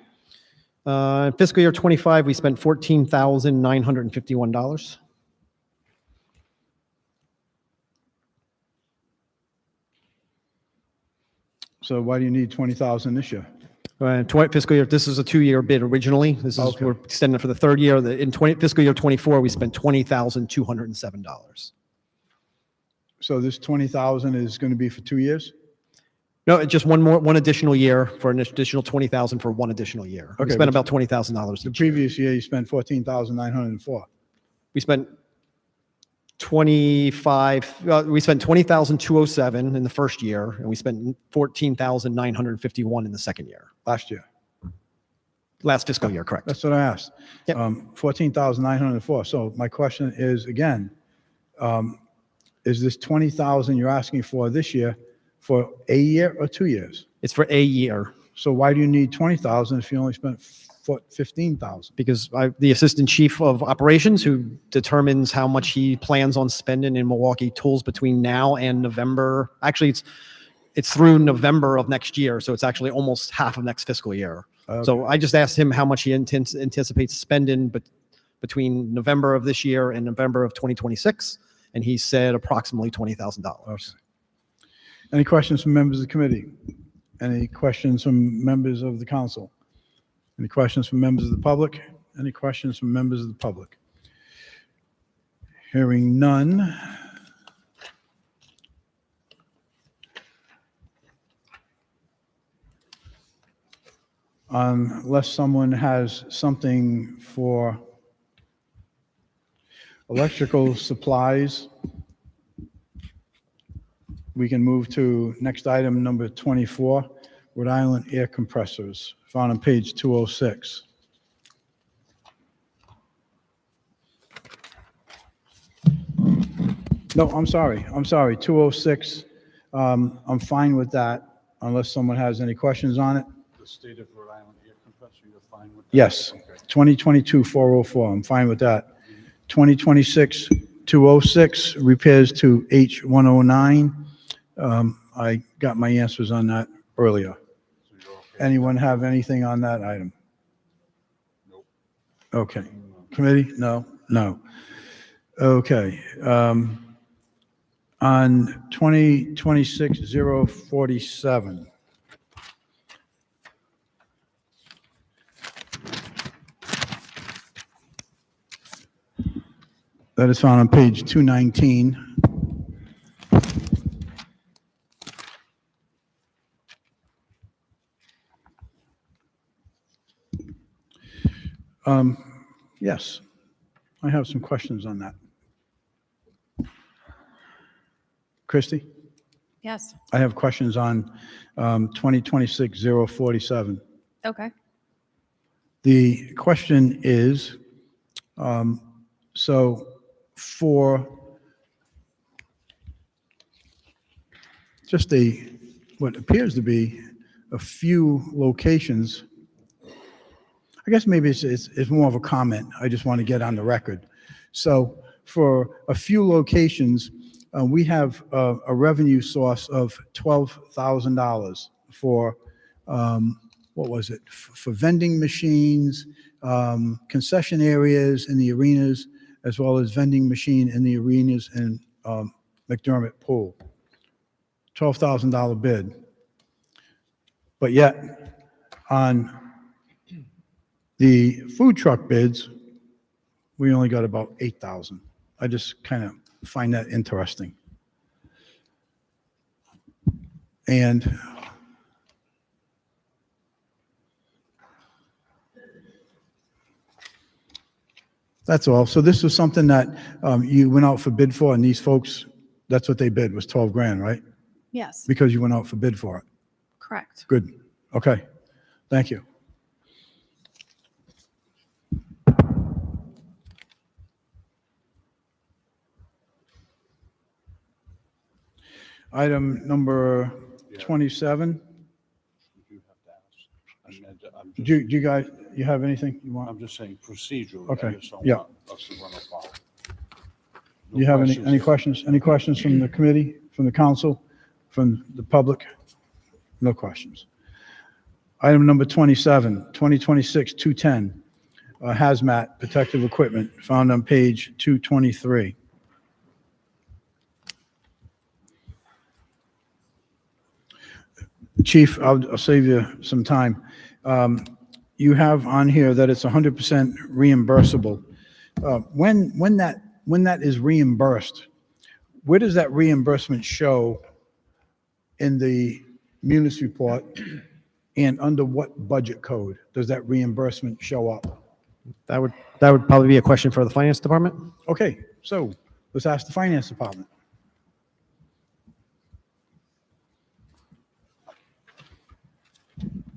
Fiscal year 25, we spent $14,951. So why do you need 20,000 this year? Fiscal year, this is a 2-year bid originally. This is, Okay. we're extending it for the third year. In fiscal year 24, we spent $20,207. So this 20,000 is going to be for 2 years? No, it's just one additional year for an additional 20,000 for one additional year. We Okay, spent but about $20,000. The previous year, you spent 14,904. We spent 20,207 in the first year, and we spent 14,951 in the second year. Last year. Last fiscal year, correct. That's what I asked. 14,904. So my question is, again, is this 20,000 you're asking for this year for a year or 2 years? It's for a year. So why do you need 20,000 if you only spent 15,000? Because the assistant chief of operations, who determines how much he plans on spending in Milwaukee tools between now and November. Actually, it's through November of next year, so it's actually almost half of next fiscal year. Okay. So I just asked him how much he anticipates spending, but between November of this year and November of 2026, and he said approximately $20,000. Any questions from members of the committee? Any questions from members of the council? Any questions from members of the public? Any questions from members of the public? Hearing none. Unless someone has something for electrical supplies, we can move to next item, number 24, Rhode Island air compressors, found on page 206. No, I'm sorry, 206. I'm fine with that, unless someone has any questions on it. The state of Rhode Island air compressor, you're fine with that? Yes, 2022-404, I'm fine with that. 2026-206, repairs to H109. I got my answers on that earlier. Anyone have anything on that item? Nope. Okay. Committee? No? No. Okay. On 2026-047. That is found on page 219. Yes, I have some questions on that. Christie? Yes. I have questions on 2026-047. Okay. The question is, so for just what appears to be a few locations, I guess maybe it's more of a comment. I just want to get on the record. So for a few locations, we have a revenue source of $12,000 for, what was it? For vending machines, concession areas in the arenas, as well as vending machine in the arenas and McDermott Pool. $12,000 bid. But yet, on the food truck bids, we only got about 8,000. I just kind of find that interesting. And that's all. So this was something that you went out for bid for, and these folks, that's what they bid, was 12 grand, right? Yes. Because you went out for bid for it. Correct. Good. Okay. Thank you. Item number 27. Do you guys, you have anything you want? I'm just saying procedurally. Okay, I just don't yeah. want us to run afoul. Do you have any questions? Any questions from the committee, from the council, from the public? No questions. Item number 27, 2026-210, hazmat protective equipment, found on page 223. Chief, I'll save you some time. You have on here that it's 100% reimbursable. When that is reimbursed, where does that reimbursement show in the munis report, and under what budget code does that reimbursement show up? That would probably be a question for the finance department. Okay, so let's ask the finance department.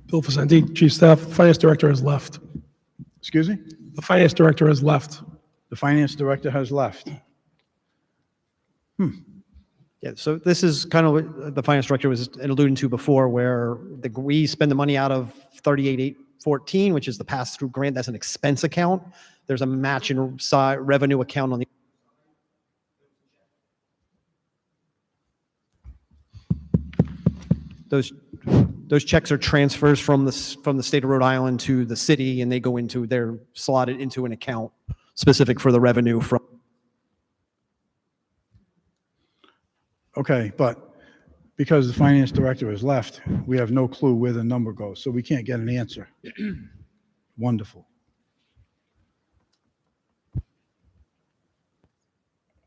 Bill Vicente, Chief Staff, Finance Director has left. Excuse me? The Finance Director has left. The finance director has left. Yeah, so this is kind of what the finance director was alluding to before, where we spend the money out of 38,814, which is the pass-through grant. That's an expense account. There's a match and revenue account on the. Those checks are transfers from the state of Rhode Island to the city, and they're slotted into an account specific for the revenue from. Okay, but because the finance director has left, we have no clue where the number goes, so we can't get an answer. Wonderful.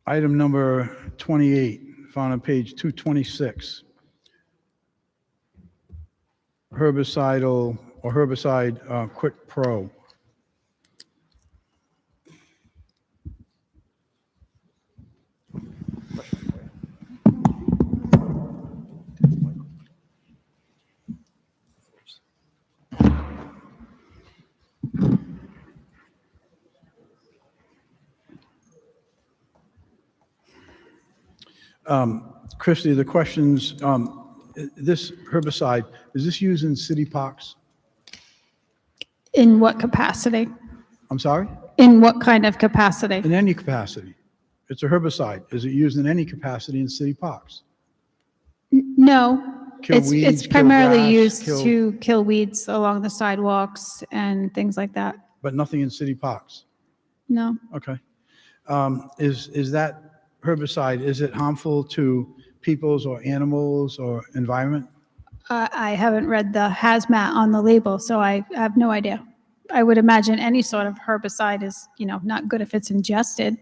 Item number 28, found on page 226. Herbicidal or herbicide Quick Pro. Christie, the questions, this herbicide, is this used in city parks? In what capacity? I'm sorry? In what kind of capacity? In any capacity. It's a herbicide. Is it used in any capacity in city parks? No. Kill It's weeds, kill primarily grass, used kill- to kill weeds along the sidewalks and things like that. But nothing in city parks? No. Okay. Is that herbicide, is it harmful to people's or animals or environment? I haven't read the hazmat on the label, so I have no idea. I would imagine any sort of herbicide is, not good if it's ingested.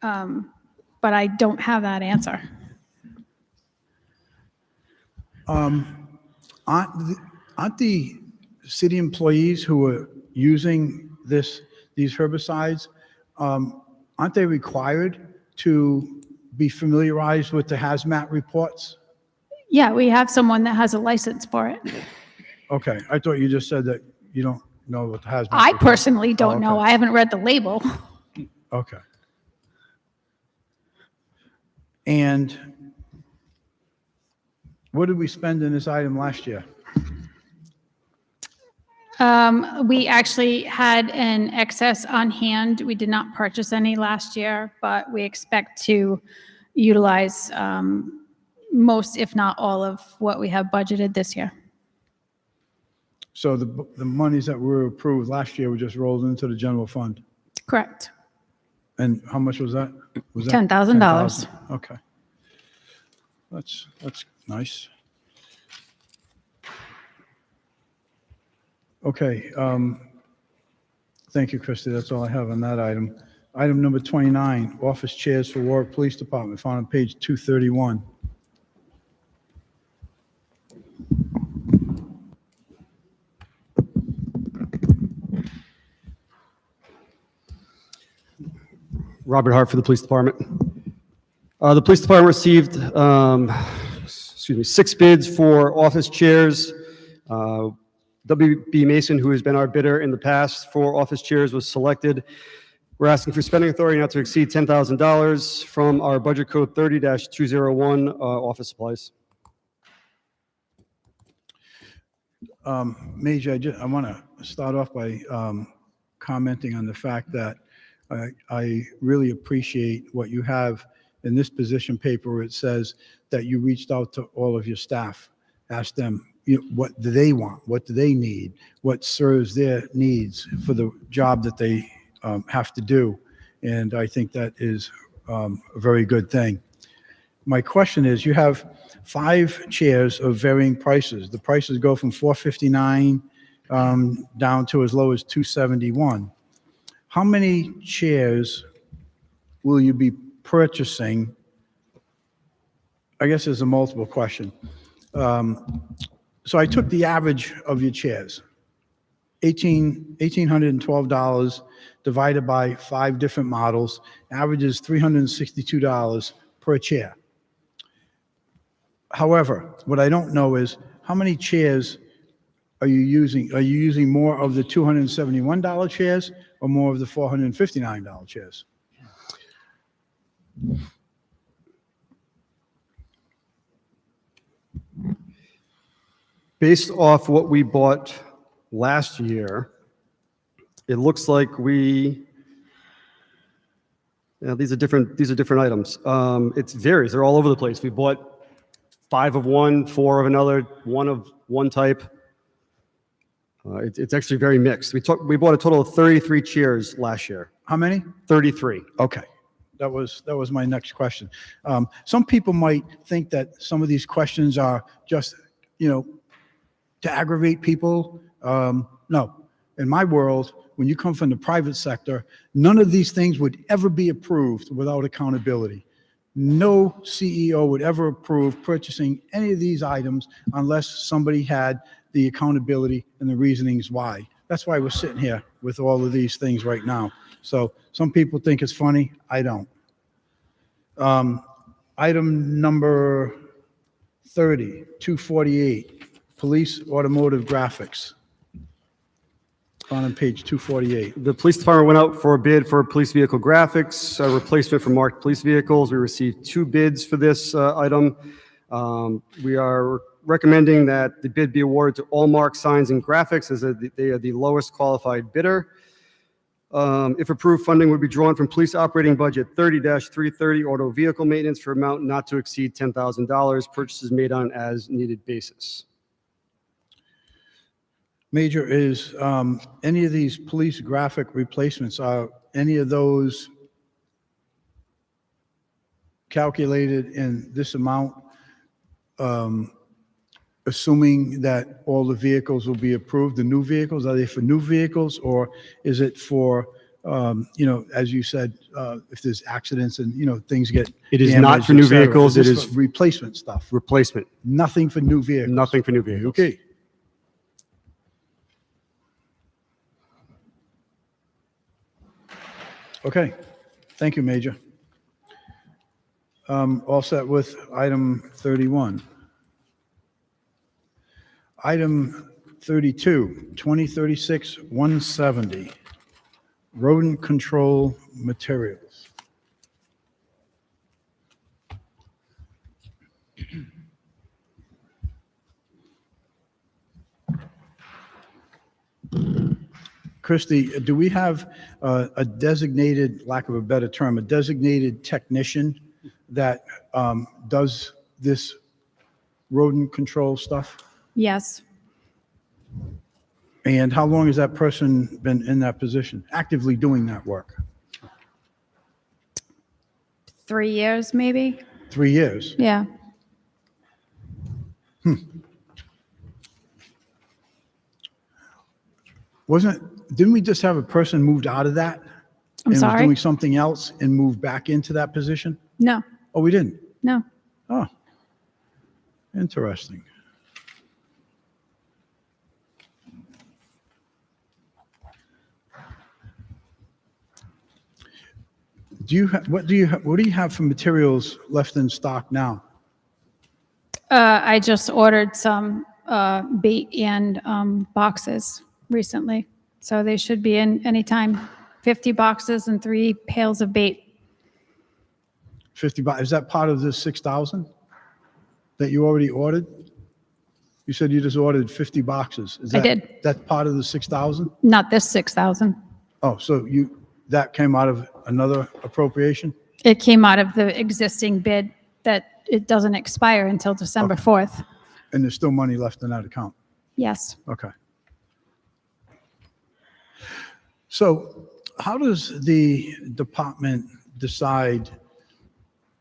But I don't have that answer. Aren't the city employees who are using these herbicides, aren't they required to be familiarized with the hazmat reports? Yeah, we have someone that has a license for it. Okay, I thought you just said that you don't know what the hazmat. I report- personally don't know. okay. I haven't read the label. Okay. And what did we spend in this item last year? We actually had an excess on hand. We did not purchase any last year, but we expect to utilize most, if not all, of what we have budgeted this year. So the monies that were approved last year were just rolled into the general fund? Correct. And how much was that? Was that $10,000. $10,000? Okay. That's nice. Okay. Thank you, Christie. That's all I have on that item. Item number 29, office chairs for Warwick Police Department, found on page 231. Robert Hart for the Police Department. The Police Department received 6 bids for office chairs. WB Mason, who has been our bidder in the past for office chairs, was selected. We're asking for spending authority not to exceed $10,000 from our budget code 30-201 office supplies. Major, I want to start off by commenting on the fact that I really appreciate what you have in this position paper where it says that you reached out to all of your staff, asked them, what do they want? What do they need? What serves their needs for the job that they have to do? And I think that is a very good thing. My question is, you have 5 chairs of varying prices. The prices go from $459 down to as low as $271. How many chairs will you be purchasing? I guess there's a multiple question. So I took the average of your chairs, $1,812 divided by 5 different models, averages $362 per chair. However, what I don't know is how many chairs are you using? Are you using more of the $271 chairs or more of the $459 chairs? Based off what we bought last year, it looks like these are different items. It varies. They're all over the place. We bought 5 of one, 4 of another, 1 of one type. It's actually very mixed. We bought a total of 33 chairs last year. How many? 33. Okay. That was my next question. Some people might think that some of these questions are just, to aggravate people. No. In my world, when you come from the private sector, none of these things would ever be approved without accountability. No CEO would ever approve purchasing any of these items unless somebody had the accountability and the reasonings why. That's why we're sitting here with all of these things right now. So some people think it's funny. I don't. Item number 30, 248, police automotive graphics. Found on page 248. The police department went out for a bid for police vehicle graphics, a replacement for marked police vehicles. We received 2 bids for this item. We are recommending that the bid be awarded to all marked signs and graphics as they are the lowest qualified bidder. If approved, funding would be drawn from police operating budget 30-330 auto vehicle maintenance for amount not to exceed $10,000. Purchases made on an as-needed basis. Major, is any of these police graphic replacements, are any of those calculated in this amount, assuming that all the vehicles will be approved, the new vehicles? Are they for new vehicles, or is it for, as you said, if there's accidents and, things get It is damaged, not for new et cetera? vehicles. Is It this is for replacement stuff? replacement. Nothing for new vehicles? Nothing for new vehicles. Okay. Okay, thank you, Major. All set with item 31. Item 32, 2036-170, rodent control materials. Christie, do we have a designated, lack of a better term, a designated technician that does this rodent control stuff? Yes. And how long has that person been in that position, actively doing that work? 3 years, maybe? 3 years? Yeah. Didn't we just have a person moved out of that? I'm and sorry? was doing something else and moved back into that position? No, Oh, we didn't? no. Oh, interesting. What do you have for materials left in stock now? I just ordered some bait and boxes recently, so they should be in anytime. 50 boxes and 3 pails of bait. 50 bucks. Is that part of this 6,000 that you already ordered? You said you just ordered 50 boxes. Is I that, did. That's part of the 6,000? Not this 6,000. Oh, so that came out of another appropriation? It came out of the existing bid that it doesn't expire until December 4th. And there's still money left in that account? Yes. Okay. So how does the department decide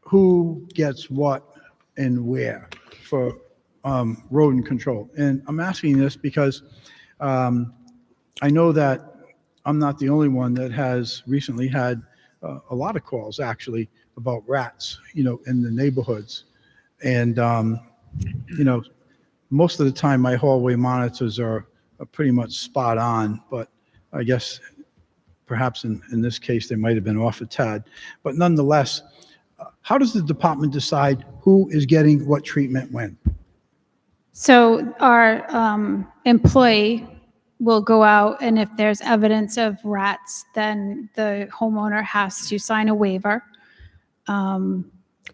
who gets what and where for rodent control? And I'm asking this because I know that I'm not the only one that has recently had a lot of calls, actually, about rats, in the neighborhoods. And, most of the time my hallway monitors are pretty much spot on, but I guess perhaps in this case they might have been off a tad. But nonetheless, how does the department decide who is getting what treatment when? So our employee will go out, and if there's evidence of rats, then the homeowner has to sign a waiver,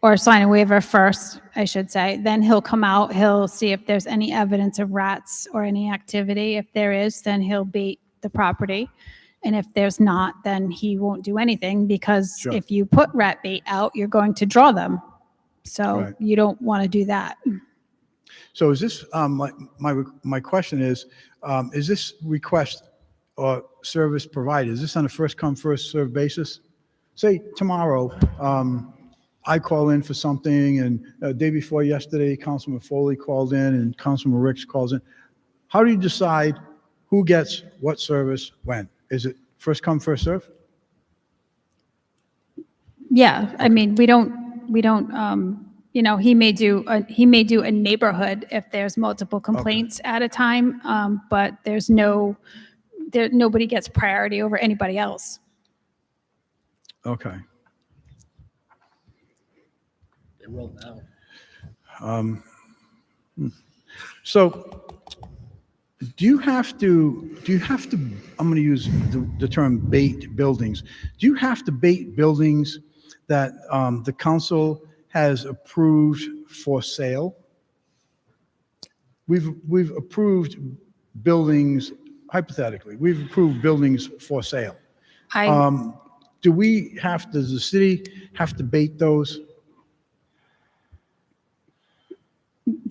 or sign a waiver first, I should say. Then he'll come out, he'll see if there's any evidence of rats or any activity. If there is, then he'll bait the property. And if there's not, then he won't do anything, because Sure. if you put rat bait out, you're going to draw them. So Right. you don't want to do that. So is this, my question is this request or service provided, is this on a first come, first served basis? Say tomorrow, I call in for something, and day before yesterday, Councilman Foley called in and Councilman Ricks calls in. How do you decide who gets what service when? Is it first come, first serve? Yeah, I mean, we don't, You know, he may do a neighborhood if there's multiple complaints at a time, but nobody gets priority over anybody else. Okay. They roll now. So do you have to, I'm going to use the term bait buildings. Do you have to bait buildings that the council has approved for sale? We've approved buildings, hypothetically, we've approved buildings for sale. Does the city have to bait those?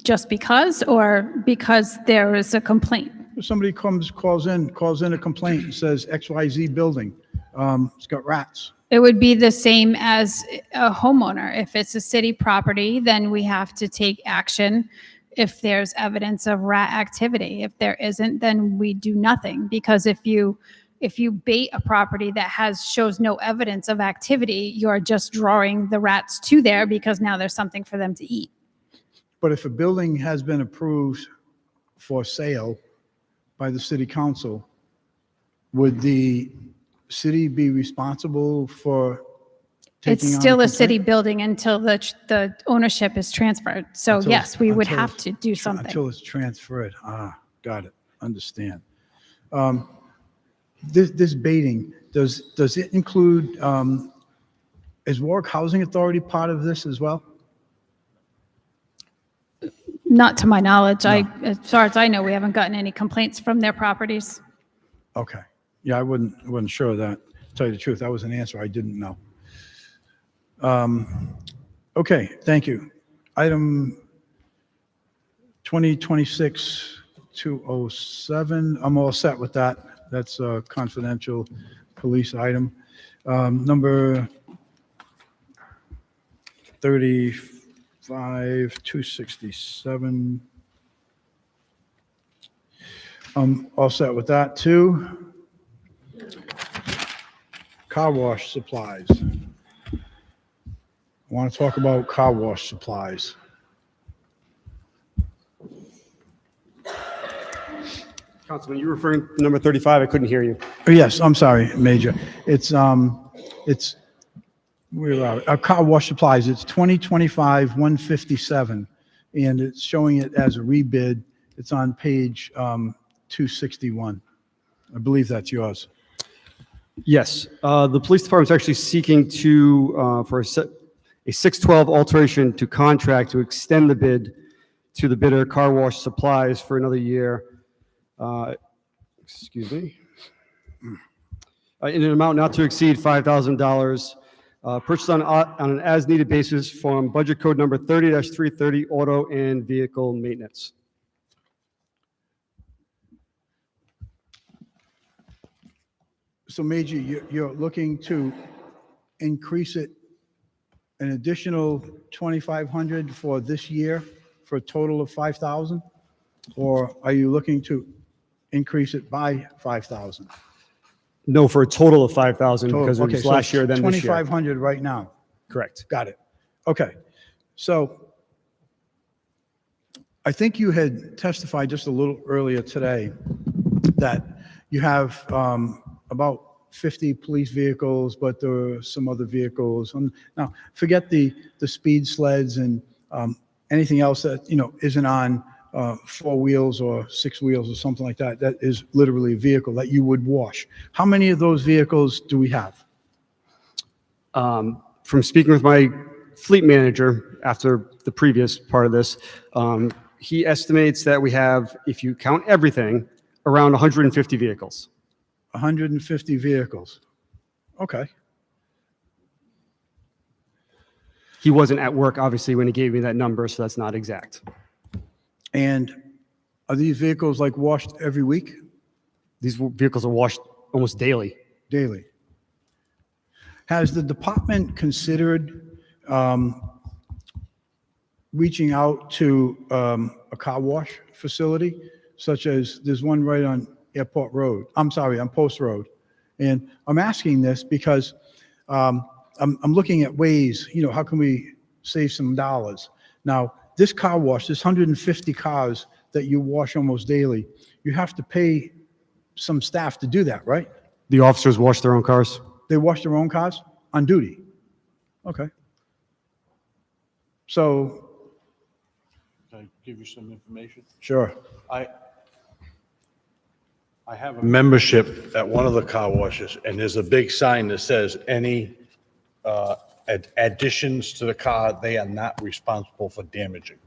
Just because, or because there is a complaint? If somebody calls in a complaint and says XYZ building, it's got rats. It would be the same as a homeowner. If it's a city property, then we have to take action if there's evidence of rat activity. If there isn't, then we do nothing. Because if you bait a property that shows no evidence of activity, you're just drawing the rats to there because now there's something for them to eat. But if a building has been approved for sale by the city council, would the city be responsible for taking It's on still a complaint? city building until the ownership is transferred. So yes, we would have to do something. Until it's transferred. Got it. Understand. This baiting, does it include, is Warwick Housing Authority part of this as well? Not to my knowledge. As far as I know, we haven't gotten any complaints from their properties. Okay. Yeah, I wasn't sure of that. To tell you the truth, that was an answer I didn't know. Okay, thank you. Item 2026-207, I'm all set with that. That's a confidential police item. Number 35-267. I'm all set with that too. Car wash supplies. I want to talk about car wash supplies. Councilman, you referring to number 35? I couldn't hear you. Oh, yes, I'm sorry, Major. It's where are we? Car wash supplies. It's 2025-157, and it's showing it as a rebid. It's on page 261. I believe that's yours. Yes, the police department's actually seeking for a 612 alteration to contract to extend the bid to the bidder car wash supplies for another year. Excuse me. In an amount not to exceed $5,000, purchased on an as-needed basis from budget code number 30-330, auto and vehicle maintenance. So Major, you're looking to increase it an additional 2,500 for this year for a total of 5,000? Or are you looking to increase it by 5,000? No, for a total of 5,000 because it Okay, was so last year, then this year. 2,500 right now. Correct. Got it. Okay. So I think you had testified just a little earlier today that you have about 50 police vehicles, but there are some other vehicles. Now, forget the speed sleds and anything else that, isn't on 4 wheels or 6 wheels or something like that. That is literally a vehicle that you would wash. How many of those vehicles do we have? From speaking with my fleet manager after the previous part of this, he estimates that we have, if you count everything, around 150 vehicles. 150 vehicles. Okay. He wasn't at work, obviously, when he gave me that number, so that's not exact. And are these vehicles like washed every week? These vehicles are washed almost daily. Daily. Has the department considered reaching out to a car wash facility, such as there's one right on Airport Road? I'm sorry, on Post Road. And I'm asking this because I'm looking at ways, how can we save some dollars? Now, this car wash, this 150 cars that you wash almost daily, you have to pay some staff to do that, right? The officers wash their own cars? They wash their own cars on duty? Okay. So, Can I give you some information? sure. I have a membership at one of the car washes, and there's a big sign that says any additions to the car, they are not responsible for damaging.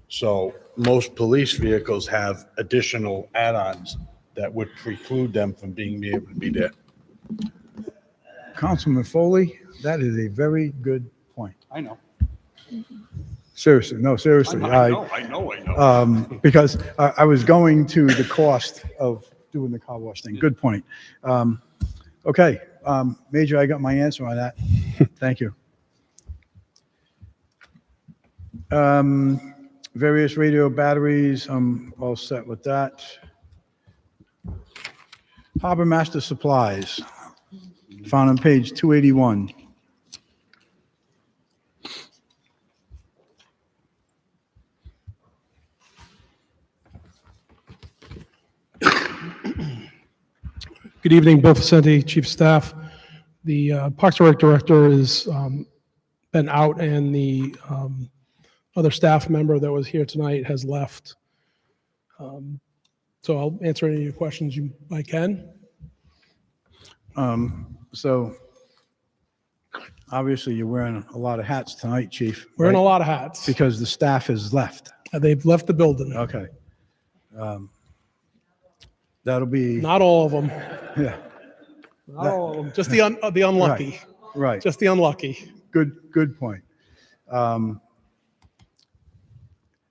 So most police vehicles have additional add-ons that would preclude them from being able to be there. Councilman Foley, that is a very good point. I know. Seriously, no, seriously. I know. Because I was going to the cost of doing the car wash thing. Good point. Okay, Major, I got my answer on that. Thank you. Various radio batteries, I'm all set with that. Harbor Master Supplies, found on page 281. Good evening, Bill Vicente, Chief of Staff. The Parks and Rec Director has been out, and the other staff member that was here tonight has left. So I'll answer any of your questions I can. So obviously you're wearing a lot of hats tonight, Chief. Wearing right? a lot of hats. Because the staff has left. They've left the building. Okay. That'll be. Not all of them. Yeah. Not all of them. Just the unlucky. Right. Just the unlucky. Good point.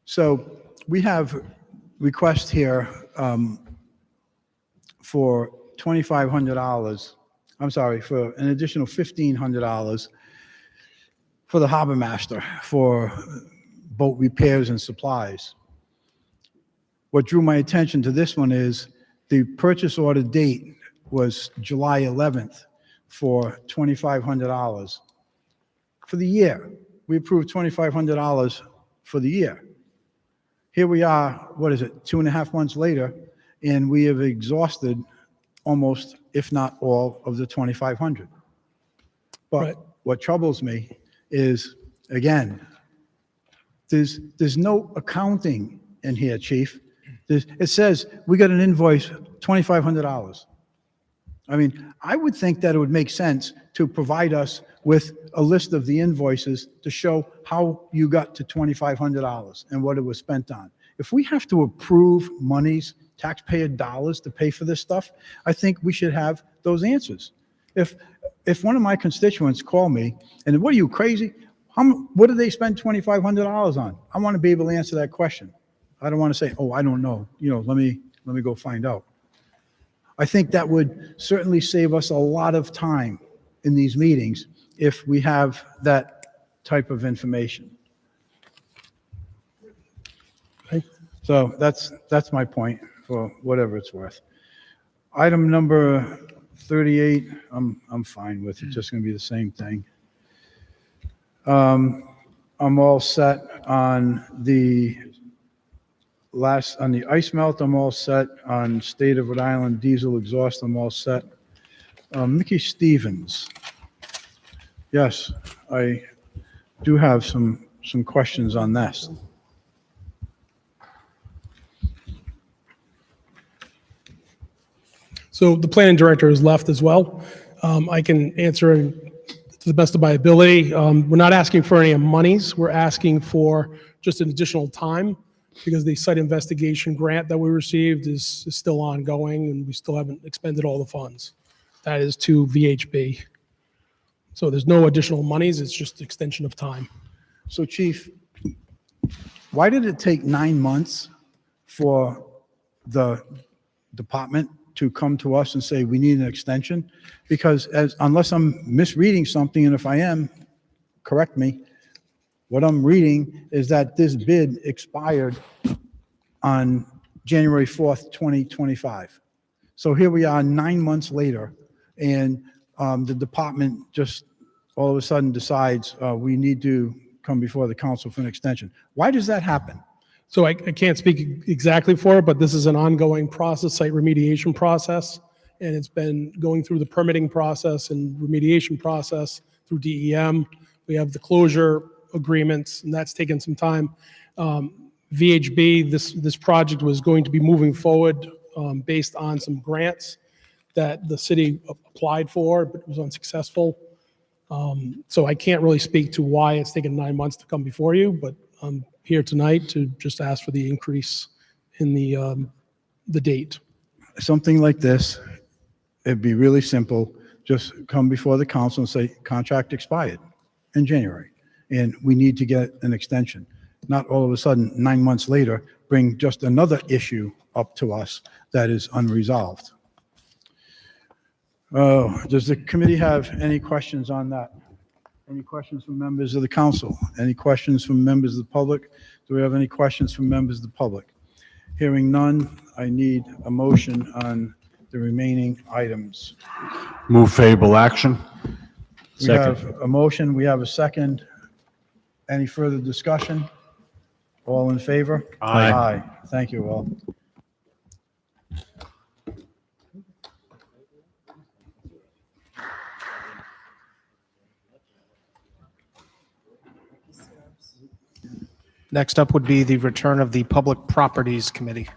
So we have request here for $2,500. I'm sorry, for an additional $1,500 for the harbor master for boat repairs and supplies. What drew my attention to this one is the purchase order date was July 11th for $2,500 for the year. We approved $2,500 for the year. Here we are, 2.5 months later, and we have exhausted almost, if not all, of the $2,500. But what troubles me is, again, there's no accounting in here, Chief. It says we got an invoice, $2,500. I mean, I would think that it would make sense to provide us with a list of the invoices to show how you got to $2,500 and what it was spent on. If we have to approve monies, taxpayer dollars to pay for this stuff, I think we should have those answers. If one of my constituents call me and, what are you, crazy? What did they spend $2,500 on? I want to be able to answer that question. I don't want to say, oh, I don't know. Let me go find out. I think that would certainly save us a lot of time in these meetings if we have that type of information. Okay. So that's my point for whatever it's worth. Item number 38, I'm fine with. It's just going to be the same thing. I'm all set on the ice melt. I'm all set on state of Rhode Island diesel exhaust. I'm all set. Mickey Stevens. Yes, I do have some questions on this. So the planning director has left as well. I can answer to the best of my ability. We're not asking for any monies. We're asking for just an additional time because the site investigation grant that we received is still ongoing and we still haven't expended all the funds. That is to VHB. So there's no additional monies. It's just extension of time. So Chief, why did it take 9 months for the department to come to us and say we need an extension? Because unless I'm misreading something, and if I am, correct me, what I'm reading is that this bid expired on January 4th, 2025. So here we are 9 months later, and the department just all of a sudden decides we need to come before the council for an extension. Why does that happen? So I can't speak exactly for it, but this is an ongoing process, site remediation process, and it's been going through the permitting process and remediation process through DEM. We have the closure agreements, and that's taken some time. VHB, this project was going to be moving forward based on some grants that the city applied for, but was unsuccessful. So I can't really speak to why it's taken 9 months to come before you, but I'm here tonight to just ask for the increase in the date. Something like this, it'd be really simple. Just come before the council and say, contract expired in January, and we need to get an extension. Not all of a sudden, 9 months later, bring just another issue up to us that is unresolved. Oh, does the committee have any questions on that? Any questions from members of the council? Any questions from members of the public? Do we have any questions from members of the public? Hearing none, I need a motion on the remaining items. Move favorable action. We have a motion, we have a second. Any further discussion? All in favor? Aye. Aye. Thank you all. Next up would be the return of the Public Properties Committee.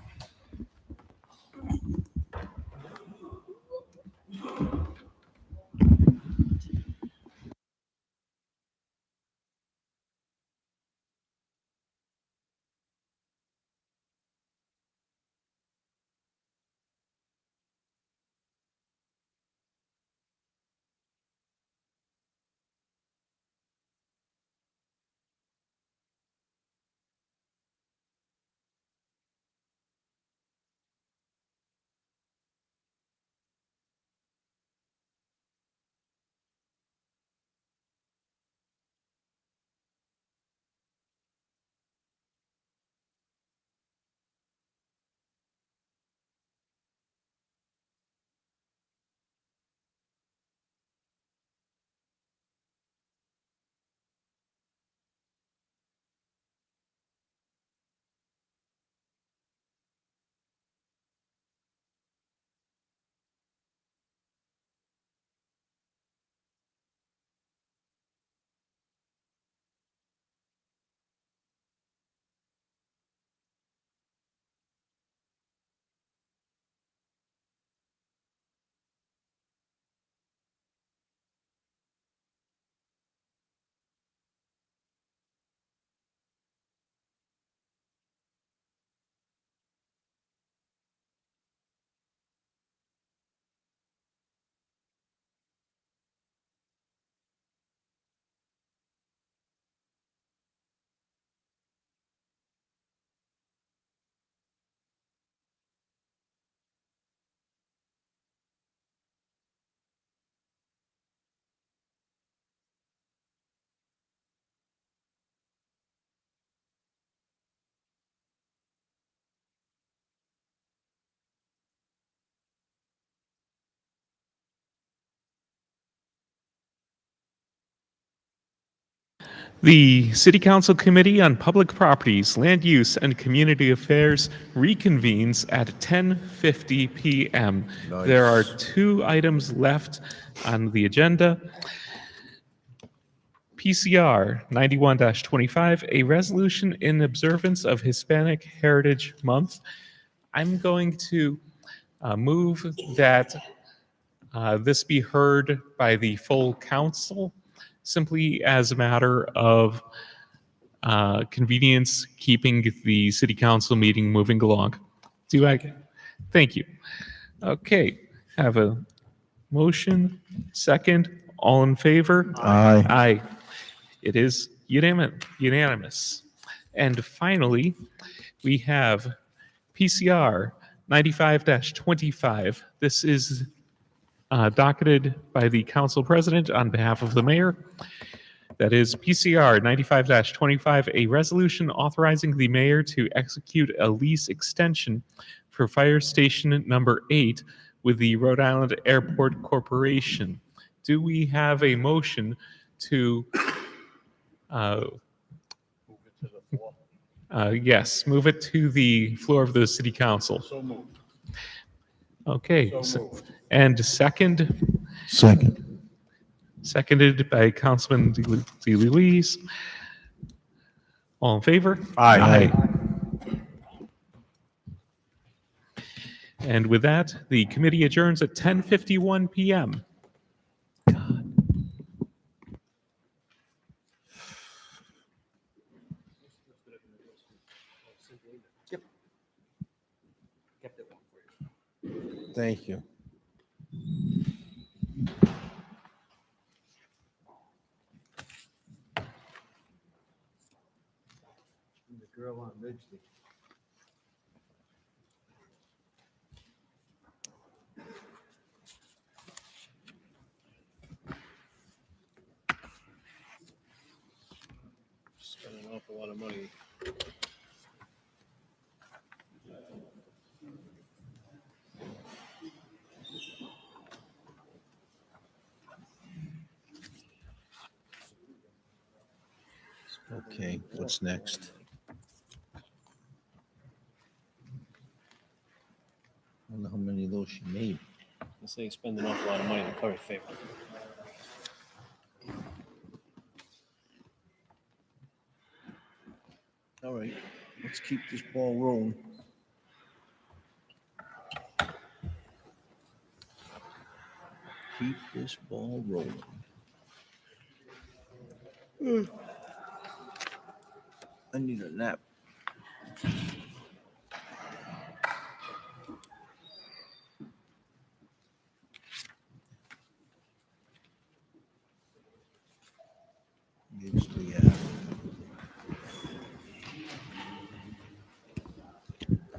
The City Council Committee on Public Properties, Land Use, and Community Affairs reconvenes at 10:50 p.m. Nice. There are 2 items left on the agenda. PCR 91-25, a resolution in observance of Hispanic Heritage Month. I'm going to move that this be heard by the full council, simply as a matter of convenience, keeping the city council meeting moving along. Thank you. Okay, have a motion, second, all in favor? Aye. Aye. It is unanimous. And finally, we have PCR 95-25. This is docketed by the council president on behalf of the mayor. That is PCR 95-25, a resolution authorizing the mayor to execute a lease extension for Fire Station number 8 with the Rhode Island Airport Corporation. Do we have a motion to Yes, move it to the floor of the city council. So moved. Okay. So moved. And second? Second. Seconded by Councilman DeLuise. All in favor? Aye. And with that, the committee adjourns at 10:51 PM. Thank you. The girl on Ridgely. Spending an awful lot of money. Okay, what's next? I don't know how many of those she made. I say spend an awful lot of money to curry favor. All right, let's keep this ball rolling. Keep this ball rolling. I need a nap. Usually,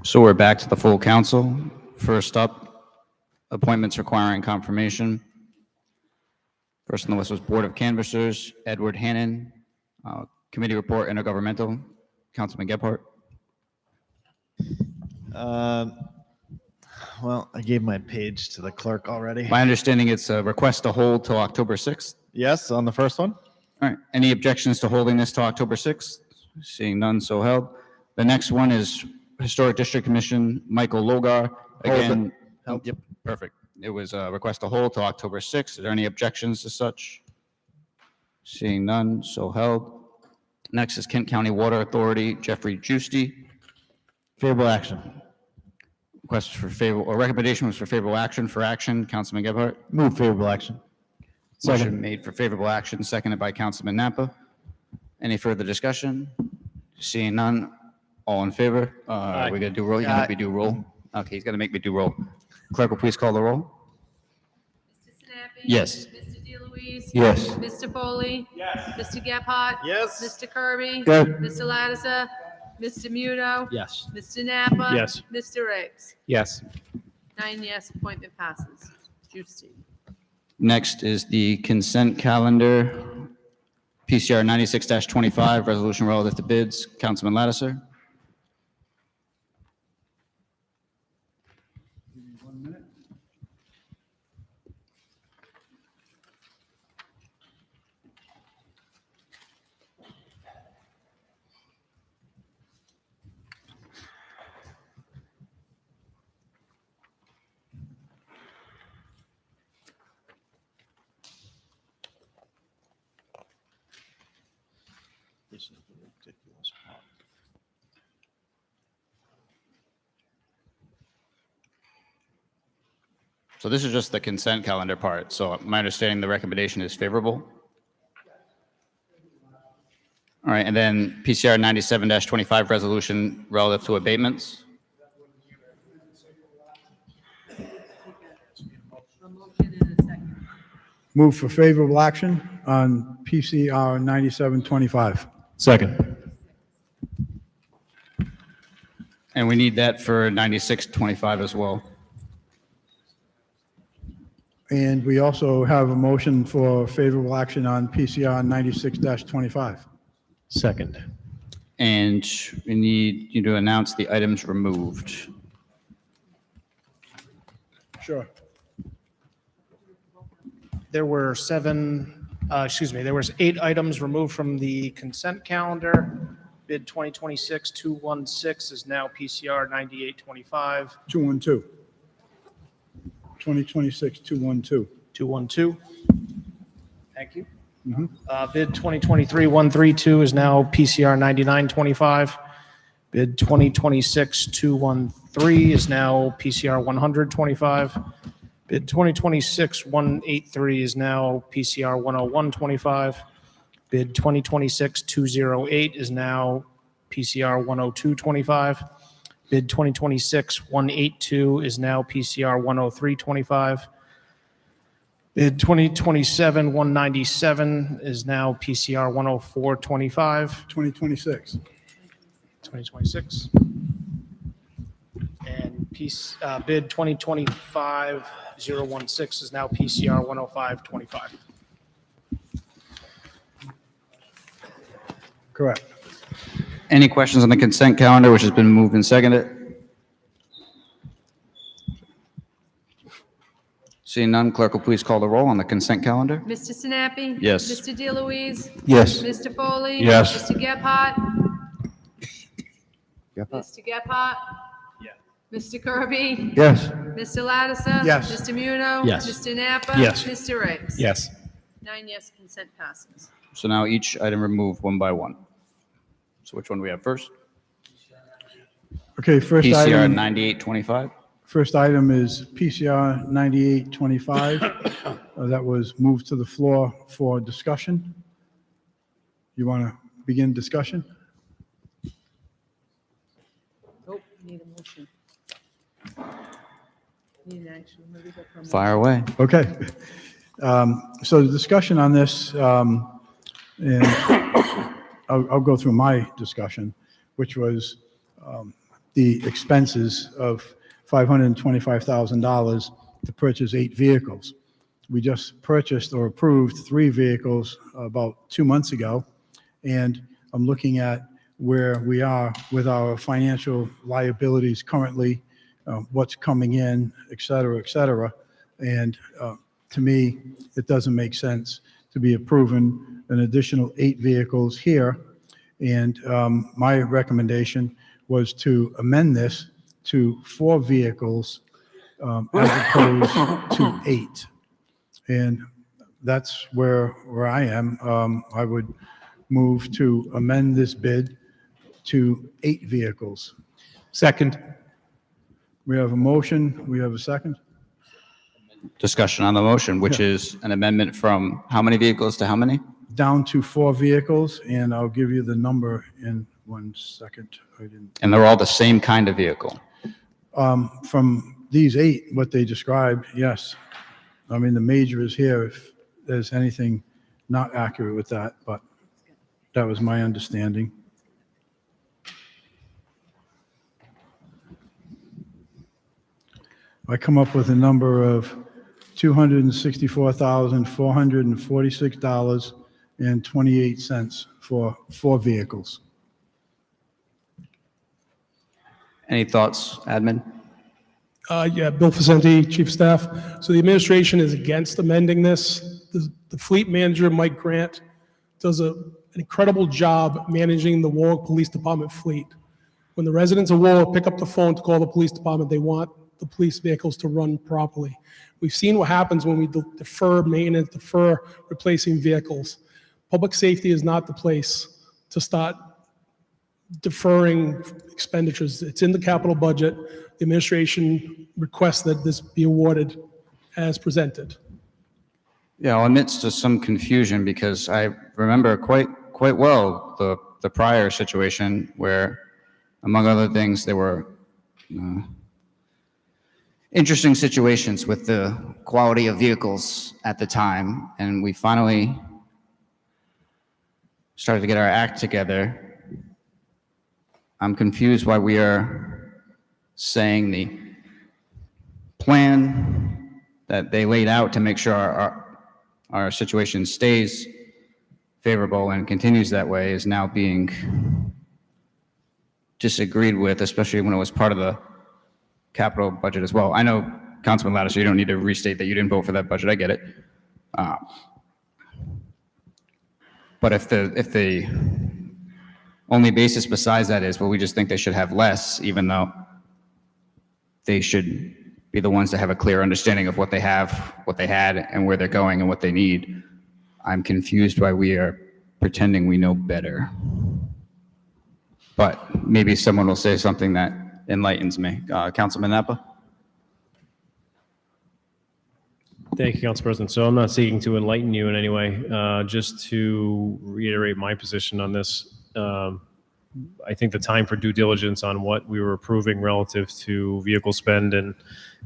So we're back to the full council. First up, appointments requiring confirmation. First on the list was Board of Canvassers, Edward Hannon. Committee report, Intergovernmental, Councilman Gebhardt. Well, I gave my page to the clerk already. My understanding it's a request to hold till October 6th. Yes, on the first one. All right, any objections to holding this till October 6th? Seeing none, so held. The next one is Historic District Commission, Michael Logar. Again, yep, perfect. It was a request to hold till October 6th. Are there any objections to such? Seeing none, so held. Next is Kent County Water Authority, Jeffrey Giusti. Favorable action. Request for favorable, or recommendation was for favorable action. For action, Councilman Gebhardt. Move favorable action. Motion made for favorable action, seconded by Councilman Napa. Any further discussion? Seeing none, all in favor? Are we gonna do roll? You gonna make me do roll? Okay, he's gonna make me do roll. Clerk will please call the roll. Mr. Sinapi? Yes. Mr. DeLuise? Yes. Mr. Foley? Yes. Mr. Gephardt? Yes. Mr. Kirby? Yes. Mr. Lattiser? Mr. Muto? Yes. Mr. Napa? Yes. Mr. Riggs? Yes. 9 yes, appointment passes. Juicy. Next is the consent calendar, PCR 96-25, resolution relative to bids. Councilman Lattiser. This is the ridiculous part. So this is just the consent calendar part. So my understanding, the recommendation is favorable. All right, and then PCR 97-25, resolution relative to abatements. Move for favorable action on PCR 9725. Second. And we need that for 96-25 as well. And we also have a motion for favorable action on PCR 96-25. Second. And we need you to announce the items removed. Sure. There were there was 8 items removed from the consent calendar. Bid 2026-216 is now PCR 9825. 212. 2026-212. 212. Thank you. Mhm. Bid 2023-132 is now PCR 9925. Bid 2026-213 is now PCR 125. Bid 2026-183 is now PCR 10125. Bid 2026-208 is now PCR 10225. Bid 2026-182 is now PCR 10325. Bid 2027-197 is now PCR 10425. 2026. 2026. And bid 2025-016 is now PCR 10525. Correct. Any questions on the consent calendar, which has been moved and seconded? Seeing none, clerk will please call the roll on the consent calendar. Mr. Sinapi? Yes. Mr. DeLuise? Yes. Mr. Foley? Yes. Mr. Gephardt? Mr. Gephardt? Yeah. Mr. Kirby? Yes. Mr. Ladisa? Yes. Mr. Muno? Yes. Mr. Napa? Yes. Mr. Riggs? Yes. 9 yes, consent passes. So now each item removed one by one. So which one do we have first? Okay, first PCR item. 9825. First item is PCR 9825. That was moved to the floor for discussion. You want to begin discussion? Oh, need a motion. Need an action. Maybe go for a motion. Fire away. Okay. So the discussion on this, and I'll go through my discussion, which was the expenses of $525,000 to purchase 8 vehicles. We just purchased or approved 3 vehicles about 2 months ago, and I'm looking at where we are with our financial liabilities currently, what's coming in, et cetera, and to me, it doesn't make sense to be approving an additional 8 vehicles here, and my recommendation was to amend this to 4 vehicles as opposed to 8. And that's where I am. I would move to amend this bid to 8 vehicles. Second. We have a motion. We have a second. Discussion on the motion, which is an amendment from how many vehicles to how many? Down to 4 vehicles, and I'll give you the number in 1 second. And they're all the same kind of vehicle. From these 8, what they described, yes. I mean, the major is here if there's anything not accurate with that, but that was my understanding. I come up with a number of $264,446.28 for 4 vehicles. Any thoughts, admin? Yeah, Bill Facenti, Chief of Staff. So the administration is against amending this. The fleet manager, Mike Grant, does an incredible job managing the Warwick Police Department fleet. When the residents of Warwick pick up the phone to call the police department, they want the police vehicles to run properly. We've seen what happens when we defer maintenance, defer replacing vehicles. Public safety is not the place to start deferring expenditures. It's in the capital budget. The administration requests that this be awarded as presented. Yeah, I'll admit to some confusion because I remember quite well the prior situation where, among other things, there were interesting situations with the quality of vehicles at the time, and we finally started to get our act together. I'm confused why we are saying the plan that they laid out to make sure our situation stays favorable and continues that way is now being disagreed with, especially when it was part of the capital budget as well. I know, Councilman Lattiser, you don't need to restate that you didn't vote for that budget. I get it. But if the only basis besides that is, well, we just think they should have less, even though they should be the ones that have a clear understanding of what they have, what they had, and where they're going and what they need. I'm confused why we are pretending we know better. But maybe someone will say something that enlightens me. Councilman Napa? Thank you, Council President. So I'm not seeking to enlighten you in any way, just to reiterate my position on this. I think the time for due diligence on what we were approving relative to vehicle spend and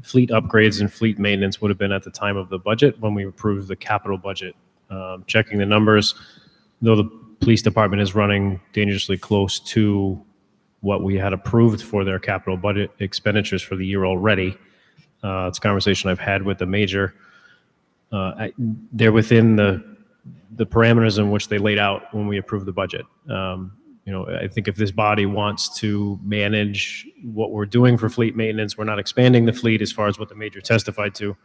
fleet upgrades and fleet maintenance would have been at the time of the budget when we approved the capital budget. Checking the numbers, though the police department is running dangerously close to what we had approved for their capital budget expenditures for the year already. It's a conversation I've had with the major. They're within the parameters in which they laid out when we approved the budget. I think if this body wants to manage what we're doing for fleet maintenance, we're not expanding the fleet as far as what the major testified to.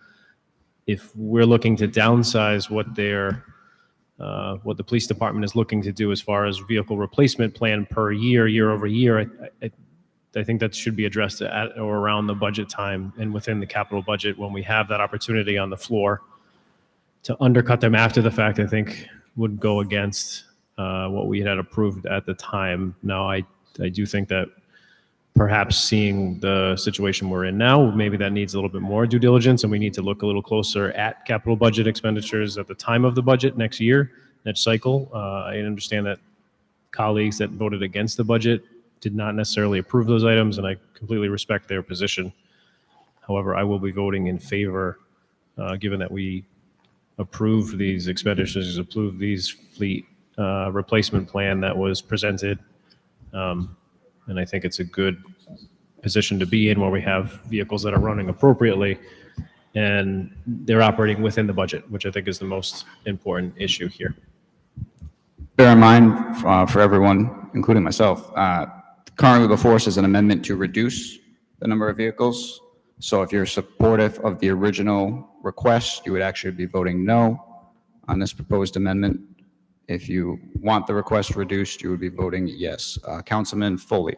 If we're looking to downsize what the police department is looking to do as far as vehicle replacement plan per year, year over year, I think that should be addressed at or around the budget time and within the capital budget when we have that opportunity on the floor. To undercut them after the fact, I think would go against what we had approved at the time. Now, I do think that perhaps seeing the situation we're in now, maybe that needs a little bit more due diligence, and we need to look a little closer at capital budget expenditures at the time of the budget next year, next cycle. I understand that colleagues that voted against the budget did not necessarily approve those items, and I completely respect their position. However, I will be voting in favor, given that we approved these expenditures, approved these fleet replacement plan that was presented. And I think it's a good position to be in where we have vehicles that are running appropriately and they're operating within the budget, which I think is the most important issue here. Bear in mind, for everyone, including myself, currently before us is an amendment to reduce the number of vehicles. So if you're supportive of the original request, you would actually be voting no on this proposed amendment. If you want the request reduced, you would be voting yes. Councilman Foley.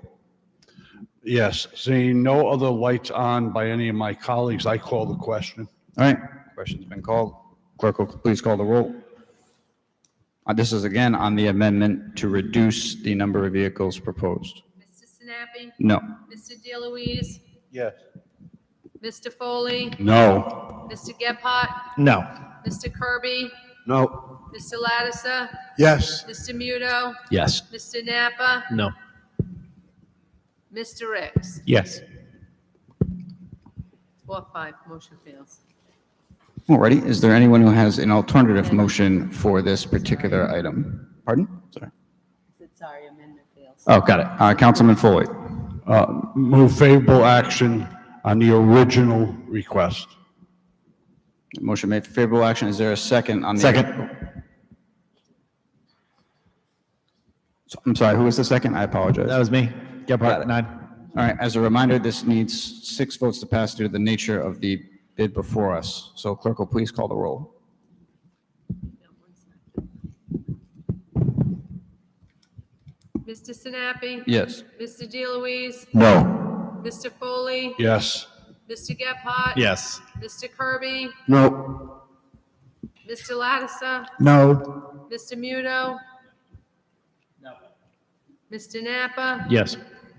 Yes, seeing no other lights on by any of my colleagues, I call the question. All right, question's been called. Clerk will please call the roll. This is again on the amendment to reduce the number of vehicles proposed. Mr. Sinapi? No. Mr. DeLuise? Yes. Mr. Foley? No. Mr. Gephardt? No. Mr. Kirby? No. Mr. Lattiser? Yes. Mr. Muto? Yes. Mr. Napa? No. Mr. Ricks? Yes. 4-5, motion fails. Alrighty, is there anyone who has an alternative motion for this particular item? Pardon? Sorry. Sorry, amendment fails. Oh, got it. Councilman Foley. Move favorable action on the original request. Motion made for favorable action. Is there a second on the? Second. I'm sorry, who was the second? I apologize. That was me. Got Gephardt, it. 9. All right, as a reminder, this needs 6 votes to pass due to the nature of the bid before us. So clerk will please call the roll. Mr. Sinapi? Yes. Mr. DeLuise? No. Mr. Foley? Yes. Mr. Gephardt? Yes. Mr. Kirby? No. Mr. Lattiser? No. Mr. Muto? No. Mr. Napa? Yes.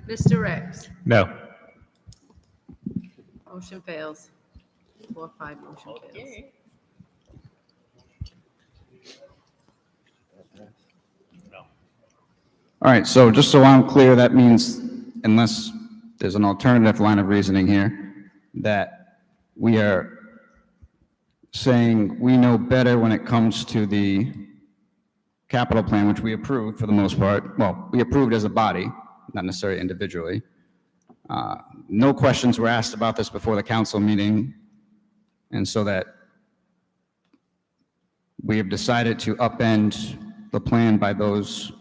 Mr. Ricks? No. Motion fails. 4-5, motion fails. All right, so just so I'm clear, that means unless there's an alternative line of reasoning here, that we are saying we know better when it comes to the capital plan, which we approved for the most part. Well, we approved as a body, not necessarily individually. No questions were asked about this before the council meeting, and so that we have decided to upend the plan by those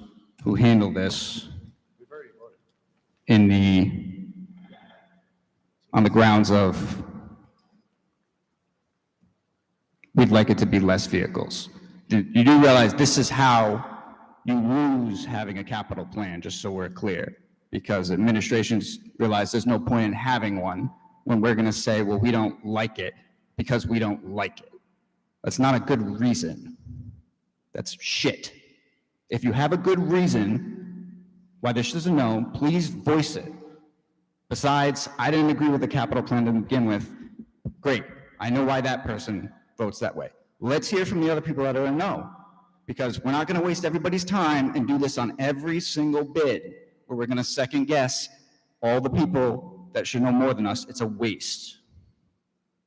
who handle this on the grounds of we'd like it to be less vehicles. You do realize this is how you lose having a capital plan, just so we're clear, because administrations realize there's no point in having one when we're going to say, well, we don't like it because we don't like it. That's not a good reason. That's shit. If you have a good reason why this is a no, please voice it. Besides, I didn't agree with the capital plan to begin with. Great. I know why that person votes that way. Let's hear from the other people that are a no, because we're not going to waste everybody's time and do this on every single bid where we're going to second guess all the people that should know more than us. It's a waste.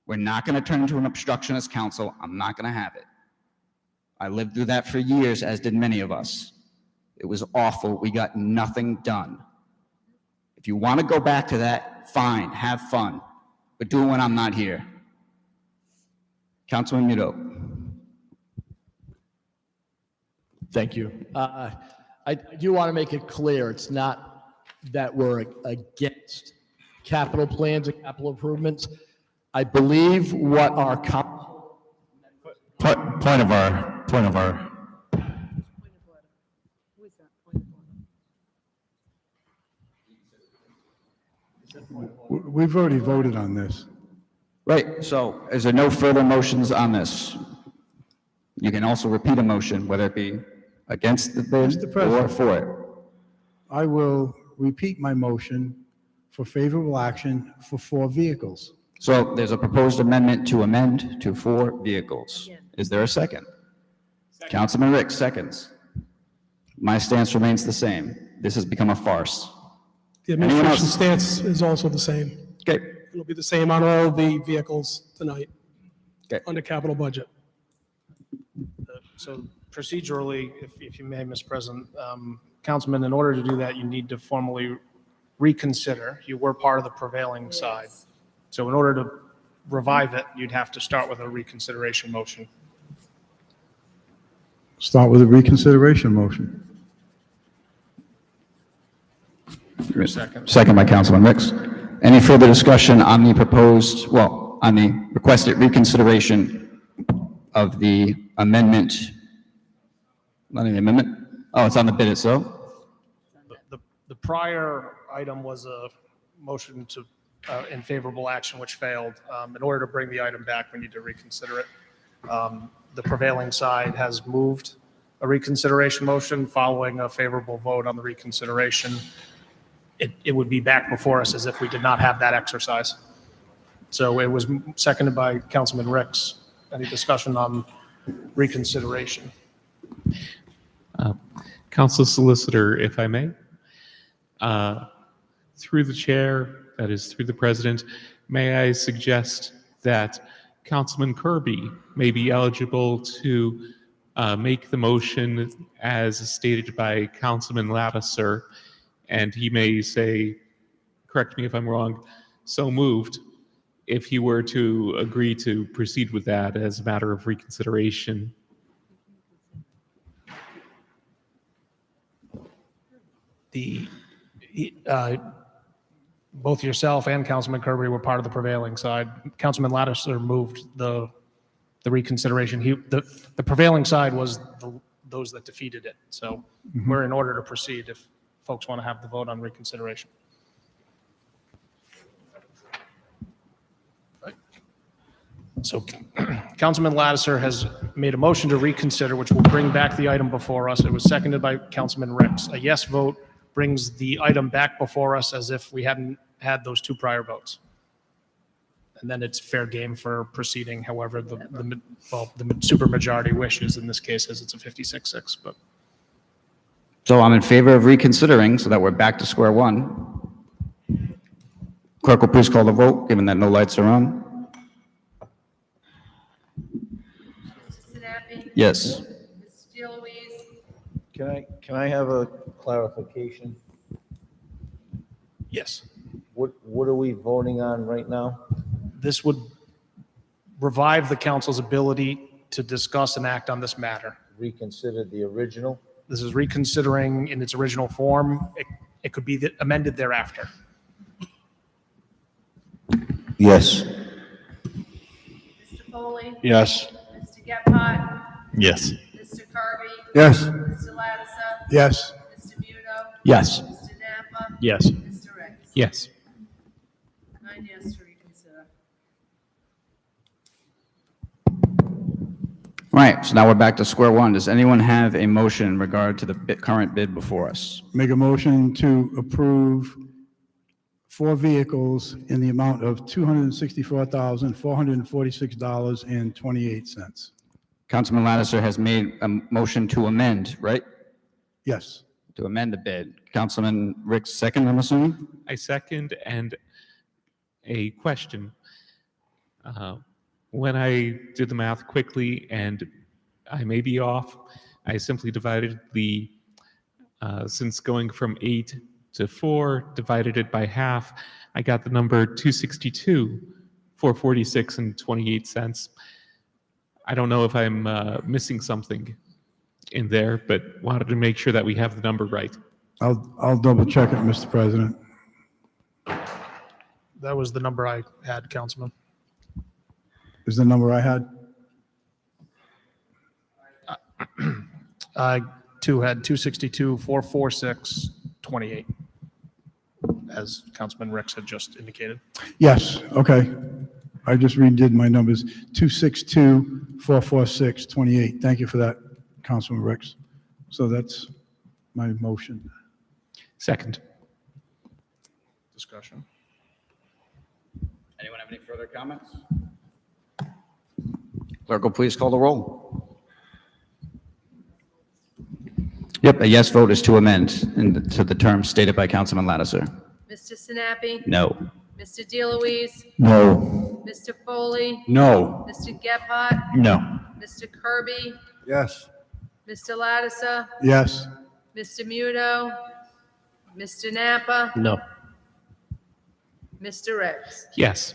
We're not going to turn into an obstructionist council. I'm not going to have it. I lived through that for years, as did many of us. It was awful. We got nothing done. If you want to go back to that, fine, have fun, but do it when I'm not here. Councilman Muto. Thank you. I do want to make it clear, it's not that we're against capital plans and capital improvements. I believe what our Point of our. We've already voted on this. Right, so is there no further motions on this? You can also repeat a motion, whether it be against the bid Mr. or President. for it. I will repeat my motion for favorable action for 4 vehicles. So there's a proposed amendment to amend to 4 vehicles. Is there a second? Councilman Rick, seconds. My stance remains the same. This has become a farce. The Anyone administration else? stance is also the same. Okay. It'll be the same on all the vehicles tonight. Okay. Under capital budget. So procedurally, if you may, Mr. President, Councilman, in order to do that, you need to formally reconsider. You were part of the prevailing side. So in order to revive it, you'd have to start with a reconsideration motion. Start with a reconsideration motion. Second by Councilman Ricks. Any further discussion on the proposed, on the requested reconsideration of the amendment? Not the amendment? Oh, it's on the bid itself? The prior item was a motion to, in favorable action, which failed. In order to bring the item back, we need to reconsider it. The prevailing side has moved a reconsideration motion following a favorable vote on the reconsideration. It would be back before us as if we did not have that exercise. So it was seconded by Councilman Ricks. Any discussion on reconsideration? Council Solicitor, if I may, through the chair, that is through the president, may I suggest that Councilman Kirby may be eligible to make the motion as stated by Councilman Lattiser, and he may say, correct me if I'm wrong, so moved, if he were to agree to proceed with that as a matter of reconsideration. Both yourself and Councilman Kirby were part of the prevailing side. Councilman Lattiser moved the reconsideration. The prevailing side was those that defeated it. So we're in order to proceed if folks want to have the vote on reconsideration. So Councilman Lattiser has made a motion to reconsider, which will bring back the item before us. It was seconded by Councilman Ricks. A yes vote brings the item back before us as if we hadn't had those 2 prior votes. And then it's fair game for proceeding however the supermajority wishes. In this case, as it's a 56-6. But So I'm in favor of reconsidering so that we're back to square one. Clerk will please call the vote, given that no lights are on. Yes. Can I have a clarification? yes, What are we voting on right now? this would revive the council's ability to discuss and act on this matter. Reconsider the original? This is reconsidering in its original form. It could be amended thereafter. Yes. Mr. Foley? Yes. Mr. Gephardt? Yes. Mr. Kirby? Yes. Mr. Lattiser? Yes. Mr. Muno? Yes. Mr. Napa? Yes. Mr. Ricks? Yes. 9 yes to reconsider. All right, so now we're back to square one. Does anyone have a motion in regard to the current bid before us? Make a motion to approve 4 vehicles in the amount of $264,446.28. Councilman Lattiser has made a motion to amend, right? Yes. To amend the bid. Councilman Ricks, second, I'm assuming? I second, and a question. When I did the math quickly, and I may be off, I simply divided since going from 8 to 4, divided it by half, I got the number 262, 446 and 28 cents. I don't know if I'm missing something in there, but wanted to make sure that we have the number right. I'll double check it, Mr. President. That was the number I had, Councilman. Is the number I had? I too had 262, 446, 28, as Councilman Ricks had just indicated. Yes, okay. I just redid my numbers. 262, 446, 28. Thank you for that, Councilman Ricks. So that's my motion. Second. Discussion. Anyone have any further comments? Clerk will please call the roll. Yep, a yes vote is to amend to the term stated by Councilman Lattiser. Mr. Sinapi? No. Mr. DeLuise? No. Mr. Foley? No. Mr. Gephardt? No. Mr. Kirby? Yes. Mr. Lattiser? Yes. Mr. Muno? Mr. Napa? No. Mr. Ricks? Yes.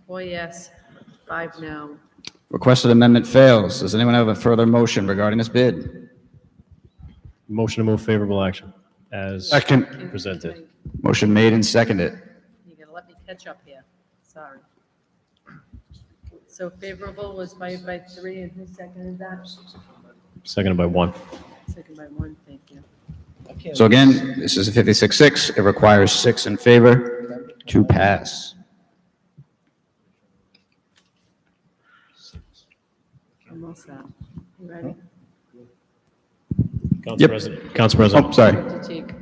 4 yes, 5 no. Requested amendment fails. Does anyone have a further motion regarding this bid? Motion to move favorable action as Second. presented. Motion made and seconded. You gotta let me catch up here, sorry. So favorable was by 3, and who seconded that? Seconded by 1. Second by 1, thank you. So again, this is a 56-6. It requires 6 in favor to pass. Almost set. You ready? Council Yep. President. Council President. Oh, sorry. To take.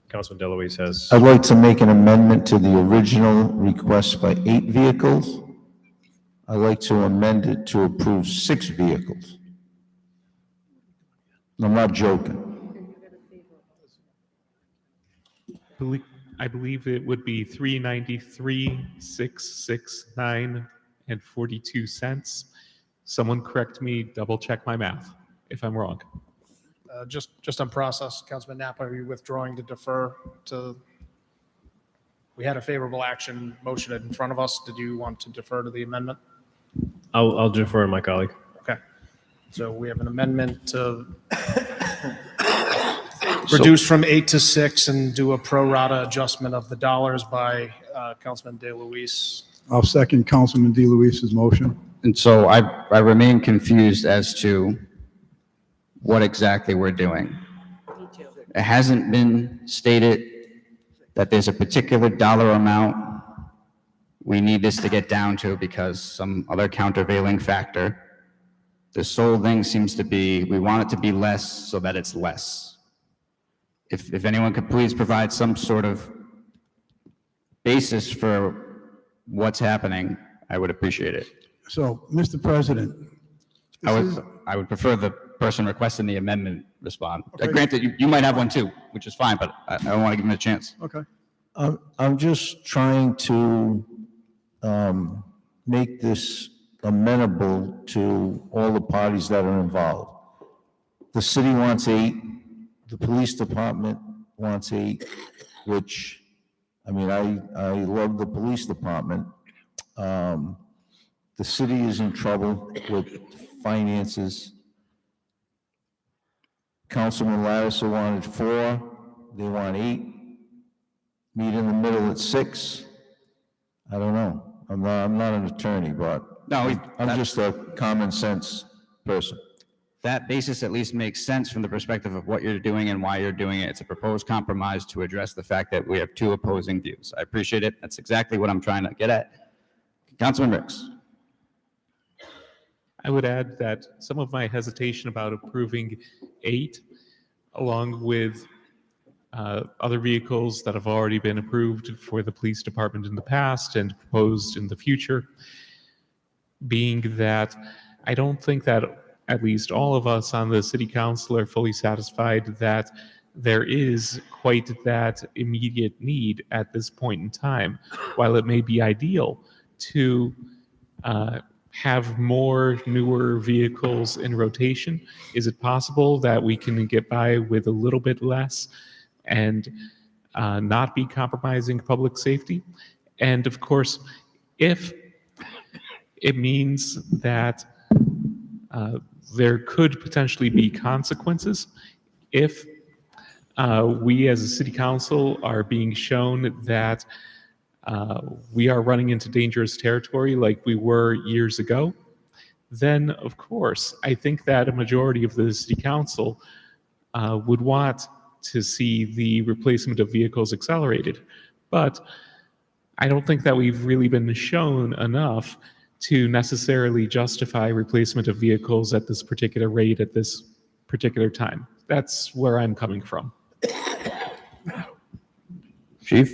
Councilman DeLuise has. I'd like to make an amendment to the original request by 8 vehicles. I'd like to amend it to approve 6 vehicles. I'm not joking. I believe it would be 393, 669, and 42 cents. Someone correct me, double check my math if I'm wrong. Just on process, Councilman Napa, are you withdrawing to defer to? We had a favorable action motion in front of us. Did you want to defer to the amendment? I'll defer to my colleague. Okay. So we have an amendment to reduce from 8 to 6 and do a pro rata adjustment of the dollars by Councilman DeLuise. I'll second Councilman DeLuise's motion. And so I remain confused as to what exactly we're doing. Me too. It hasn't been stated that there's a particular dollar amount we need this to get down to because some other countervailing factor. The sole thing seems to be, we want it to be less so that it's less. If anyone could please provide some sort of basis for what's happening, I would appreciate it. So, Mr. President. I would prefer the person requesting the amendment respond. Okay. Granted, you might have one too, which is fine, but I don't want to give him a chance. Okay. I'm just trying to make this amenable to all the parties that are involved. The city wants 8, the police department wants 8, which, I mean, I love the police department. The city is in trouble with finances. Councilman Lattiser wanted 4, they want 8. Meet in the middle at 6. I don't know. I'm not an attorney, but No, I'm just a common sense person. that basis at least makes sense from the perspective of what you're doing and why you're doing it. It's a proposed compromise to address the fact that we have two opposing views. I appreciate it. That's exactly what I'm trying to get at. Councilman Ricks. I would add that some of my hesitation about approving 8, along with other vehicles that have already been approved for the police department in the past and proposed in the future, being that I don't think that at least all of us on the city council are fully satisfied that there is quite that immediate need at this point in time. While it may be ideal to have more newer vehicles in rotation, is it possible that we can get by with a little bit less and not be compromising public safety? And of course, if it means that there could potentially be consequences if we as a city council are being shown that we are running into dangerous territory like we were years ago, then of course, I think that a majority of the city council would want to see the replacement of vehicles accelerated. But I don't think that we've really been shown enough to necessarily justify replacement of vehicles at this particular rate at this particular time. That's where I'm coming from. Chief?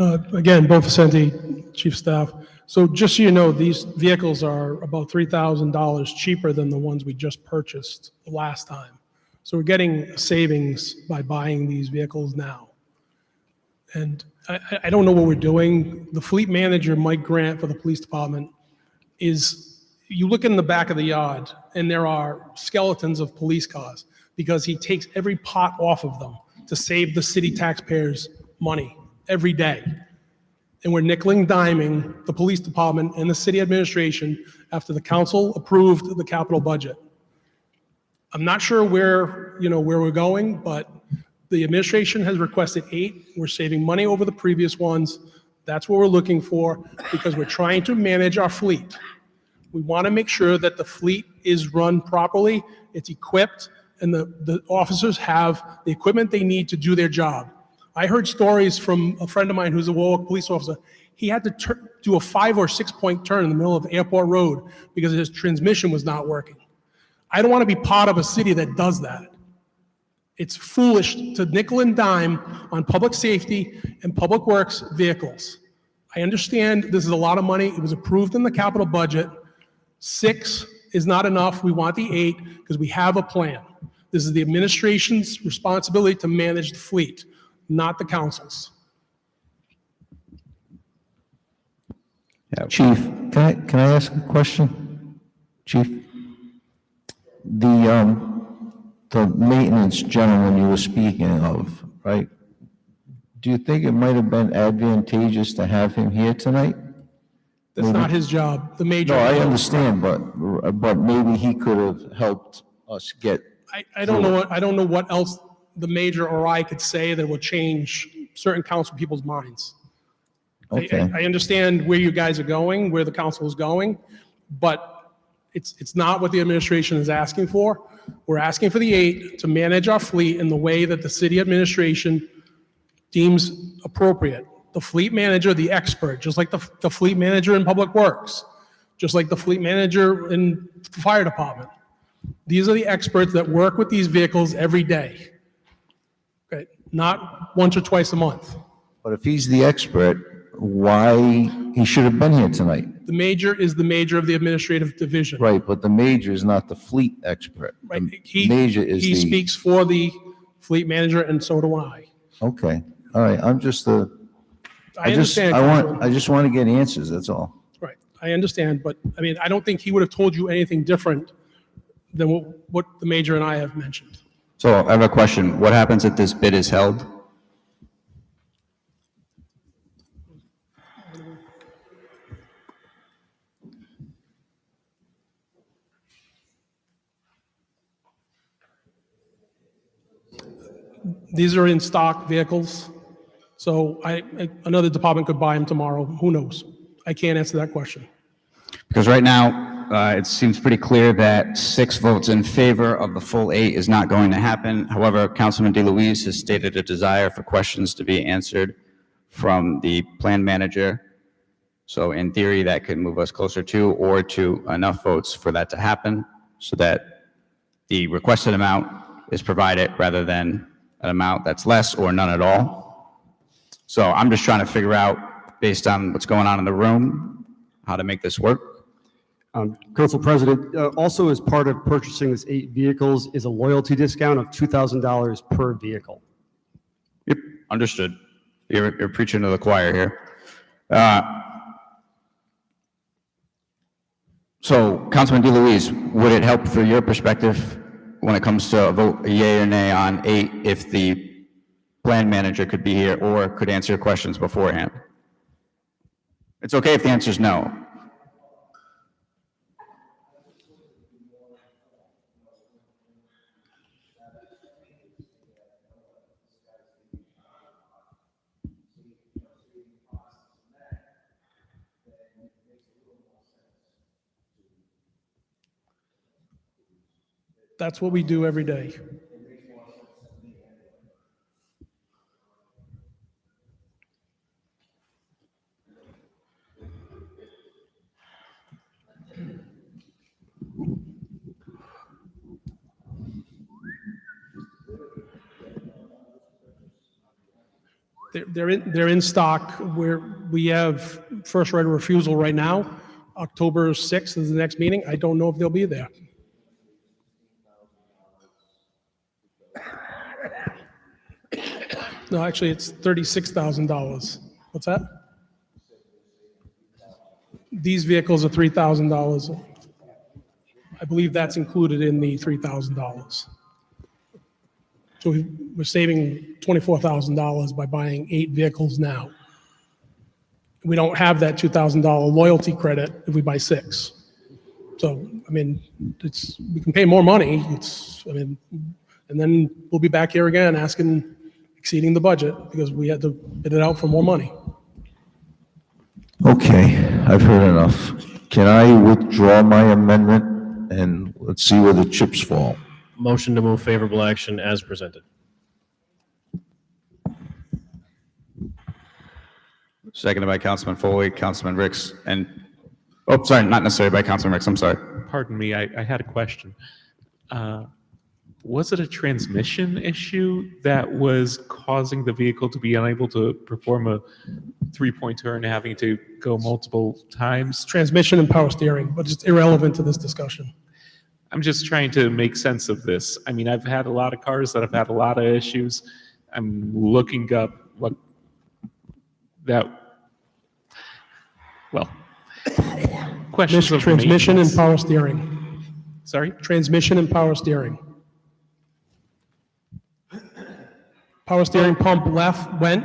Again, Bill Vicente, Chief Staff. So just so you know, these vehicles are about $3,000 cheaper than the ones we just purchased the last time. So we're getting savings by buying these vehicles now. And I don't know what we're doing. The fleet manager, Mike Grant, for the police department is, you look in the back of the yard and there are skeletons of police cars because he takes every pot off of them to save the city taxpayers money every day. And we're nickel and diming the police department and the city administration after the council approved the capital budget. I'm not sure where we're going, but the administration has requested 8. We're saving money over the previous ones. That's what we're looking for because we're trying to manage our fleet. We want to make sure that the fleet is run properly, it's equipped, and the officers have the equipment they need to do their job. I heard stories from a friend of mine who's a Warwick police officer. He had to do a 5 or 6 point turn in the middle of Airport Road because his transmission was not working. I don't want to be part of a city that does that. It's foolish to nickel and dime on public safety and public works vehicles. I understand this is a lot of money. It was approved in the capital budget. 6 is not enough. We want the 8 because we have a plan. This is the administration's responsibility to manage the fleet, not the council's. Chief, can I ask a question? Chief? The maintenance gentleman you were speaking of, right? Do you think it might have been advantageous to have him here tonight? That's not his job. The major. No, I understand, but maybe he could have helped us get. I don't know what else the major or I could say that will change certain council people's minds. Okay. I understand where you guys are going, where the council is going, but it's not what the administration is asking for. We're asking for the 8 to manage our fleet in the way that the city administration deems appropriate. The fleet manager, the expert, just like the fleet manager in Public Works, just like the fleet manager in the fire department. These are the experts that work with these vehicles every day. Okay, not once or twice a month. But if he's the expert, why he should have been here tonight? The major is the major of the administrative division. Right, but the major is not the fleet expert. Right. The major is He speaks for the fleet manager, and so do I. Okay, all right, I'm just I understand, I just want to get answers, that's all. Right, I understand, but I mean, I don't think he would have told you anything different than what the major and I have mentioned. So I have a question. What happens if this bid is held? These are in stock vehicles, so another department could buy them tomorrow. Who knows? I can't answer that question. Because right now, it seems pretty clear that 6 votes in favor of the full 8 is not going to happen. However, Councilman DeLuise has stated a desire for questions to be answered from the plan manager. So in theory, that could move us closer to or to enough votes for that to happen so that the requested amount is provided rather than an amount that's less or none at all. So I'm just trying to figure out, based on what's going on in the room, how to make this work. Council President, also as part of purchasing this 8 vehicles is a loyalty discount of $2,000 per vehicle. Yep, understood. You're preaching to the choir here. So, Councilman DeLuise, would it help for your perspective when it comes to a vote, a yea or nay on 8, if the plan manager could be here or could answer your questions beforehand? It's okay if the answer is no. That's what we do every day. They're in stock. We have first right of refusal right now. October 6th is the next meeting. I don't know if they'll be there. No, actually, it's $36,000. What's that? These vehicles are $3,000. I believe that's included in the $3,000. So we're saving $24,000 by buying 8 vehicles now. We don't have that $2,000 loyalty credit if we buy 6. So, I mean, we can pay more money. And then we'll be back here again exceeding the budget because we had to bid it out for more money. Okay, I've heard enough. Can I withdraw my amendment and let's see where the chips fall? Motion to move favorable action as presented. Seconded by Councilman Foley, Councilman Ricks, and, oh, sorry, not necessarily by Councilman Ricks, I'm sorry. Pardon me, I had a question. Was it a transmission issue that was causing the vehicle to be unable to perform a 3-point turn, having to go multiple times? Transmission and power steering, but it's irrelevant to this discussion. I'm just trying to make sense of this. I mean, I've had a lot of cars that have had a lot of issues. I'm looking up what that, well, questions of Transmission and maintenance. power steering. Sorry? Transmission and power steering. Power steering pump went.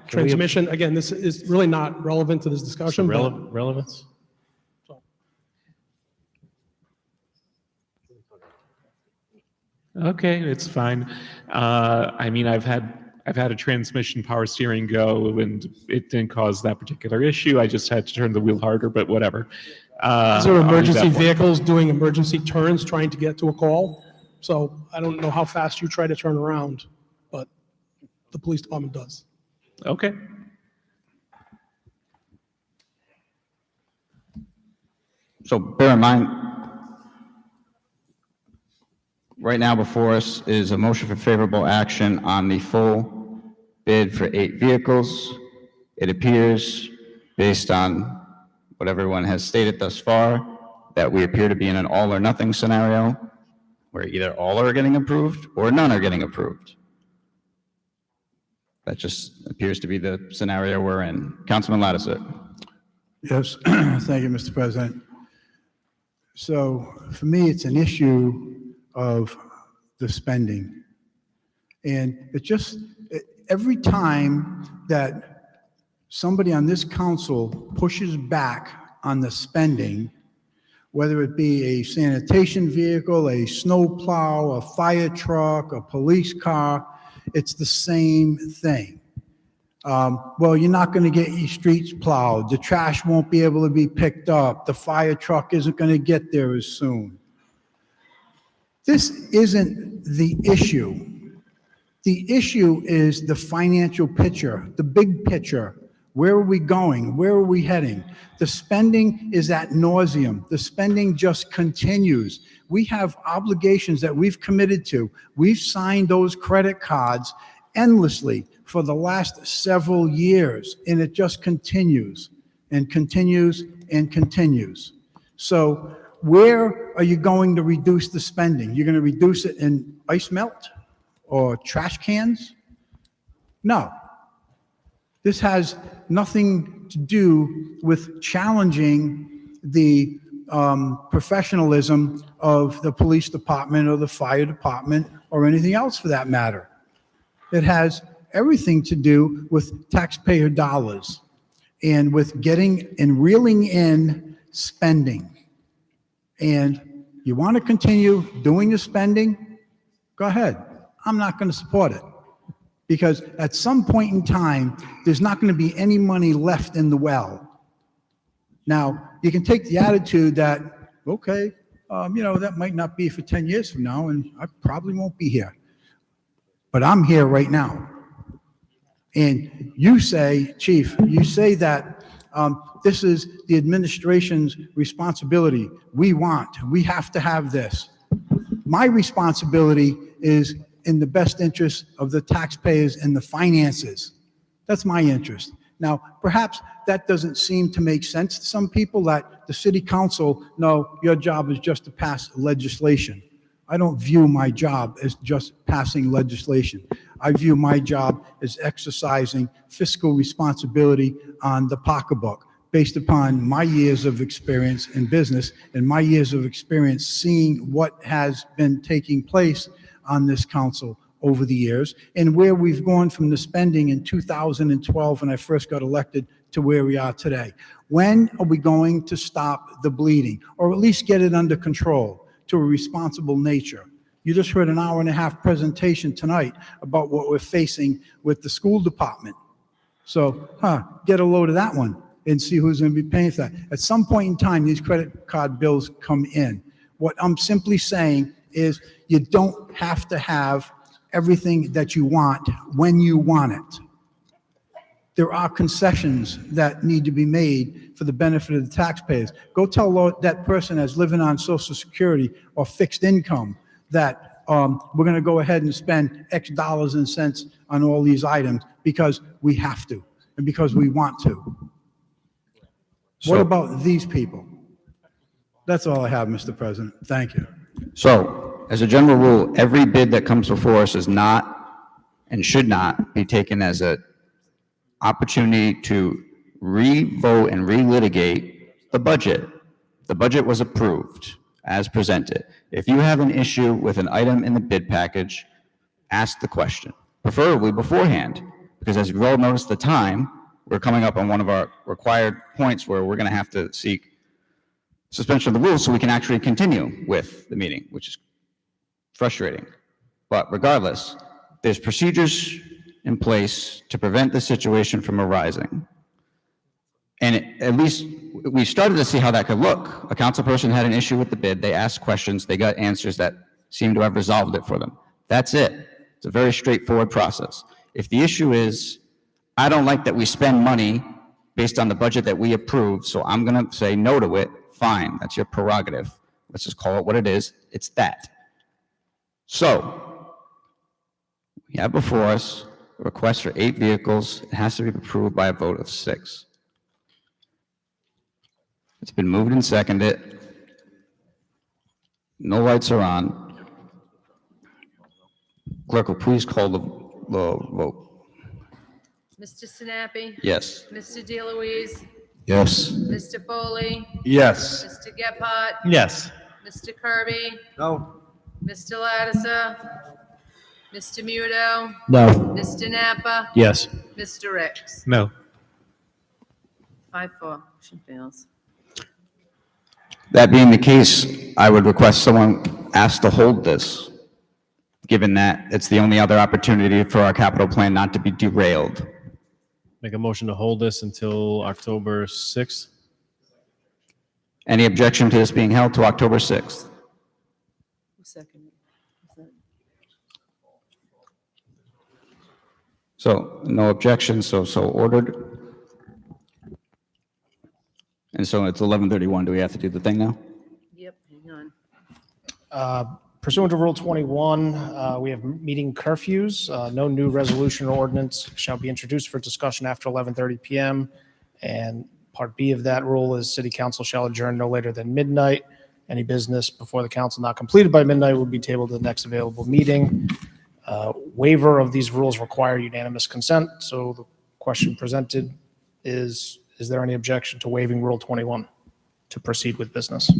Transmission, again, this is really not relevant to this discussion. but- Relevance? Okay, it's fine. I mean, I've had a transmission power steering go, and it didn't cause that particular issue. I just had to turn the wheel harder, but whatever. These are I'll leave emergency that one. vehicles doing emergency turns, trying to get to a call. So I don't know how fast you try to turn around, but the police department does. Okay. So bear in mind, right now before us is a motion for favorable action on the full bid for 8 vehicles. It appears, based on what everyone has stated thus far, that we appear to be in an all or nothing scenario where either all are getting approved or none are getting approved. That just appears to be the scenario we're in. Councilman Lattiser. Yes, thank you, Mr. President. So for me, it's an issue of the spending. And every time that somebody on this council pushes back on the spending, whether it be a sanitation vehicle, a snow plow, a fire truck, a police car, it's the same thing. Well, you're not going to get your streets plowed. The trash won't be able to be picked up. The fire truck isn't going to get there as soon. This isn't the issue. The issue is the financial picture, the big picture. Where are we going? Where are we heading? The spending is ad nauseum. The spending just continues. We have obligations that we've committed to. We've signed those credit cards endlessly for the last several years, and it just continues and continues and continues. So where are you going to reduce the spending? You're going to reduce it in ice melt or trash cans? No. This has nothing to do with challenging the professionalism of the police department or the fire department or anything else for that matter. It has everything to do with taxpayer dollars and with getting and reeling in spending. And you want to continue doing the spending? Go ahead. I'm not going to support it. Because at some point in time, there's not going to be any money left in the well. Now, you can take the attitude that, okay, that might not be for 10 years from now, and I probably won't be here. But I'm here right now. And you say, Chief, you say that this is the administration's responsibility. We have to have this. My responsibility is in the best interest of the taxpayers and the finances. That's my interest. Now, perhaps that doesn't seem to make sense to some people, that the city council, no, your job is just to pass legislation. I don't view my job as just passing legislation. I view my job as exercising fiscal responsibility on the pocketbook based upon my years of experience in business and my years of experience seeing what has been taking place on this council over the years and where we've gone from the spending in 2012 when I first got elected to where we are today. When are we going to stop the bleeding or at least get it under control to a responsible nature? You just heard an hour-and-a-half presentation tonight about what we're facing with the school department. So, get a load of that one and see who's going to be paying for that. At some point in time, these credit card bills come in. What I'm simply saying is you don't have to have everything that you want when you want it. There are concessions that need to be made for the benefit of the taxpayers. Go tell that person that's living on Social Security or fixed income that we're going to go ahead and spend X dollars and cents on all these items because we have to and because we want to. What about these people? That's all I have, Mr. President. Thank you. So, as a general rule, every bid that comes before us is not and should not be taken as an opportunity to re-vote and re-litigate the budget. The budget was approved as presented. If you have an issue with an item in the bid package, ask the question, preferably beforehand, because as you've all noticed the time, we're coming up on one of our required points where we're going to have to seek suspension of the rules so we can actually continue with the meeting, which is frustrating. But regardless, there's procedures in place to prevent the situation from arising. And at least we started to see how that could look. A council person had an issue with the bid. They asked questions. They got answers that seemed to have resolved it for them. That's it. It's a very straightforward process. If the issue is, I don't like that we spend money based on the budget that we approved, so I'm going to say no to it, fine. That's your prerogative. Let's just call it what it is. It's that. So, we have before us a request for 8 vehicles. It has to be approved by a vote of 6. It's been moved and seconded. No lights are on. Clerk will please call the vote. Mr. Sinapi? Yes. Mr. DeLuise? Yes. Mr. Foley? Yes. Mr. Gephardt? Yes. Mr. Kirby? No. Mr. Lattiser? Mr. Muto? No. Mr. Napa? Yes. Mr. Ricks? No. 5-4, motion fails. That being the case, I would request someone ask to hold this, given that it's the only other opportunity for our capital plan not to be derailed. Make a motion to hold this until October 6th. Any objection to this being held to October 6th? So no objection, so ordered. And so it's 11:31. Do we have to do the thing now? Yep, hang on. Pursuant to Rule 21, we have meeting curfews. No new resolution or ordinance shall be introduced for discussion after 11:30 PM. And Part B of that rule is City Council shall adjourn no later than midnight. Any business before the council not completed by midnight will be tabled to the next available meeting. Waiver of these rules require unanimous consent. So the question presented is there any objection to waiving Rule 21 to proceed with business?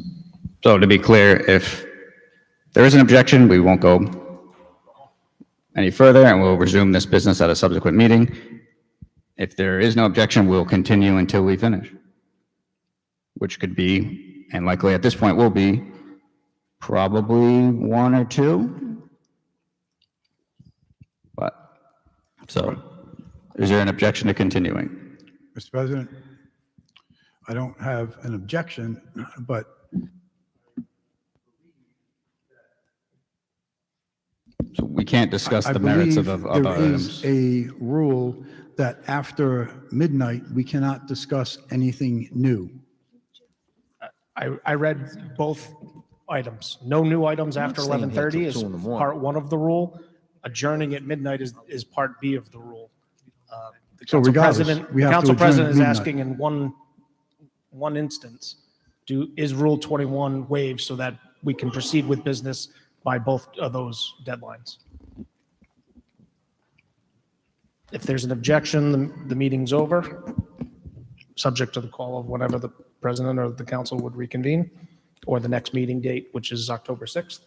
So to be clear, if there is an objection, we won't go any further and we'll resume this business at a subsequent meeting. If there is no objection, we'll continue until we finish, which could be, and likely at this point will be, probably 1 or 2. But, so, is there an objection to continuing? Mr. President, I don't have an objection, but So we can't discuss I the merits of believe other there is items. a rule that after midnight, we cannot discuss anything new. I read both items. No new items after staying here 11:30 till is 2 in the morning. part 1 of the rule. Adjourning at midnight is part B of the rule. The So council regardless, president, we the have to council adjourn president at is midnight. asking in one instance, is Rule 21 waived so that we can proceed with business by both of those deadlines? If there's an objection, the meeting's over, subject to the call of whatever the president or the council would reconvene, or the next meeting date, which is October 6th.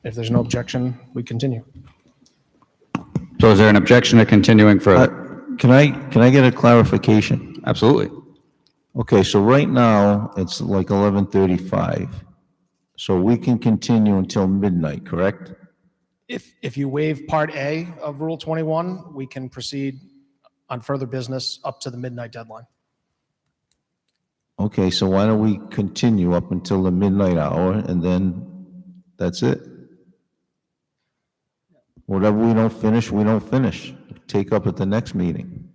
If there's no objection, we continue. So is there an objection to continuing further? Can I get a clarification? Absolutely. Okay, so right now, it's like 11:35. So we can continue until midnight, correct? If you waive Part A of Rule 21, we can proceed on further business up to the midnight deadline. Okay, so why don't we continue up until the midnight hour and then that's it? Whatever we don't finish, we don't finish. Take up at the next meeting.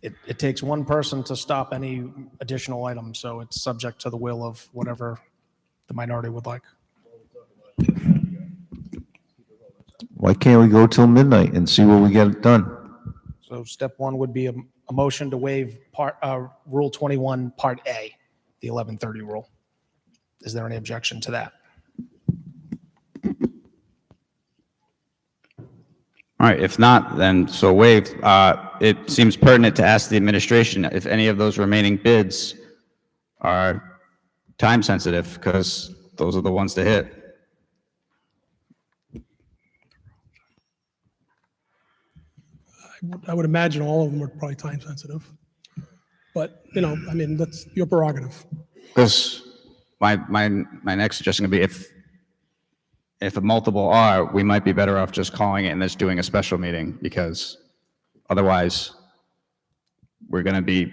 It takes one person to stop any additional items, so it's subject to the will of whatever the minority would like. Why can't we go till midnight and see what we get done? So step 1 would be a motion to waive Rule 21, Part A, the 11:30 rule. Is there any objection to that? All right, if not, then so waived. It seems pertinent to ask the administration if any of those remaining bids are time sensitive, because those are the ones to hit. I would imagine all of them are probably time sensitive. But, I mean, that's your prerogative. Because my next suggestion would be if a multiple are, we might be better off just calling it and just doing a special meeting, because otherwise we're going to be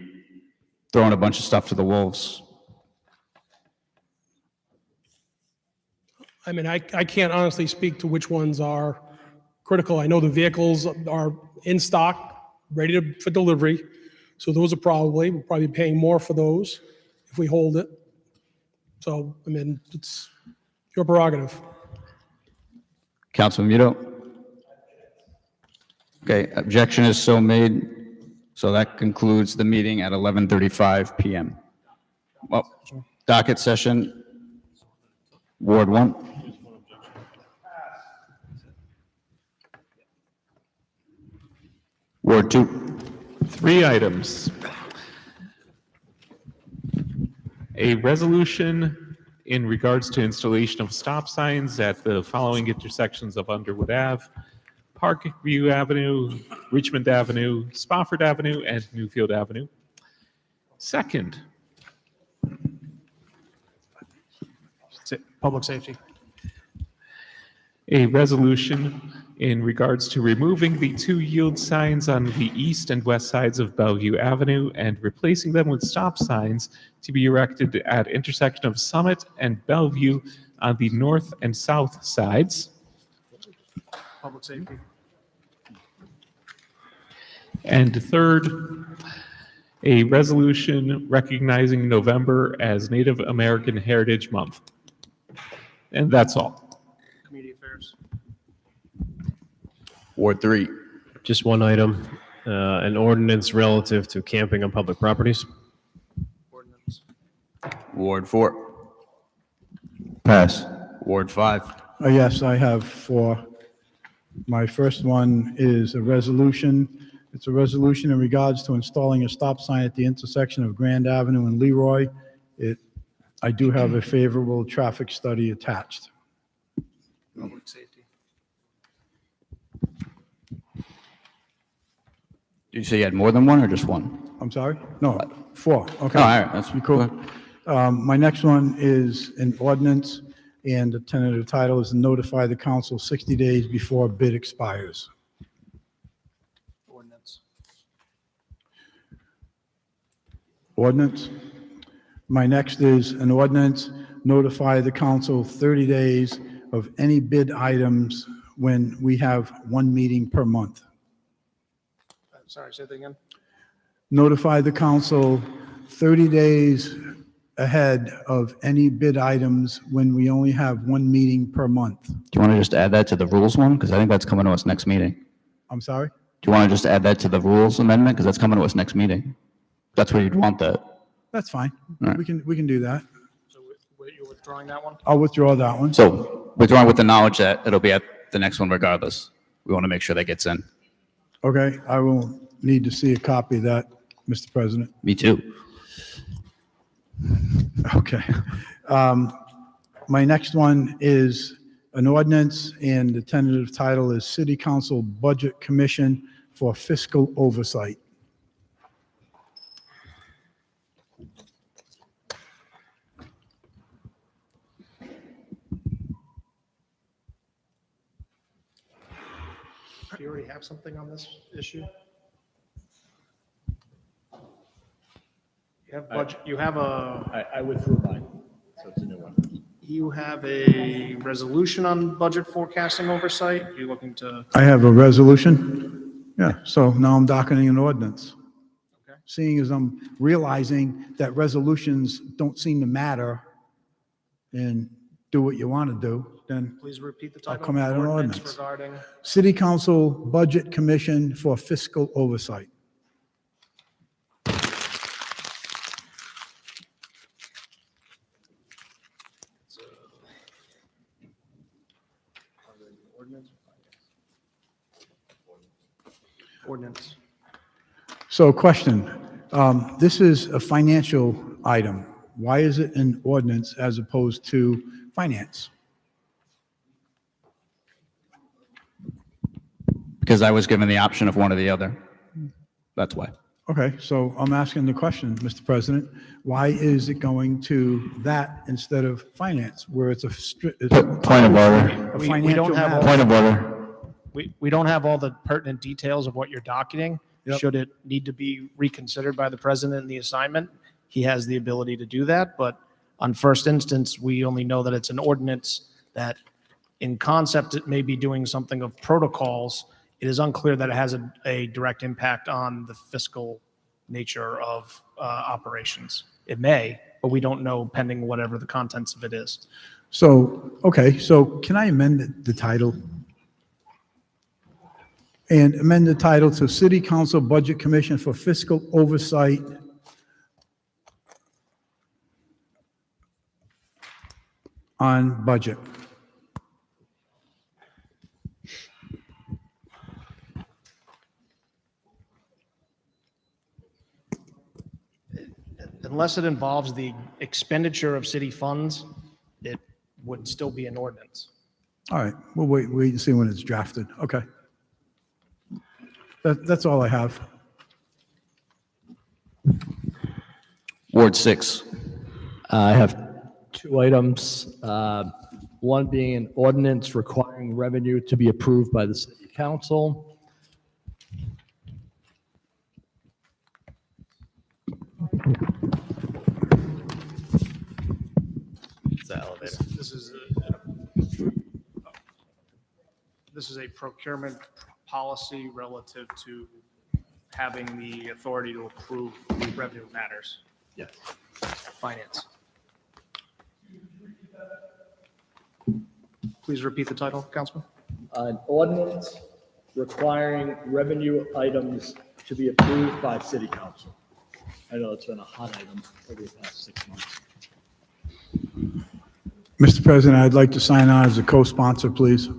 throwing a bunch of stuff to the wolves. I mean, I can't honestly speak to which ones are critical. I know the vehicles are in stock, ready for delivery. So those are we'll probably be paying more for those if we hold it. So, I mean, it's your prerogative. Councilman Muto? Okay, objection is so made. So that concludes the meeting at 11:35 PM. Well, docket session, Ward 1. Ward 2. 3 items. A resolution in regards to installation of stop signs at the following intersections of Underwood Ave, Parkview Avenue, Richmond Avenue, Spofford Avenue, and Newfield Avenue. Second, Public safety. A resolution in regards to removing the two yield signs on the east and west sides of Bellevue Avenue and replacing them with stop signs to be erected at intersection of Summit and Bellevue on the north and south sides. Public safety. And third, a resolution recognizing November as Native American Heritage Month. And that's all. Community affairs. Ward 3. Just one item, an ordinance relative to camping on public properties. Ordinance. Ward 4. Pass. Ward 5. Yes, I have four. My first one is a resolution. It's a resolution in regards to installing a stop sign at the intersection of Grand Avenue and Leroy. I do have a favorable traffic study attached. Public safety. Did you say you had more than one or just one? I'm sorry? No, four. Okay. Oh, all right, that's cool. My next one is an ordinance, and the tentative title is notify the council 60 days before bid expires. Ordinance. Ordinance. My next is an ordinance, notify the council 30 days of any bid items when we have one meeting per month. Sorry, say that again. Notify the council 30 days ahead of any bid items when we only have one meeting per month. Do you want to just add that to the rules one? Because I think that's coming to us next meeting. I'm sorry? Do you want to just add that to the rules amendment? Because that's coming to us next meeting. That's where you'd want that. That's fine. All right. We can do that. So you're withdrawing that one? I'll withdraw that one. So withdrawing with the knowledge that it'll be at the next one regardless. We want to make sure that gets in. Okay, I will need to see a copy of that, Mr. President. Me too. Okay. My next one is an ordinance, and the tentative title is City Council Budget Commission for Fiscal Oversight. Do you already have something on this issue? You have budget, you have I withdrew mine, so it's a new one. you have a resolution on budget forecasting oversight? You're looking to, I have a resolution. Yeah, so now I'm docketing an ordinance. Seeing as I'm realizing that resolutions don't seem to matter and do what you want to do, then please repeat the I'll title. come out of an ordinance. Regarding, City Council Budget Commission for Fiscal Oversight. ordinance. So question, this is a financial item. Why is it an ordinance as opposed to finance? Because I was given the option of one or the other. That's why. Okay, so I'm asking the question, Mr. President, why is it going to that instead of finance, where it's a Point of order. a We financial don't have all, matter? Point of order. we don't have all the pertinent details of what you're docketing. Yep. Should it need to be reconsidered by the president in the assignment, he has the ability to do that. But on first instance, we only know that it's an ordinance that in concept, it may be doing something of protocols. It is unclear that it has a direct impact on the fiscal nature of operations. It may, but we don't know pending whatever the contents of it is. So, okay, so can I amend the title? And amend the title to City Council Budget Commission for Fiscal Oversight on Budget. Unless it involves the expenditure of city funds, it would still be an ordinance. All right, we'll wait and see when it's drafted. Okay. That's all I have. Ward 6. I have two items. One being an ordinance requiring revenue to be approved by the city council. It's the elevator. This is a procurement policy relative to having the authority to approve revenue matters. Yes. Finance. Please repeat the title, Councilman. An ordinance requiring revenue items to be approved by city council. I know it's been a hot item over the past 6 months. Mr. President, I'd like to sign on as a co-sponsor, please,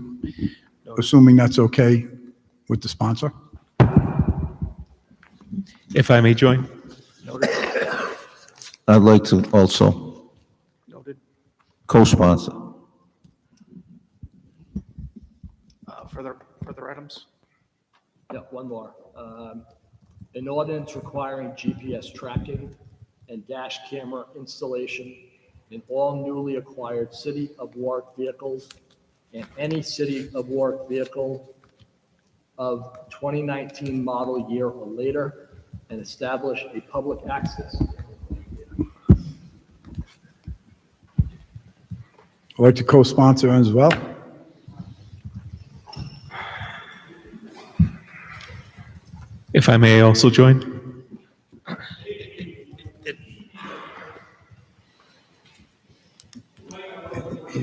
assuming that's okay with the sponsor. If I may join. I'd like to also Noted. co-sponsor. Further items? Yeah, one more. An ordinance requiring GPS tracking and dash camera installation in all newly acquired City of Warwick vehicles and any City of Warwick vehicle of 2019 model year or later, and establish a public access. I'd like to co-sponsor as well. If I may also join.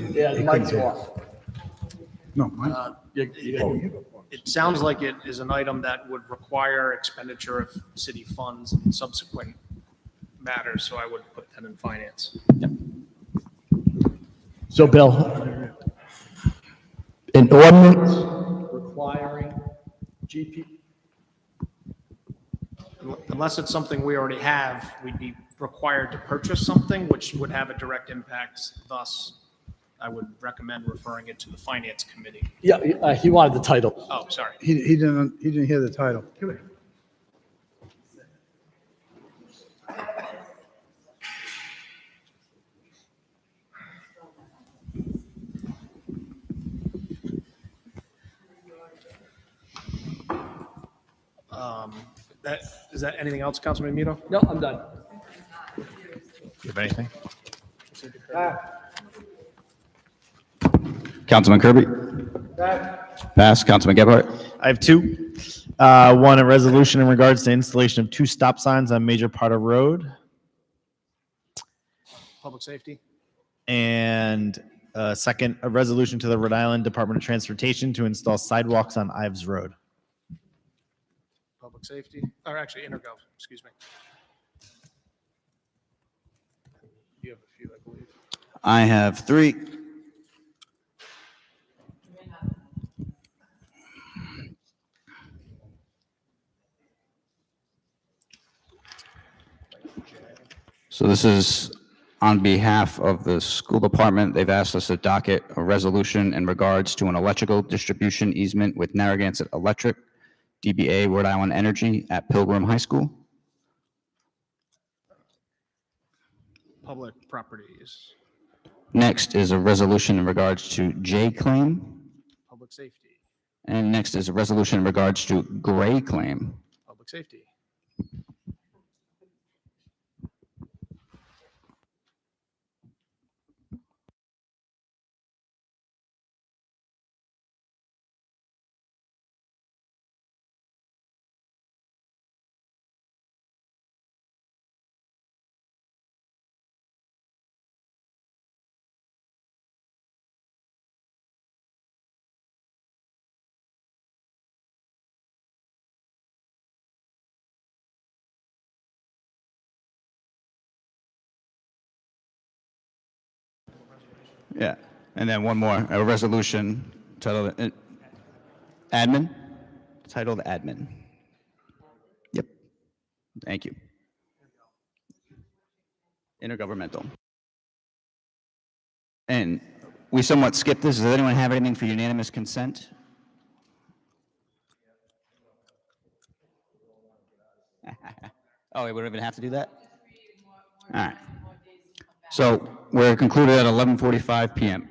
Yeah, the mic's off. No, mine. It sounds like it is an item that would require expenditure of city funds in subsequent matters, so I would put that in finance. So, Bill, an ordinance requiring GP. Unless it's something we already have, we'd be required to purchase something, which would have a direct impact. Thus, I would recommend referring it to the finance committee. Yeah, he wanted the title. Oh, sorry. He didn't hear the title. Come here. Is that anything else, Councilman Mito? No, I'm done. You have anything? Councilman Kirby? Pass. Councilman Gebhardt? I have two. One, a resolution in regards to installation of 2 stop signs on major part of road. Public safety? And second, a resolution to the Rhode Island Department of Transportation to install sidewalks on Ives Road. Public safety, or actually Intergov, excuse me. You have a few, I believe. I have 3. So this is on behalf of the school department. They've asked us to docket a resolution in regards to an electrical distribution easement with Narragansett Electric, DBA Rhode Island Energy at Pilgrim High School. Public properties, Next is a resolution in regards to J claim. public safety, And next is a resolution in regards to Gray claim. public safety. Yeah, and then one more, a resolution titled admin, titled admin. Yep, thank you. Intergovernmental. And we somewhat skipped this. Does anyone have anything for unanimous consent? Oh, we don't even have to do that? All right. So we're concluded at 11:45 PM.